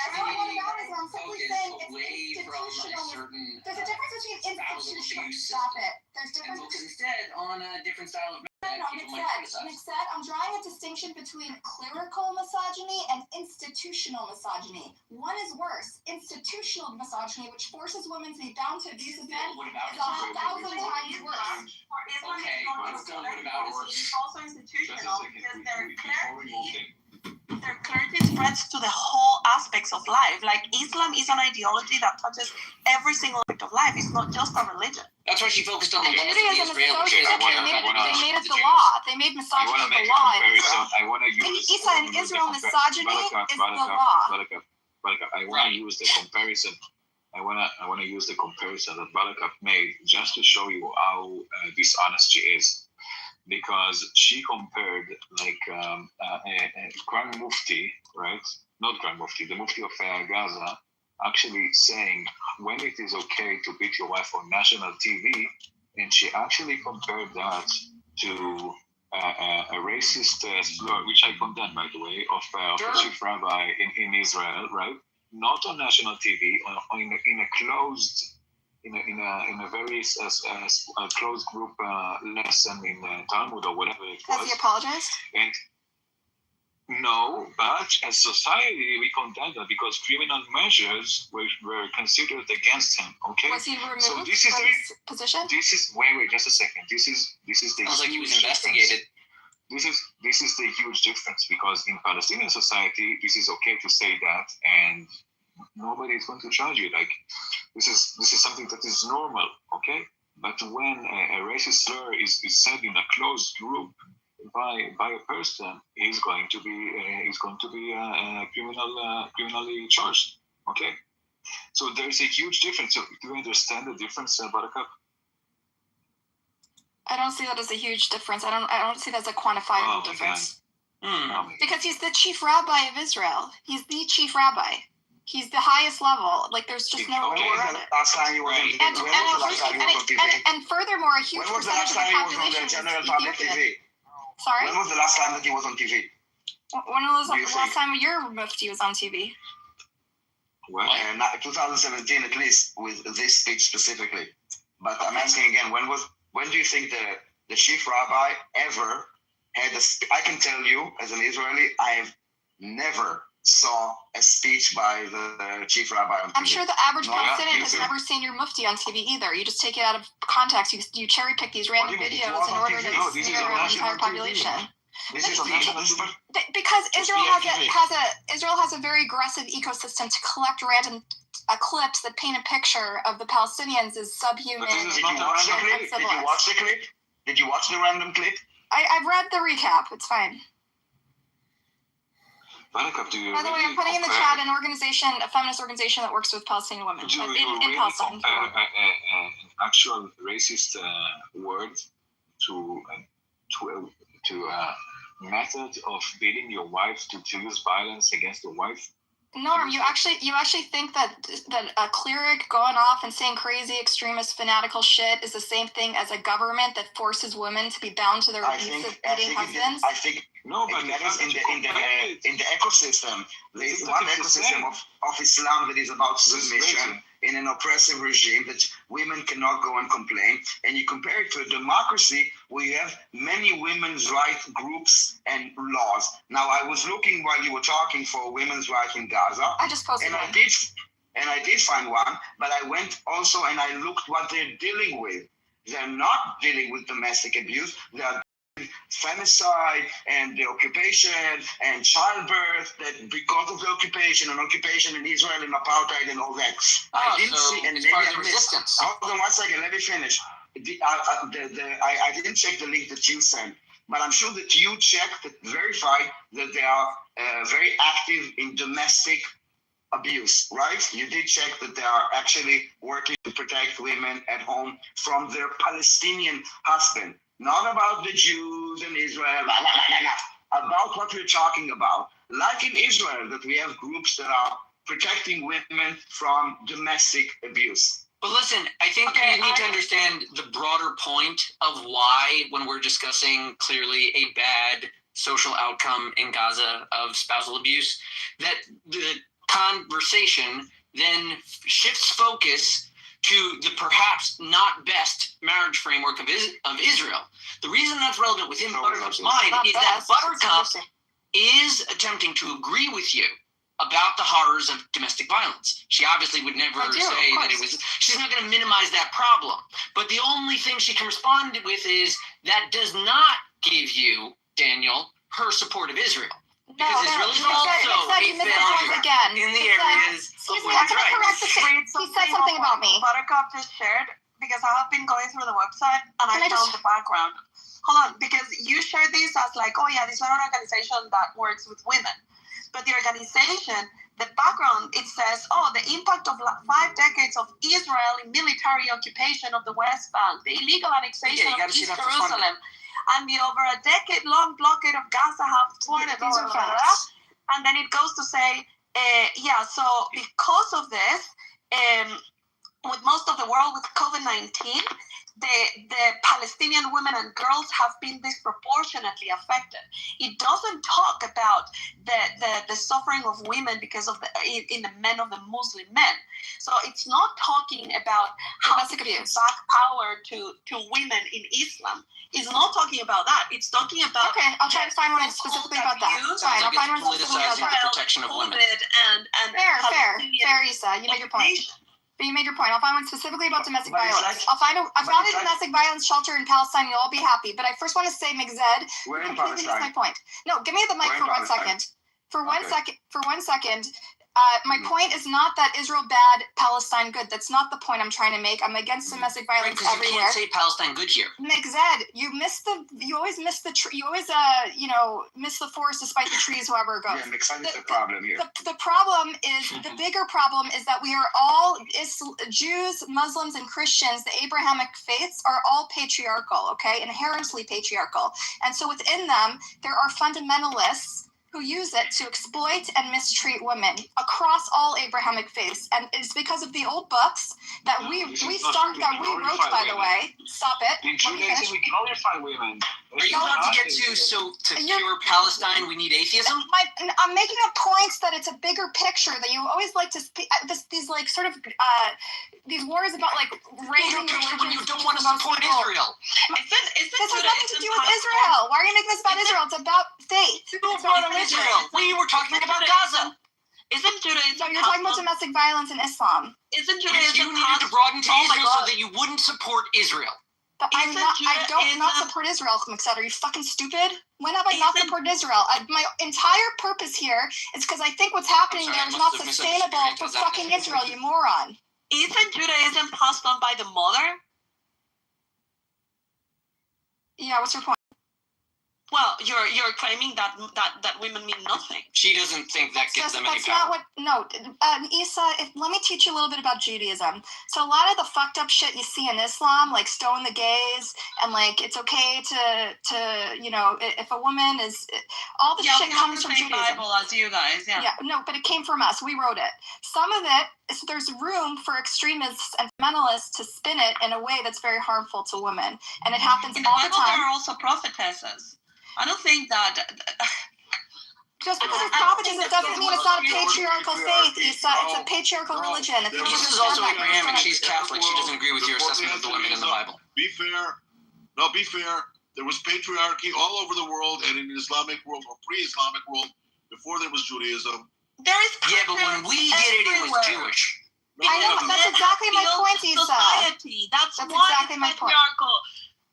I'm simply saying the focus away from a certain there's a difference between institutional. abuse Stop it. There's and difference focus instead on a different style of Nick said, I'm drawing a distinction between clerical misogyny and institutional misogyny. One is worse. Institutional misogyny, which forces women to be bound to abusive men, is 1,000 times worse. Okay, but still, what about It's also institutional because their clarity spreads to the whole aspects of life. Islam is an ideology that touches every single aspect of life. It's not just a religion. That's why she focused on the laws of Judaism is Israel. so strict. They made it the law. They made misogyny the law in Israel. I want to use Isa, in Israel, misogyny is the law. I want to use the comparison. I want to use the comparison that Barakat made just to show you how dishonesty is, because she compared Grand Mufti, right? Not Grand Mufti, the Mufti of Gaza, actually saying when it is okay to beat your wife on national TV, and she actually compared that to a racist slur, which I condemn, by the way, of a chief rabbi in Israel, right? Not on national TV, in a closed, in a very closed group lesson in Talmud or whatever it was. Has he apologized? And No, but as society, we condemn that because criminal measures were considered against him. Okay. Was he removed So this is from his position? This is wait just a second. This is the Sounds like he was huge investigated. difference. This is the huge difference because in Palestinian society, this is okay to say that, and nobody is going to charge you. Like this is something that is normal. Okay. But when a racist slur is said in a closed group by a person, he's going to be criminally charged. Okay, so there is a huge difference. So do you understand the difference, Buttercup? I don't see that as a huge difference. I don't see that as a quantifiable difference. Because he's the chief rabbi of Israel. He's the chief rabbi. He's the highest level. Like there's just no way around it. Last time he was on TV? And furthermore, a huge When was the last percentage time of he the was on the population general is public Ethiopian. TV? Sorry? When was the last time that he was on TV? When was the last time your mufti was on TV? Well, 2017 at least, with this speech specifically. But I'm asking again, when do you think the chief rabbi ever had I can tell you, as an Israeli, I have never saw a speech by the chief rabbi on TV. I'm sure the average Palestinian has never seen your mufti on TV either. You just take it out of context. You cherry pick these random videos in order to smear around the entire population. This is on national TV. Because Israel has a very aggressive ecosystem to collect random clips that paint a picture of the Palestinians as subhuman. Did you watch the clip? Did you watch the random clip? I've read the recap. It's fine. By the way, I'm putting in the chat an organization, a feminist organization that works with Palestinian women in Palestine. An actual racist word to a method of beating your wife to use violence against the wife? Norm, you actually think that a cleric going off and saying crazy, extremist, fanatical shit is the same thing as a government that forces women to be bound to their abusive, beating husbands? I think no, but that is in the ecosystem. There is one ecosystem of Islam that is about submission in an oppressive regime that women cannot go and complain. And you compare it to a democracy where you have many women's rights groups and laws. Now, I was looking while you were talking for women's rights in Gaza. I just posted one. I did find one, but I went also and I looked what they're dealing with. They're not dealing with domestic abuse. They are femicide and the occupation and childbirth, that because of the occupation in Israel and apartheid and all that. I didn't see, and maybe I missed. Hold on 1 second, let me finish. I didn't check the link that you sent, but I'm sure that you checked, verified that they are very active in domestic abuse, right? You did check that they are actually working to protect women at home from their Palestinian husband. Not about the Jews and Israel, about what we're talking about. Like in Israel, that we have groups that are protecting women from domestic abuse. But listen, I think you need to understand the broader point of why, when we're discussing clearly a bad social outcome in Gaza of spousal abuse, that the conversation then shifts focus to the perhaps not best marriage framework of Israel. The reason that's relevant within Buttercup's mind is that Buttercup is attempting to agree with you about the horrors of domestic violence. She obviously would never say that it was, she's not going to minimize that problem. But the only thing she can respond with is that does not give you, Daniel, her support of Israel. Because Israel is also a failure in the areas of women's rights. He said something about me. Buttercup just shared, because I have been going through the website and I found the background. Hold on, because you shared this as like, oh yeah, this is an organization that works with women. But the organization, the background, it says, oh, the impact of 5 decades of Israeli military occupation of the West Bank, the illegal annexation of East Jerusalem, and the over a decade-long blockade of Gaza have thwarted these are facts. And then it goes to say, so because of this, with most of the world with COVID-19, the Palestinian women and girls have been disproportionately affected. It doesn't talk about the suffering of women because of in the men of the Muslim men. So it's not talking about how to give back power to women in Islam. It's not talking about that. It's talking about I'll try to find one specifically about that. Fine, I'll find one specifically about that. The protection of women. Fair, Issa. You made your point. But you made your point. I'll find one specifically about domestic violence. I found a domestic violence shelter in Palestine. You'll all be happy. But I first want to say, Migzed, completely missed my point. No, give me the mic for 1 second. For one second. My point is not that Israel bad, Palestine good. That's not the point I'm trying to make. I'm against domestic violence everywhere. You can't say Palestine good here. Migzed, you always miss the tree. You always miss the forest despite the trees. However it goes. Yeah, Migzed is the problem here. The problem is the bigger problem is that we are all Jews, Muslims, and Christians. The Abrahamic faiths are all patriarchal. Okay, inherently patriarchal, and so within them there are fundamentalists who use it to exploit and mistreat women across all Abrahamic faiths, and it's because of the old books that we wrote. By the way, stop it. In Judaism, we glorify women. Are you about to get to cure Palestine? We need atheism. I'm making a point that it's a bigger picture that you always like to speak. These like sort of these wars about like raising religions. When you don't want to support Israel. This has nothing to do with Israel. Why are you making this about Israel? It's about faith. It's about Israel. We were talking about Gaza. Isn't Judaism? So you're talking about domestic violence in Islam. Isn't Judaism? You needed to broaden to Israel so that you wouldn't support Israel. But I don't not support Israel, Mixed. Are you fucking stupid? When have I not supported Israel? My entire purpose here is because I think what's happening there is not sustainable for fucking Israel, you moron. Isn't Judaism passed on by the mother? Yeah, what's your point? Well, you're claiming that women mean nothing. She doesn't think that gives them any power. Issa, let me teach you a little bit about Judaism. So a lot of the fucked up shit you see in Islam, like stone the gays, and like it's okay to if a woman is all the shit comes from Judaism. Bible as you guys, yeah. Yeah, no, but it came from us. We wrote it. Some of it is there's room for extremists and fundamentalists to spin it in a way that's very harmful to women, and it happens all the time. There are also prophetesses. I don't think that. Just because it's prophetess, it doesn't mean it's not a patriarchal faith, Issa. It's a patriarchal religion. This is also Abraham, and she's Catholic. She doesn't agree with your assessment of the women in the Bible. Be fair. There was patriarchy all over the world, and in the Islamic world or pre-Islamic world, before there was Judaism. There is but when we did it, it was Jewish. I know, but that's exactly my point, Issa. That's why exactly my point.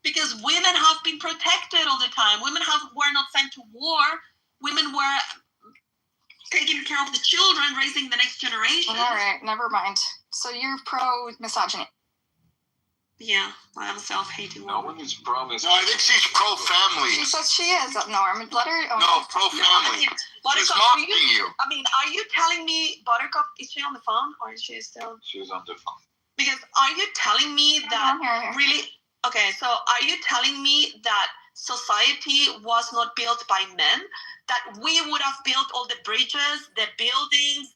Because women have been protected all the time. Women were not sent to war. Women were taking care of the children, raising the next generation. All right, never mind. So you're pro-misogyny. Yeah, I'm a self-hating woman. No one is pro-misogyny. No, I think she's pro-family. She says she is. No, I'm let her. No, pro-family. She's mocking you. I mean, are you telling me, Buttercup, is she on the phone or is she still? She's on the phone. Because are you telling me that really? Okay, so are you telling me that society was not built by men? That we would have built all the bridges, the buildings,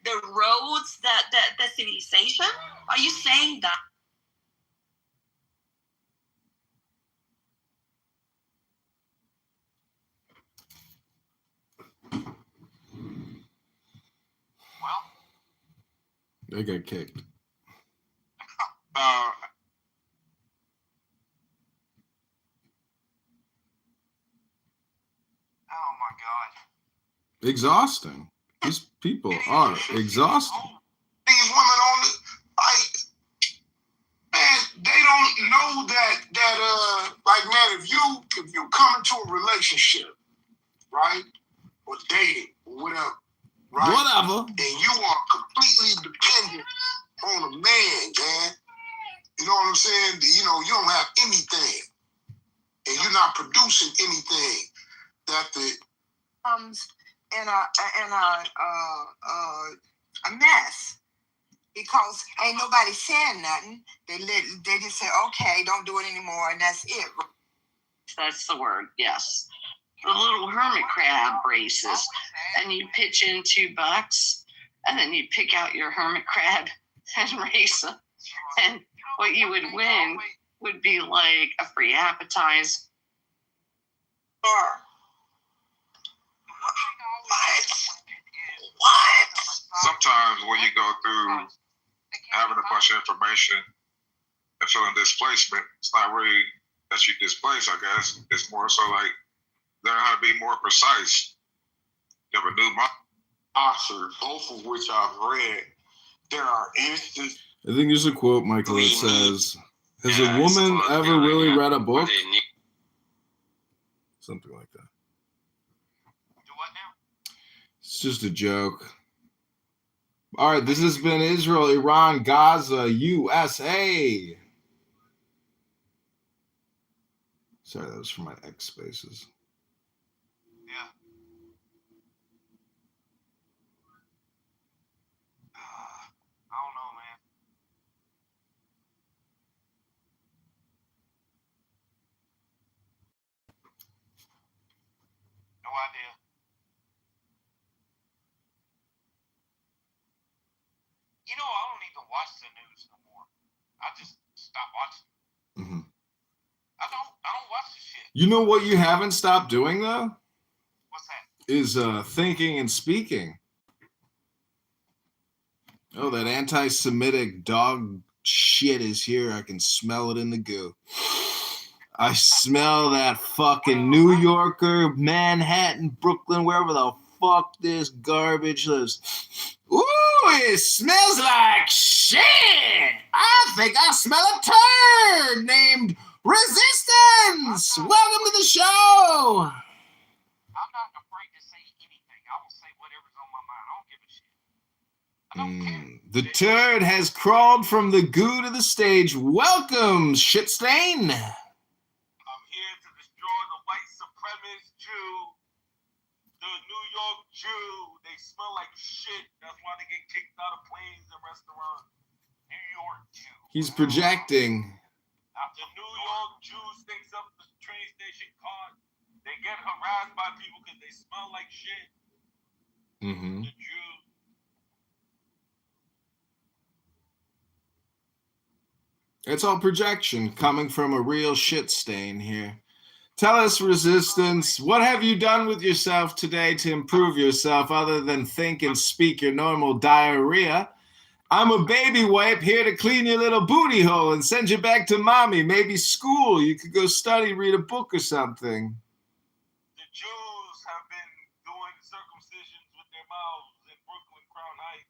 the roads, the civilization? Are you saying that? Well, they got kicked. Oh my God. Exhausting. These people are exhausting. These women on the man, they don't know that man, if you come into a relationship, right? Or dating, or whatever, right? Whatever. And you are completely dependent on a man. You know what I'm saying? You don't have anything. And you're not producing anything. That comes in a mess because ain't nobody saying nothing. They just say, okay, don't do it anymore, and that's it. That's the word, yes. The little hermit crab races, and you pitch in $2, and then you pick out your hermit crab and race them. And what you would win would be like a free appetizer. What? Sometimes when you go through having a bunch of information and feeling displacement, it's not really that you displace, I guess. It's more so like learn how to be more precise. You have a new monster, both of which I've read. There are instances. I think there's a quote, Michael, that says, has a woman ever really read a book? Something like that. It's just a joke. All right, this has been Israel, Iran, Gaza, USA. Sorry, that was for my X spaces. Yeah. I don't know, man. No idea. You know, I don't even watch the news no more. I just stopped watching. Mm-hmm. I don't watch the shit. You know what you haven't stopped doing, though? What's that? Is thinking and speaking. Oh, that anti-Semitic dog shit is here. I can smell it in the goo. I smell that fucking New Yorker, Manhattan, Brooklyn, wherever the fuck this garbage lives. Ooh, it smells like shit. I think I smell a turd named Resistance. Welcome to the show. I'm not afraid to say anything. I will say whatever's on my mind. I don't give a shit. I don't care. The turd has crawled from the goo to the stage. Welcome, Shitstain. I'm here to destroy the white supremacist Jew, the New York Jew. They smell like shit. That's why they get kicked out of planes and restaurants. New York Jew. He's projecting. After New York Jew stinks up the train station car, they get harassed by people because they smell like shit. Mm-hmm. The Jews. It's all projection coming from a real shit stain here. Tell us, Resistance, what have you done with yourself today to improve yourself other than think and speak your normal diarrhea? I'm a baby wipe here to clean your little booty hole and send you back to mommy, maybe school. You could go study, read a book or something. The Jews have been doing circumcisions with their mouths in Brooklyn, Crown Heights.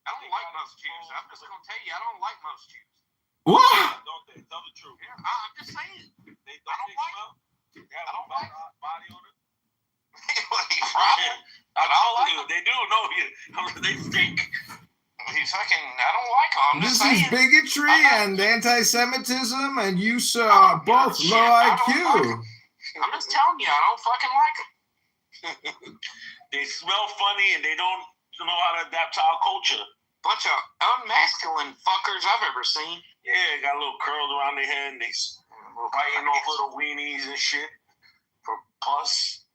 I don't like most Jews. I'm just going to tell you, I don't like most Jews. What? Don't they? Tell the truth. Yeah, I'm just saying. I don't like them. I don't like body odor. I don't like them. They do know you. They stink. He's fucking. I don't like them. I'm This just saying. is bigotry and anti-Semitism, and you saw both low IQ. I'm just telling you, I don't fucking like them. They smell funny and they don't know how to adapt to our culture. Bunch of unmasculine fuckers I've ever seen. Yeah, they got little curls around their head and they biting off little weenies and shit for pus.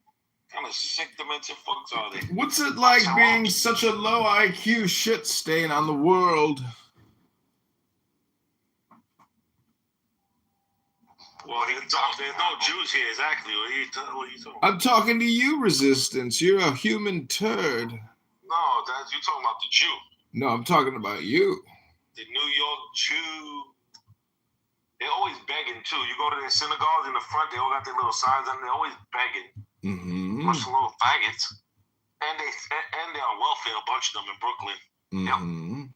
What kind of sick dementia fucks are they? What's it like being such a low IQ shit stain on the world? Well, there's no Jews here, exactly. What are you talking about? I'm talking to you, Resistance. You're a human turd. No, you're talking about the Jew. No, I'm talking about you. The New York Jew. They're always begging, too. You go to their synagogues in the front, they all got their little signs on. They're always begging. Mm-hmm. Bunch of little faggots. And they're on welfare, a bunch of them in Brooklyn. Mm-hmm. Yep.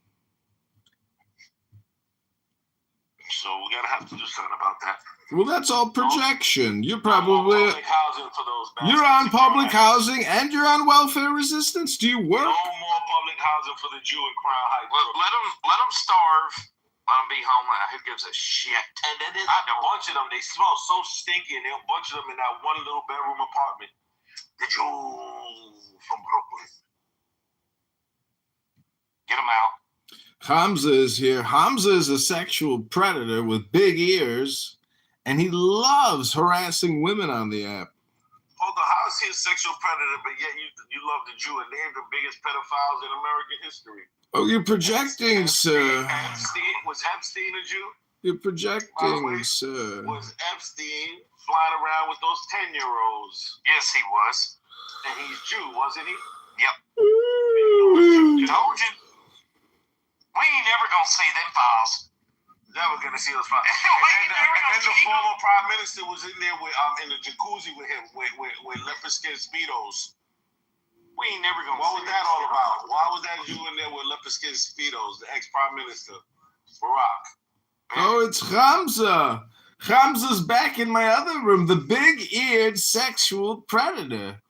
So we gotta have to do something about that. Well, that's all projection. You're Public probably housing for those bastards. you're on public housing and you're on welfare resistance. Do you work? No more public housing for the Jew in Crown Heights. Let them starve. Let them be homeless. Who gives a shit? And a bunch of them. They smell so stinky, and there are a bunch of them in that one little bedroom apartment. The Jews from Brooklyn. Get them out. Hamza is here. Hamza is a sexual predator with big ears, and he loves harassing women on the app. Hold on, how is he a sexual predator, but yet you love the Jew and they're the biggest pedophiles in American history? Oh, you're projecting, sir. Was Epstein a Jew? You're projecting, sir. Was Epstein flying around with those 10-year-olds? Yes, he was. And he's Jew, wasn't he? Yep. Told you. We ain't never gonna see them files. Never gonna see those files. and then the former prime minister was in there with in the jacuzzi with him with leopard skin speedos. We ain't never gonna. What was that all about? Why was that Jew in there with leopard skin speedos? The ex-prime minister, Barack. Oh, it's Hamza. Hamza's back in my other room, the big-eared sexual predator.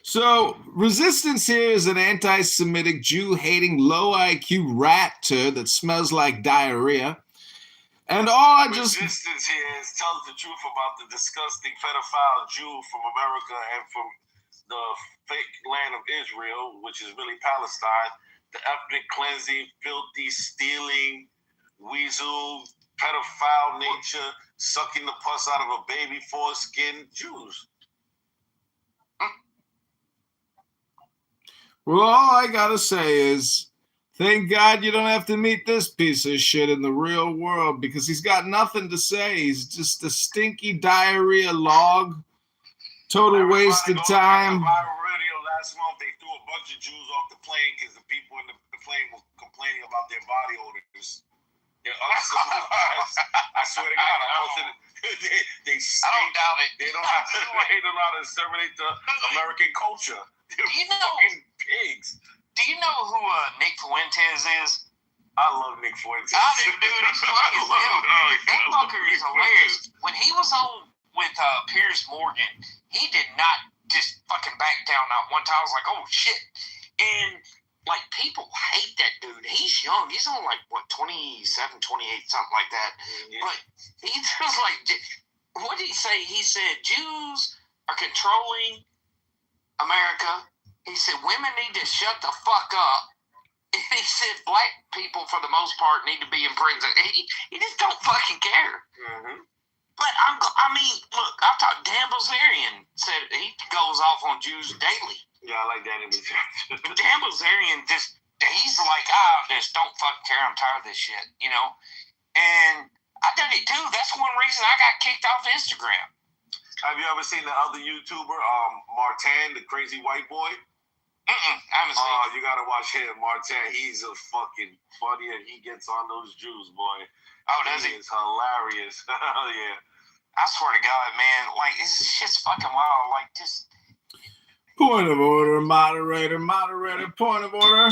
So, resistance here is an anti-Semitic, Jew-hating, low-IQ rat turd that smells like diarrhea. And all I just... Resistance here tells the truth about the disgusting pedophile Jew from America and from the fake land of Israel, which is really Palestine. The ethnic cleansing, filthy, stealing, weasel, pedophile nature, sucking the pus out of a baby foreskin Jews. Well, all I gotta say is, thank God you don't have to meet this piece of shit in the real world, because he's got nothing to say. He's just a stinky diarrhea log. Total waste of time. Radio last month, they threw a bunch of Jews off the plane because the people in the plane were complaining about their body odors. They're I swear to God, they I don't doubt it. They don't know how to exterminate the American culture. They're fucking pigs. Do you know who Nick Fuentes is? I love Nick Fuentes. I do, dude. He's funny as hell. That fucker is hilarious. When he was on with Piers Morgan, he did not just fucking back down not one time. I was like, oh shit. And like people hate that dude. He's young. He's only like what 27, 28, something like that. Mm-hmm. But he just like, what did he say? He said Jews are controlling America. He said women need to shut the fuck up. And he said black people, for the most part, need to be in prison. He just don't fucking care. Mm-hmm. But I mean, look, I've talked. Dan Bilzerian said he goes off on Jews daily. Yeah, I like Danny Bilzerian. Dan Bilzerian he's like, just don't fucking care. I'm tired of this shit, you know. And I done it too. That's one reason I got kicked off Instagram. Have you ever seen the other YouTuber, Martin, the crazy white boy? I haven't seen. You gotta watch him, Martin. He's a fucking funny, and he gets on those Jews, boy. Oh, does he? It's hilarious. Hell yeah. I swear to God, man, like it's shit's fucking wild. Like just. Point of order, moderator, point of order.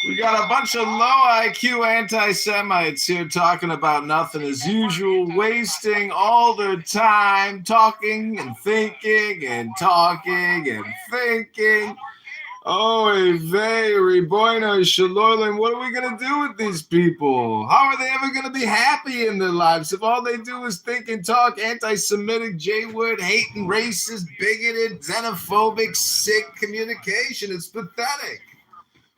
We got a bunch of low IQ anti-Semites here talking about nothing as usual, wasting all their time talking and thinking and talking and thinking. Oh, very bueno, Shalorlin. What are we going to do with these people? How are they ever going to be happy in their lives if all they do is think and talk anti-Semitic, J-word, hating, racist, bigoted, xenophobic, sick communication? It's pathetic.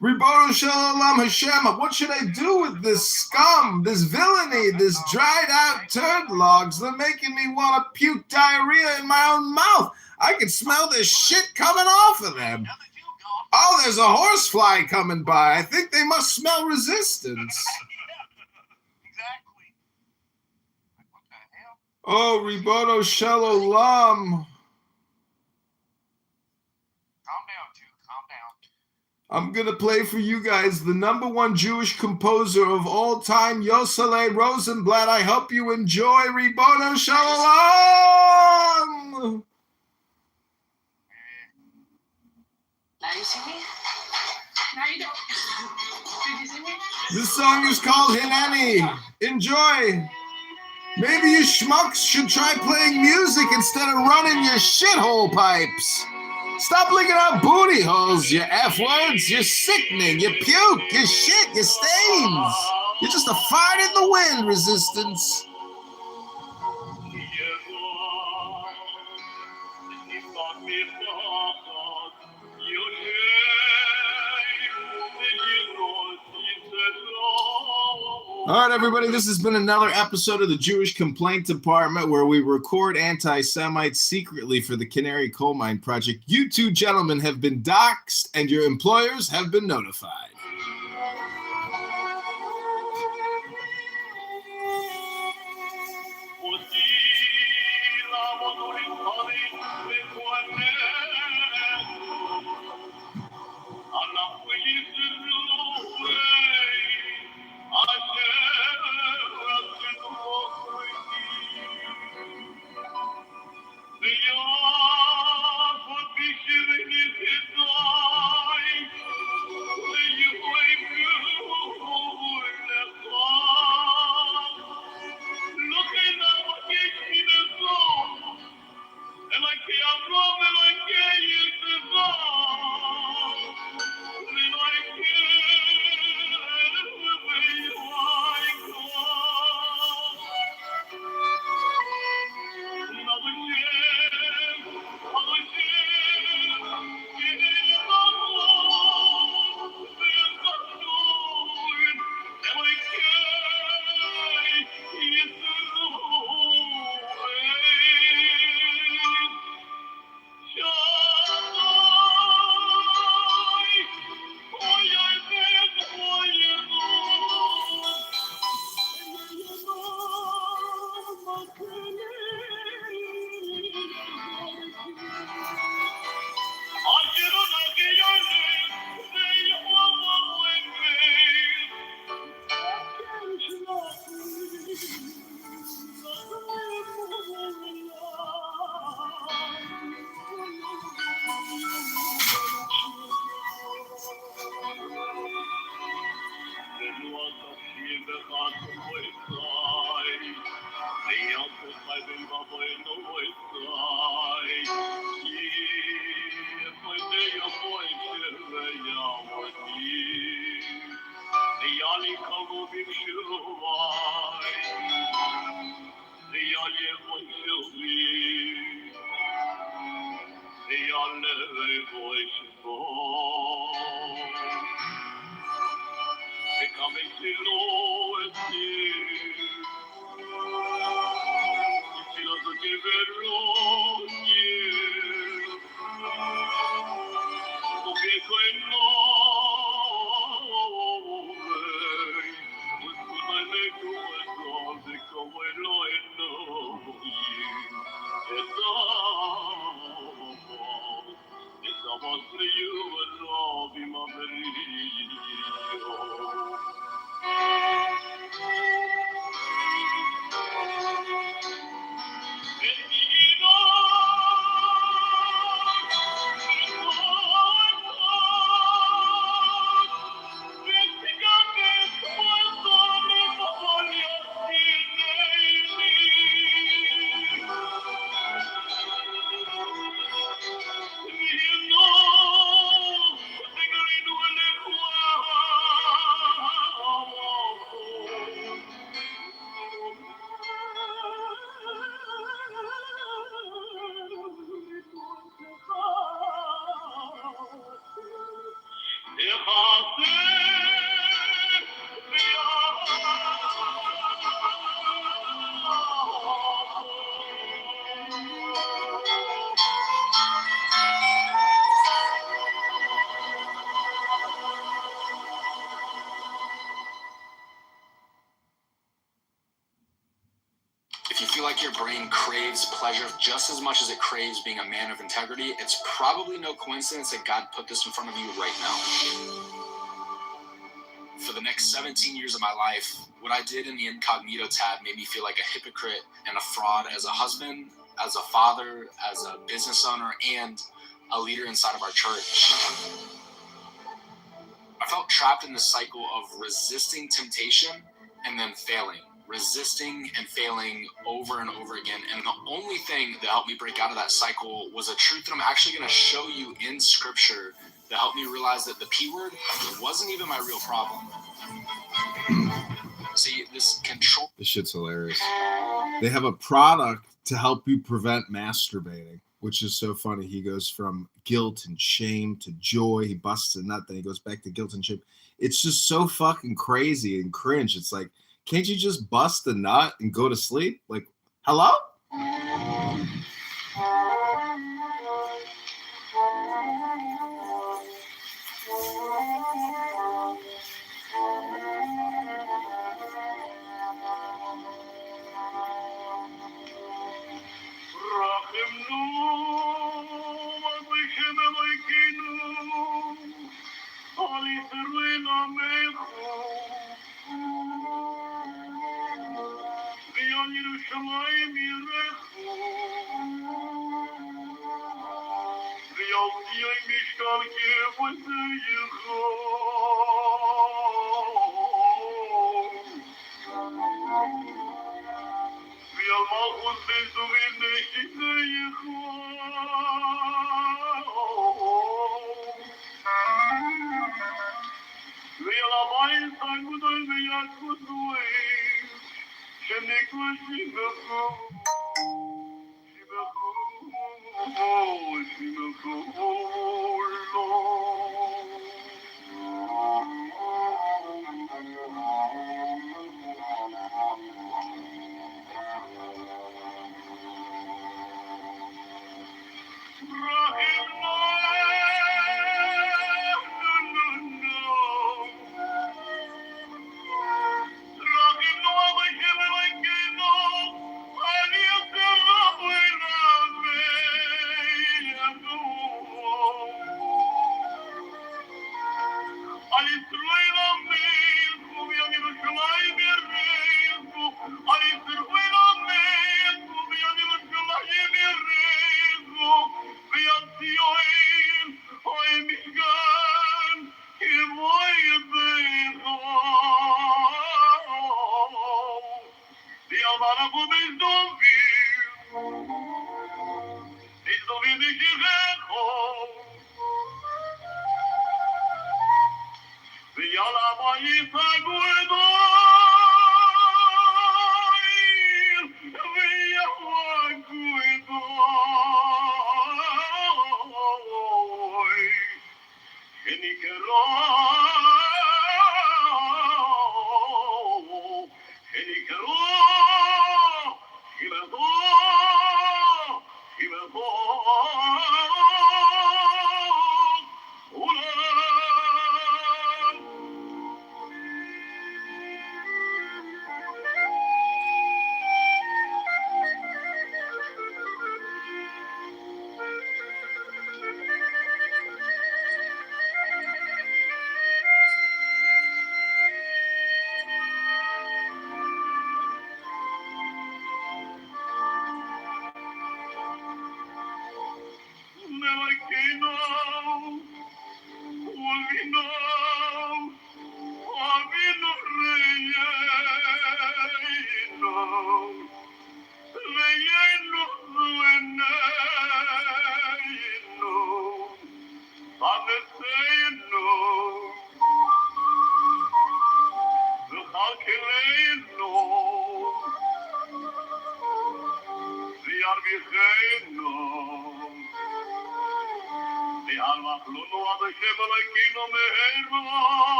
Ribono Shalom Hashem, what should I do with this scum, this villainy, this dried out turd logs? They're making me want to puke diarrhea in my own mouth. I can smell this shit coming off of them. Oh, there's a horsefly coming by. I think they must smell resistance. Oh, Ribono Shalom. I'm going to play for you guys the #1 Jewish composer of all time, Yosele Rosenblatt. I hope you enjoy Ribono Shalom. Now you see me? Now you don't. Did you see me? This song is called Hineni. Enjoy. Maybe you schmucks should try playing music instead of running your shithole pipes. Stop licking out booty holes, you F-words. You're sickening. You puke. You shit. You stains. You're just a fart in the wind, resistance. All right, everybody, this has been another episode of the Jewish Complaint Department where we record anti-Semites secretly for the Canary Coal Mine Project. You two gentlemen have been doxxed and your employers have been notified. If you feel like your brain craves pleasure just as much as it craves being a man of integrity, it's probably no coincidence that God put this in front of you right now. For the next 17 years of my life, what I did in the incognito tab made me feel like a hypocrite and a fraud as a husband, as a father, as a business owner, and a leader inside of our church. I felt trapped in this cycle of resisting temptation and then failing. Resisting and failing over and over again. And the only thing that helped me break out of that cycle was a truth that I'm actually going to show you in scripture that helped me realize that the P word wasn't even my real problem. See, this control. This shit's hilarious. They have a product to help you prevent masturbating, which is so funny. He goes from guilt and shame to joy. He busts a nut, then he goes back to guilt and shame. It's just so fucking crazy and cringe. It's like, can't you just bust the nut and go to sleep? Like, hello?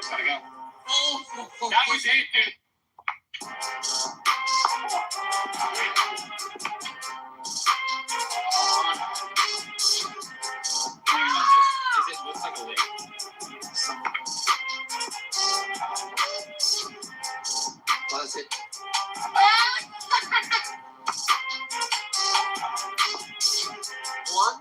Gotta go. That was it, dude. It looks like a lake. That's it. One.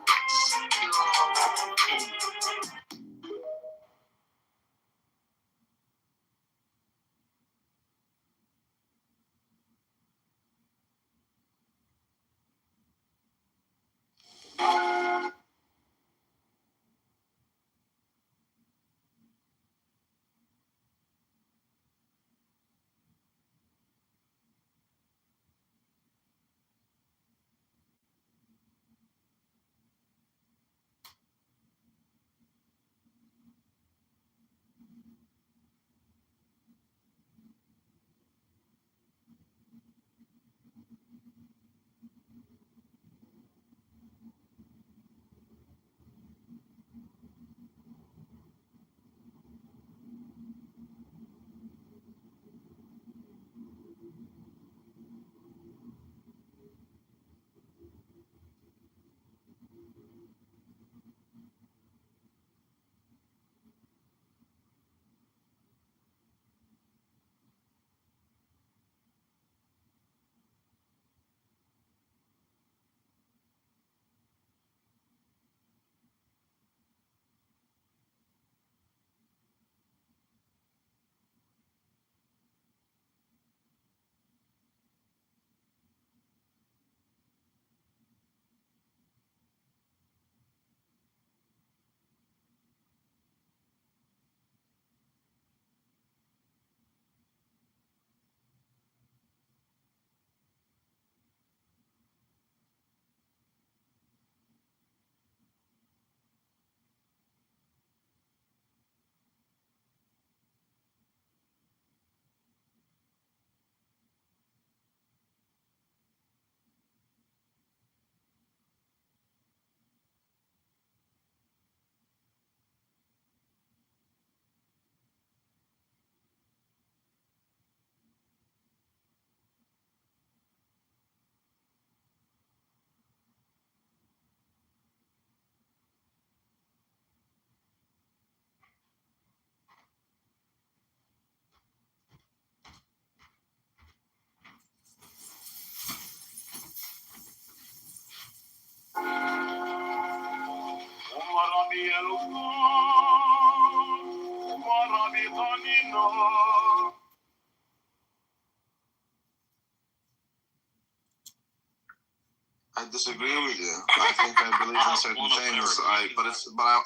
I disagree with you. I think I believe in certain things.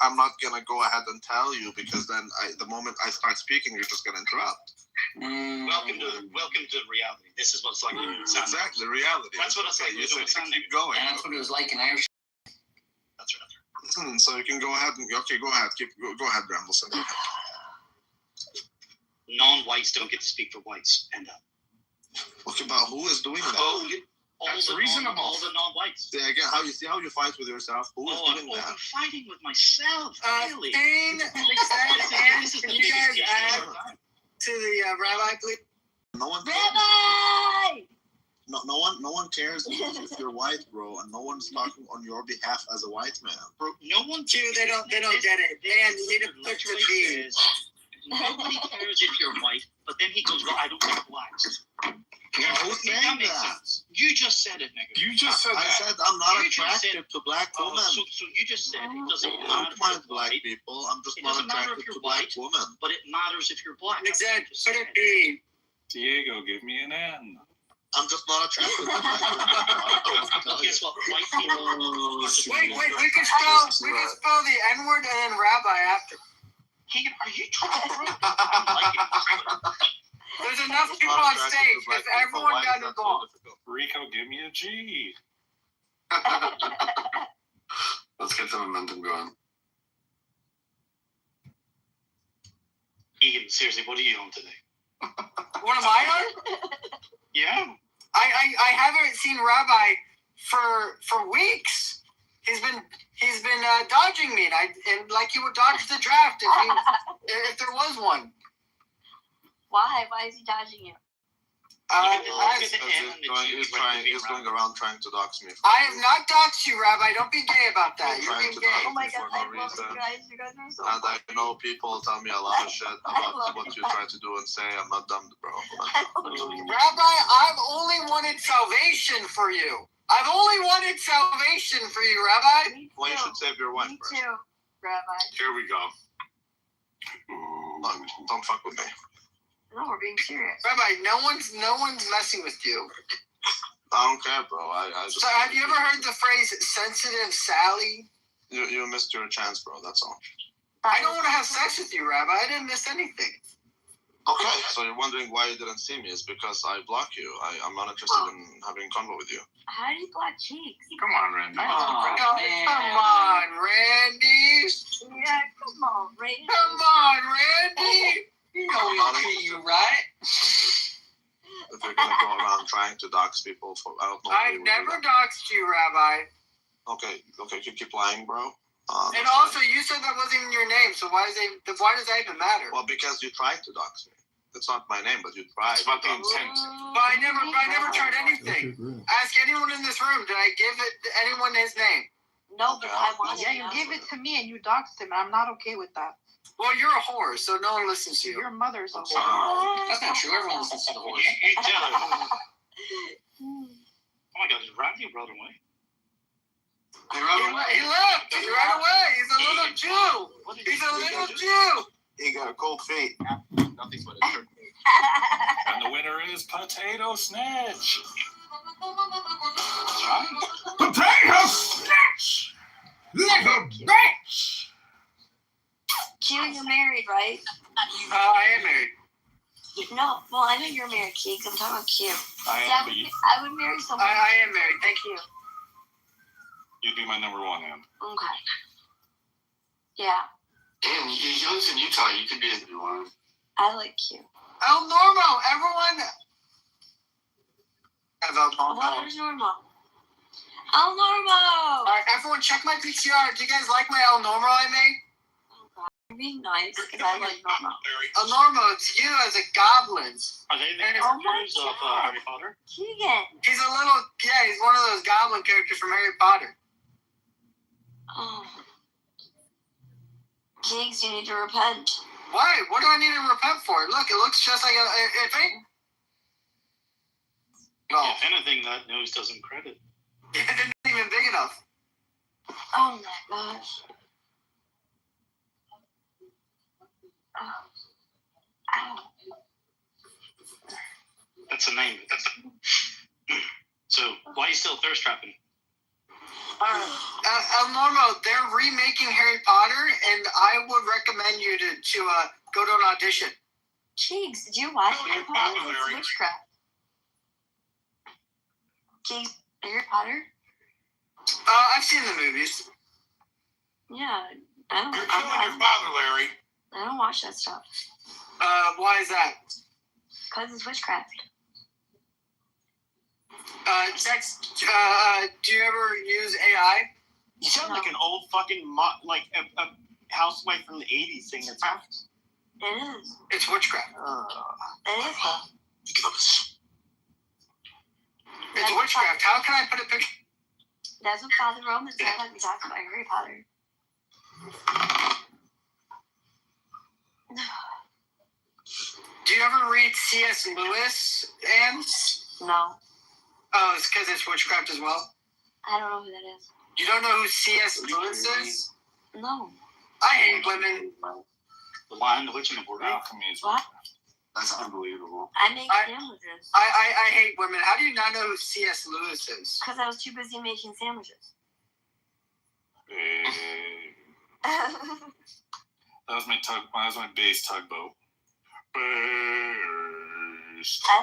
I'm not gonna go ahead and tell you because then the moment I start speaking, you're just gonna interrupt. Welcome to reality. This is what it's like. Exactly, reality. That's what it's like. You said keep going. And that's what it was like in Irish. That's right. So you can go ahead and go ahead. Go ahead, Rambleson. Go ahead. Non-whites don't get to speak for whites. And Okay, but who is doing that? That's reasonable. All the non-whites. Yeah, again, how you fight with yourself? Who is doing that? I'm fighting with myself. Really? Thane, can you guys add to the rabbi, please? No one. Rabbi! No one cares if you're white, bro, and no one's talking on your behalf as a white man. Bro, no one. They don't get it. Dan, you need to put your feet. Nobody cares if you're white, but then he goes, "Well, I don't like blacks." Who's saying that? You just said it, nigga. You just said that. I said I'm not attracted to black women. So you just said it doesn't I matter. don't mind black people. I'm just not attracted to black women. But it matters if you're black. Exactly. Put it be. Diego, give me an N. I'm just not attracted to black women. Guess what? White people. Wait, we can spell the N-word and then rabbi after. Keegan, are you trying to There's enough people on stage because everyone got involved. Rico, give me a G. Let's get the momentum going. Egan, seriously, what are you on today? What am I on? Yeah. I haven't seen Rabbi for weeks. He's been dodging me, and like he would dodge the draft if there was one. Why? Why is he dodging you? He's going around trying to dox me. I have not doxed you, Rabbi. Don't be gay about that. You're being gay. Oh my god, I love you guys. You guys are so And I know people tell me a lot of shit about what you try to do and say. I'm not dumb, bro. Rabbi, I've only wanted salvation for you. I've only wanted salvation for you, Rabbi. Well, you should save your wife. Me too, Rabbi. Here we go. Look, don't fuck with me. No, we're being serious. Rabbi, no one's messing with you. I don't care, bro. I just. So have you ever heard the phrase "sensitive Sally"? You missed your chance, bro. That's all. I don't want to have sex with you, Rabbi. I didn't miss anything. Okay, so you're wondering why you didn't see me? It's because I block you. I'm not interested in having convo with you. How do you block cheeks? Come on, Randy. Come on, Randy. Yeah, come on, Randy. Come on, Randy. You know we treat you right. If you're gonna go around trying to dox people for, I don't know. I've never doxed you, Rabbi. Okay, you keep lying, bro. And also, you said that wasn't even your name, so why does that even matter? Well, because you tried to dox me. It's not my name, but you tried. It's about the intent. But I never tried anything. Ask anyone in this room, did I give anyone his name? No, but I want Yeah, you give it to me and you doxed him, and I'm not okay with that. Well, you're a whore, so no one listens to you. Your mother's a whore. That's not true. Everyone listens to the horse. You tell her. Oh my god, did Randy run away? He left. He ran away. He's a little Jew. He's a little Jew. He got cold feet. Nothing but a turkey. And the winner is Potato Snitch. That's right. Potato Snitch! Little bitch! Q, you're married, right? I am married. No, well, I know you're married, Keeks. I'm talking about Q. I would marry someone. I am married. Thank you. You'd be my number one, Ann. Okay. Yeah, And you live in Utah. You can be if you want. I like Q. El Normo, everyone. El Normo. What is normal? El Normo! All right, everyone, check my PTR. Do you guys like my El Normo I made? You're being nice because I like normal. El Normo, it's you as a goblin. Are they the Oh my characters of God. Harry Potter? Keegan! He's he's one of those goblin characters from Harry Potter. Oh. Keeks, you need to repent. Why? What do I need to repent for? Look, it looks just like a thing. No. If anything, that nose doesn't credit. It's not even big enough. Oh my gosh. Oh. Ow. That's a name. So, why are you still thirst trapping? El Normo, they're remaking Harry Potter, and I would recommend you to go to an audition. Keeks, did you watch Harry Potter? It's witchcraft. Keeks, Harry Potter? I've seen the movies. Yeah, I don't. You're killing your father, Larry. I don't watch that stuff. Why is that? Because it's witchcraft. Do you ever use AI? You sound like an old fucking like a housewife from the 80s saying it's It is. It's witchcraft. It is. It's witchcraft. How can I put a picture? That's what Father Roman said when we talked about Harry Potter. Do you ever read C.S. Lewis, Anne? No. Oh, it's because it's witchcraft as well? I don't know who that is. You don't know who C.S. Lewis is? No. I hate women. The Lion, the Witch, and the Wardrobe. Alchemy is What? That's unbelievable. I make sandwiches. I hate women. How do you not know who C.S. Lewis is? Because I was too busy making sandwiches. That was my bass tugboat. I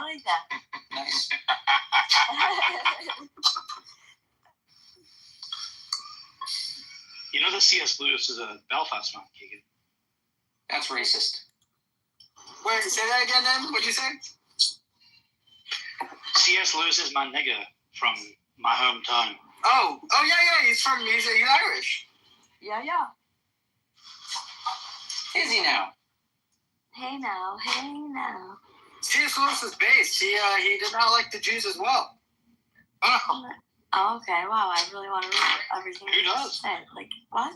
like that. Nice. You know that C.S. Lewis is a Belfast man, Keegan. That's racist. Wait, say that again, then? What'd you say? C.S. Lewis is my nigga from my hometown. Oh, yeah. He's Irish. Yeah. Is he now? Hey now. C.S. Lewis is based. He did not like the Jews as well. Oh, okay. Wow, I really want to read everything. Who does? Said. Like, what?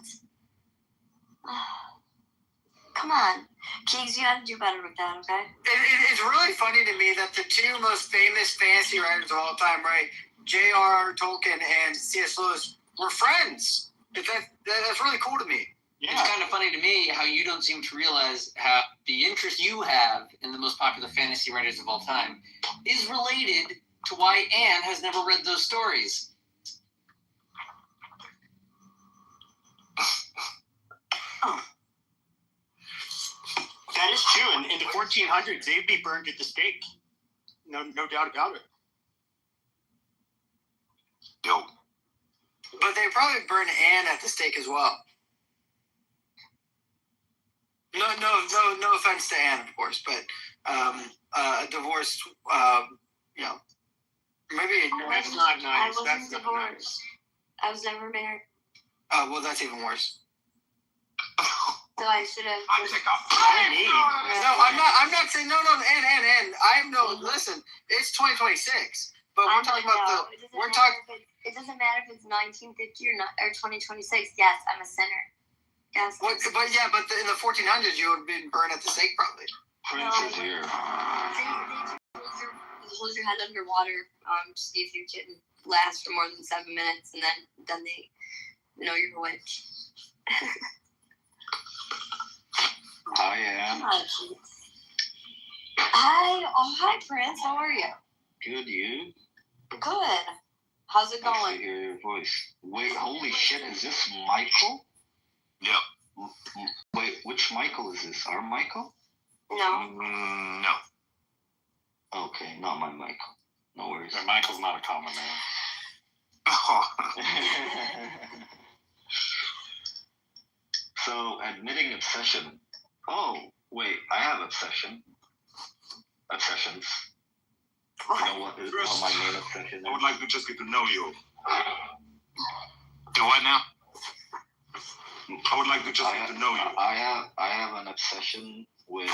Come on. Keegs, you have to do better with that, okay? It's really funny to me that the two most famous fantasy writers of all time, right, J.R.R. Tolkien and C.S. Lewis, were friends. That's really cool to me. Yeah. It's kind of funny to me how you don't seem to realize how the interest you have in the most popular fantasy writers of all time is related to why Anne has never read those stories. That is true. In the 1400s, they'd be burned at the stake. No doubt about it. Yo. But they probably burn Anne at the stake as well. No offense to Anne, of course, but a divorce, maybe That's not nice. I wasn't That's not divorced. nice. I was never married. Oh, well, that's even worse. So I should have. No, I'm not saying no, and I'm no. Listen, it's 2026, but we're talking about we're talking. It doesn't matter if it's 1950 or not or 2026. Yes, I'm a sinner. Yes. But in the 1400s, you would have been burned at the stake probably. Prince is here. Hold your head underwater. See if you can last for more than 7 minutes, and then they know you're a witch. Hi, Anne. Hi, Prince. How are you? Good, you? Good. How's it Nice going? to hear your voice. Wait, holy shit, is this Michael? Yep. Wait, which Michael is this? Our Michael? No. No. Okay, not my Michael. No worries. Michael's not a common name. Oh. So, admitting obsession. Oh, wait, I have obsession. Obsessions. You know what my main obsession is? I would like to just get to know you. Do what now? I would like to just get to know you. I have an obsession with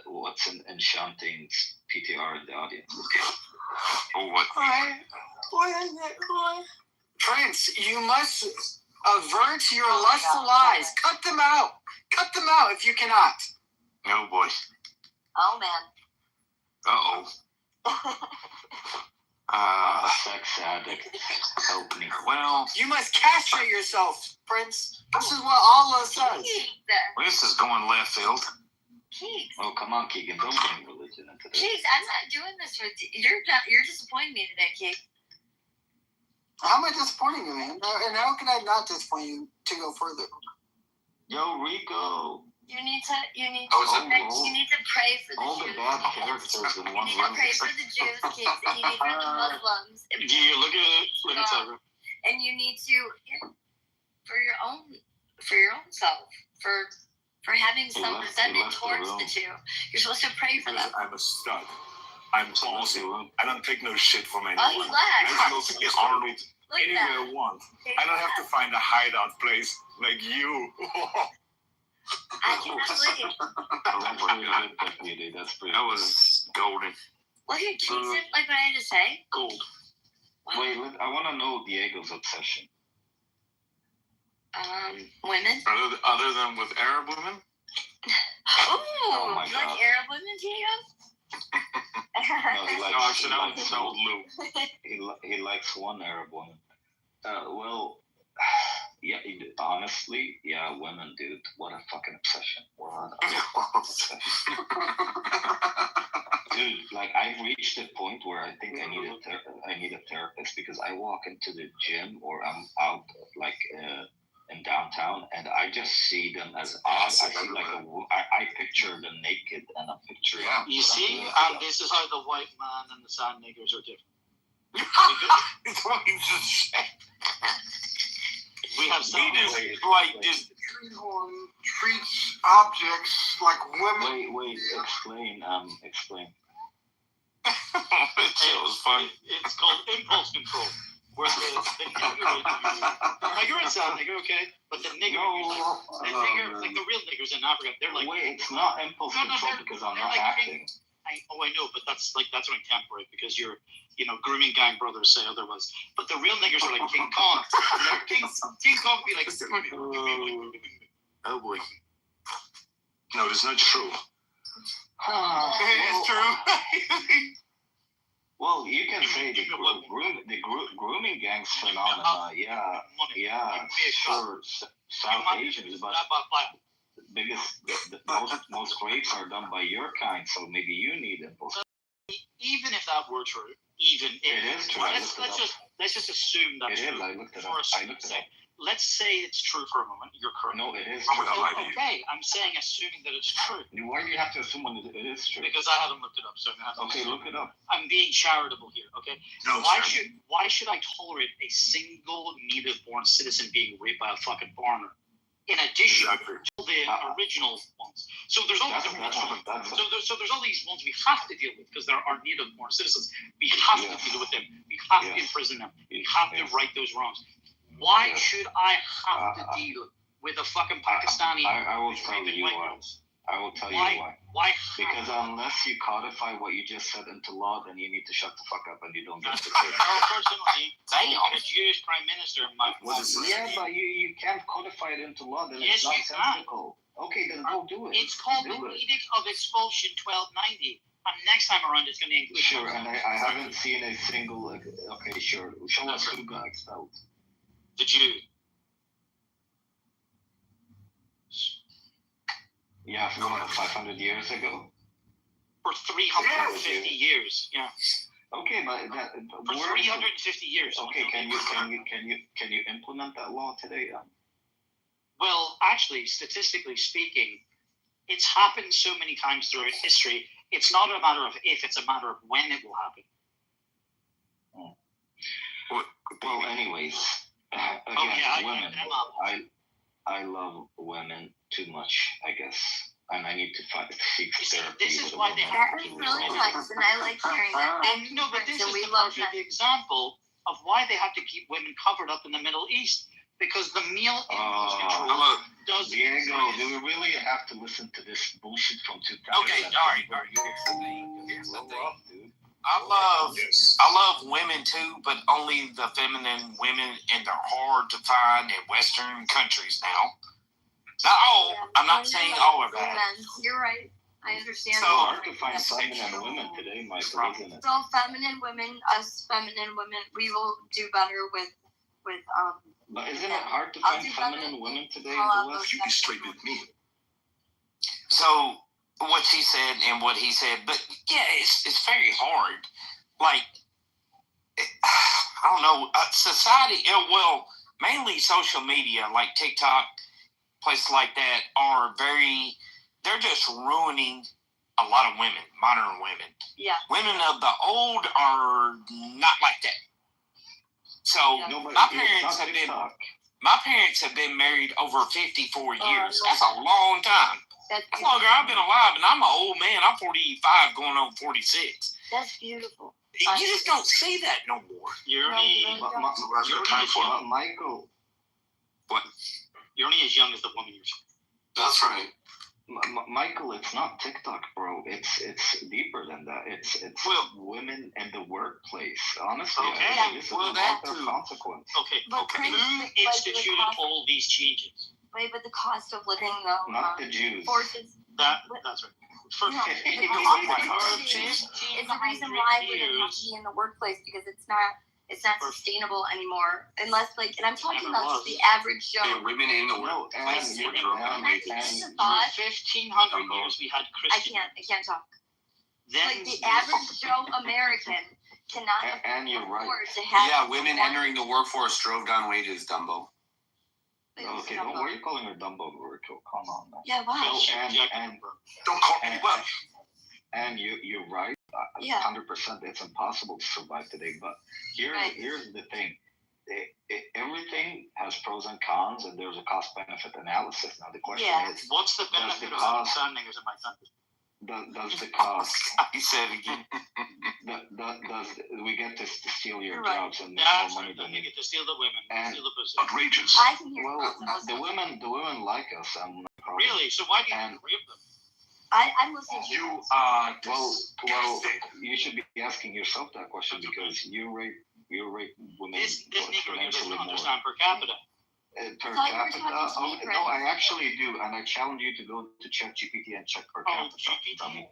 what's in Enchanting's PTR in the audience. Oh, what? What is it? Prince, you must avert your lustful eyes. Cut them out. Cut them out if you cannot. No, boy. Oh man. Uh-oh. I'm a sex addict. Help me. Well, You must castrate yourself, Prince. This is what Allah says. this is going left field. Keeks. Oh, come on, Keegan. Don't bring religion into this. Keeks, I'm not doing this with you. You're disappointing me today, Keeks. How am I disappointing you, man? And how can I not disappoint you to go further? Yo, Rico. You need to Oh, pray for the all Jews. the bad characters in one You need to room. pray for the Jews, Keeks, and you need for the Muslims. Do you look at Sarah? And you need to for your own self, for having some resentment towards the two. You're supposed to pray for them. I'm a stud. I'm awesome. I don't take no shit from anyone. Oh, he left. I go to the army Look at anywhere that. I want. I don't have to find a hideout place like you. I cannot believe. That was golden. Look at Keeks, like what I had to say. Gold. Wait, I want to know Diego's obsession. Women. Other than with Arab women? Ooh, Oh my you God. like Arab women, Diego? He likes one Arab woman. Honestly, women, dude. What a fucking obsession. What a obsession. Dude, like I've reached a point where I think I need a therapist because I walk into the gym or I'm out in downtown and I just see them as odd. I see I picture them naked and a picture. You see, this is how the white man and the sand niggers are different. We have some. Treats objects like women. Wait, explain. It was fun. It's called impulse control. Where the nigger, you're in South nigger, okay? But the nigger, like the real niggers in Africa, they're like. Wait, it's not impulse control because I'm not acting. I know, but that's what I can't break because you're, grooming gang brothers say otherwise. But the real niggers are like King Kong. King Kong be like, oh boy. No, it's not true. It's true. Well, you can say the grooming gangs phenomena. Yeah, sure. South Asians, but the most rapes are done by your kind, so maybe you need impulse. Even if that were true, it is true. Let's just assume that's true. I looked it up. Let's say it's true for a moment. You're correct. No, it is true. Okay, I'm saying assuming that it's true. Why do you have to assume when it is true? Because I haven't looked it up, so look it up. I'm being charitable here. Okay. No. Why should I tolerate a single native-born citizen being raped by a fucking foreigner? In addition to the original ones. So there's all these so there's all these ones we have to deal with because there are native-born citizens. We have to deal with them. We have to imprison them. We have to right those wrongs. Why should I have to deal with a fucking Pakistani? I will tell you why. I will tell you why. Why? Because unless you codify what you just said into law, then you need to shut the fuck up and you don't get to say personally, a Jewish prime minister. But you can't codify it into law, then it's nonsensical. Okay, then go do it. It's called the Edict of Expulsion 1290. And next time around, it's going to include. Sure, and I haven't seen a single. Okay, sure. Show us who got expelled. The Jew. Yeah, for 500 years ago. For 350 years, yeah. Okay, but for 350 years. Okay, can you implement that law today? Well, actually, statistically speaking, it's happened so many times throughout history. It's not a matter of if; it's a matter of when it will happen. Well, anyways. Again, women. I love women too much, I guess, and I need to seek therapy. This is why they have to keep really nice, and I like hearing that. No, but this is the perfect example of why they have to keep women covered up in the Middle East because the male impulse control does. Diego, do we really have to listen to this bullshit from 2000? Okay, all right. Here's the thing, dude. I love women too, but only the feminine women, and they're hard to find in Western countries now. Not all. I'm not saying all of that. You're right. I understand. So hard to find feminine women today, Michael, isn't it? So feminine women, us feminine women, we will do better with. But isn't it hard to find feminine women today in the West? You be straight with me. So. What she said and what he said, but yeah, it's very hard. Like, I don't know, society, well, mainly social media, like TikTok, places like that, they're just ruining a lot of women, modern women. Yeah. Women of the old are not like that. So my parents have been married over 54 years. That's a long time. That's longer I've been alive, and I'm an old man. I'm 45, going on 46. That's beautiful. You just don't see that no more. You're only Michael. What? You're only as young as the woman you're. That's right. Michael, it's not TikTok, bro. It's deeper than that. It's women in the workplace. Honestly, this is a consequence. Okay. Who instituted all these changes? Wait, but the cost of living, though. Not the Jews. Forces. That's right. It's the reason why women have to be in the workplace because it's not sustainable anymore unless and I'm talking about just the average Joe. Yeah, women in the workplace. For 1,500 years we had Christian. I can't talk. The average Joe American cannot afford to have. Yeah, women entering the workforce drove down wages, Dumbo. Okay, don't worry calling her Dumbo. Come on. Yeah, why? Don't call me what? And you're right. 100%. It's impossible to survive today. But here's the thing. Everything has pros and cons, and there's a cost-benefit analysis. Now the question is, what's the benefit of understanding as in my country? does the cost? He said it again. Does we get to steal your You're right. jobs and make That's more right. money Then than you you? get to steal the women, And steal the pussy. Outrageous. I can hear Well, both of us. the women like us. I'm not problem. Really? So why do you And- rape them? I'm listening to You you. are Well, you should be asking yourself that question because you rape women This Negro here doesn't exponentially more. understand per capita. Per I thought you were capita? talking to me, No, Brett. I actually do, and I challenge you to go to ChatGPT and check per Oh, capita. GPT? dummy.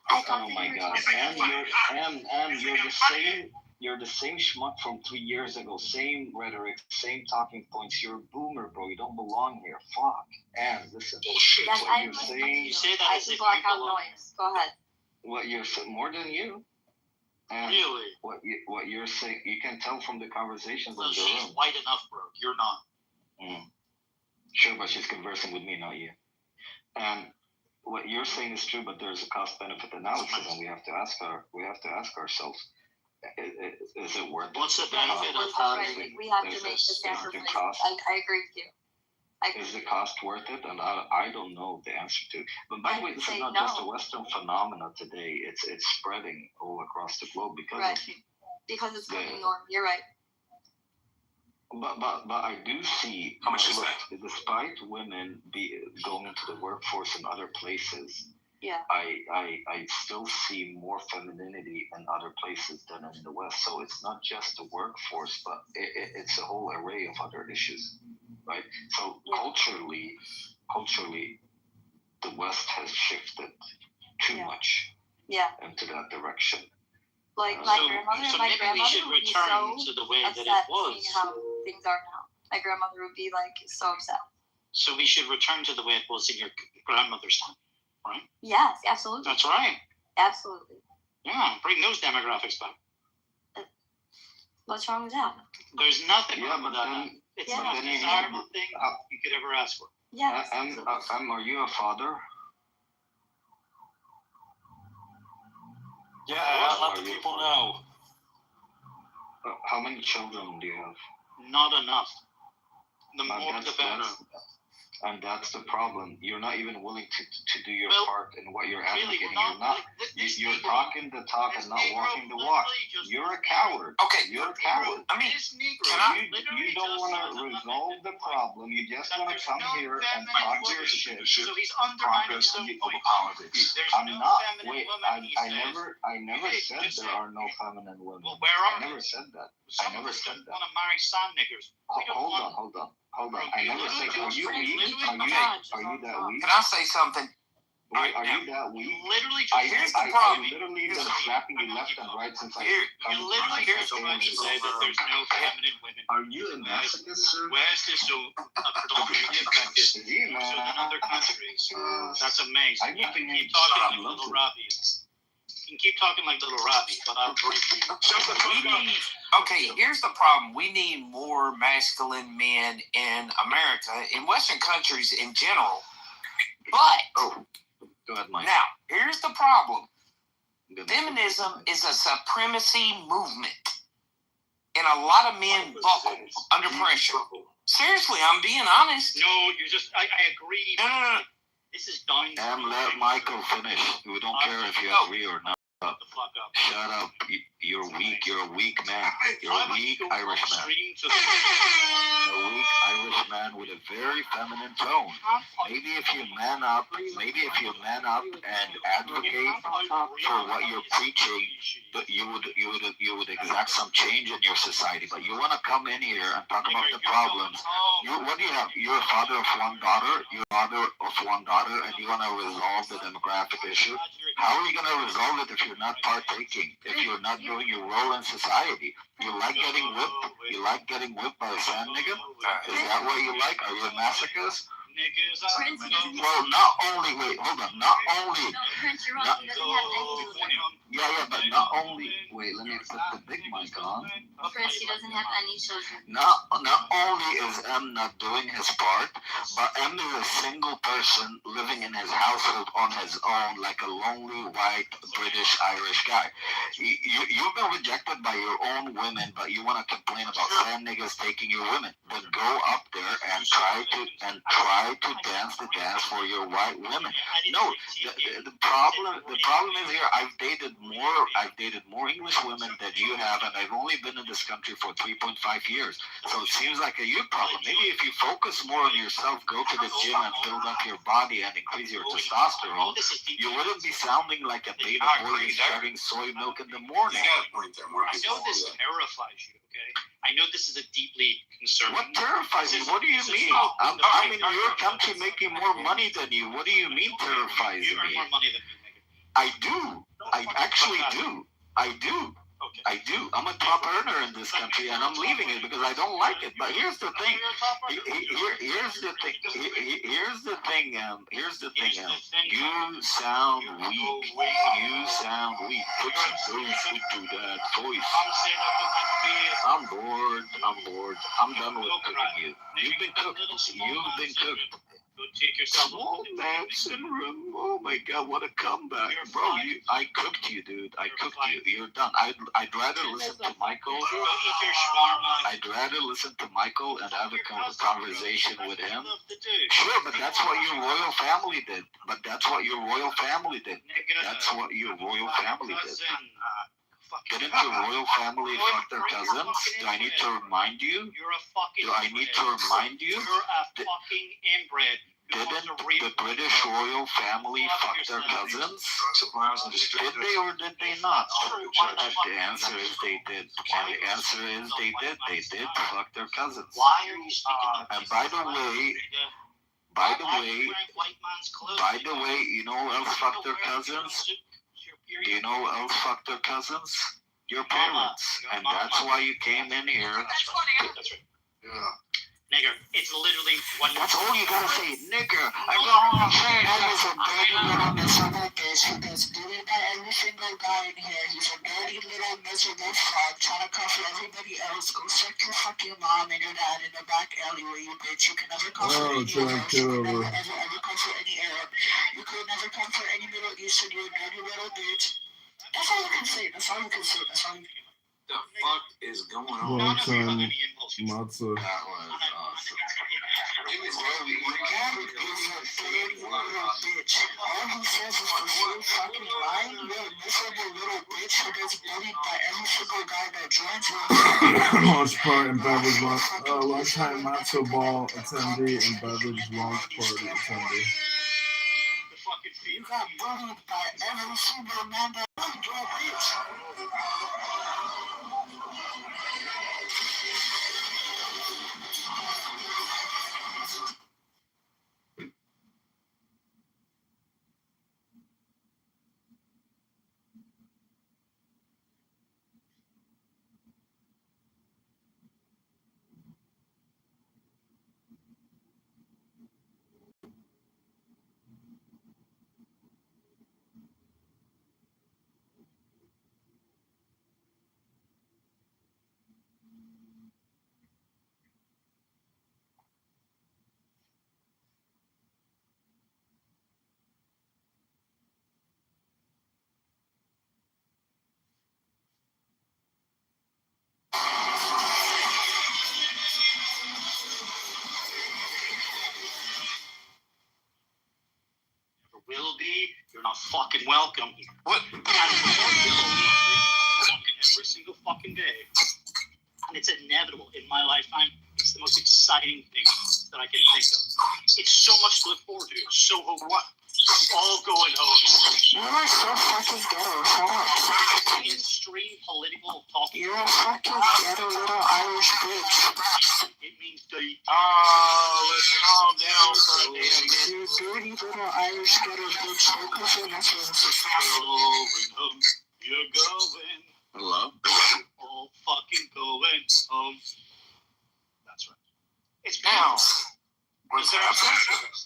I thought Oh that my you were god! talking And you're the same schmuck from 3 years ago. Same rhetoric, same talking points. You're a boomer, bro. You don't belong here. Fuck. And listen, bullshit. Yes, what I'm you're listening to saying, You say that I as can if block you out belong. noise. Go ahead. what you're more than you. And Really? what you're saying, you can tell from the conversations Well, in the she's room. white enough, bro. You're not. Sure, but she's conversing with me, not you. And what you're saying is true, but there's a cost-benefit analysis, and we have to ask ourselves: is it worth it? What's the benefit of Right, having? we have to Is make the the sacrifice. cost? I agree with you. Is the cost worth it? And I don't know the answer to. But by the way, this is not just a Western phenomena today. It's spreading all across the globe because Right. of Because it's the- becoming norm. You're right. But I do see, How much is look, that? despite women going into the workforce in other places, Yeah. I still see more femininity in other places than in the West. So it's not just the workforce, but it's a whole array of other issues, right? So culturally, the West has shifted too much into that direction. Like So- my grandmother, so my maybe we grandmother should would be return so to the way that it upset was. seeing how things are now. My grandmother would be like so upset. So we should return to the way it was in your grandmother's time, right? Yes, absolutely. That's right. Absolutely. Yeah, bring those demographics back. What's wrong with that? There's nothing Yeah, wrong but with that. then, It's but the most then you desirable thing you could ever ask for. Yes. Are you a father? Yeah, let the people know. How many children do you have? Not enough. The And more the better. And that's the problem. You're not even willing to do your Well, part in what you're really, advocating. we're not- You're talking the talk and not walking the walk. You're a coward. Okay. You're a coward. I mean, This Negro can I? You don't want to resolve the problem. You just want to come here and talk your shit. So he's undermining his Progress own of point. politics. There's I'm no not. feminine Wait, woman, he I says. never Hey, said just there say- are no feminine women. Well, where I are never they? said that. Some never of us said don't that. want to marry sand niggers. We don't Hold want on. Bro, I you never literally said. Are just you friends weak? with it. Are you that weak? Can I say something? Wait, are now, you that weak? Literally just Here's the I problem. literally been slapping you left and right since I. Here, You literally hear someone say that there's no feminine women. Are you a masochist, sir? West is so predominantly affected Yeah, more so than other countries. That's amazing. You can keep Shut talking up, like little Lucy. Robbie. You can keep talking like little Robbie, but I'll break you. We need, okay, here's the problem. We need more masculine men in America, in Western countries in general. But Go ahead, Mike. now, here's the problem. Feminism is a supremacy movement. And a lot of men buckle under pressure. Seriously, I'm being honest. No, you're just, I agree. No. This is dying. And let Michael finish. We don't care if you agree or not. Shut the fuck up. Shut up. You're weak. You're a weak man. You're a weak Irish man. Stream to A weak Irish man with a very feminine tone. Maybe if you man up and advocate for what you're preaching, but you would exact some change in your society. But you want to come in here and talk about the problems. What do you have? You're a father of one daughter. You're a father of one daughter, and you want to resolve the demographic issue. How are you going to resolve it if you're not partaking? If you're not doing your role in society? You like getting whipped? You like getting whipped by a sand nigga? Is that what you like? Are you a masochist? Well, not only, wait, hold on, not only, Prince, you're wrong. He doesn't have anything to say. yeah, but not only, wait, let me put the big mic on. Chris, he doesn't have any children. Not only is M not doing his part, but M is a single person living in his household on his own, like a lonely white British Irish guy. You've been rejected by your own women, but you want to complain about fat niggas taking your women. Then go up there and try to dance the dance for your white women. No, the problem is here. I've dated more English women than you have, and I've only been in this country for 3.5 years. So it seems like a you problem. Maybe if you focus more on yourself, go to the gym and build up your body and increase your testosterone, you wouldn't be sounding like a beta boy who's chugging soy milk in the morning. I know this terrifies you, okay? I know this is a deeply concerning. What terrifies you? What do you mean? I'm in your country making more money than you. What do you mean terrifies You earn me? more money than me, nigga. I do. I actually do. I do. Okay. I do. I'm a top earner in this country, and I'm leaving it because I don't like it. But here's the thing. Here's the thing. Here's the thing. You sound weak. You sound weak. Put some voice into that voice. I'm bored. I'm done with cooking you. You've been cooked. Go take yourself Small dancing room. Oh my God, what a comeback, bro! I cooked you, dude. I cooked you. You're done. I'd rather listen to Michael. I'd rather listen to Michael and have a conversation with him. Sure, but that's what your royal family did. That's what your royal family did. Didn't your royal family fuck their cousins? Do I need to remind you? You're a fucking. Do I need to remind you? You're a fucking inbred. Didn't the British royal family fuck their cousins? Did they or did they not? The answer is they did. And the answer is they did. They did fuck their cousins. Why are you speaking? And by the way, you know who else fucked their cousins? Do you know who else fucked their cousins? Your parents. And that's why you came in here. That's right. Yeah. Nigger, it's literally one. That's all you gotta say, nigger. I know what I'm saying. That is a dirty little miserable bitch who gets bullied by every single guy in here. He's a dirty little miserable fuck trying to comfort everybody else. Go suck your fucking mom and your dad in the back alleyway, you bitch. You can never comfort any Arab. You can never ever comfort any Arab. You could never comfort any Middle Eastern. You're a dirty little bitch. That's all you can say. The fuck is going on? Long time, Matza. That was awesome. You can't be a dirty little bitch. All he says is the same fucking line. You're a miserable little bitch who gets bullied by every single guy that joins him. Launch part and beverage long-time matzo ball attendee and beverage launch party attendee. You got bullied by every single man that joined your bitch. Will be, you're not fucking welcome here. What? Every single fucking day. And it's inevitable in my lifetime. It's the most exciting thing that I can think of. It's so much to look forward to. So hopeful. What? All going home. You are so fucking ghetto. Shut up. Extreme political talking. You're a fucking ghetto little Irish bitch. It means deep. Let's calm down for a damn minute. You dirty little Irish ghetto bitch. Don't come for nothing. Going home. You're going. Hello? All fucking going home. That's right. It's Now. What's happening?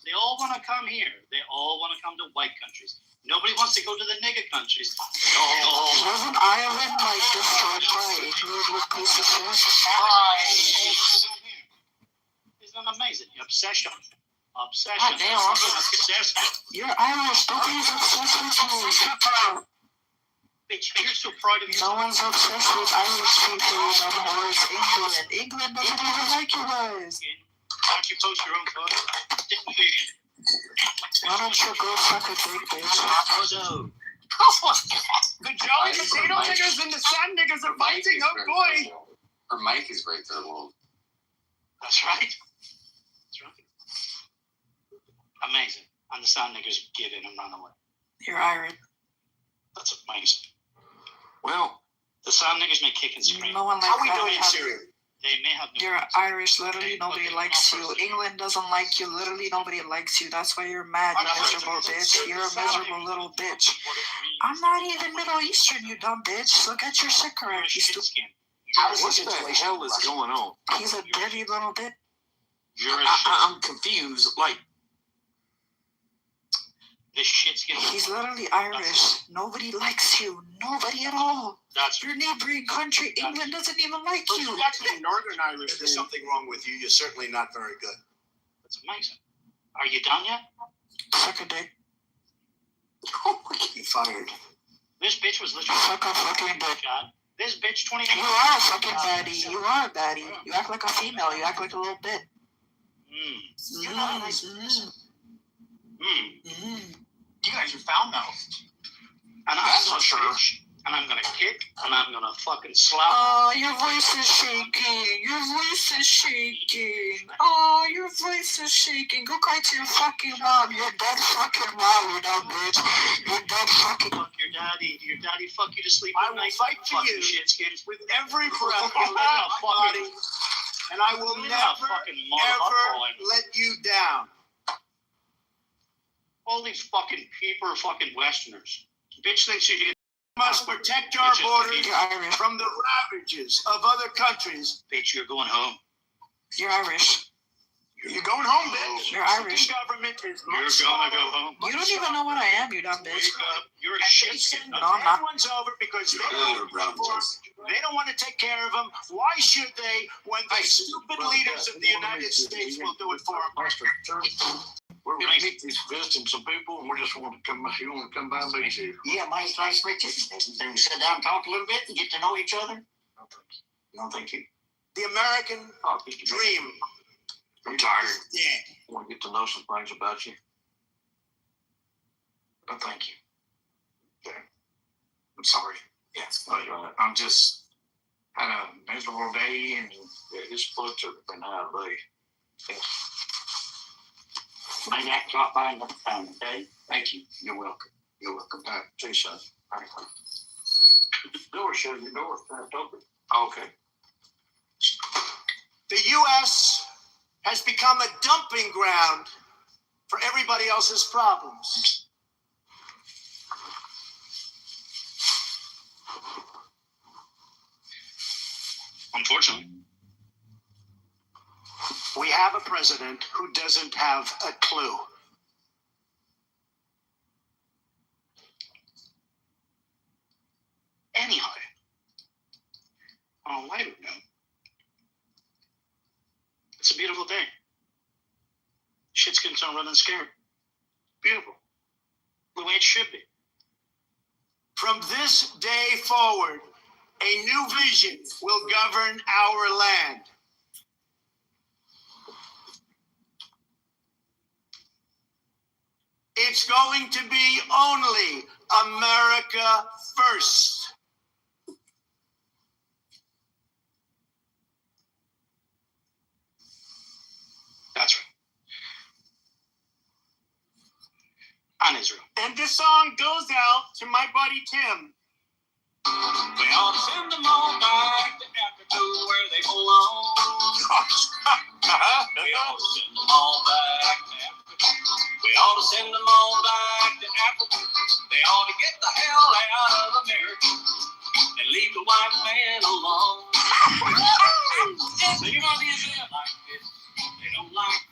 They all want to come here. They all want to come to white countries. Nobody wants to go to the nigger countries. Wasn't Ireland like destroyed by England with piece of shit? Isn't that amazing? Obsession. Obsession. God damn, Obsessed. you're Irish. Nobody's obsessed with you. Bitch, you're so proud of yourself. No one's obsessed with Irish people. England. England doesn't even like you guys. Why don't you post your own photo? Why don't you go suck a dick, bitch? The Jolly Potato Niggers and the Sun Niggers are fighting. Oh boy. Her mic is great, third world. That's right. That's right. Amazing. And the Sun Niggers give in and run away. You're Irish. That's amazing. Well, the Sun Niggers may kick and scream. No one likes How we that. doing, Syria? They may have. You're Irish. Literally, nobody likes you. England doesn't like you. Literally, nobody likes you. That's why you're mad, you miserable bitch. You're a miserable little bitch. I'm not even Middle Eastern, you dumb bitch. So get your shit correct, you stupid. What the hell is going on? He's a dirty little bitch. I'm confused. Like, this shit's getting. He's literally Irish. Nobody likes you. Nobody at all. That's your neighboring country. England doesn't even like you. If you're Northern Irish, there's something wrong with you. You're certainly not very good. That's amazing. Are you done yet? Suck a dick. You fired. This bitch was literally. Suck a fucking dick. This bitch 20. You are a fucking baddie. You are a baddie. You act like a female. You act like a little bit. You're not a nice person. You guys are foul mouthed. And I'm gonna church, and I'm gonna kick, and I'm gonna fucking slap. Oh, your voice is shaking. Your voice is shaking. Oh, your voice is shaking. Go cry to your fucking mom. Your dead fucking mom, you dumb bitch. Your dead fucking. Fuck your daddy. Your daddy fuck you to sleep I at will night. fight for you with every breath in my body, and I will never, ever let you down. All these fucking people are fucking Westerners. Bitch thinks you can. Must protect our borders from the ravages of other countries. Bitch, you're going home. You're Irish. You're going home, bitch. You're Irish. The government is You're gonna go home. You don't even know what I am, you dumb bitch. You're a shit skin. No, I'm not. Everyone's over because they don't want to take care of them. Why should they when the stupid leaders of the United States will do it for them? We're visiting some people, and we just want to come. You want to come by and meet you? Yeah, Mike, nice to meet you. Then we sit down, talk a little bit, and get to know each other. No, thank you. The American dream. I'm tired. Yeah. I want to get to know some things about you. But thank you. Okay. I'm sorry. Yes, but I'm just had a miserable day, and this book took an hour of day. Yeah. My neck dropped by another time, okay? Thank you. You're welcome. You're welcome. See you, son. All right. Door, shut your door. Open. Okay. The U.S. has become a dumping ground for everybody else's problems. Unfortunately. We have a president who doesn't have a clue. Anyhow, on a lighter note, it's a beautiful day. Shit's getting so running scared. Beautiful. The way it should be. From this day forward, a new vision will govern our land. It's going to be only America first. That's right. On Israel. And this song goes out to my buddy Tim. We ought to send them all back to Africa where they belong. We ought to send them all back to Africa. We ought to send them all back to Africa. They ought to get the hell out of America and leave the white man alone. So you know the Israel like this. They don't like.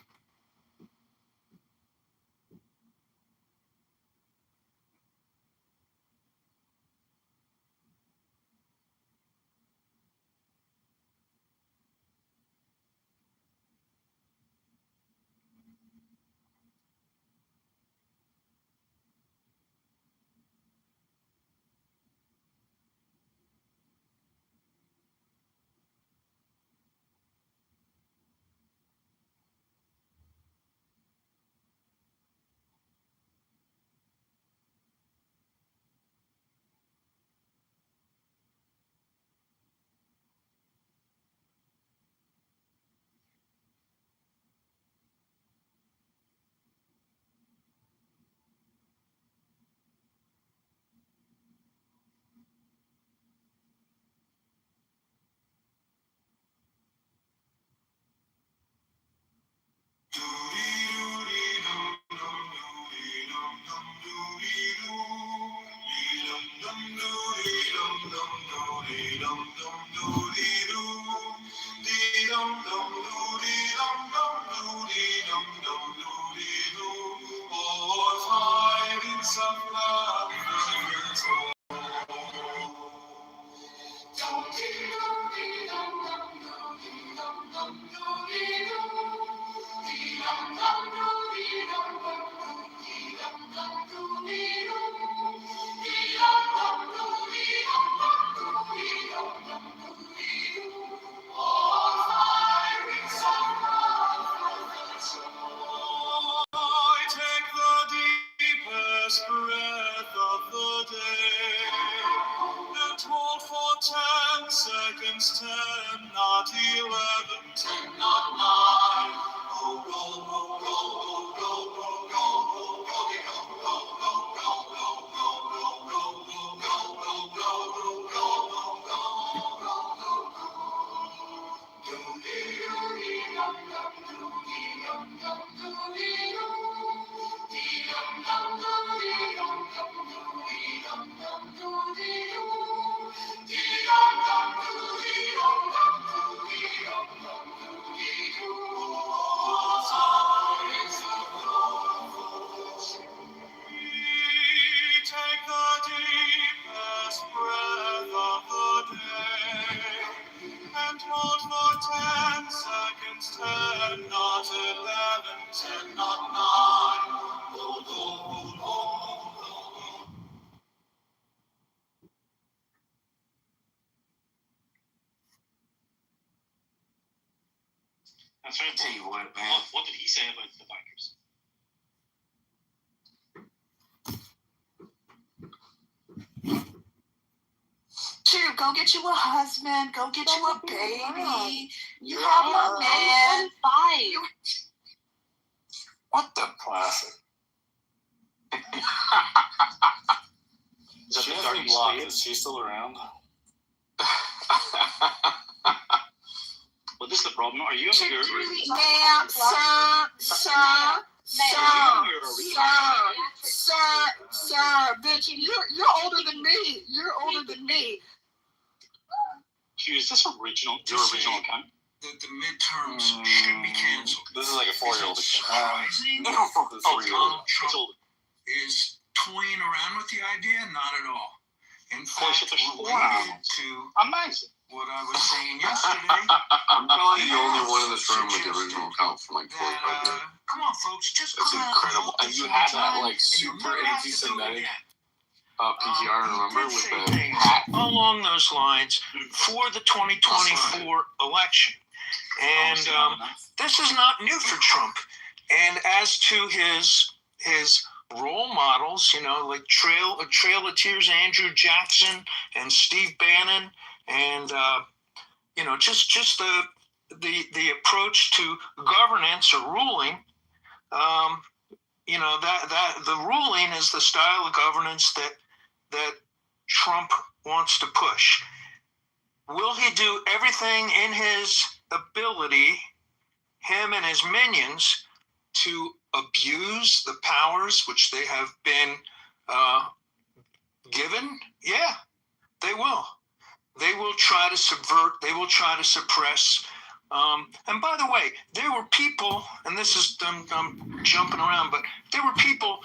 That's right. Tell you what, man. What did he say about the bikers? Dude, go get you a husband. Go get you a baby. You have a man. Fine. What the classic? Stephanie Block, is she still around? Well, this is the problem. Are you Ma'am, sir, bitch, you're older than me. You're older than me. Is this original? Your original account? That the midterms should be canceled. This is like a 4-year-old. Surprising They don't fuck with that 4-year-old. Donald Trump is toying around with the idea? Not at all. In fact, related to what I was saying yesterday. I'm probably the only one in this room with the original account from like 45 years. Come on, folks, just That's come out incredible. vote And this you one had time, that like and you'll super never have to do it anti-Semitic again. PTR, remember, He did with say the things hat. along those lines for the 2024 election. And this is not new for Trump. And as to his role models, you know, like Trail of Tears, Andrew Jackson and Steve Bannon, and you know, just the approach to governance or ruling. You know, that the ruling is the style of governance that Trump wants to push. Will he do everything in his ability, him and his minions, to abuse the powers which they have been given? Yeah, they will. They will try to subvert. They will try to suppress. And by the way, there were people, and this is I'm jumping around, but there were people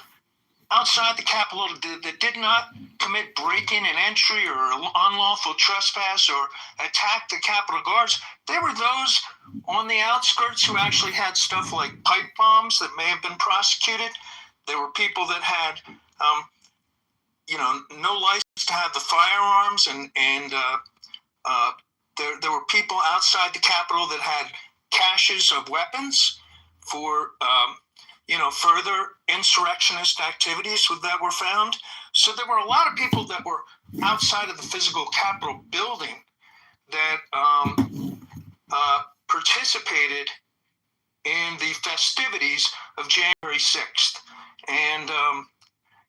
outside the Capitol that did not commit break-in and entry or unlawful trespass or attack the Capitol guards. There were those on the outskirts who actually had stuff like pipe bombs that may have been prosecuted. There were people that had, you know, no license to have the firearms, and there were people outside the Capitol that had caches of weapons for, you know, further insurrectionist activities that were found. So there were a lot of people that were outside of the physical Capitol building that participated in the festivities of January 6th. And,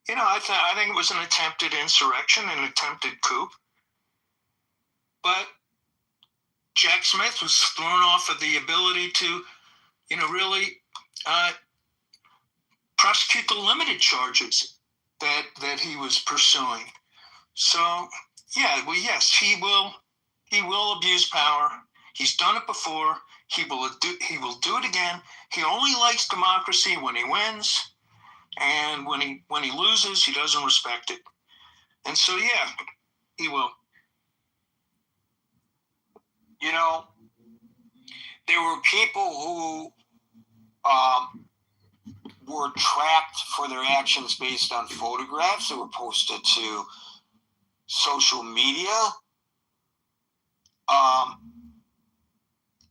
you know, I think it was an attempted insurrection, an attempted coup. But Jack Smith was thrown off of the ability to, you know, really prosecute the limited charges that he was pursuing. So, yeah, well, yes, he will abuse power. He's done it before. He will do it again. He only likes democracy when he wins, and when he loses, he doesn't respect it. And so, yeah, he will. You know, there were people who were tracked for their actions based on photographs that were posted to social media.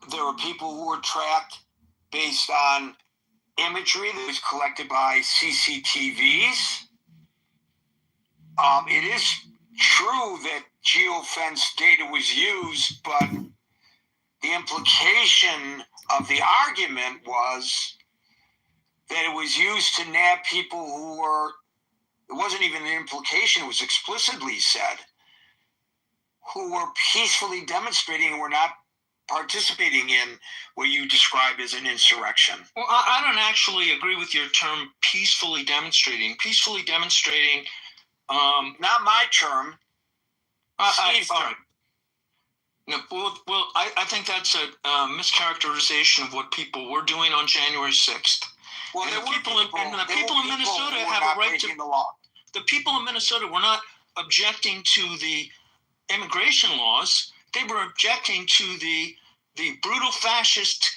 There were people who were tracked based on imagery that was collected by CCTVs. It is true that geofence data was used, but the implication of the argument was that it was used to nab people who were, it wasn't even an implication, it was explicitly said, who were peacefully demonstrating and were not participating in what you describe as an insurrection. Well, I don't actually agree with your term peacefully demonstrating. Peacefully demonstrating, not my term. Steve's term. No, well, I think that's a mischaracterization of what people were doing on January 6th. Well, and there the were people in Minnesota have a right to the law. The people in Minnesota were not objecting to the immigration laws. They were objecting to the brutal fascist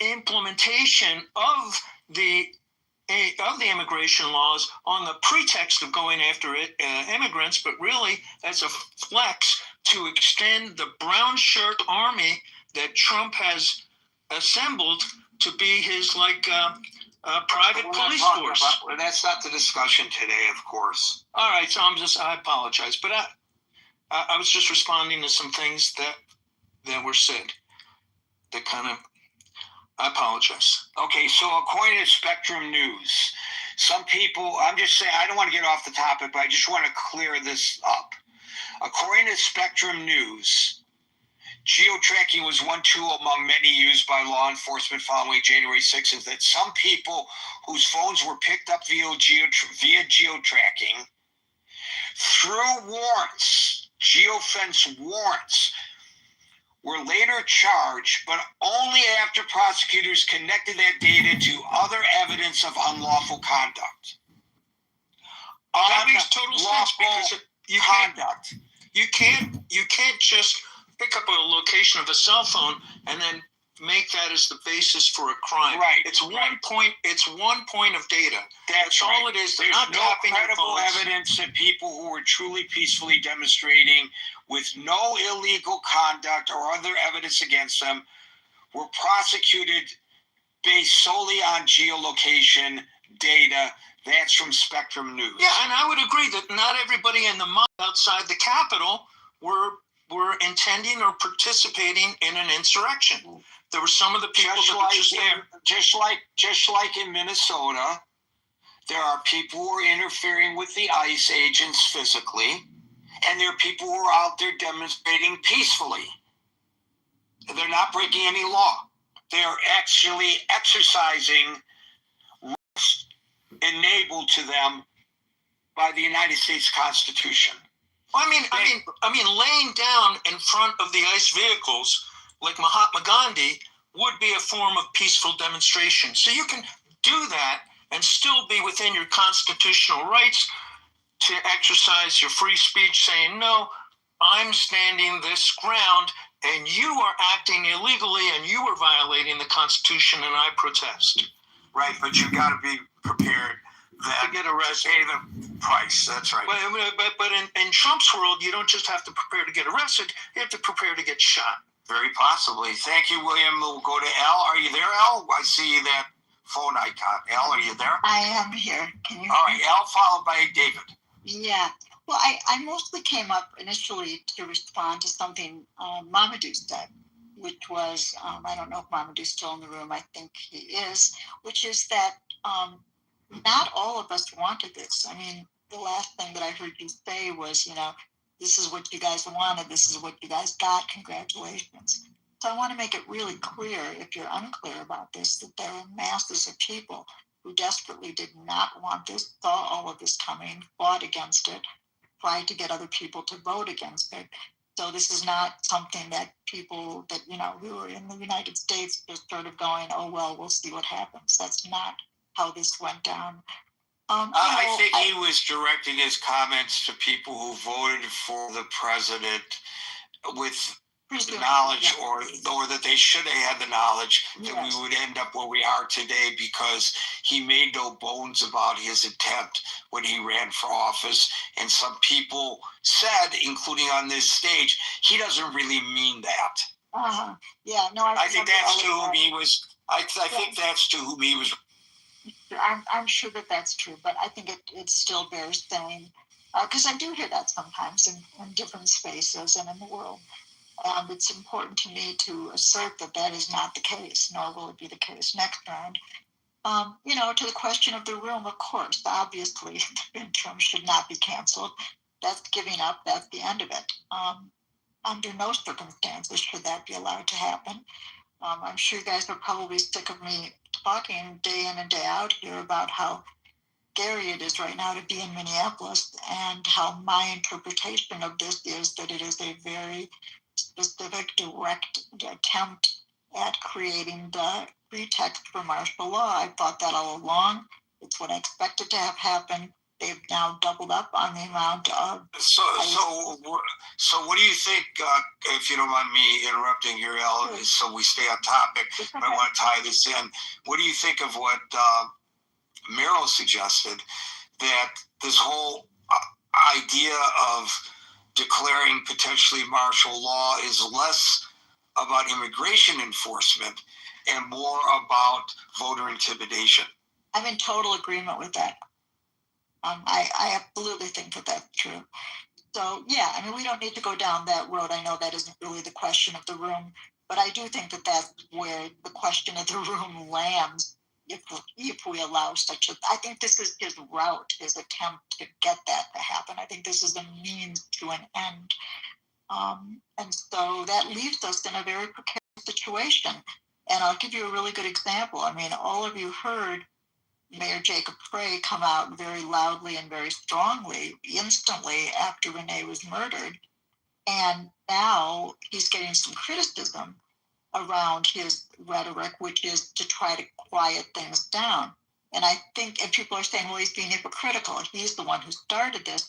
implementation of the immigration laws on the pretext of going after immigrants, but really as a flex to extend the brown shirt army that Trump has assembled to be his private police force. Well, that's not the discussion today, of course. All right, so I apologize, but I was just responding to some things that were said. That kind of, I apologize. Okay, so according to Spectrum News, some people, I'm just saying, I don't want to get off the topic, but I just want to clear this up. According to Spectrum News, geotracking was one tool among many used by law enforcement following January 6th, is that some people whose phones were picked up via geotracking through warrants, geofence warrants, were later charged, but only after prosecutors connected that data to other evidence of unlawful conduct. That makes total sense because you can't just pick up a location of a cell phone and then make that as the basis for a crime. Right. It's one point. It's 1 point of data. That's all right. it is. There's not no credible evidence that people who were truly peacefully demonstrating with no illegal conduct or other evidence against them were prosecuted based solely on geolocation data. That's from Spectrum News. Yeah, and I would agree that not everybody in the mob outside the Capitol were intending or participating in an insurrection. There were some of the people that were just there. Just like in Minnesota, there are people who are interfering with the ICE agents physically, and there are people who are out there demonstrating peacefully. They're not breaking any law. They're actually exercising rights enabled to them by the United States Constitution. I mean, laying down in front of the ICE vehicles like Mahatma Gandhi would be a form of peaceful demonstration. So you can do that and still be within your constitutional rights to exercise your free speech, saying, no, I'm standing this ground and you are acting illegally and you are violating the Constitution and I protest. Right, but you got to be prepared to get arrested. Pay the price. That's right. But in Trump's world, you don't just have to prepare to get arrested; you have to prepare to get shot. Very possibly. Thank you, William. We'll go to Al. Are you there, Al? I see that phone icon. Al, are you there? I am here. Can you? All right, Al, followed by David. Yeah. Well, I mostly came up initially to respond to something Mamadou said, which was, I don't know if Mamadou's still in the room. I think he is, which is that not all of us wanted this. I mean, the last thing that I heard you say was, this is what you guys wanted. This is what you guys got. Congratulations. So I want to make it really clear, if you're unclear about this, that there are masses of people who desperately did not want this, saw all of this coming, fought against it, tried to get other people to vote against it. So this is not something that people that, who are in the United States just sort of going, oh, well, we'll see what happens. That's not how this went down. I think he was directing his comments to people who voted for the president with knowledge, or that they should have had the knowledge that we would end up where we are today, because he made no bones about his attempt when he ran for office. And some people said, including on this stage, he doesn't really mean that. Yeah, no, I think that's to whom he was. I think that's to whom he was. I'm sure that that's true, but I think it still bears saying, because I do hear that sometimes in different spaces and in the world. And it's important to me to assert that that is not the case, nor will it be the case next round. To the question of the room, of course, obviously, the midterm should not be canceled. That's giving up. That's the end of it. Under no circumstances should that be allowed to happen. I'm sure you guys are probably sick of me talking day in and day out here about how scary it is right now to be in Minneapolis, and how my interpretation of this is that it is a very specific, direct attempt at creating the pretext for martial law. I thought that all along. It's what I expected to have happen. They've now doubled up on the amount of. So what do you think, if you don't mind me interrupting here, Elle, so we stay on topic, I want to tie this in. What do you think of what Merrill suggested, that this whole idea of declaring potentially martial law is less about immigration enforcement and more about voter intimidation? I'm in total agreement with that. I absolutely think that that's true. So, yeah, we don't need to go down that road. I know that isn't really the question of the room, but I do think that that's where the question of the room lands if we allow such a. I think this is his route, his attempt to get that to happen. I think this is a means to an end. And so that leaves us in a very precarious situation. And I'll give you a really good example. All of you heard Mayor Jacob Frey come out very loudly and very strongly instantly after Renee was murdered. And now he's getting some criticism around his rhetoric, which is to try to quiet things down. And I think, and people are saying, well, he's being hypocritical. He's the one who started this.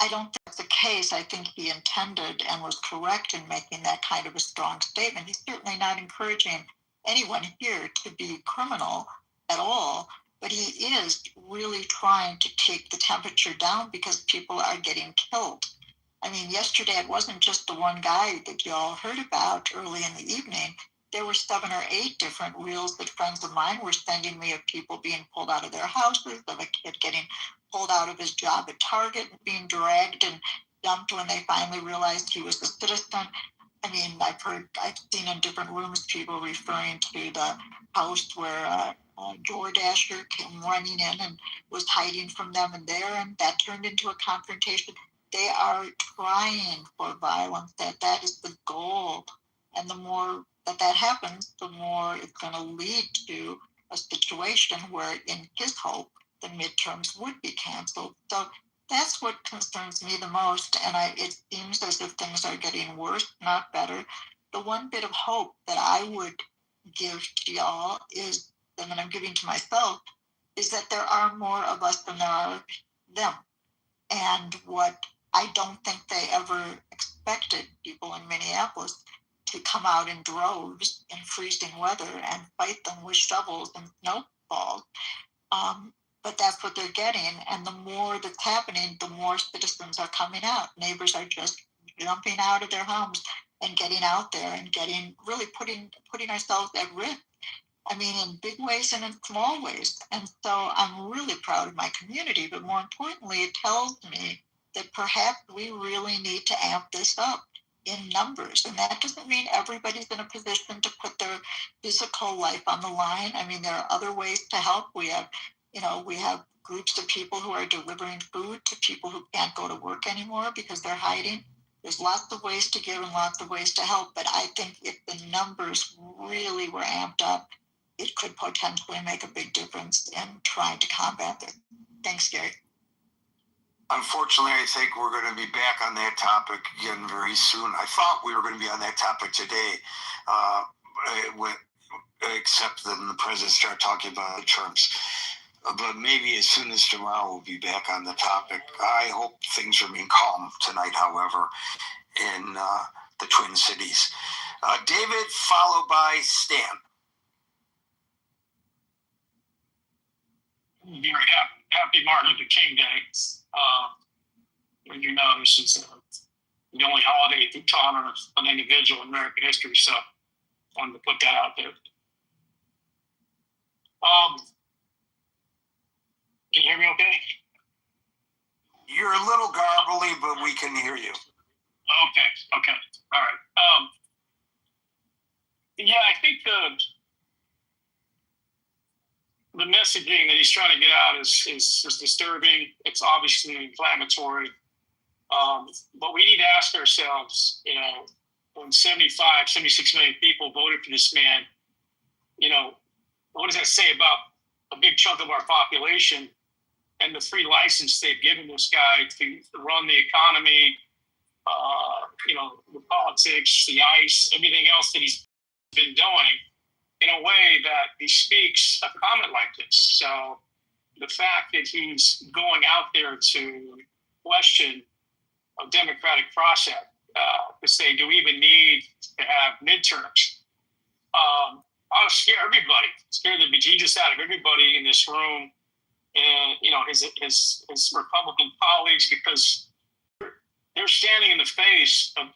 I don't think that's the case. I think he intended and was correct in making that kind of a strong statement. He's certainly not encouraging anyone here to be criminal at all, but he is really trying to take the temperature down because people are getting killed. Yesterday it wasn't just the one guy that you all heard about early in the evening. There were 7 or 8 different reels that friends of mine were sending me of people being pulled out of their houses, of a kid getting pulled out of his job at Target and being dragged and dumped when they finally realized he was a citizen. I've seen in different rooms people referring to the house where a DoorDasher came running in and was hiding from them in there, and that turned into a confrontation. They are trying for violence. That is the goal. And the more that happens, the more it's going to lead to a situation where, in his hope, the midterms would be canceled. So that's what concerns me the most. And it seems as if things are getting worse, not better. The one bit of hope that I would give to y'all is, and that I'm giving to myself, is that there are more of us than there are them. And what I don't think they ever expected people in Minneapolis to come out in droves in freezing weather and fight them with shovels and snowballs. But that's what they're getting. And the more that's happening, the more citizens are coming out. Neighbors are just jumping out of their homes and getting out there and really putting ourselves at risk. In big ways and in small ways. And so I'm really proud of my community, but more importantly, it tells me that perhaps we really need to amp this up in numbers. And that doesn't mean everybody's in a position to put their physical life on the line. There are other ways to help. We have groups of people who are delivering food to people who can't go to work anymore because they're hiding. There's lots of ways to give and lots of ways to help. But I think if the numbers really were amped up, it could potentially make a big difference in trying to combat it. Thanks, Gary. Unfortunately, I think we're going to be back on that topic again very soon. I thought we were going to be on that topic today, except then the president started talking about the terms. But maybe as soon as tomorrow we'll be back on the topic. I hope things remain calm tonight, however, in the Twin Cities. David, followed by Stan. Very happy Martin Luther King Day. You know, this is the only holiday to honor an individual in American history, so I wanted to put that out there. Can you hear me okay? You're a little garbly, but we can hear you. Okay, all right. Yeah, I think the messaging that he's trying to get out is disturbing. It's obviously inflammatory. But we need to ask ourselves, you know, when 76 million people voted for this man, you know, what does that say about a big chunk of our population and the free license they've given this guy to run the economy, you know, the politics, the ICE, everything else that he's been doing in a way that bespeaks a comment like this. So the fact that he's going out there to question a democratic process, to say, do we even need to have midterms? Ought to scare everybody, scare the bejesus out of everybody in this room, and you know his Republican colleagues, because they're standing in the face of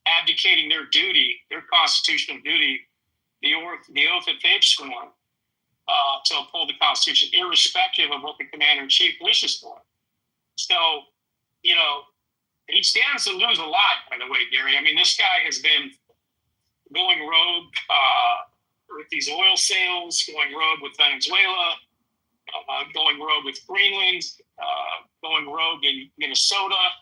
abdicating their duty, their constitutional duty, the oath that they've sworn to uphold the Constitution, irrespective of what the commander-in-chief wishes for. So, you know, he stands to lose a lot, by the way, Gary. I mean, this guy has been going rogue with these oil sales, going rogue with Venezuela, going rogue with Greenland, going rogue in Minnesota.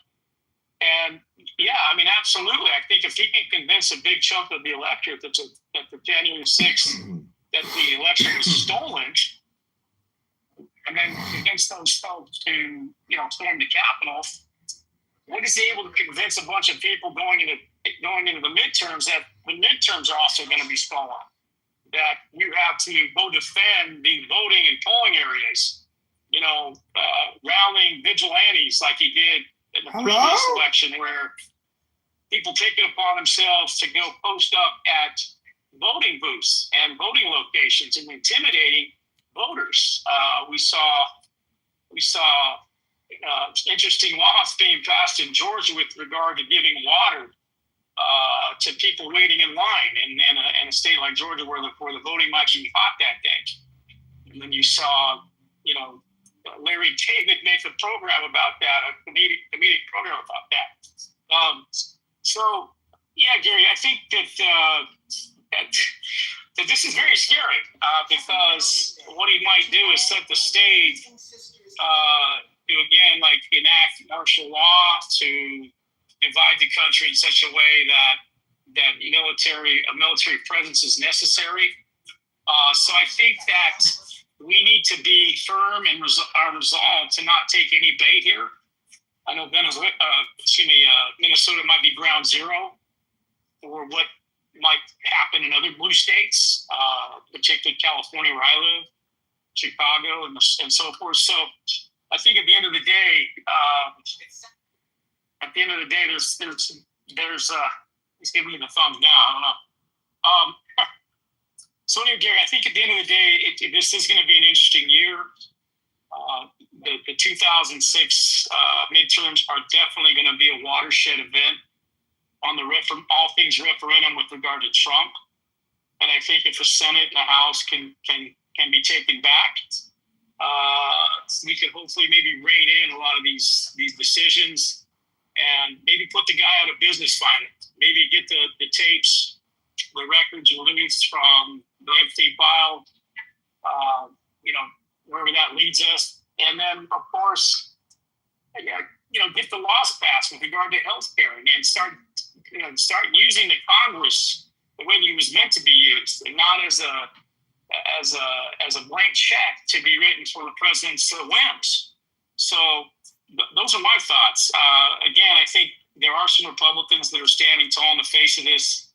And yeah, I mean, absolutely. I think if he can convince a big chunk of the electorate that the January 6th, that the election was stolen, and then convince those folks to, you know, storm the Capitol, what is he able to convince a bunch of people going into the midterms that the midterms are also going to be stolen? That you have to go defend the voting and polling areas, you know, rallying vigilantes like he did in the previous election, where people take it upon themselves to go post up at voting booths and voting locations and intimidating voters. We saw interesting laws being passed in Georgia with regard to giving water to people waiting in line in a state like Georgia where the voting might be hot that day. And then you saw, you know, Larry David make a program about that, a comedic program about that. So, yeah, Gary, I think that this is very scary because what he might do is set the stage to, again, like enact martial law to divide the country in such a way that a military presence is necessary. So I think that we need to be firm and resolved to not take any bait here. I know Minnesota might be ground zero for what might happen in other blue states, particularly California, where I live, Chicago, and so forth. So I think at the end of the day, there's he's giving me the thumbs down. I don't know. So anyway, Gary, I think at the end of the day, this is going to be an interesting year. The 2006 midterms are definitely going to be a watershed event on all things referendum with regard to Trump. And I think if the Senate and the House can be taken back, we could hopefully maybe rein in a lot of these decisions and maybe put the guy out of business finally. Maybe get the tapes, the records released from the Epstein file, wherever that leads us. And then, of course, get the laws passed with regard to healthcare and start using the Congress the way that it was meant to be used, and not as a blank check to be written for the president's whims. So, those are my thoughts. Again, I think there are some Republicans that are standing tall in the face of this.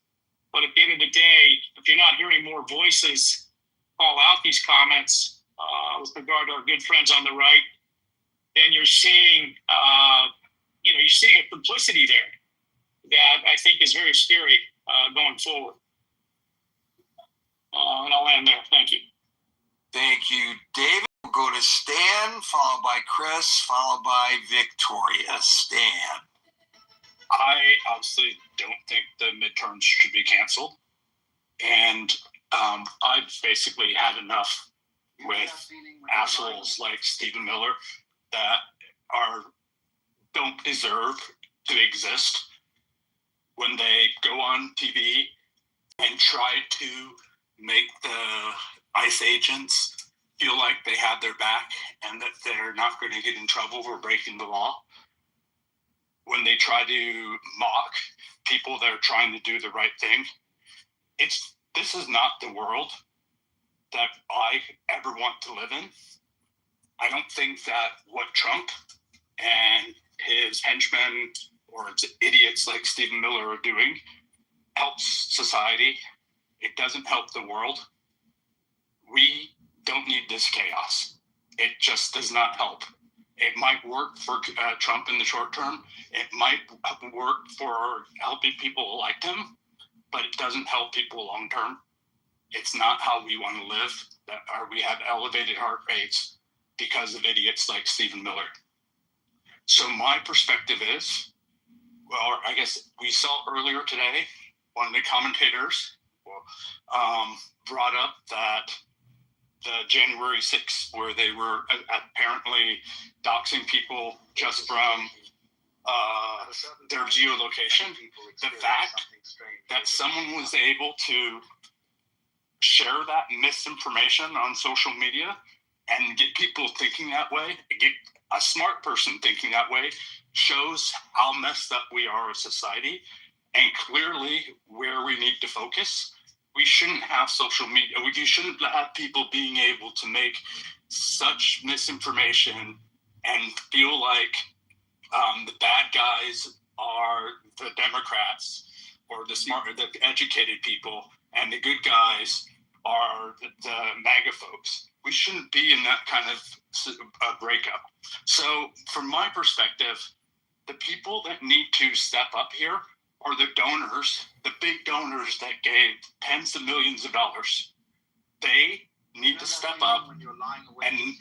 But at the end of the day, if you're not hearing more voices call out these comments with regard to our good friends on the right, then you're seeing, you're seeing a complicity there that I think is very scary going forward. And I'll end there. Thank you. Thank you, David. We'll go to Stan, followed by Chris, followed by Victoria. Stan. I obviously don't think the midterms should be canceled. And I've basically had enough with assholes like Stephen Miller that don't deserve to exist when they go on TV and try to make the ICE agents feel like they have their back and that they're not going to get in trouble for breaking the law. When they try to mock people that are trying to do the right thing, this is not the world that I ever want to live in. I don't think that what Trump and his henchmen or idiots like Stephen Miller are doing helps society. It doesn't help the world. We don't need this chaos. It just does not help. It might work for Trump in the short term. It might work for helping people elect him, but it doesn't help people long term. It's not how we want to live. We have elevated heart rates because of idiots like Stephen Miller. So my perspective is, well, I guess we saw earlier today, one of the commentators brought up that the January 6th, where they were apparently doxing people just from their geolocation, the fact that someone was able to share that misinformation on social media and get people thinking that way, get a smart person thinking that way, shows how messed up we are as a society and clearly where we need to focus. We shouldn't have social media. We shouldn't have people being able to make such misinformation and feel like the bad guys are the Democrats or the educated people, and the good guys are the MAGA folks. We shouldn't be in that kind of breakup. So from my perspective, the people that need to step up here are the donors, the big donors that gave tens of millions of dollars. They need to step up and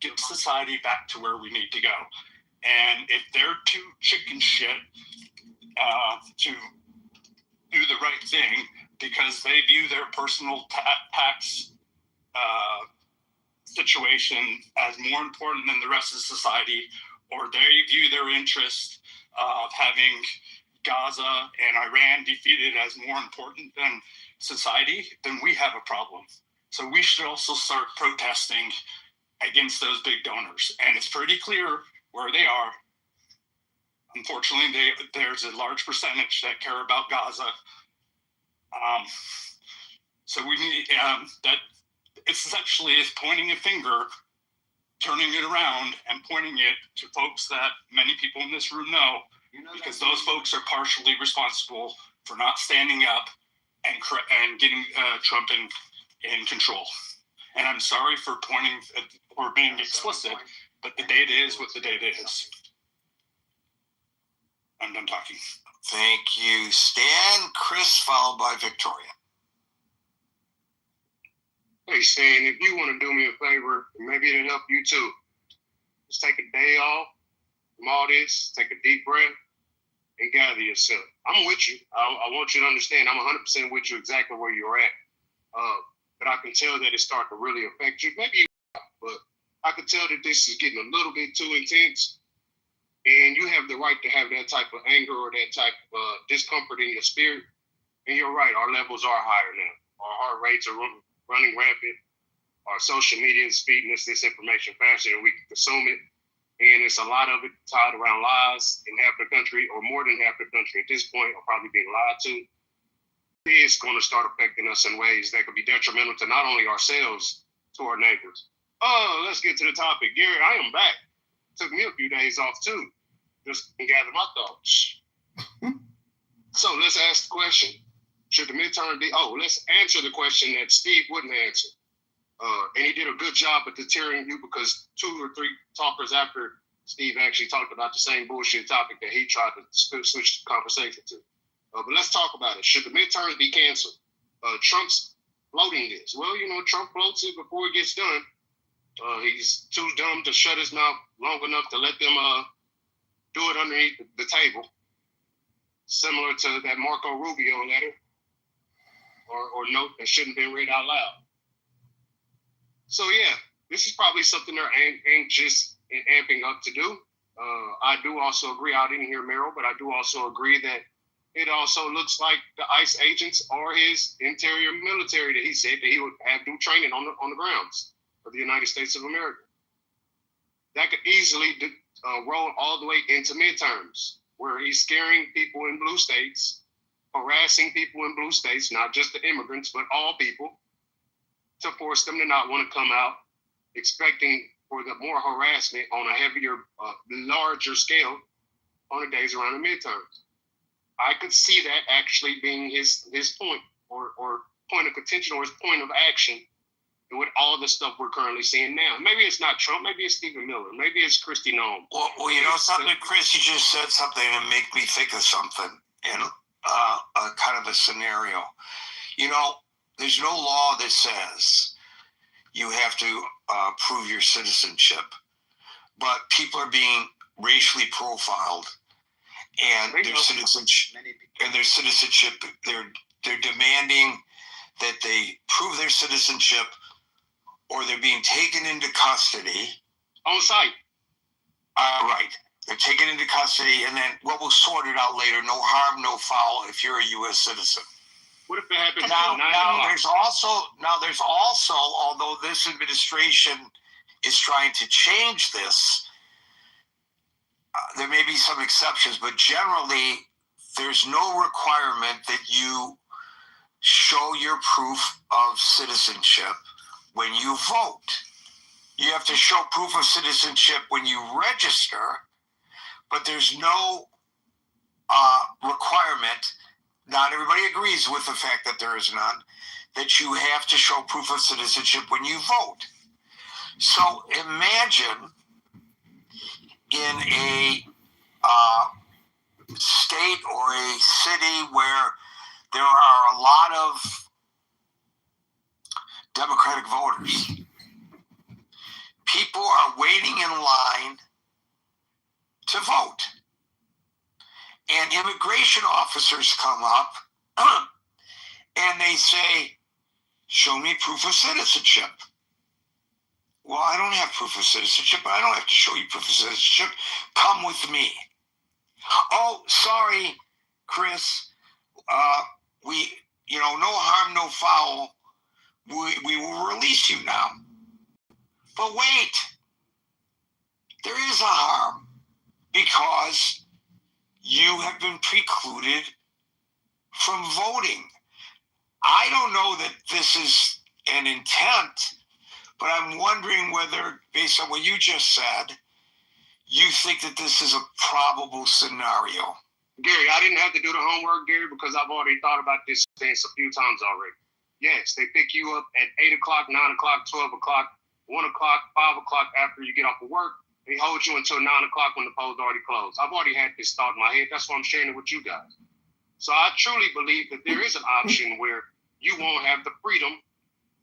get society back to where we need to go. And if they're too chicken shit to do the right thing because they view their personal tax situation as more important than the rest of society, or they view their interest of having Gaza and Iran defeated as more important than society, then we have a problem. So we should also start protesting against those big donors. And it's pretty clear where they are. Unfortunately, there's a large percentage that care about Gaza. So we need that. It's essentially is pointing a finger, turning it around, and pointing it to folks that many people in this room know, because those folks are partially responsible for not standing up and getting Trump in control. And I'm sorry for being explicit, but the data is what the data is. I'm done talking. Thank you, Stan. Chris, followed by Victoria. Hey, Stan, if you want to do me a favor, maybe it'll help you too. Just take a day off from all this, take a deep breath, and gather yourself. I'm with you. I want you to understand I'm 100% with you exactly where you're at. But I can tell that it's starting to really affect you. Maybe you, but I can tell that this is getting a little bit too intense. And you have the right to have that type of anger or that type of discomfort in your spirit. And you're right, our levels are higher now. Our heart rates are running rampant. Our social media is feeding us this information faster than we can consume it. And it's a lot of it tied around lies in half the country, or more than half the country at this point are probably being lied to. It's going to start affecting us in ways that could be detrimental to not only ourselves, to our neighbors. Oh, let's get to the topic. Gary, I am back. took me a few days off too, just to gather my thoughts. So let's ask the question: should the midterm be? Oh, let's answer the question that Steve wouldn't answer. And he did a good job at deterring you because 2 or 3 talkers after Steve actually talked about the same bullshit topic that he tried to switch the conversation to. But let's talk about it. Should the midterms be canceled? Trump's floating this. Well, Trump floats it before it gets done. He's too dumb to shut his mouth long enough to let them do it underneath the table. Similar to that Marco Rubio letter or note that shouldn't have been read out loud. So, yeah, this is probably something they're anxious and amping up to do. I do also agree, I didn't hear Merrill, but I do also agree that it also looks like the ICE agents are his interior military that he said that he would have do training on the grounds of the United States of America. That could easily roll all the way into midterms, where he's scaring people in blue states, harassing people in blue states, not just the immigrants, but all people, to force them to not want to come out, expecting for the more harassment on a heavier, larger scale on the days around the midterms. I could see that actually being his point or point of contention or his point of action with all the stuff we're currently seeing now. Maybe it's not Trump, maybe it's Stephen Miller, maybe it's Kristi Noem. Well, you know something, Chris, you just said something that made me think of something in a kind of a scenario. There's no law that says you have to prove your citizenship, but people are being racially profiled, and their citizenship, they're demanding that they prove their citizenship, or they're being taken into custody on site. Right, they're taken into custody, and then we'll sort it out later. No harm, no foul. If you're a U.S. citizen. What if it happens now there's also, although this administration is trying to change this, there may be some exceptions, but generally there's no requirement that you show your proof of citizenship when you vote. You have to show proof of citizenship when you register, but there's no requirement. Not everybody agrees with the fact that there is none, that you have to show proof of citizenship when you vote. So imagine in a state or a city where there are a lot of Democratic voters. People are waiting in line to vote. And immigration officers come up and they say, show me proof of citizenship. Well, I don't have proof of citizenship. I don't have to show you proof of citizenship. Come with me. Oh, sorry, Chris. No harm, no foul. We will release you now. But wait, there is a harm because you have been precluded from voting. I don't know that this is an intent, but I'm wondering whether, based on what you just said, you think that this is a probable scenario. Gary, I didn't have to do the homework, Gary, because I've already thought about this a few times already. Yes, they pick you up at 8 o'clock, 9 o'clock, 12 o'clock, 1 o'clock, 5 o'clock after you get off of work. They hold you until 9 o'clock when the polls already closed. I've already had this thought in my head. That's why I'm sharing it with you guys. So I truly believe that there is an option where you won't have the freedom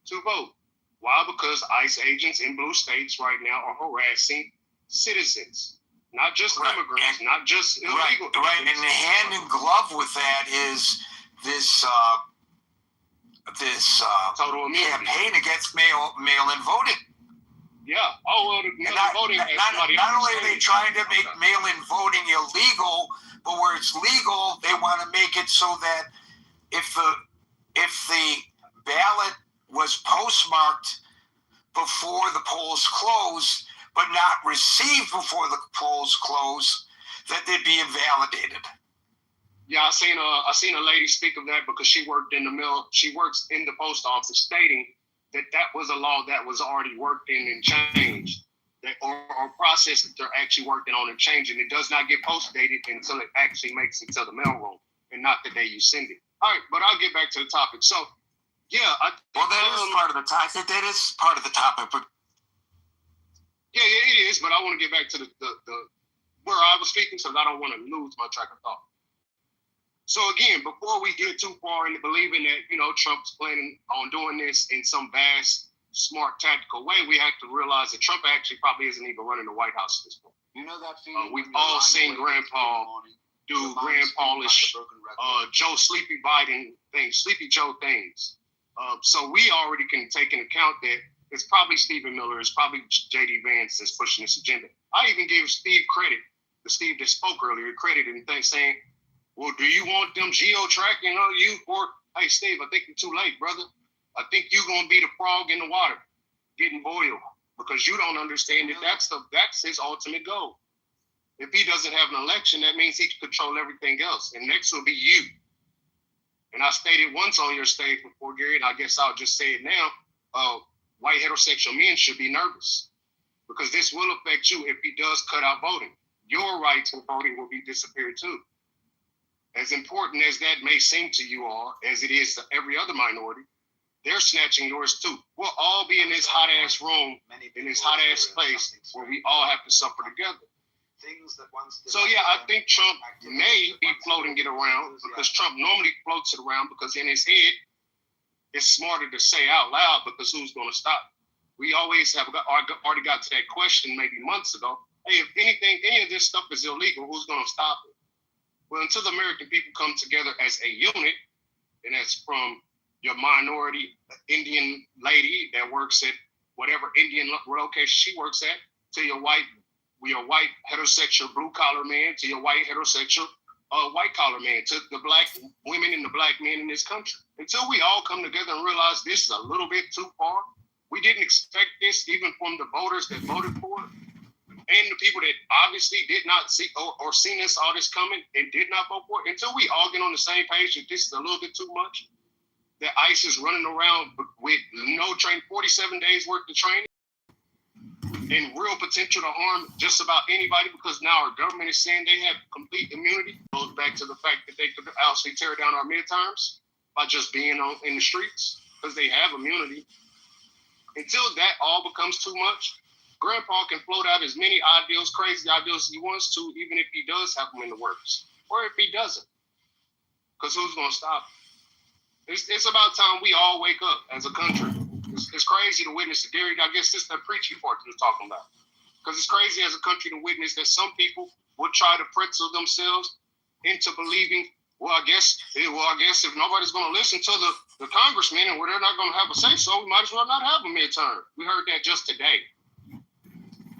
to vote. Why? Because ICE agents in blue states right now are harassing citizens. Not just immigrants, not just illegal. Right, and the hand in glove with that is this total campaign against mail-in voting. Yeah. Oh, well, voting. Not only are they trying to make mail-in voting illegal, but where it's legal, they want to make it so that if the ballot was postmarked before the polls closed, but not received before the polls closed, that they'd be invalidated. Yeah, I seen a lady speak of that because she worked in the mill. She works in the post office, stating that was a law that was already worked in and changed. or process that they're actually working on and changing. It does not get post-dated until it actually makes it to the mailroom and not the day you send it. All right, but I'll get back to the topic. So, yeah. That is part of the topic. That is part of the topic, but yeah, it is. But I want to get back to the where I was speaking, so I don't want to lose my track of thought. So again, before we get too far into believing that, Trump's planning on doing this in some vast, smart, tactical way, we have to realize that Trump actually probably isn't even running the White House at this point. You know that feeling? We've all seen Grandpa do Grandpa-ish Joe Sleepy Biden things, Sleepy Joe things. So we already can take into account that it's probably Stephen Miller, it's probably J.D. Vance that's pushing this agenda. I even gave Steve credit, the Steve that spoke earlier, credit and things saying, well, do you want them geo-tracking you? Or, hey, Steve, I think you're too late, brother. I think you're going to be the frog in the water getting boiled because you don't understand that that's his ultimate goal. If he doesn't have an election, that means he can control everything else. And next will be you. And I stated once on your stage before, Gary, and I guess I'll just say it now, white heterosexual men should be nervous because this will affect you if he does cut out voting. Your right to voting will be disappeared too. As important as that may seem to you all, as it is to every other minority, they're snatching yours too. We'll all be in this hot-ass room, in this hot-ass place where we all have to suffer together. So yeah, I think Trump may be floating it around because Trump normally floats it around because in his head, it's smarter to say out loud because who's going to stop? We always have already got to that question maybe months ago. Hey, if any of this stuff is illegal, who's going to stop it? Well, until the American people come together as a unit, and that's from your minority Indian lady that works at whatever Indian location she works at, to your white heterosexual blue collar man, to your white heterosexual white collar man, to the black women and the black men in this country. Until we all come together and realize this is a little bit too far, we didn't expect this even from the voters that voted for it. And the people that obviously did not see or seen this all this coming and did not vote for it, until we all get on the same page that this is a little bit too much, that ICE is running around with no training, 47 days worth of training, and real potential to harm just about anybody because now our government is saying they have complete immunity. It goes back to the fact that they could actually tear down our midterms by just being in the streets because they have immunity. Until that all becomes too much, Grandpa can float out as many ideals, crazy ideals he wants to, even if he does have them in the works, or if he doesn't, because who's going to stop him? It's about time we all wake up as a country. It's crazy to witness it. Gary, I guess this is the preachy part that you're talking about, because it's crazy as a country to witness that some people will try to pretzel themselves into believing, well, I guess if nobody's going to listen to the congressman and they're not going to have a say-so, we might as well not have a midterm. We heard that just today.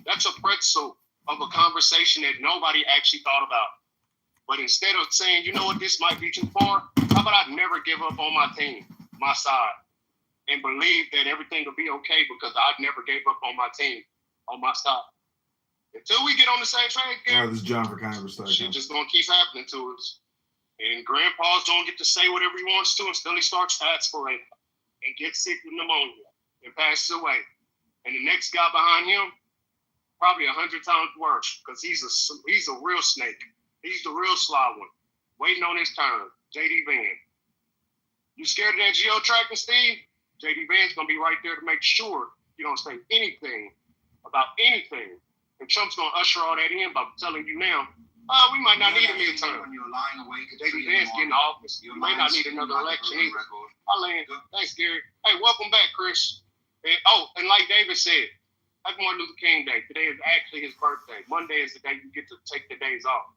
That's a pretzel of a conversation that nobody actually thought about. But instead of saying, you know what, this might be too far, how about I never give up on my team, my side, and believe that everything will be okay because I never gave up on my team, on my side. Until we get on the same track, this is John for Congressman. Shit just going to keep happening to us. And Grandpa's going to get to say whatever he wants to until he starts to aspirate and get sick with pneumonia and passes away. And the next guy behind him, probably 100 times worse because he's a real snake. He's the real sly one, waiting on his turn. J.D. Vance. You scared of that geo-tracking, Steve? J.D. Vance going to be right there to make sure you don't say anything about anything. And Trump's going to usher all that in by telling you now, we might not need a midterm. J.D. Vance getting office. You may not need another election either. I'll land. Thanks, Gary. Hey, welcome back, Chris. And like David said, Happy Martin Luther King Day. Today is actually his birthday. Monday is the day you get to take the days off.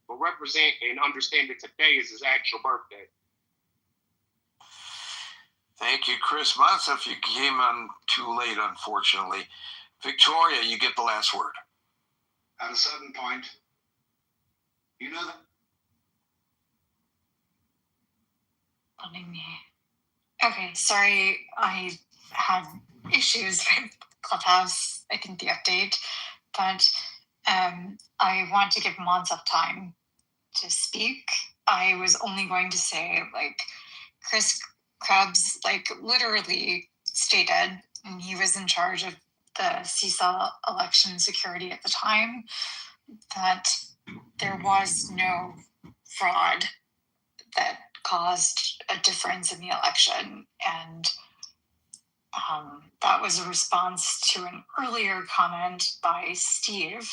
But represent and understand that today is his actual birthday. Thank you, Chris Monsef. You came on too late, unfortunately. Victoria, you get the last word. At a certain point, you know that. Okay, sorry, I had issues with Clubhouse. I think the update, but I want to give Monsef time to speak. I was only going to say, Chris Krebs, literally stated, and he was in charge of the CSA election security at the time, that there was no fraud that caused a difference in the election. And that was a response to an earlier comment by Steve,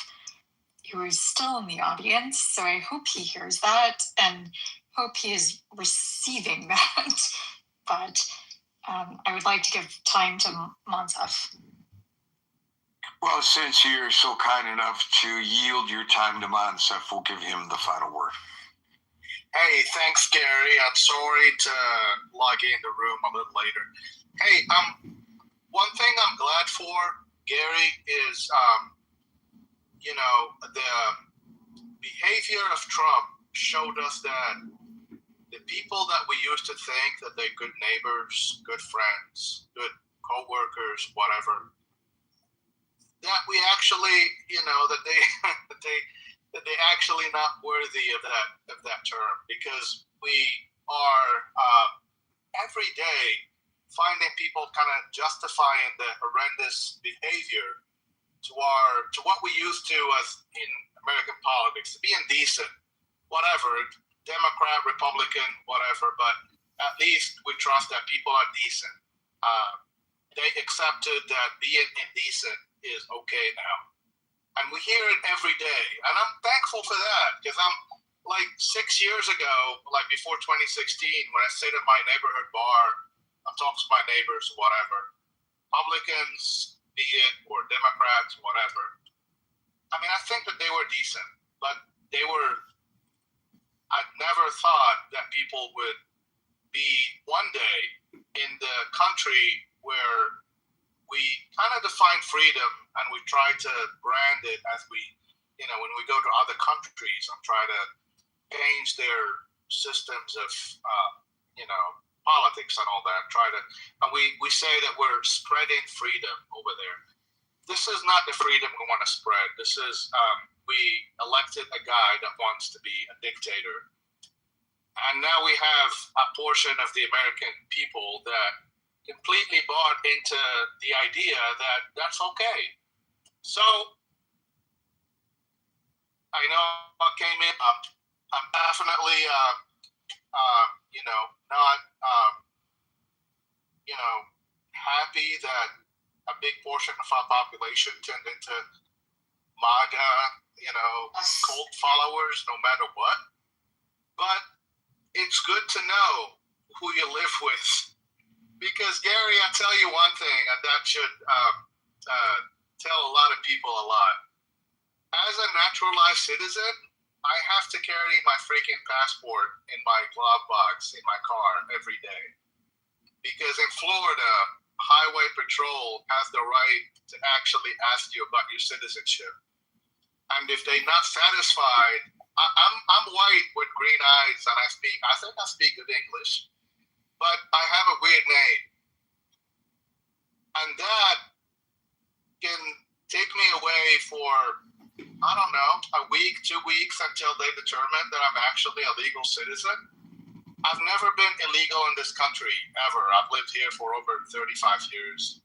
who is still in the audience. So I hope he hears that and hope he is receiving that. But I would like to give time to Monsef. Well, since you're so kind enough to yield your time to Monsef, we'll give him the final word. Hey, thanks, Gary. I'm sorry to log in the room a little later. Hey, one thing I'm glad for, Gary, is the behavior of Trump showed us that the people that we used to think that they're good neighbors, good friends, good co-workers, whatever, that we actually, that they actually not worthy of that term, because we are every day finding people kind of justifying the horrendous behavior to what we used to as in American politics, to be indecent, whatever, Democrat, Republican, whatever, but at least we trust that people are decent. They accepted that being indecent is okay now. And we hear it every day. And I'm thankful for that, because I'm like 6 years ago, like before 2016, when I sit at my neighborhood bar, I'm talking to my neighbors, whatever, Republicans, be it, or Democrats, whatever. I mean, I think that they were decent, but I never thought that people would be one day in the country where we kind of define freedom and we try to brand it as we, when we go to other countries and try to change their systems of, politics and all that, and we say that we're spreading freedom over there. This is not the freedom we want to spread. This is, we elected a guy that wants to be a dictator. And now we have a portion of the American people that completely bought into the idea that that's okay. So I know I came in, I'm definitely, not, happy that a big portion of our population turned into MAGA, cult followers, no matter what. But it's good to know who you live with. Because, Gary, I tell you one thing, and that should tell a lot of people a lot. As a naturalized citizen, I have to carry my freaking passport in my glove box in my car every day. Because in Florida, Highway Patrol has the right to actually ask you about your citizenship. And if they're not satisfied, I'm white with green eyes, and I think I speak good English, but I have a weird name. And that can take me away for, I don't know, a week, 2 weeks until they determine that I'm actually a legal citizen. I've never been illegal in this country, ever. I've lived here for over 35 years.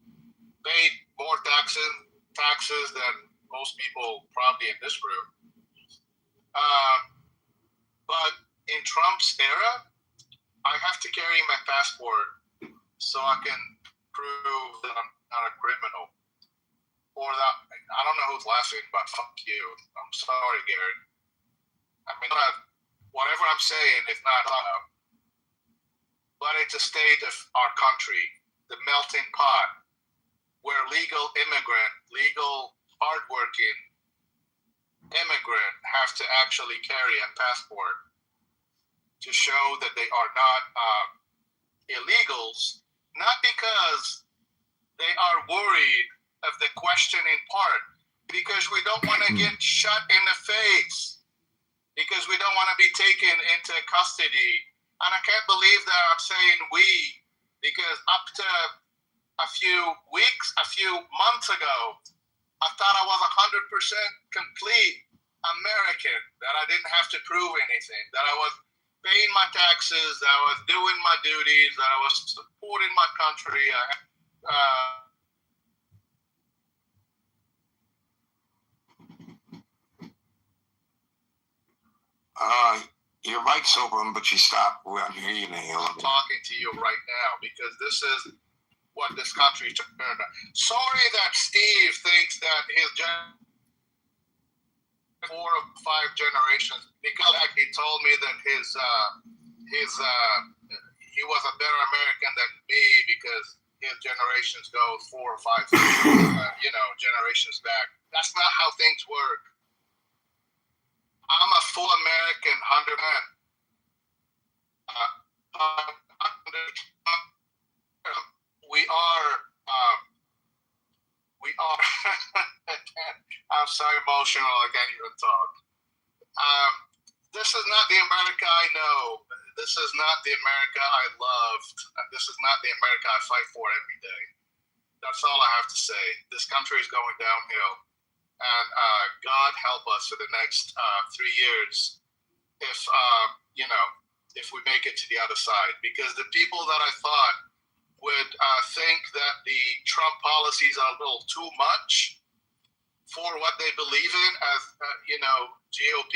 Paid more taxes than most people probably in this room. But in Trump's era, I have to carry my passport so I can prove that I'm not a criminal. Or that, I don't know who's laughing, but fuck you. I'm sorry, Gary. I mean, whatever I'm saying is not loud. But it's a state of our country, the melting pot, where legal hardworking immigrant have to actually carry a passport to show that they are not illegals, not because they are worried of the questioning part, because we don't want to get shot in the face, because we don't want to be taken into custody. And I can't believe that I'm saying we, because up to a few months ago, I thought I was 100% complete American, that I didn't have to prove anything, that I was paying my taxes, that I was doing my duties, that I was supporting my country. Your mic's open, but you stopped. We don't hear you now. I'm talking to you right now because this is what this country turned out. Sorry that Steve thinks that his 4 or 5 generations, because he told me that he was a better American than me because his generations go 4 or 5 generations back. That's not how things work. I'm a full American, 100%. We are. I'm so emotional. I can't even talk. This is not the America I know. This is not the America I loved. This is not the America I fight for every day. That's all I have to say. This country is going downhill. And God help us for the next 3 years if we make it to the other side. Because the people that I thought would think that the Trump policies are a little too much for what they believe in as, GOP,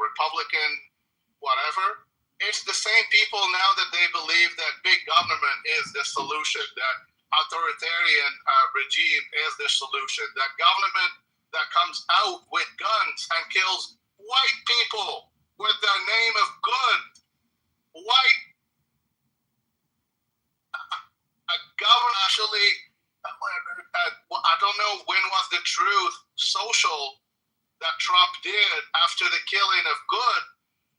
Republican, whatever. It's the same people now that they believe that big government is the solution, that authoritarian regime is the solution, that government that comes out with guns and kills white people with the name of good. White government actually, I don't know when was the truth social that Trump did after the killing of good,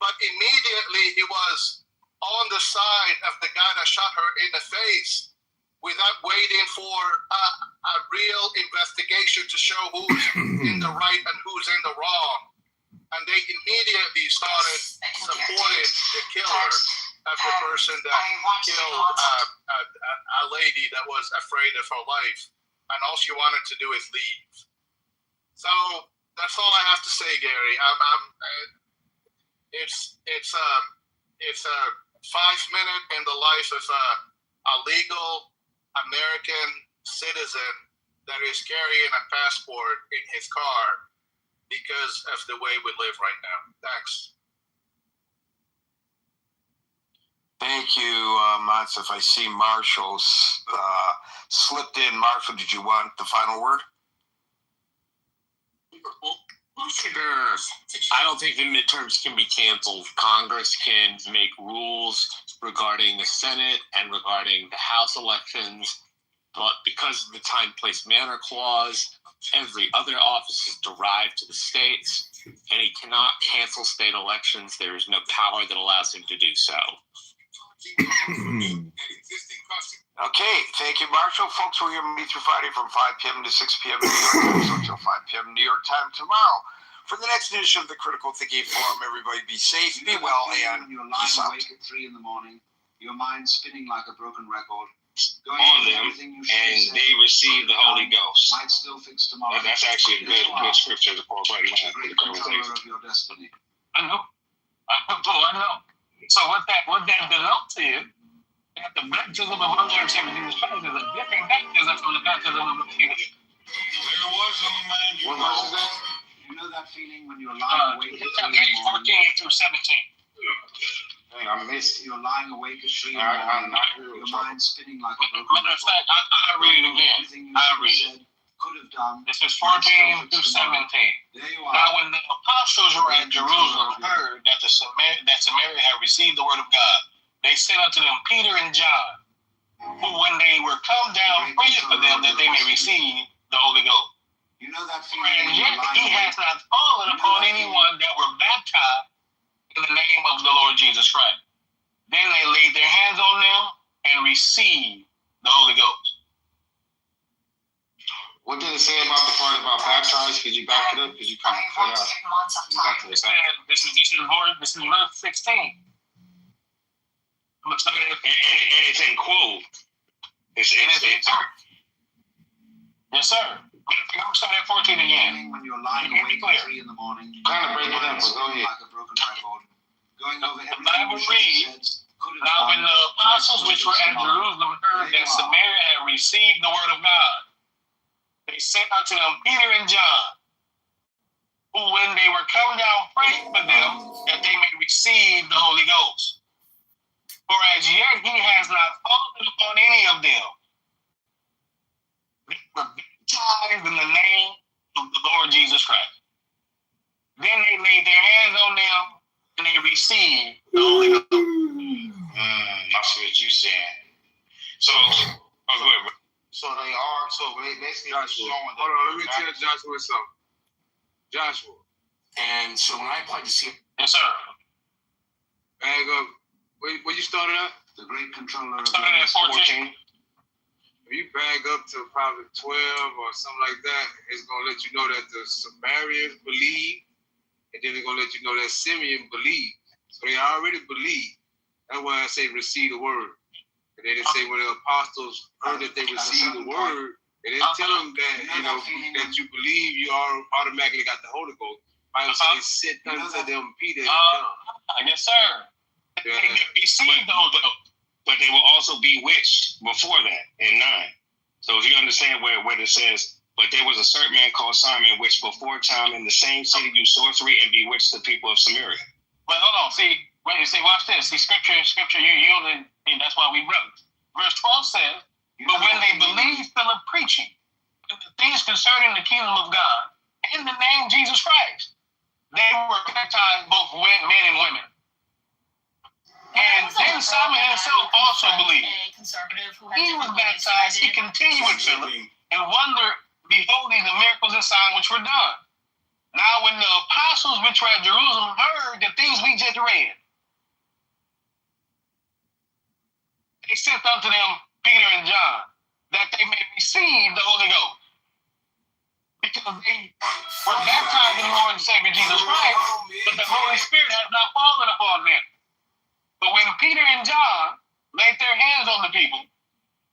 but immediately he was on the side of the guy that shot her in the face without waiting for a real investigation to show who's in the right and who's in the wrong. And they immediately started supporting the killer of the person that killed a lady that was afraid of her life. And all she wanted to do is leave. So that's all I have to say, Gary. It's a 5-minute in the life of a legal American citizen that is carrying a passport in his car because of the way we live right now. Thanks. Thank you, Matsif. I see Marshall's slipped in. Marshall, did you want the final word? I don't think the midterms can be canceled. Congress can make rules regarding the Senate and regarding the House elections, but because of the time, place, manner clause, every other office is derived to the states, and he cannot cancel state elections. There is no power that allows him to do so. Okay, thank you, Marshall. Folks, we're here Monday through Friday from 5 p.m. to 6 p.m. New York time, so until 5 p.m. New York time tomorrow. For the next edition of the Critical Thinking Forum, everybody be safe, be well, and peace out. Awake at 3 in the morning, your mind spinning like a broken record. On them, and they receive the Holy Ghost. Might still fix tomorrow. That's actually a good scripture to quote right now. Controller of your destiny. I know. So what that denotes to you, that the baptism of our Lord Jesus Christ is a different baptism from the baptism of the King. There was a man. What was that? You know that feeling when you're lying awake at 3 in the morning? 14 through 17. Hey, I missed. You're lying awake at 3 in the morning. Your mind spinning like a broken Matter of fact, I'll read it again. I'll read it. Could have done. This is 14 through 17. There you are. Now, when the apostles were at Jerusalem, heard that Samaria had received the word of God, they sent unto them Peter and John, who, when they were come down, prayed for them that they may receive the Holy Ghost. You know that feeling. And yet he has not fallen upon anyone that were baptized in the name of the Lord Jesus Christ. Then they laid their hands on them and received the Holy Ghost. What did it say about the part about baptized? Could you back it up? Because you kind of cut out. This is verse 16. And it's in quote. Yes, sir. I'm starting at 14 again. When you're lying awake at 3 in the morning, kind of break it up, but go ahead. Like a broken record. Going over the Bible reads, now when the apostles which were at Jerusalem heard that Samaria had received the word of God, they sent unto them Peter and John, who, when they were coming down, praying for them that they may receive the Holy Ghost. For as yet he has not fallen upon any of them. They were baptized in the name of the Lord Jesus Christ. Then they laid their hands on them and they received the Holy Ghost. That's what you said. So, so they are. So basically, Joshua. showing. Hold on, let me tell Joshua something. Joshua. And so when I applied to see, yes, sir. Bag up. Where you started at? The great controller. Started at 14. If you bag up to probably 12 or something like that, it's gonna let you know that the Samaritans believe, and then it's gonna let you know that Simeon believed. So they already believe. That's why I say receive the word. And then they say when the apostles heard that they received the word, they didn't tell them that that you believe you automatically got the Holy Ghost. Bible said they sent unto them Peter and John. Yes, sir. They received the Holy Ghost. But they will also be bewitched before that in 9. So if you understand where it says, but there was a certain man called Simon, which before time in the same city used sorcery and bewitched the people of Samaria. But hold on, watch this. See, scripture, you yielded, and that's why we wrote. Verse 12 says, but when they believed Philip preaching the things concerning the kingdom of God in the name Jesus Christ, they were baptized, both men and women. And then Simon himself also believed. He was baptized, he continued with Philip, and wondered, beholding the miracles and signs which were done. Now when the apostles which were at Jerusalem heard the things we just read, they sent unto them Peter and John, that they may receive the Holy Ghost. Because they were baptized in the Lord and Savior Jesus Christ, but the Holy Spirit has not fallen upon them. But when Peter and John laid their hands on the people,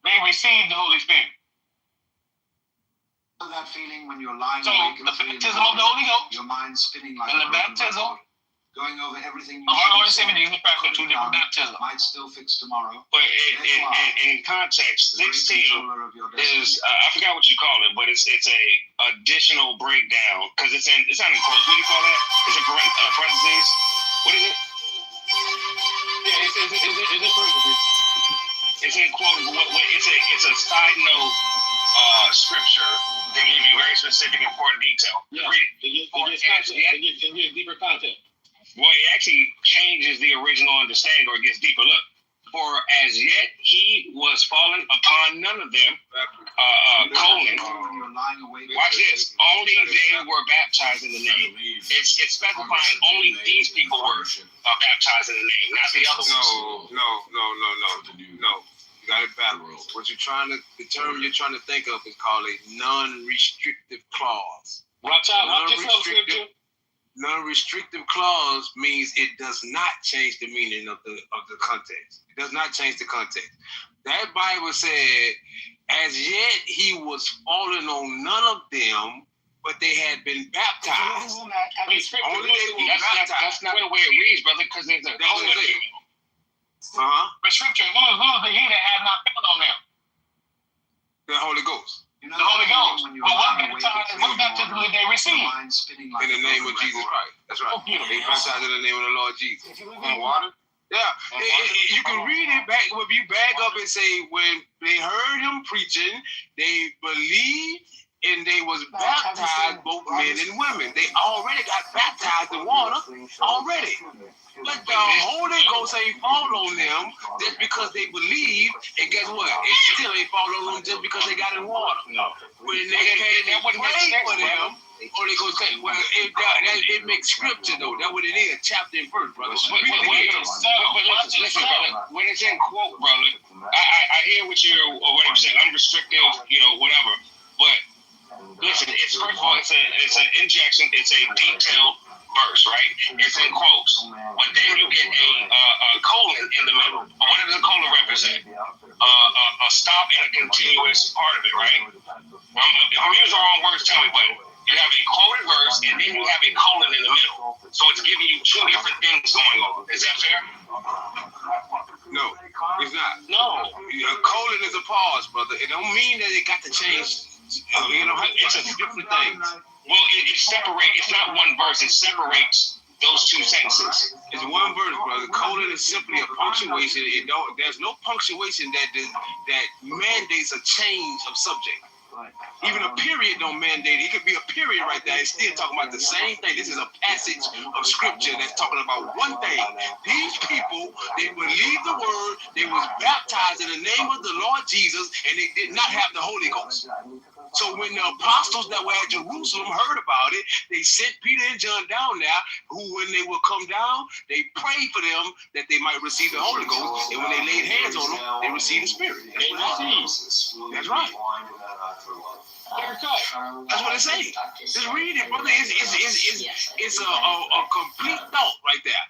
they received the Holy Spirit. That feeling when you're lying so awake the baptism of the Holy Ghost, your mind spinning like and the baptism going over everything of our Lord and Savior Jesus Christ are 2 different baptisms. Might still fix tomorrow. But in context, 16 is I forgot what you call it, but it's a additional breakdown because it's not in quotes. What do you call that? It's in parentheses. What is it? Yeah, it's in parentheses. It's in quotes. It's a side note scripture that give you very specific, important detail. Yeah. Read it. It gives deeper content. Well, it actually changes the original understanding, or it gets deeper. Look, for as yet he was fallen upon none of them, colon. Watch this. Only they were baptized in the name. It's specifying only these people were baptized in the name, not the other ones. No. You got it backwards. What you're trying to think of is called a non-restrictive clause. Watch out. Watch yourself, scripture. Non-restrictive clause means it does not change the meaning of the context. It does not change the context. That Bible said, as yet he was fallen on none of them, but they had been baptized. Only they were baptized. That's not the way it reads, brother, because there's a colon. But scripture, who is the he that had not fell on them? The Holy Ghost. The Holy Ghost. But what baptism did they receive? In the name of Jesus Christ. That's right. They baptized in the name of the Lord Jesus. In water? Yeah. You can read it back. If you back up and say, when they heard him preaching, they believed and they was baptized, both men and women. They already got baptized in water already. But the Holy Ghost ain't fall on them just because they believe, and guess what? It still ain't fall on them just because they got in water. No. When they came and prayed for them, Holy Ghost said, well, it makes scripture though. That's what it is, chapter and verse, brother. But listen, brother, when it's in quote, brother, I hear what you say, unrestricted, whatever. But listen, it's first of all, it's an injection, it's a detailed verse, right? It's in quotes. But then you get a colon in the middle. What does the colon represent? A stop and a continuous part of it, right? If I'm using the wrong words, tell me, but you have a quoted verse and then you have a colon in the middle. So it's giving you 2 different things going on. Is that fair? No, it's not. No. A colon is a pause, brother. It don't mean that it got to change it's a different things. Well, it separates. It's not one verse. It separates those two sentences. It's one verse, brother. Colon is simply a punctuation. There's no punctuation that mandates a change of subject. Even a period don't mandate it. It could be a period right there. It's still talking about the same thing. This is a passage of scripture that's talking about one thing. These people, they believed the word, they was baptized in the name of the Lord Jesus, and they did not have the Holy Ghost. So when the apostles that were at Jerusalem heard about it, they sent Peter and John down there, who when they would come down, they prayed for them that they might receive the Holy Ghost. And when they laid hands on them, they received the Spirit. That's right. That's what it says. Just read it, brother. It's a complete thought right there.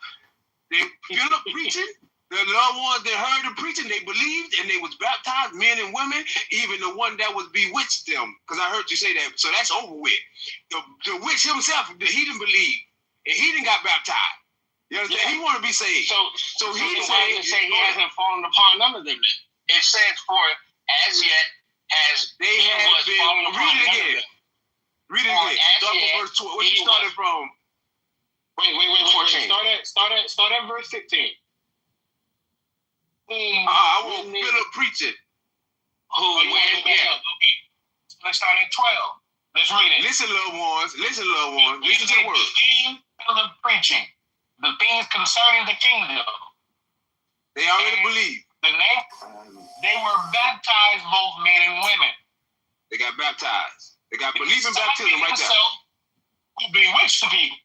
They feel up preaching. The little ones that heard the preaching, they believed and they was baptized, men and women, even the one that was bewitched them. Because I heard you say that. So that's over with. The witch himself, he didn't believe. And he didn't got baptized. You understand? Yeah. He wanted to be saved. So he didn't say he hasn't fallen upon none of them. It says for as yet has they have been. Read it again. Read it again. Start from verse 12. Where you started from? Wait. 14. Start at verse 15. I won't feel up preaching. Let's start at 12. Let's read it. Listen, little ones. Listen to the word. The preaching. The things concerning the kingdom. They already believe. They were baptized, both men and women. They got baptized. They got believing baptism right there. Who bewitched the people.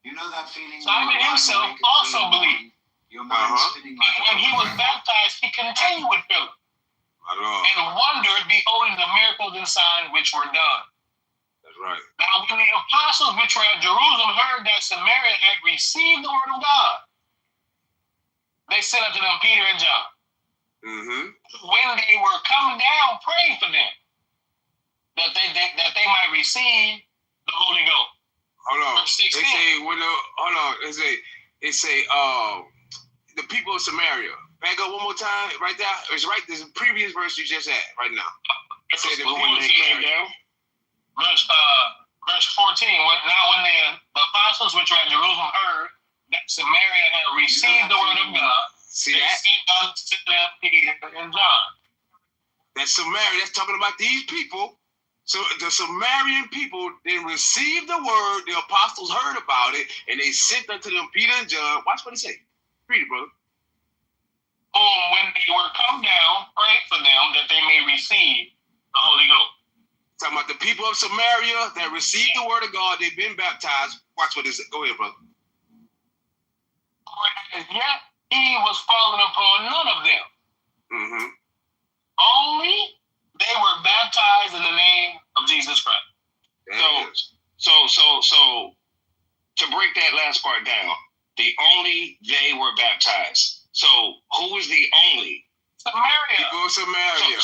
You know that feeling? Simon himself also believed. And when he was baptized, he continued with Philip. And wondered, beholding the miracles and signs which were done. That's right. Now, when the apostles which were at Jerusalem heard that Samaria had received the word of God, they sent unto them Peter and John. When they were come down, praying for them, that they might receive the Holy Ghost. Hold on. They say the people of Samaria. Back up one more time, right there. It's right. There's a previous verse you just had right now. It said that when they came down. Verse 14. When the apostles which were in Jerusalem heard that Samaria had received the word of God, they sent unto them Peter and John. That Samaria. That's talking about these people. So the Samaritan people, they received the word. The apostles heard about it, and they sent unto them Peter and John. Watch what he say. Read it, brother. When they were come down, prayed for them that they may receive the Holy Ghost. Talking about the people of Samaria that received the word of God, they've been baptized. Watch what it says. Go ahead, brother. As yet he was fallen upon none of them. Only they were baptized in the name of Jesus Christ. So to break that last part down, the only they were baptized. So who is the only? Samaria. People of Samaria.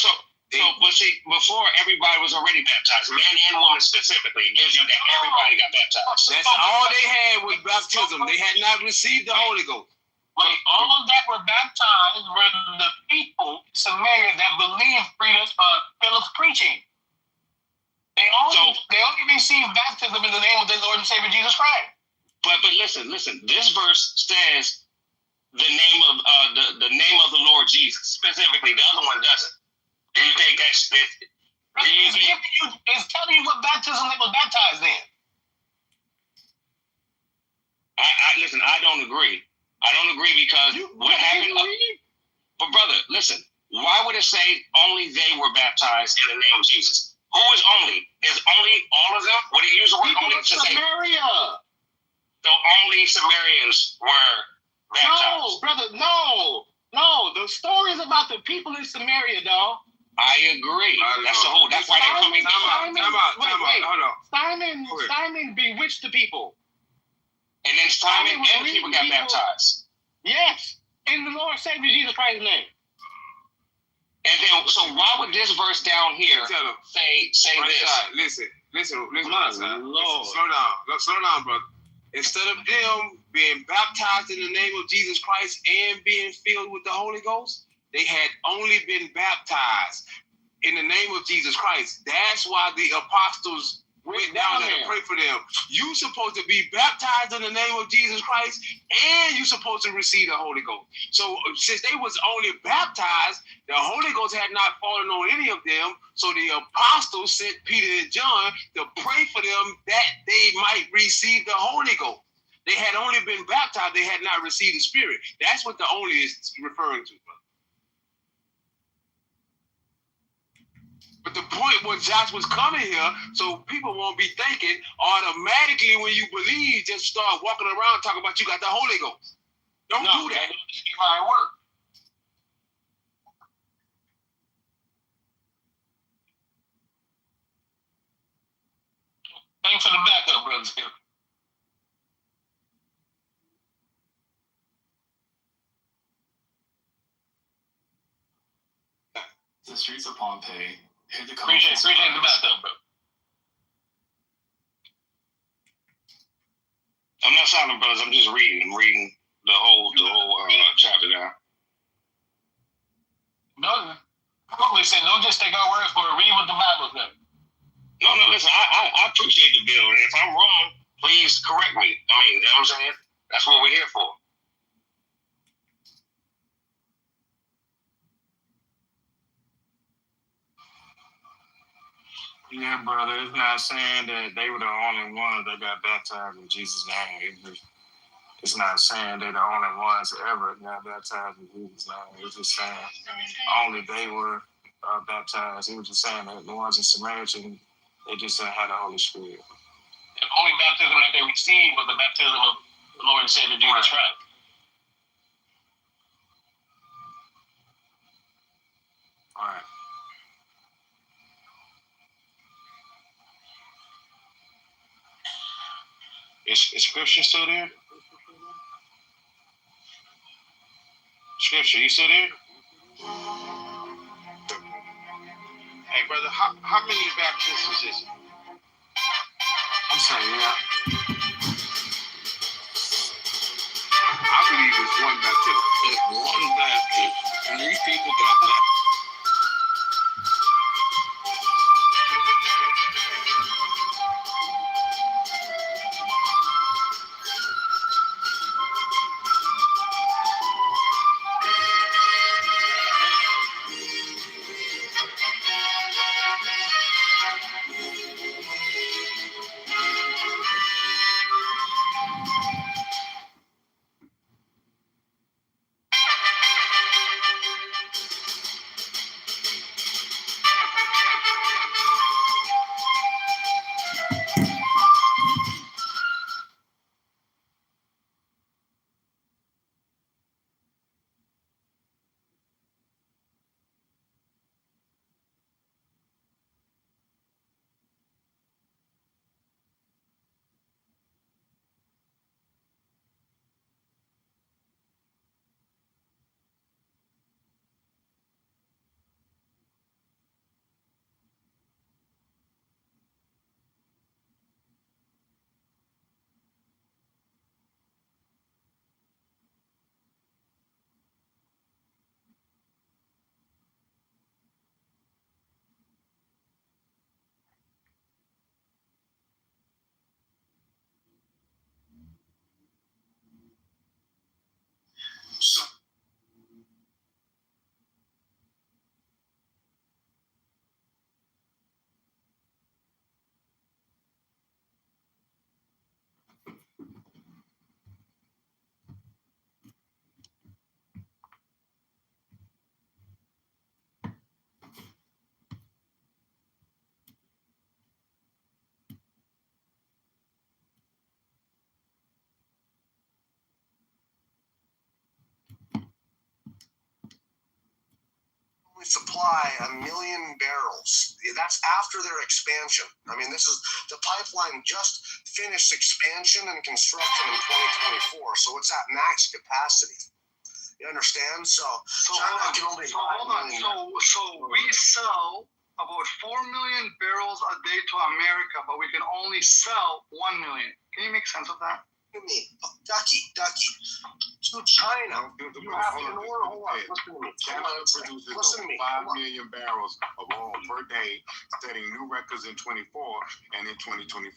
But see, before everybody was already baptized, man and woman specifically. It gives you that everybody got baptized. That's all they had was baptism. They had not received the Holy Ghost. But all that were baptized were the people in Samaria that believed Philip's preaching. They only received baptism in the name of the Lord and Savior Jesus Christ. But listen. This verse says the name of the name of the Lord Jesus specifically. The other one doesn't. Do you think that's it? It's telling you what baptism they was baptized in. Listen, I don't agree. I don't agree because what happened? But brother, listen. Why would it say only they were baptized in the name of Jesus? Who is only? Is only all of them? Would he use the word only to say? Samaria. So only Samaritans were baptized. No, brother, no. The story is about the people in Samaria, dog. I agree. That's the whole. That's why they're coming. Time out. Hold on. Simon bewitched the people. And then Simon and the people got baptized. Yes, in the Lord Savior Jesus Christ's name. And then, so why would this verse down here say this? Listen, slow down, brother. Instead of them being baptized in the name of Jesus Christ and being filled with the Holy Ghost, they had only been baptized. in the name of Jesus Christ. That's why the apostles went down there to pray for them. You supposed to be baptized in the name of Jesus Christ, and you supposed to receive the Holy Ghost. So since they was only baptized, the Holy Ghost had not fallen on any of them. So the apostles sent Peter and John to pray for them that they might receive the Holy Ghost. They had only been baptized; they had not received the Spirit. That's what the only is referring to. But the point was Josh was coming here, so people won't be thinking automatically when you believe, just start walking around talking about you got the Holy Ghost. Don't do that. That's how it works. Thanks for the backup, brothers. The streets of Pompeii. Appreciate the backup, bro. I'm not silent, brothers. I'm just reading. I'm reading the whole chapter down. No, we said don't just take our word for it. Read what the Bible says. No, listen, I appreciate the bill. And if I'm wrong, please correct me. I mean, you know what I'm saying? That's what we're here for. Yeah, brother, it's not saying that they were the only ones that got baptized in Jesus' name. It's not saying they're the only ones that ever got baptized in Jesus' name. It's just saying only they were baptized. He was just saying that the ones in Samaritan, they just had the Holy Spirit. The only baptism that they received was the baptism of the Lord and Savior Jesus Christ. All right. Is Scripture still there? Scripture, you still there? Hey, brother, how many baptisms is it? I'm saying, yeah. I believe it's one baptism. It's one baptism. And these people got that. Supply 1 million barrels. That's after their expansion. I mean, this is the pipeline just finished expansion and construction in 2024, so it's at max capacity. You understand? So China can only hold on. So we sell about 4 million barrels a day to America, but we can only sell 1 million. Can you make sense of that? me, Ducky. To China, you have to hold on. Listen to me. Canada produces over 5 million barrels of oil per day, setting new records in 24 and in 2025,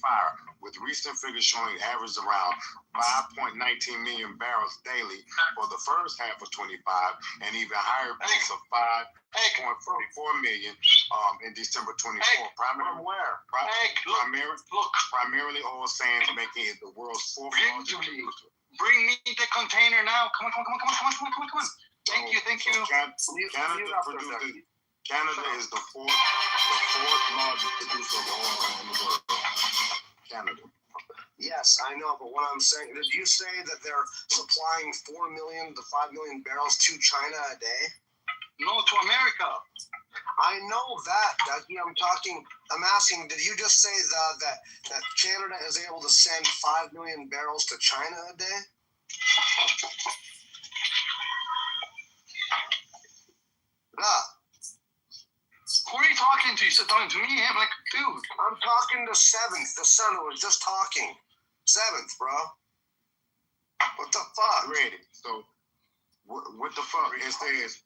with recent figures showing average around 5.19 million barrels daily for the first half of 25, and even higher peaks of 5.44 million in December 24. Primarily oil sands, making it the world's fourth largest producer. Bring me the container now. Come on. Thank you. Canada is the fourth largest producer of oil in the world. Canada. Yes, I know, but what I'm saying, did you say that they're supplying 4 million to 5 million barrels to China a day? No, to America. I know that, Dougie. I'm asking, did you just say that Canada is able to send 5 million barrels to China a day? Who are you talking to? You said talking to me? I'm like, dude. I'm talking to Seventh, the son who was just talking. Seventh, bro. What the fuck? Ready. So, what the fuck? It says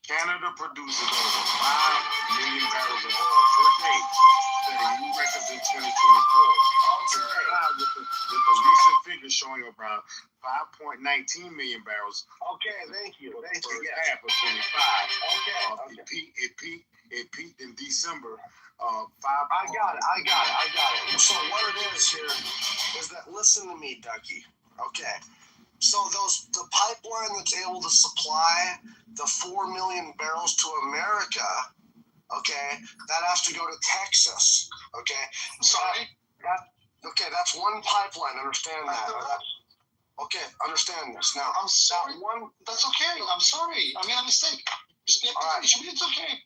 Canada produces over 5 million barrels of oil per day, setting new records in 2024. With the recent figures showing around 5.19 million barrels. Okay, thank you. Half of 25. Okay. It peaked in December. I got it. So what it is here is that, listen to me, Ducky. Okay. So the pipeline that's able to supply the 4 million barrels to America, okay, that has to go to Texas, okay? Sorry? That's one pipeline, understand that. Okay, understand this. Now, I'm sorry. That's okay. I'm sorry. I made a mistake. It's okay.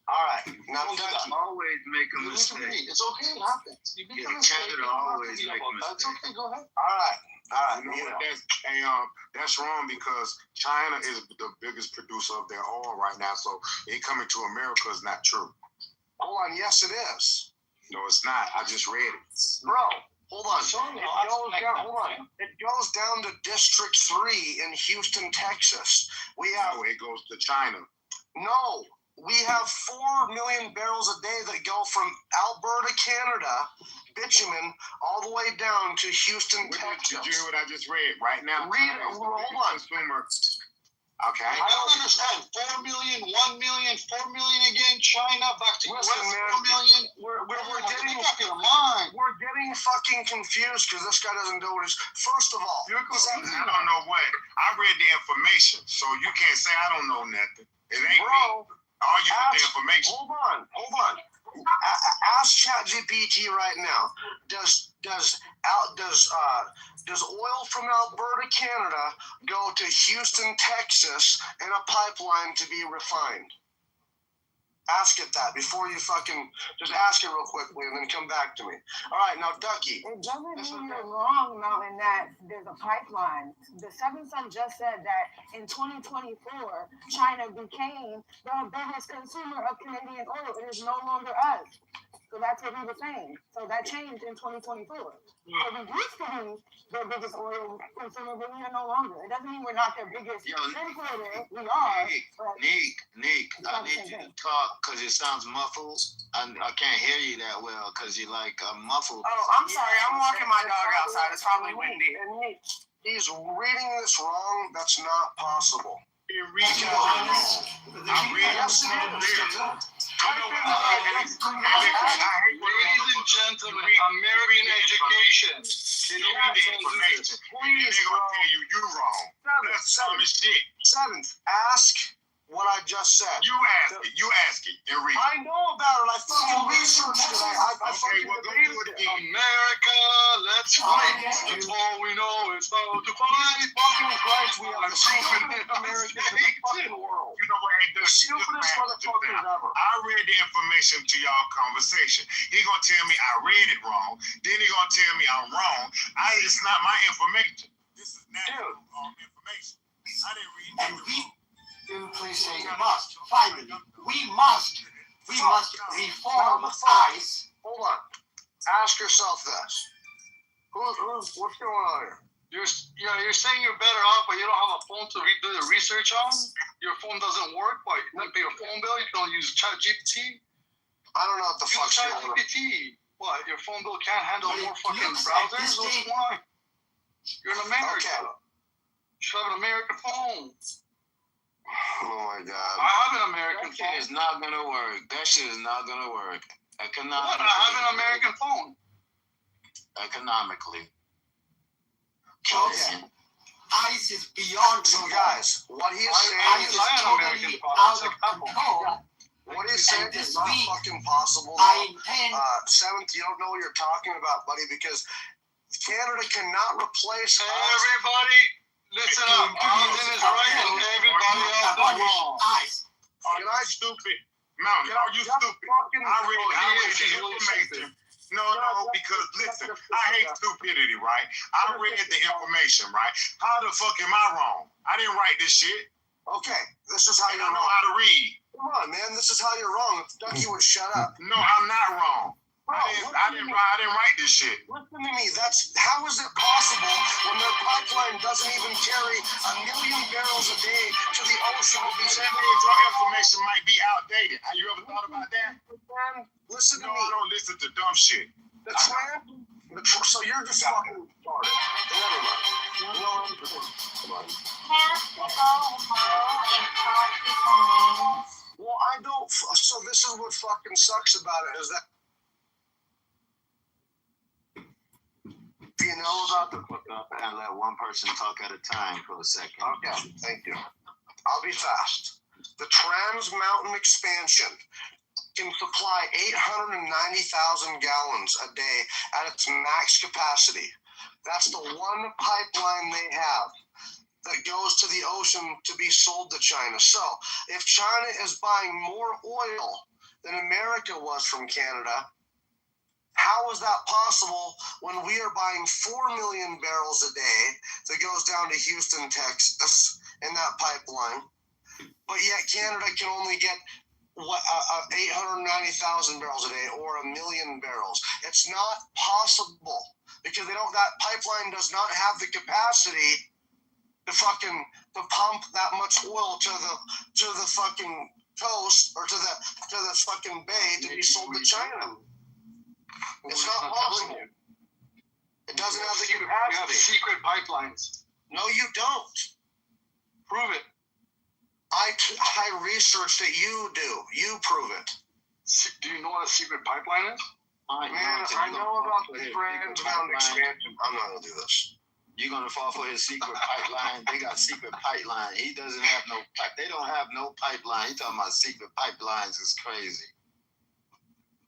All right. Now, Ducky. Always make a mistake. It's okay. It happens. You make a mistake. Canada always make a mistake. That's okay. Go ahead. All right. That's wrong, because China is the biggest producer of their oil right now. So it coming to America is not true. Hold on. Yes, it is. No, it's not. I just read it. Bro, hold on. It goes down to District 3 in Houston, Texas. It goes to China. No. We have 4 million barrels a day that go from Alberta, Canada, bitumen, all the way down to Houston, Texas. Did you hear what I just read? Right now, read it. Hold on. Consumer. Okay. I don't understand. 4 million, 1 million, 4 million again. China back to Listen, man, 4 million. We're getting Make up your mind. We're getting fucking confused because this guy doesn't know what it is. First of all, I don't know what. I read the information, so you can't say I don't know nothing. It ain't me. All you with the information. Hold on. Ask ChatGPT right now. Does oil from Alberta, Canada, go to Houston, Texas, in a pipeline to be refined? Ask it that before you fucking just ask it real quickly and then come back to me. All right, now Ducky. It doesn't mean you're wrong, though, in that there's a pipeline. The Seventh Son just said that in 2024, China became the biggest consumer of Canadian oil. It is no longer us. So that's what he was saying. So that changed in 2024. So we used to be their biggest oil consumer, but we are no longer. It doesn't mean we're not their biggest importer. We are. Nick, I need you to talk because it sounds muffled. I can't hear you that well because you're like muffled. Oh, I'm sorry. I'm walking my dog outside. It's probably windy. He's reading this wrong. That's not possible. Ladies and gentlemen, American education. Can you read the information? Please, they're gonna tell you you're wrong. That's some shit. Seventh, ask what I just said. You ask it and read. I know about it. I fucking researched it. I okay, well, go do it again. America, let's fight. That's all we know is how to fight. Fucking Christ, we have the stupidest Americans in the fucking world. You know what? The stupidest motherfuckers ever. I read the information to y'all conversation. He gonna tell me I read it wrong. Then he gonna tell me I'm wrong. It's not my information. This is natural information. I didn't read it. Please say must. Finally, we must reform ICE. Hold on. Ask yourself this. What's going on here? You're saying you're better off, but you don't have a phone to do the research on. Your phone doesn't work, but you don't pay your phone bill. You don't use ChatGPT. I don't know what the fuck's going on. ChatGPT. What? Your phone bill can't handle more fucking browsers? What's wrong? You're in America. Okay. You should have an American phone. Oh my God. I have an American phone. That shit is not gonna work. That shit is not gonna work. What? I have an American phone. Economically. Okay. ICE is beyond. So guys, what he is saying is totally out of control. What he's saying is not fucking possible. I intend. Seventh, you don't know what you're talking about, buddy, because Canada cannot replace us. Everybody, listen up. Mountain is right and everybody else is wrong. Am I stupid? Mountain, are you stupid? I read the information. No, because listen, I hate stupidity, right? I read the information, right? How the fuck am I wrong? I didn't write this shit. Okay, this is how you know how to read. Come on, man, this is how you're wrong. If Ducky would shut up. No, I'm not wrong. I didn't write this shit. Listen to me. How is it possible when their pipeline doesn't even carry 1 million barrels a day to the ocean? Some of your information might be outdated. Have you ever thought about that? Listen to me. I don't listen to dumb shit. So you're just fucking retarded. Never mind. Come on. Well, I don't. So this is what fucking sucks about it is that. Do you know about the fuck up and let one person talk at a time for a second? Okay, thank you. I'll be fast. The Trans Mountain expansion can supply 890,000 gallons a day at its max capacity. That's the one pipeline they have that goes to the ocean to be sold to China. So if China is buying more oil than America was from Canada, how is that possible when we are buying 4 million barrels a day that goes down to Houston, Texas in that pipeline, but yet Canada can only get 890,000 barrels a day or 1 million barrels? It's not possible because that pipeline does not have the capacity to pump that much oil to the fucking coast or to the fucking bay to be sold to China. It's not possible. It doesn't have the capacity. You have secret pipelines. No, you don't. Prove it. I researched it. You do. You prove it. Do you know what a secret pipeline is? I know about the Trans Mountain expansion. I'm not going to do this. You're going to fall for his secret pipeline. They got secret pipeline. He doesn't have no pipe. They don't have no pipeline. He's talking about secret pipelines. It's crazy.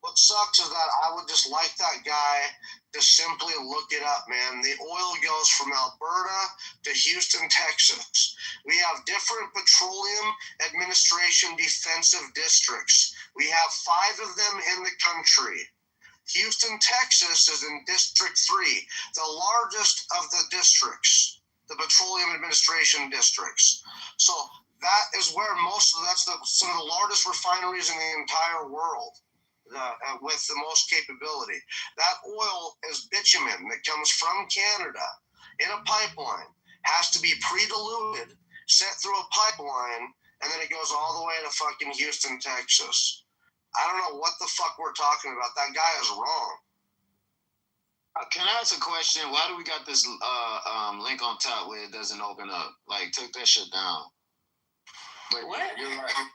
What sucks is that I would just like that guy to simply look it up, man. The oil goes from Alberta to Houston, Texas. We have different petroleum administration defensive districts. We have 5 of them in the country. Houston, Texas is in District 3, the largest of the districts, the petroleum administration districts. So that is where some of the largest refineries in the entire world. With the most capability. That oil is bitumen that comes from Canada in a pipeline, has to be pre-diluted, sent through a pipeline, and then it goes all the way to fucking Houston, Texas. I don't know what the fuck we're talking about. That guy is wrong. Can I ask a question? Why do we got this link on top where it doesn't open up? Like, take that shit down. Wait, what? You're right.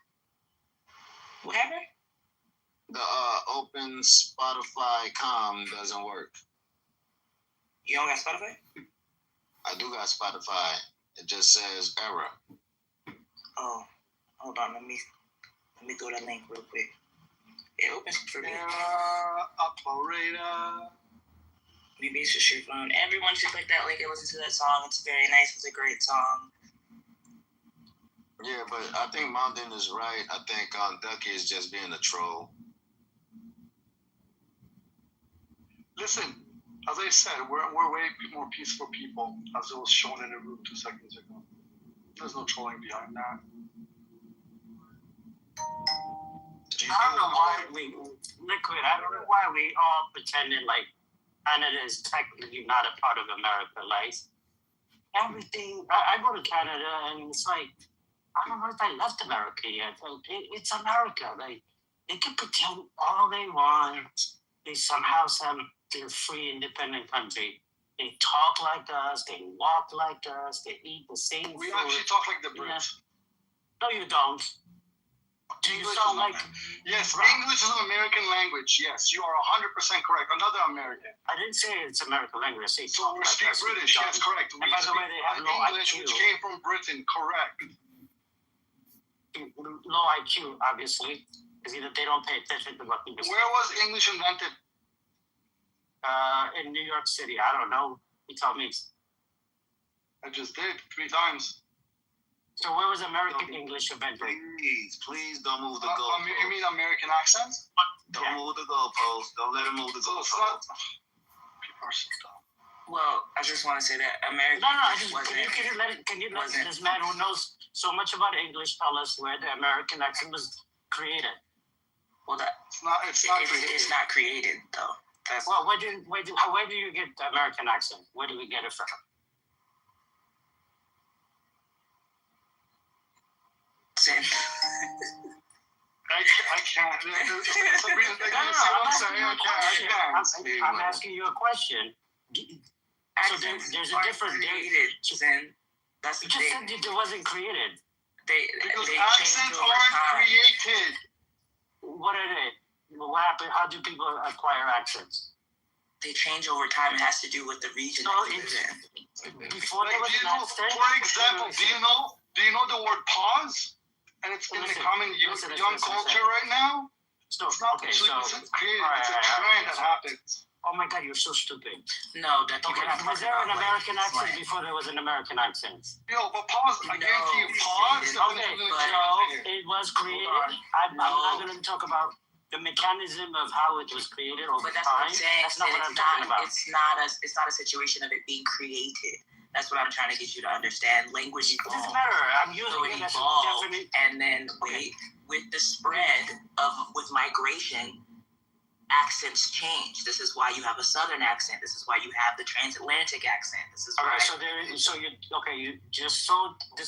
What happened? The open Spotify doesn't work. You don't got Spotify? I do got Spotify. It just says error. Oh, hold on. Let me go to that link real quick. It opens for me. Operator. Maybe it's just your phone. Everyone should click that link and listen to that song. It's very nice. It's a great song. Yeah, but I think Mountain is right. I think Ducky is just being a troll. Listen, as I said, we're way more peaceful people, as it was shown in the room 2 seconds ago. There's no trolling behind that. I don't know why we all pretended like Canada is technically not a part of America. Like everything, I go to Canada and it's like, I don't know if I left America yet. It's America. They can pretend all they want. They somehow they're free, independent country. They talk like us. They walk like us. They eat the same food. We actually talk like the Brits. No, you don't. Do you sound like... Yes, English is an American language. Yes, you are 100% correct. Another American. I didn't say it's American language. I say so we speak British. Yes, correct. And by the way, they have low English, IQ. which came from Britain. Correct. Low IQ, obviously, because either they don't pay attention to what people say. Where was English invented? In New York City. I don't know. You tell me. I just did 3 times. So where was American English invented? Please don't move the goalpost. You mean American accents? Don't move the goalpost. Don't let him move the goalpost. People are so dumb. Well, I just want to say that American Can you let this man who knows so much about English tell us where the American accent was created? Well, it's not created though. Well, where do you get the American accent? Where do we get it from? I can't. It's a reason I'm asking you a question. So there's a different date. That's you just said it wasn't created. Because accents aren't created. What are they? What happened? How do people acquire accents? They change over time. It has to do with the region. Before there was an accent. For example, do you know the word pause? And it's in the common young culture right now. So, it's not created. It's a trend that happens. Oh my God, you're so stupid. No, that was there an American accent before there was an American accent? Yo, but pause. I guarantee you, pause. Okay, so it was created. I'm not going to talk about the mechanism of how it was created over time. That's not what I'm talking about. It's not a situation of it being created. That's what I'm trying to get you to understand. Language evolves. It doesn't matter. I'm using it as a definite. And then with the spread with migration, accents change. This is why you have a Southern accent. This is why you have the transatlantic accent. This is why. This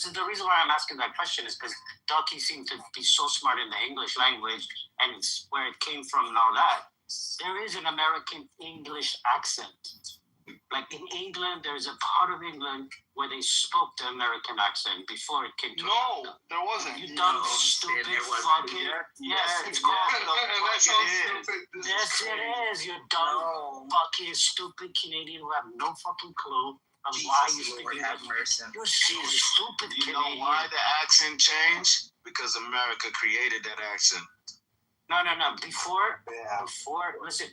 is the reason why I'm asking that question is because Ducky seemed to be so smart in the English language and it's where it came from and all that. There is an American English accent. Like in England, there's a part of England where they spoke the American accent before it came to No, there wasn't. You dumb, stupid, fucking... Yes, it's called... Yes, it is, you dumb, fucking, stupid Canadian who have no fucking clue of why you speak English. You're so stupid Canadian. You know why the accent changed? Because America created that accent. No. Before, listen,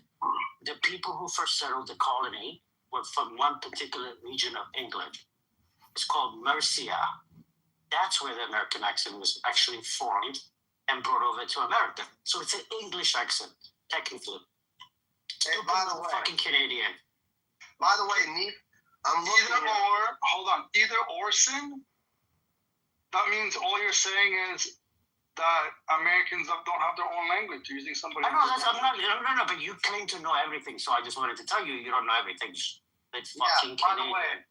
the people who first settled the colony were from one particular region of England. It's called Mercia. That's where the American accent was actually formed and brought over to America. So it's an English accent, technically. Hey, by the way, fucking Canadian. By the way, Neat, I'm looking either or sin. That means all you're saying is that Americans don't have their own language. They're using somebody else's language. No, but you claim to know everything, so I just wanted to tell you don't know everything. It's fucking Canadian.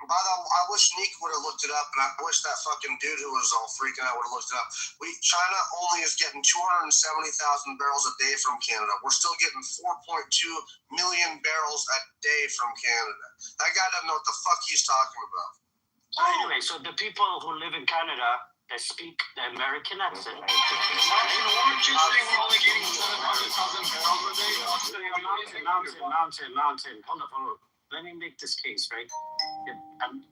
By the way, I wish Nick would have looked it up, and I wish that fucking dude who was all freaking out would have looked it up. China only is getting 270,000 barrels a day from Canada. We're still getting 4.2 million barrels a day from Canada. That guy doesn't know what the fuck he's talking about. So anyway, so the people who live in Canada that speak the American accent. Martin, weren't you saying we're only getting 700,000 barrels a day? Mountain. Hold up. Let me make this case, right?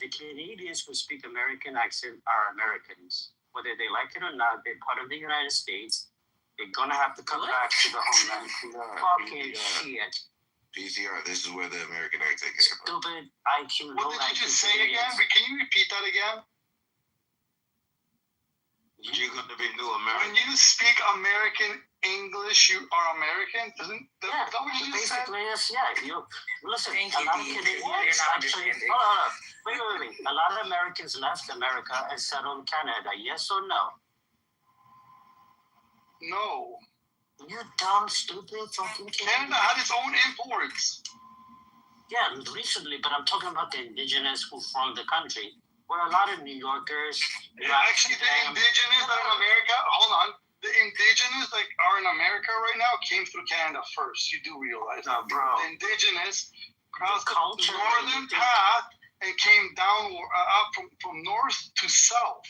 The Canadians who speak American accent are Americans. Whether they like it or not, they're part of the United States. They're gonna have to come back to the homeland. Fucking shit. PCR, this is where the American accent came from. Stupid IQ. What did you just say again? Can you repeat that again? You're gonna be new American. When you speak American English, you are American? Is that what you just said? Basically, yes, yeah. Listen, a lot of Canadians actually... Hold on. Wait. A lot of Americans left America and settled in Canada. Yes or no? No. You dumb, stupid fucking Canada had its own imports. Yeah, recently, but I'm talking about the indigenous who from the country. Where a lot of New Yorkers. Actually, the indigenous that are in America, hold on. The indigenous that are in America right now came through Canada first. You do realize that, bro. The indigenous crossed the northern path and came down up from north to south.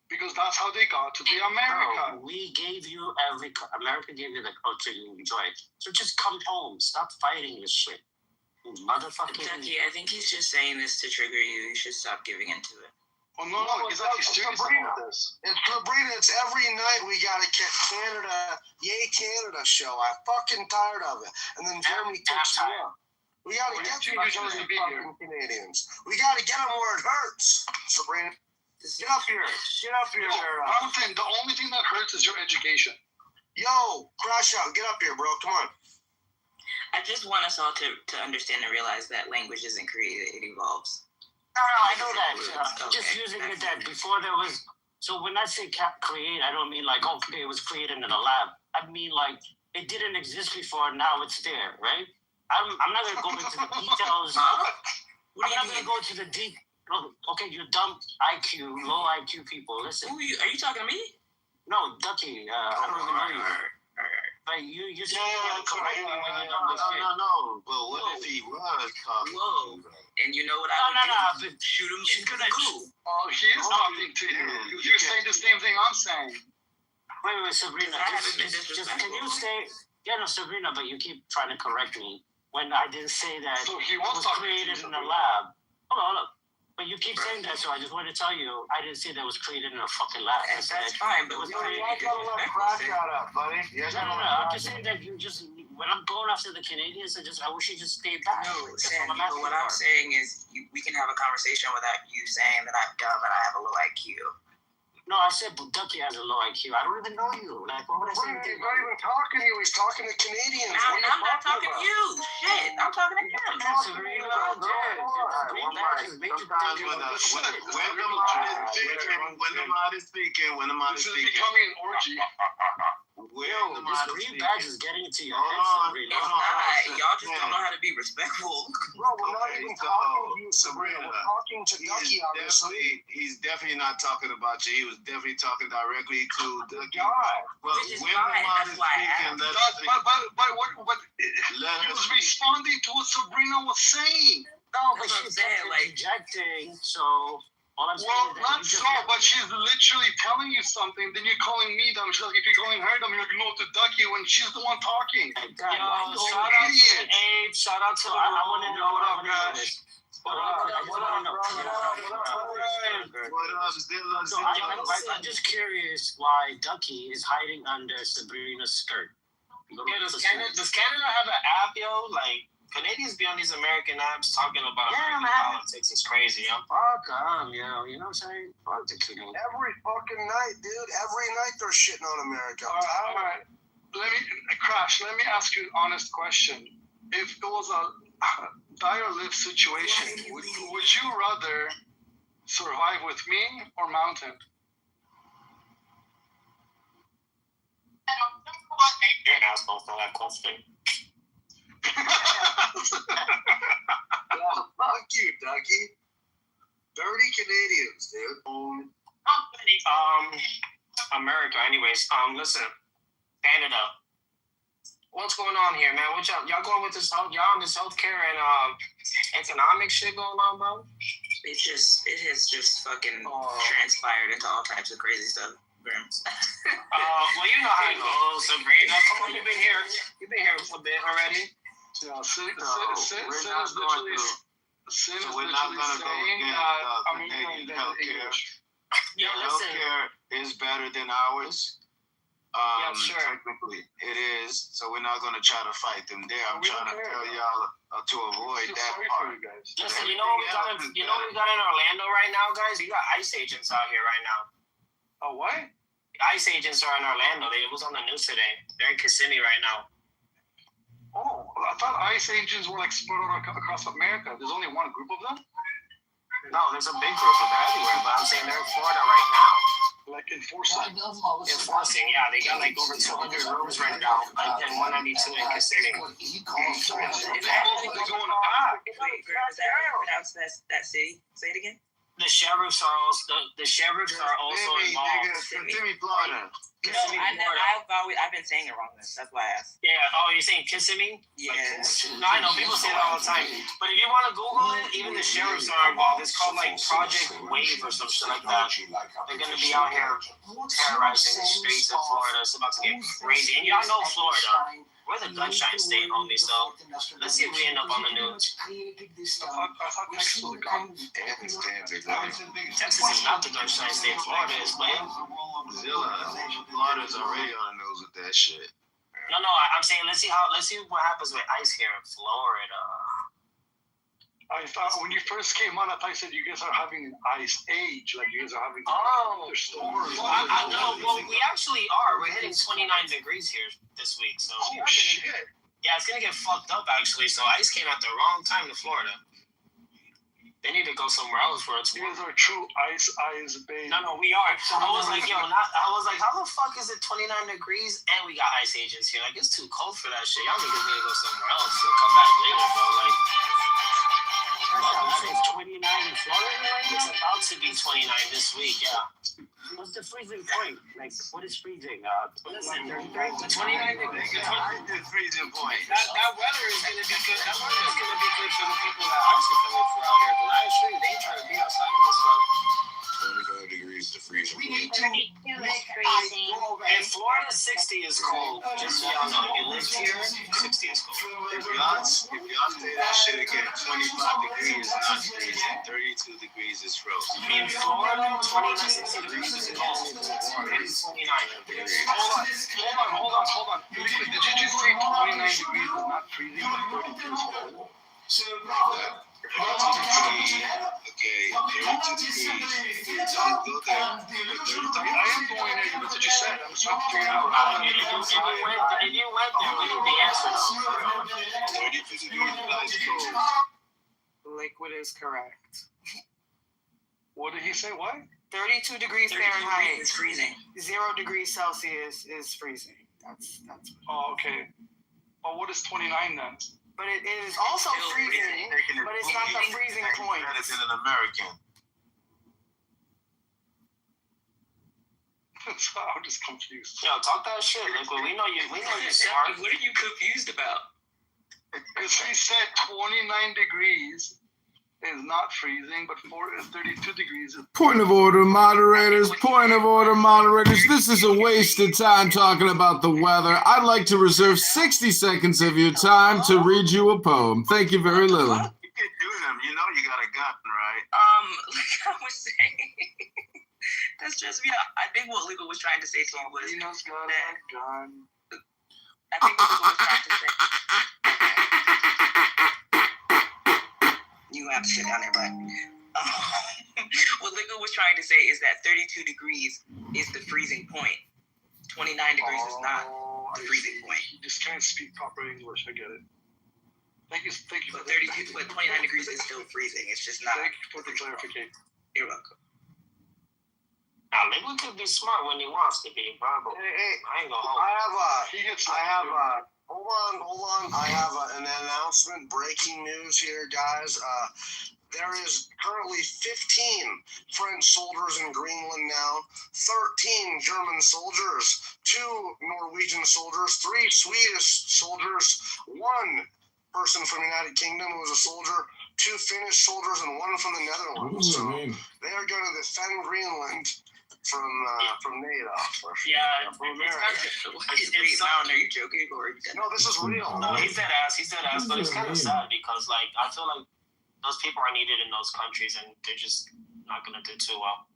Because that's how they got to the America. Bro, we gave you America gave you the culture you enjoyed. So just come home. Stop fighting this shit. Motherfucking. Ducky, I think he's just saying this to trigger you. You should stop giving into it. Oh, no, it's Sabrina. It's Sabrina. It's every night we got a Canada, Yay Canada show. I'm fucking tired of it. And then Jeremy takes it up. We got to get to these fucking Canadians. We got to get them where it hurts. Sabrina, get up here. Get up here. Mountain, the only thing that hurts is your education. Yo, crash out. Get up here, bro. Come on. I just want us all to understand and realize that language isn't created, it evolves. No, I know that. Just using it that before there was. So when I say create, I don't mean like, okay, it was created in a lab. I mean like it didn't exist before, now it's there, right? I'm not going to go into the details. I'm not going to go into the deep. Okay, you dumb IQ, low IQ people. Listen. Are you talking to me? No, Ducky. I don't even know you. But you say correctly when you don't understand. No. But what if he was talking? Whoa. And you know what I would do? But shoot him into the goo. Oh, he is talking to you. You're saying the same thing I'm saying. Wait, Sabrina. Just can you say? Yeah, no, Sabrina. But you keep trying to correct me when I didn't say that. So he was created in a lab. Hold on. But you keep saying that, so I just wanted to tell you, I didn't say that was created in a fucking lab. That's fine, but you gotta let crash out up, buddy. No. I'm just saying that you just, when I'm going after the Canadians, I wish you just stayed back. No, Sandy, but what I'm saying is we can have a conversation without you saying that I'm dumb and I have a low IQ. No, I said Ducky has a low IQ. I don't even know you. Like, what would I say? He's not even talking to you. He's talking to Canadians. I'm not talking to you. Shit, I'm talking to him. When the mod is speaking. This is becoming an orgy. This green badge is getting into your head, Sabrina. Y'all just don't know how to be respectful. Bro, we're not even talking to you, Sabrina. We're talking to Ducky, obviously. He's definitely not talking about you. He was definitely talking directly to the guy. Well, which is when fine. the mod That's is why speaking, But he was responding to what Sabrina was saying. No, but she's interjecting, so... but she's literally telling you something, then you're calling me dumb. She's like, if you're calling her dumb, you're like, no, to Ducky when she's the one talking. Shout out to I want to know what up, guys. I'm just curious why Ducky is hiding under Sabrina's skirt. Yeah, does Canada have an app, yo? Like, Canadians be on these American apps talking about American politics. It's crazy, yo. Fuck yo. You know what I'm saying? Fuck the Canadians. Every fucking night, dude. Every night they're shitting on America. All right. Let me ask you an honest question. If it was a dire live situation, would you rather survive with me or Mountain? You're an asshole for that question. Fuck you, Ducky. Dirty Canadians, dude. America, anyways. Listen, Canada. What's going on here, man? What y'all going with this? Y'all on this healthcare and economic shit going on, bro? It has just fucking transpired into all types of crazy stuff. Well, you know how it goes, Sabrina. Come on, you've been here for a bit already. Sin is literally saying healthcare. Healthcare is better than ours. Technically, it is. So we're not going to try to fight them there. I'm trying to tell y'all to avoid that part. Listen, you know what we got in Orlando right now, guys? We got ICE agents out here right now. Oh, what? ICE agents are in Orlando. It was on the news today. They're in Kissimmee right now. Oh, I thought ICE agents were like spread out across America. There's only one group of them? No, there's a big group, but they're everywhere. But I'm saying they're in Florida right now. Like enforcing. Enforcing, yeah. They got like over 200 rooms right now, and 192 in Kissimmee. Wait, is that how you pronounce that city? Say it again. The sheriffs are also involved. Kissimmee, Florida. No, I've been saying it wrong. That's why I asked. Yeah. Oh, you're saying Kissimmee? Yes. No, I know people say that all the time. But if you want to Google it, even the sheriffs are involved. It's called like Project Wave or some shit like that. They're gonna be out here terrorizing the streets of Florida. It's about to get crazy. And y'all know Florida. We're the gunshine state, homie. So let's see if we end up on the news. Texas is not the gunshine state. Florida is, man. Florida's already on the nose with that shit. No, I'm saying let's see what happens with ICE here in Florida. I thought when you first came on, I thought you said you guys are having an ice age, like you guys are having. Their stores. I know. Well, we actually are. We're hitting 29 degrees here this week, so. Oh shit! Yeah, it's gonna get fucked up actually. So ICE came at the wrong time to Florida. They need to go somewhere else for it. You guys are true ice baby. No, we are. I was like, how the fuck is it 29 degrees and we got ice agents here? Like, it's too cold for that shit. Y'all niggas need to go somewhere else and come back later, bro. Like. It's 29 in Florida. It's about to be 29 this week. Yeah. What's the freezing point? Like, what is freezing? Listen, the 29 degrees. The freezing point. That weather is gonna be good. That weather is gonna be good for the people that are coming for out here. Because I assure you, they ain't trying to be outside in this weather. 25 degrees to freezing point. In Florida, 60 is cold. Just so y'all know, if you live here, 60 is cold. If y'all say that shit again, 25 degrees is not freezing. 32 degrees is frozen. In Florida, 60 degrees is cold. It is 29 degrees. Hold on. Did you just say 29 degrees is not freezing, but 32 is cold? Okay, 32 degrees. Go there. I am going there. That's what you said. I'm just trying to figure out. If you went there, we need the answer. 32 degrees is cold. Liquid is correct. What did he say? What? 32 degrees Fahrenheit is freezing. 0 degrees Celsius is freezing. That's. Oh, okay. Well, what is 29 then? But it is also freezing, but it's not the freezing point. That is in an American. I'm just confused. Yo, talk that shit. Like, we know you smart. What are you confused about? Because he said 29 degrees is not freezing, but 32 degrees is. Point of order, moderators. Point of order, moderators. This is a waste of time talking about the weather. I'd like to reserve 60 seconds of your time to read you a poem. Thank you very little. You can do them. You know you got a gun, right? Like I was saying, that's just me. I think what Legal was trying to say to you was Nina's got a gun. I think what Legal was trying to say. You have to sit down there, but what Ligo was trying to say is that 32 degrees is the freezing point. 29 degrees is not the freezing point. You just can't speak proper English. I get it. Thank you. But 32, but 29 degrees is still freezing. It's just not. Thank you for the clarification. You're welcome. Now, Ligo could be smart when he wants to be, bro. But I ain't gonna hold. Hold on. I have an announcement, breaking news here, guys. There is currently 15 French soldiers in Greenland now, 13 German soldiers, 2 Norwegian soldiers, 3 Swedish soldiers, 1 person from the United Kingdom who was a soldier, 2 Finnish soldiers, and 1 from the Netherlands. So they are going to defend Greenland from NATO. From America. Are you joking or? No, this is real. No, he's dead ass. But it's kind of sad because, like, I feel like those people are needed in those countries, and they're just not gonna do too well.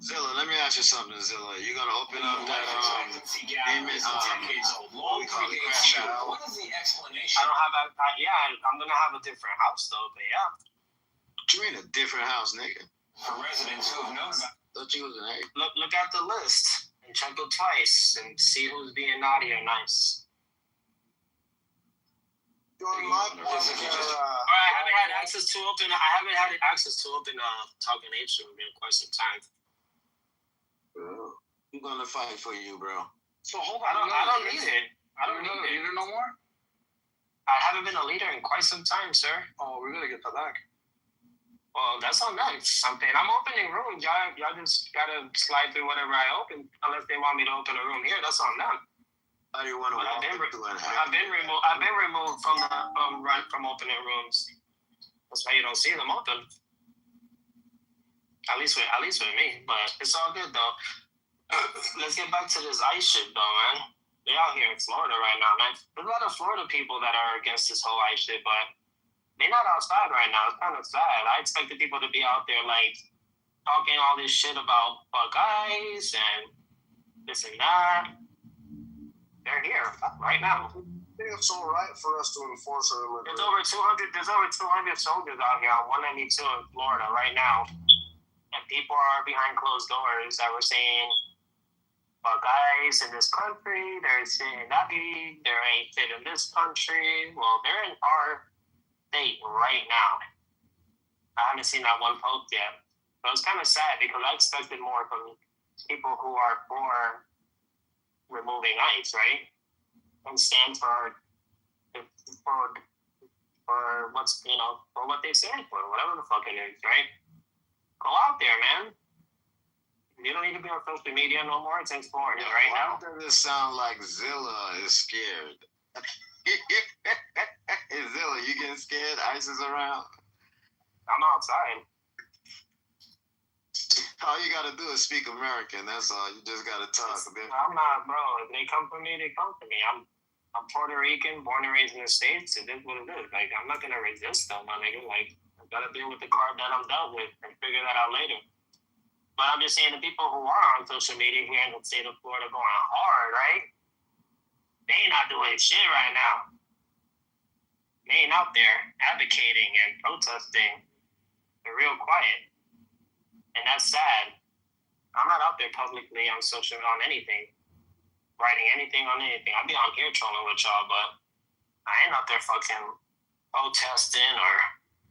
Zilla, let me ask you something, Zilla. You gonna open up that what we call it, crash out? What is the explanation? I don't have a. I'm gonna have a different house though, but yeah. What you mean a different house, nigga? For residents who have known about. Thought you was an egg. Look at the list and check it twice and see who's being naughty or nice. Join my point. I haven't had access to open Talking Apes room in quite some time. I'm gonna fight for you, bro. So hold on. I don't need it. I don't need it. Leader no more? I haven't been a leader in quite some time, sir. Oh, we're gonna get that back. Well, that's on them. I'm opening rooms. Y'all just gotta slide through whatever I open, unless they want me to open a room here. That's on them. How do you want to walk into it? I've been removed from the from opening rooms. That's why you don't see them open. At least with me. But it's all good though. Let's get back to this ICE shit though, man. They out here in Florida right now, man. There's a lot of Florida people that are against this whole ICE shit, but they're not outside right now. It's kind of sad. I expected people to be out there like talking all this shit about fuck ICE and this and that. They're here right now. I think it's all right for us to enforce our liberty. There's over 200 soldiers out here on 192 in Florida right now, and people are behind closed doors that were saying, "Fuck ICE in this country." They're saying that there ain't fit in this country. Well, they're in our state right now. I haven't seen that one post yet, but it's kind of sad because I expected more from people who are for removing ICE, right? And stand for what's, for what they stand for, whatever the fuck it is, right? Go out there, man. You don't need to be on social media no more. It's in Florida right now. Why does it sound like Zilla is scared? Zilla, you getting scared? ICE is around? I'm outside. All you gotta do is speak American. That's all. You just gotta talk. I'm not, bro. If they come for me, they come for me. I'm Puerto Rican, born and raised in the States. It is what it is. Like, I'm not gonna resist them, my nigga. Like, I gotta deal with the card that I'm dealt with and figure that out later. But I'm just saying, the people who are on social media here in the state of Florida going hard, right? They ain't not doing shit right now. They ain't out there advocating and protesting. They're real quiet. And that's sad. I'm not out there publicly on anything, writing anything on anything. I'll be on here trolling with y'all, but I ain't out there fucking protesting or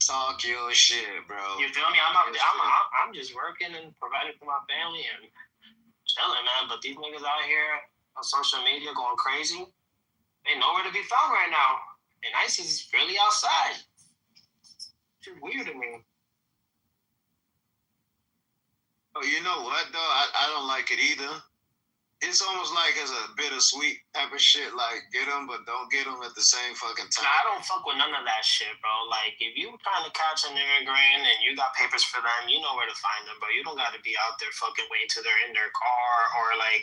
talk your shit, bro. You feel me? I'm just working and providing for my family and chilling, man. But these niggas out here on social media going crazy, they nowhere to be found right now. And ICE is really outside. It's weird to me. Oh, you know what though? I don't like it either. It's almost like it's a bittersweet type of shit. Like, get them, but don't get them at the same fucking time. Nah, I don't fuck with none of that shit, bro. Like, if you trying to catch an immigrant and you got papers for them, you know where to find them, bro. You don't got to be out there fucking waiting till they're in their car or like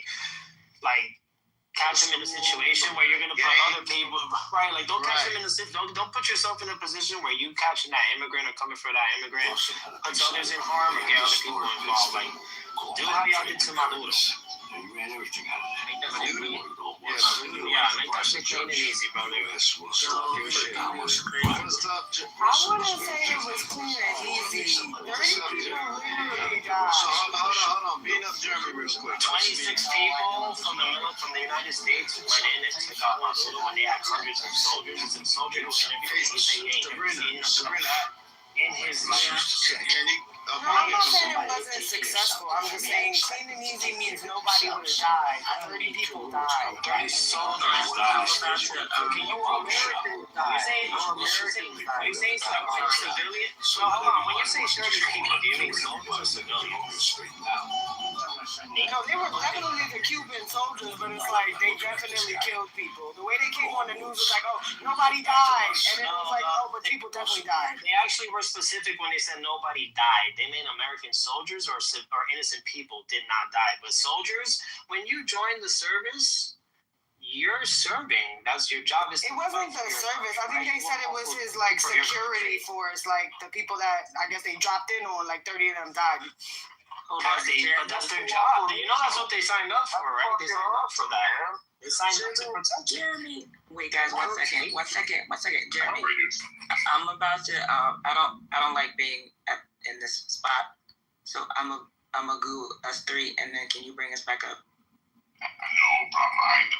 catch them in a situation where you're gonna put other people right. Like, don't catch them in a don't put yourself in a position where you catching that immigrant or coming for that immigrant, puts others in harm or get other people involved. Like, do how y'all did to Maduro. You ran everything out of there. Make that shit clean. Yeah, make that shit clean and easy, bro. I wouldn't say it was clean and easy. 30 people literally died. Hold on. Beat up Germany real quick. 26 people from the United States went in and took out Maduro when they had hundreds of soldiers. And soldiers interviewed him in his I'm not saying it wasn't successful. I'm just saying clean and easy means nobody would have died. 30 people died. 30 soldiers died. Can you Americans die? You say civilian? So hold on. When you say 30 people, do you mean soldiers or civilians? They were definitely the Cuban soldiers, but it's like they definitely killed people. The way they came on the news was like, oh, nobody died. And then it was like, oh, but people definitely died. They actually were specific when they said nobody died. They meant American soldiers or innocent people did not die. But soldiers, when you join the service, you're serving. That's your job. It wasn't the service. I think they said it was his like security force, like the people that I guess they dropped in on. Like 30 of them died. But that's their job. You know that's what they signed up for, right? They signed up for that. They signed up to protect Jeremy. Wait, guys, one second. Jeremy, I'm about to. I don't like being in this spot, so I'm a go us three, and then can you bring us back up? No problem.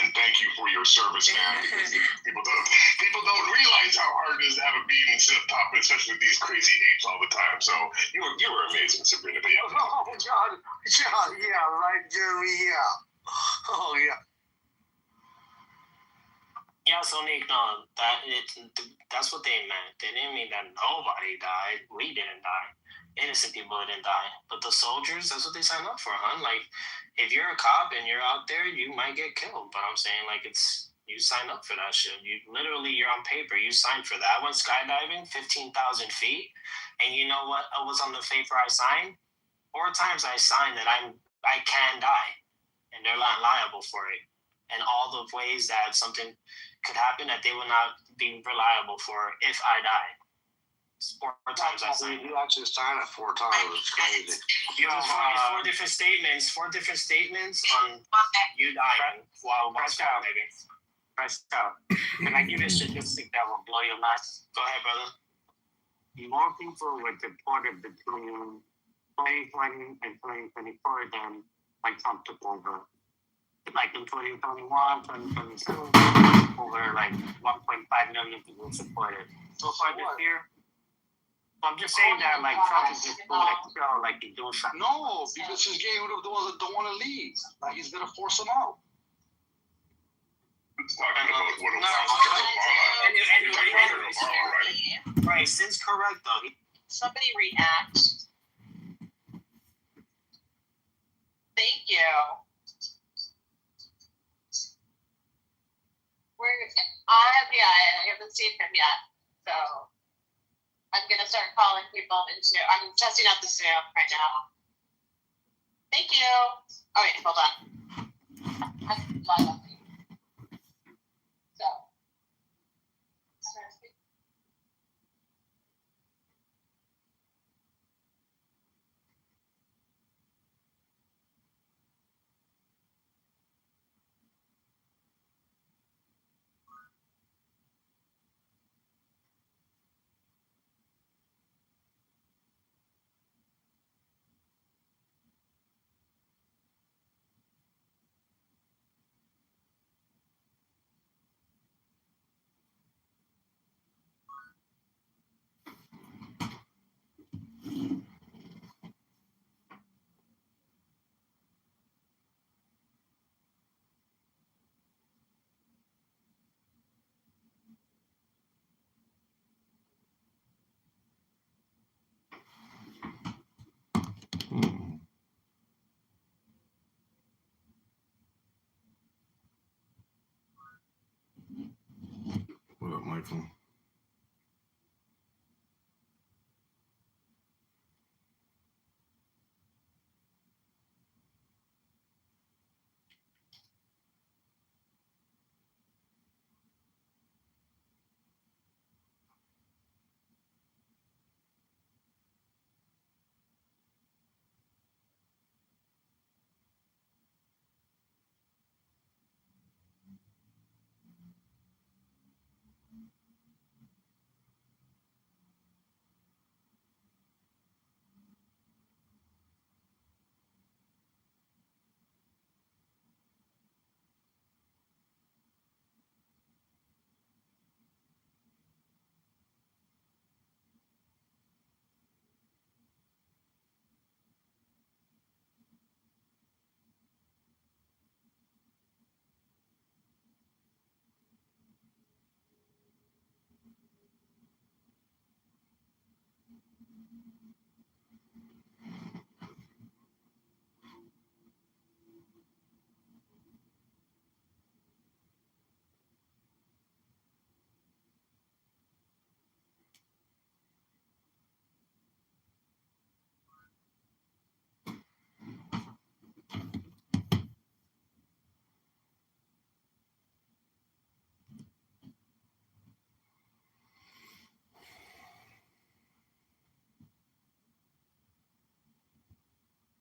And thank you for your service, man. Because people don't realize how hard it is to have a beat and sit up top, especially with these crazy apes all the time. So you were amazing, Sabrina. But yeah. Oh, God. Yeah, right, Jeremy. Yeah. Oh, yeah. Yeah, so Nick, no, that's what they meant. They didn't mean that nobody died. We didn't die. Innocent people didn't die. But the soldiers, that's what they signed up for, huh? Like, if you're a cop and you're out there, you might get killed. But I'm saying, like, you sign up for that shit. You're on paper. You signed for that. I went skydiving, 15,000 feet. And you know what was on the paper I signed? 4 times I signed that I can die. And they're not liable for it. And all the ways that something could happen that they will not be reliable for if I die. 4 times I signed. You actually signed it 4 times. It's crazy. You have 4 different statements. 4 different statements on you dying while skydiving. Press out. Can I give you a statistic that will blow your mind? Go ahead, brother. More people were deported between 2020 and 2024 than when Trump took over. Like in 2021, 2022, over like 1.5 million people supported. So far this year, I'm just saying that like Trump is just doing a show, like he's doing something. No, because he's getting rid of the ones that don't want to leave. Like he's gonna force them out. Right, Sid's correct though. Somebody react. Thank you. I haven't seen him yet, so I'm gonna start calling people into. I'm testing out the Zoom right now. Thank you. Oh wait, hold on. I'm live on me. So. What up, Michael?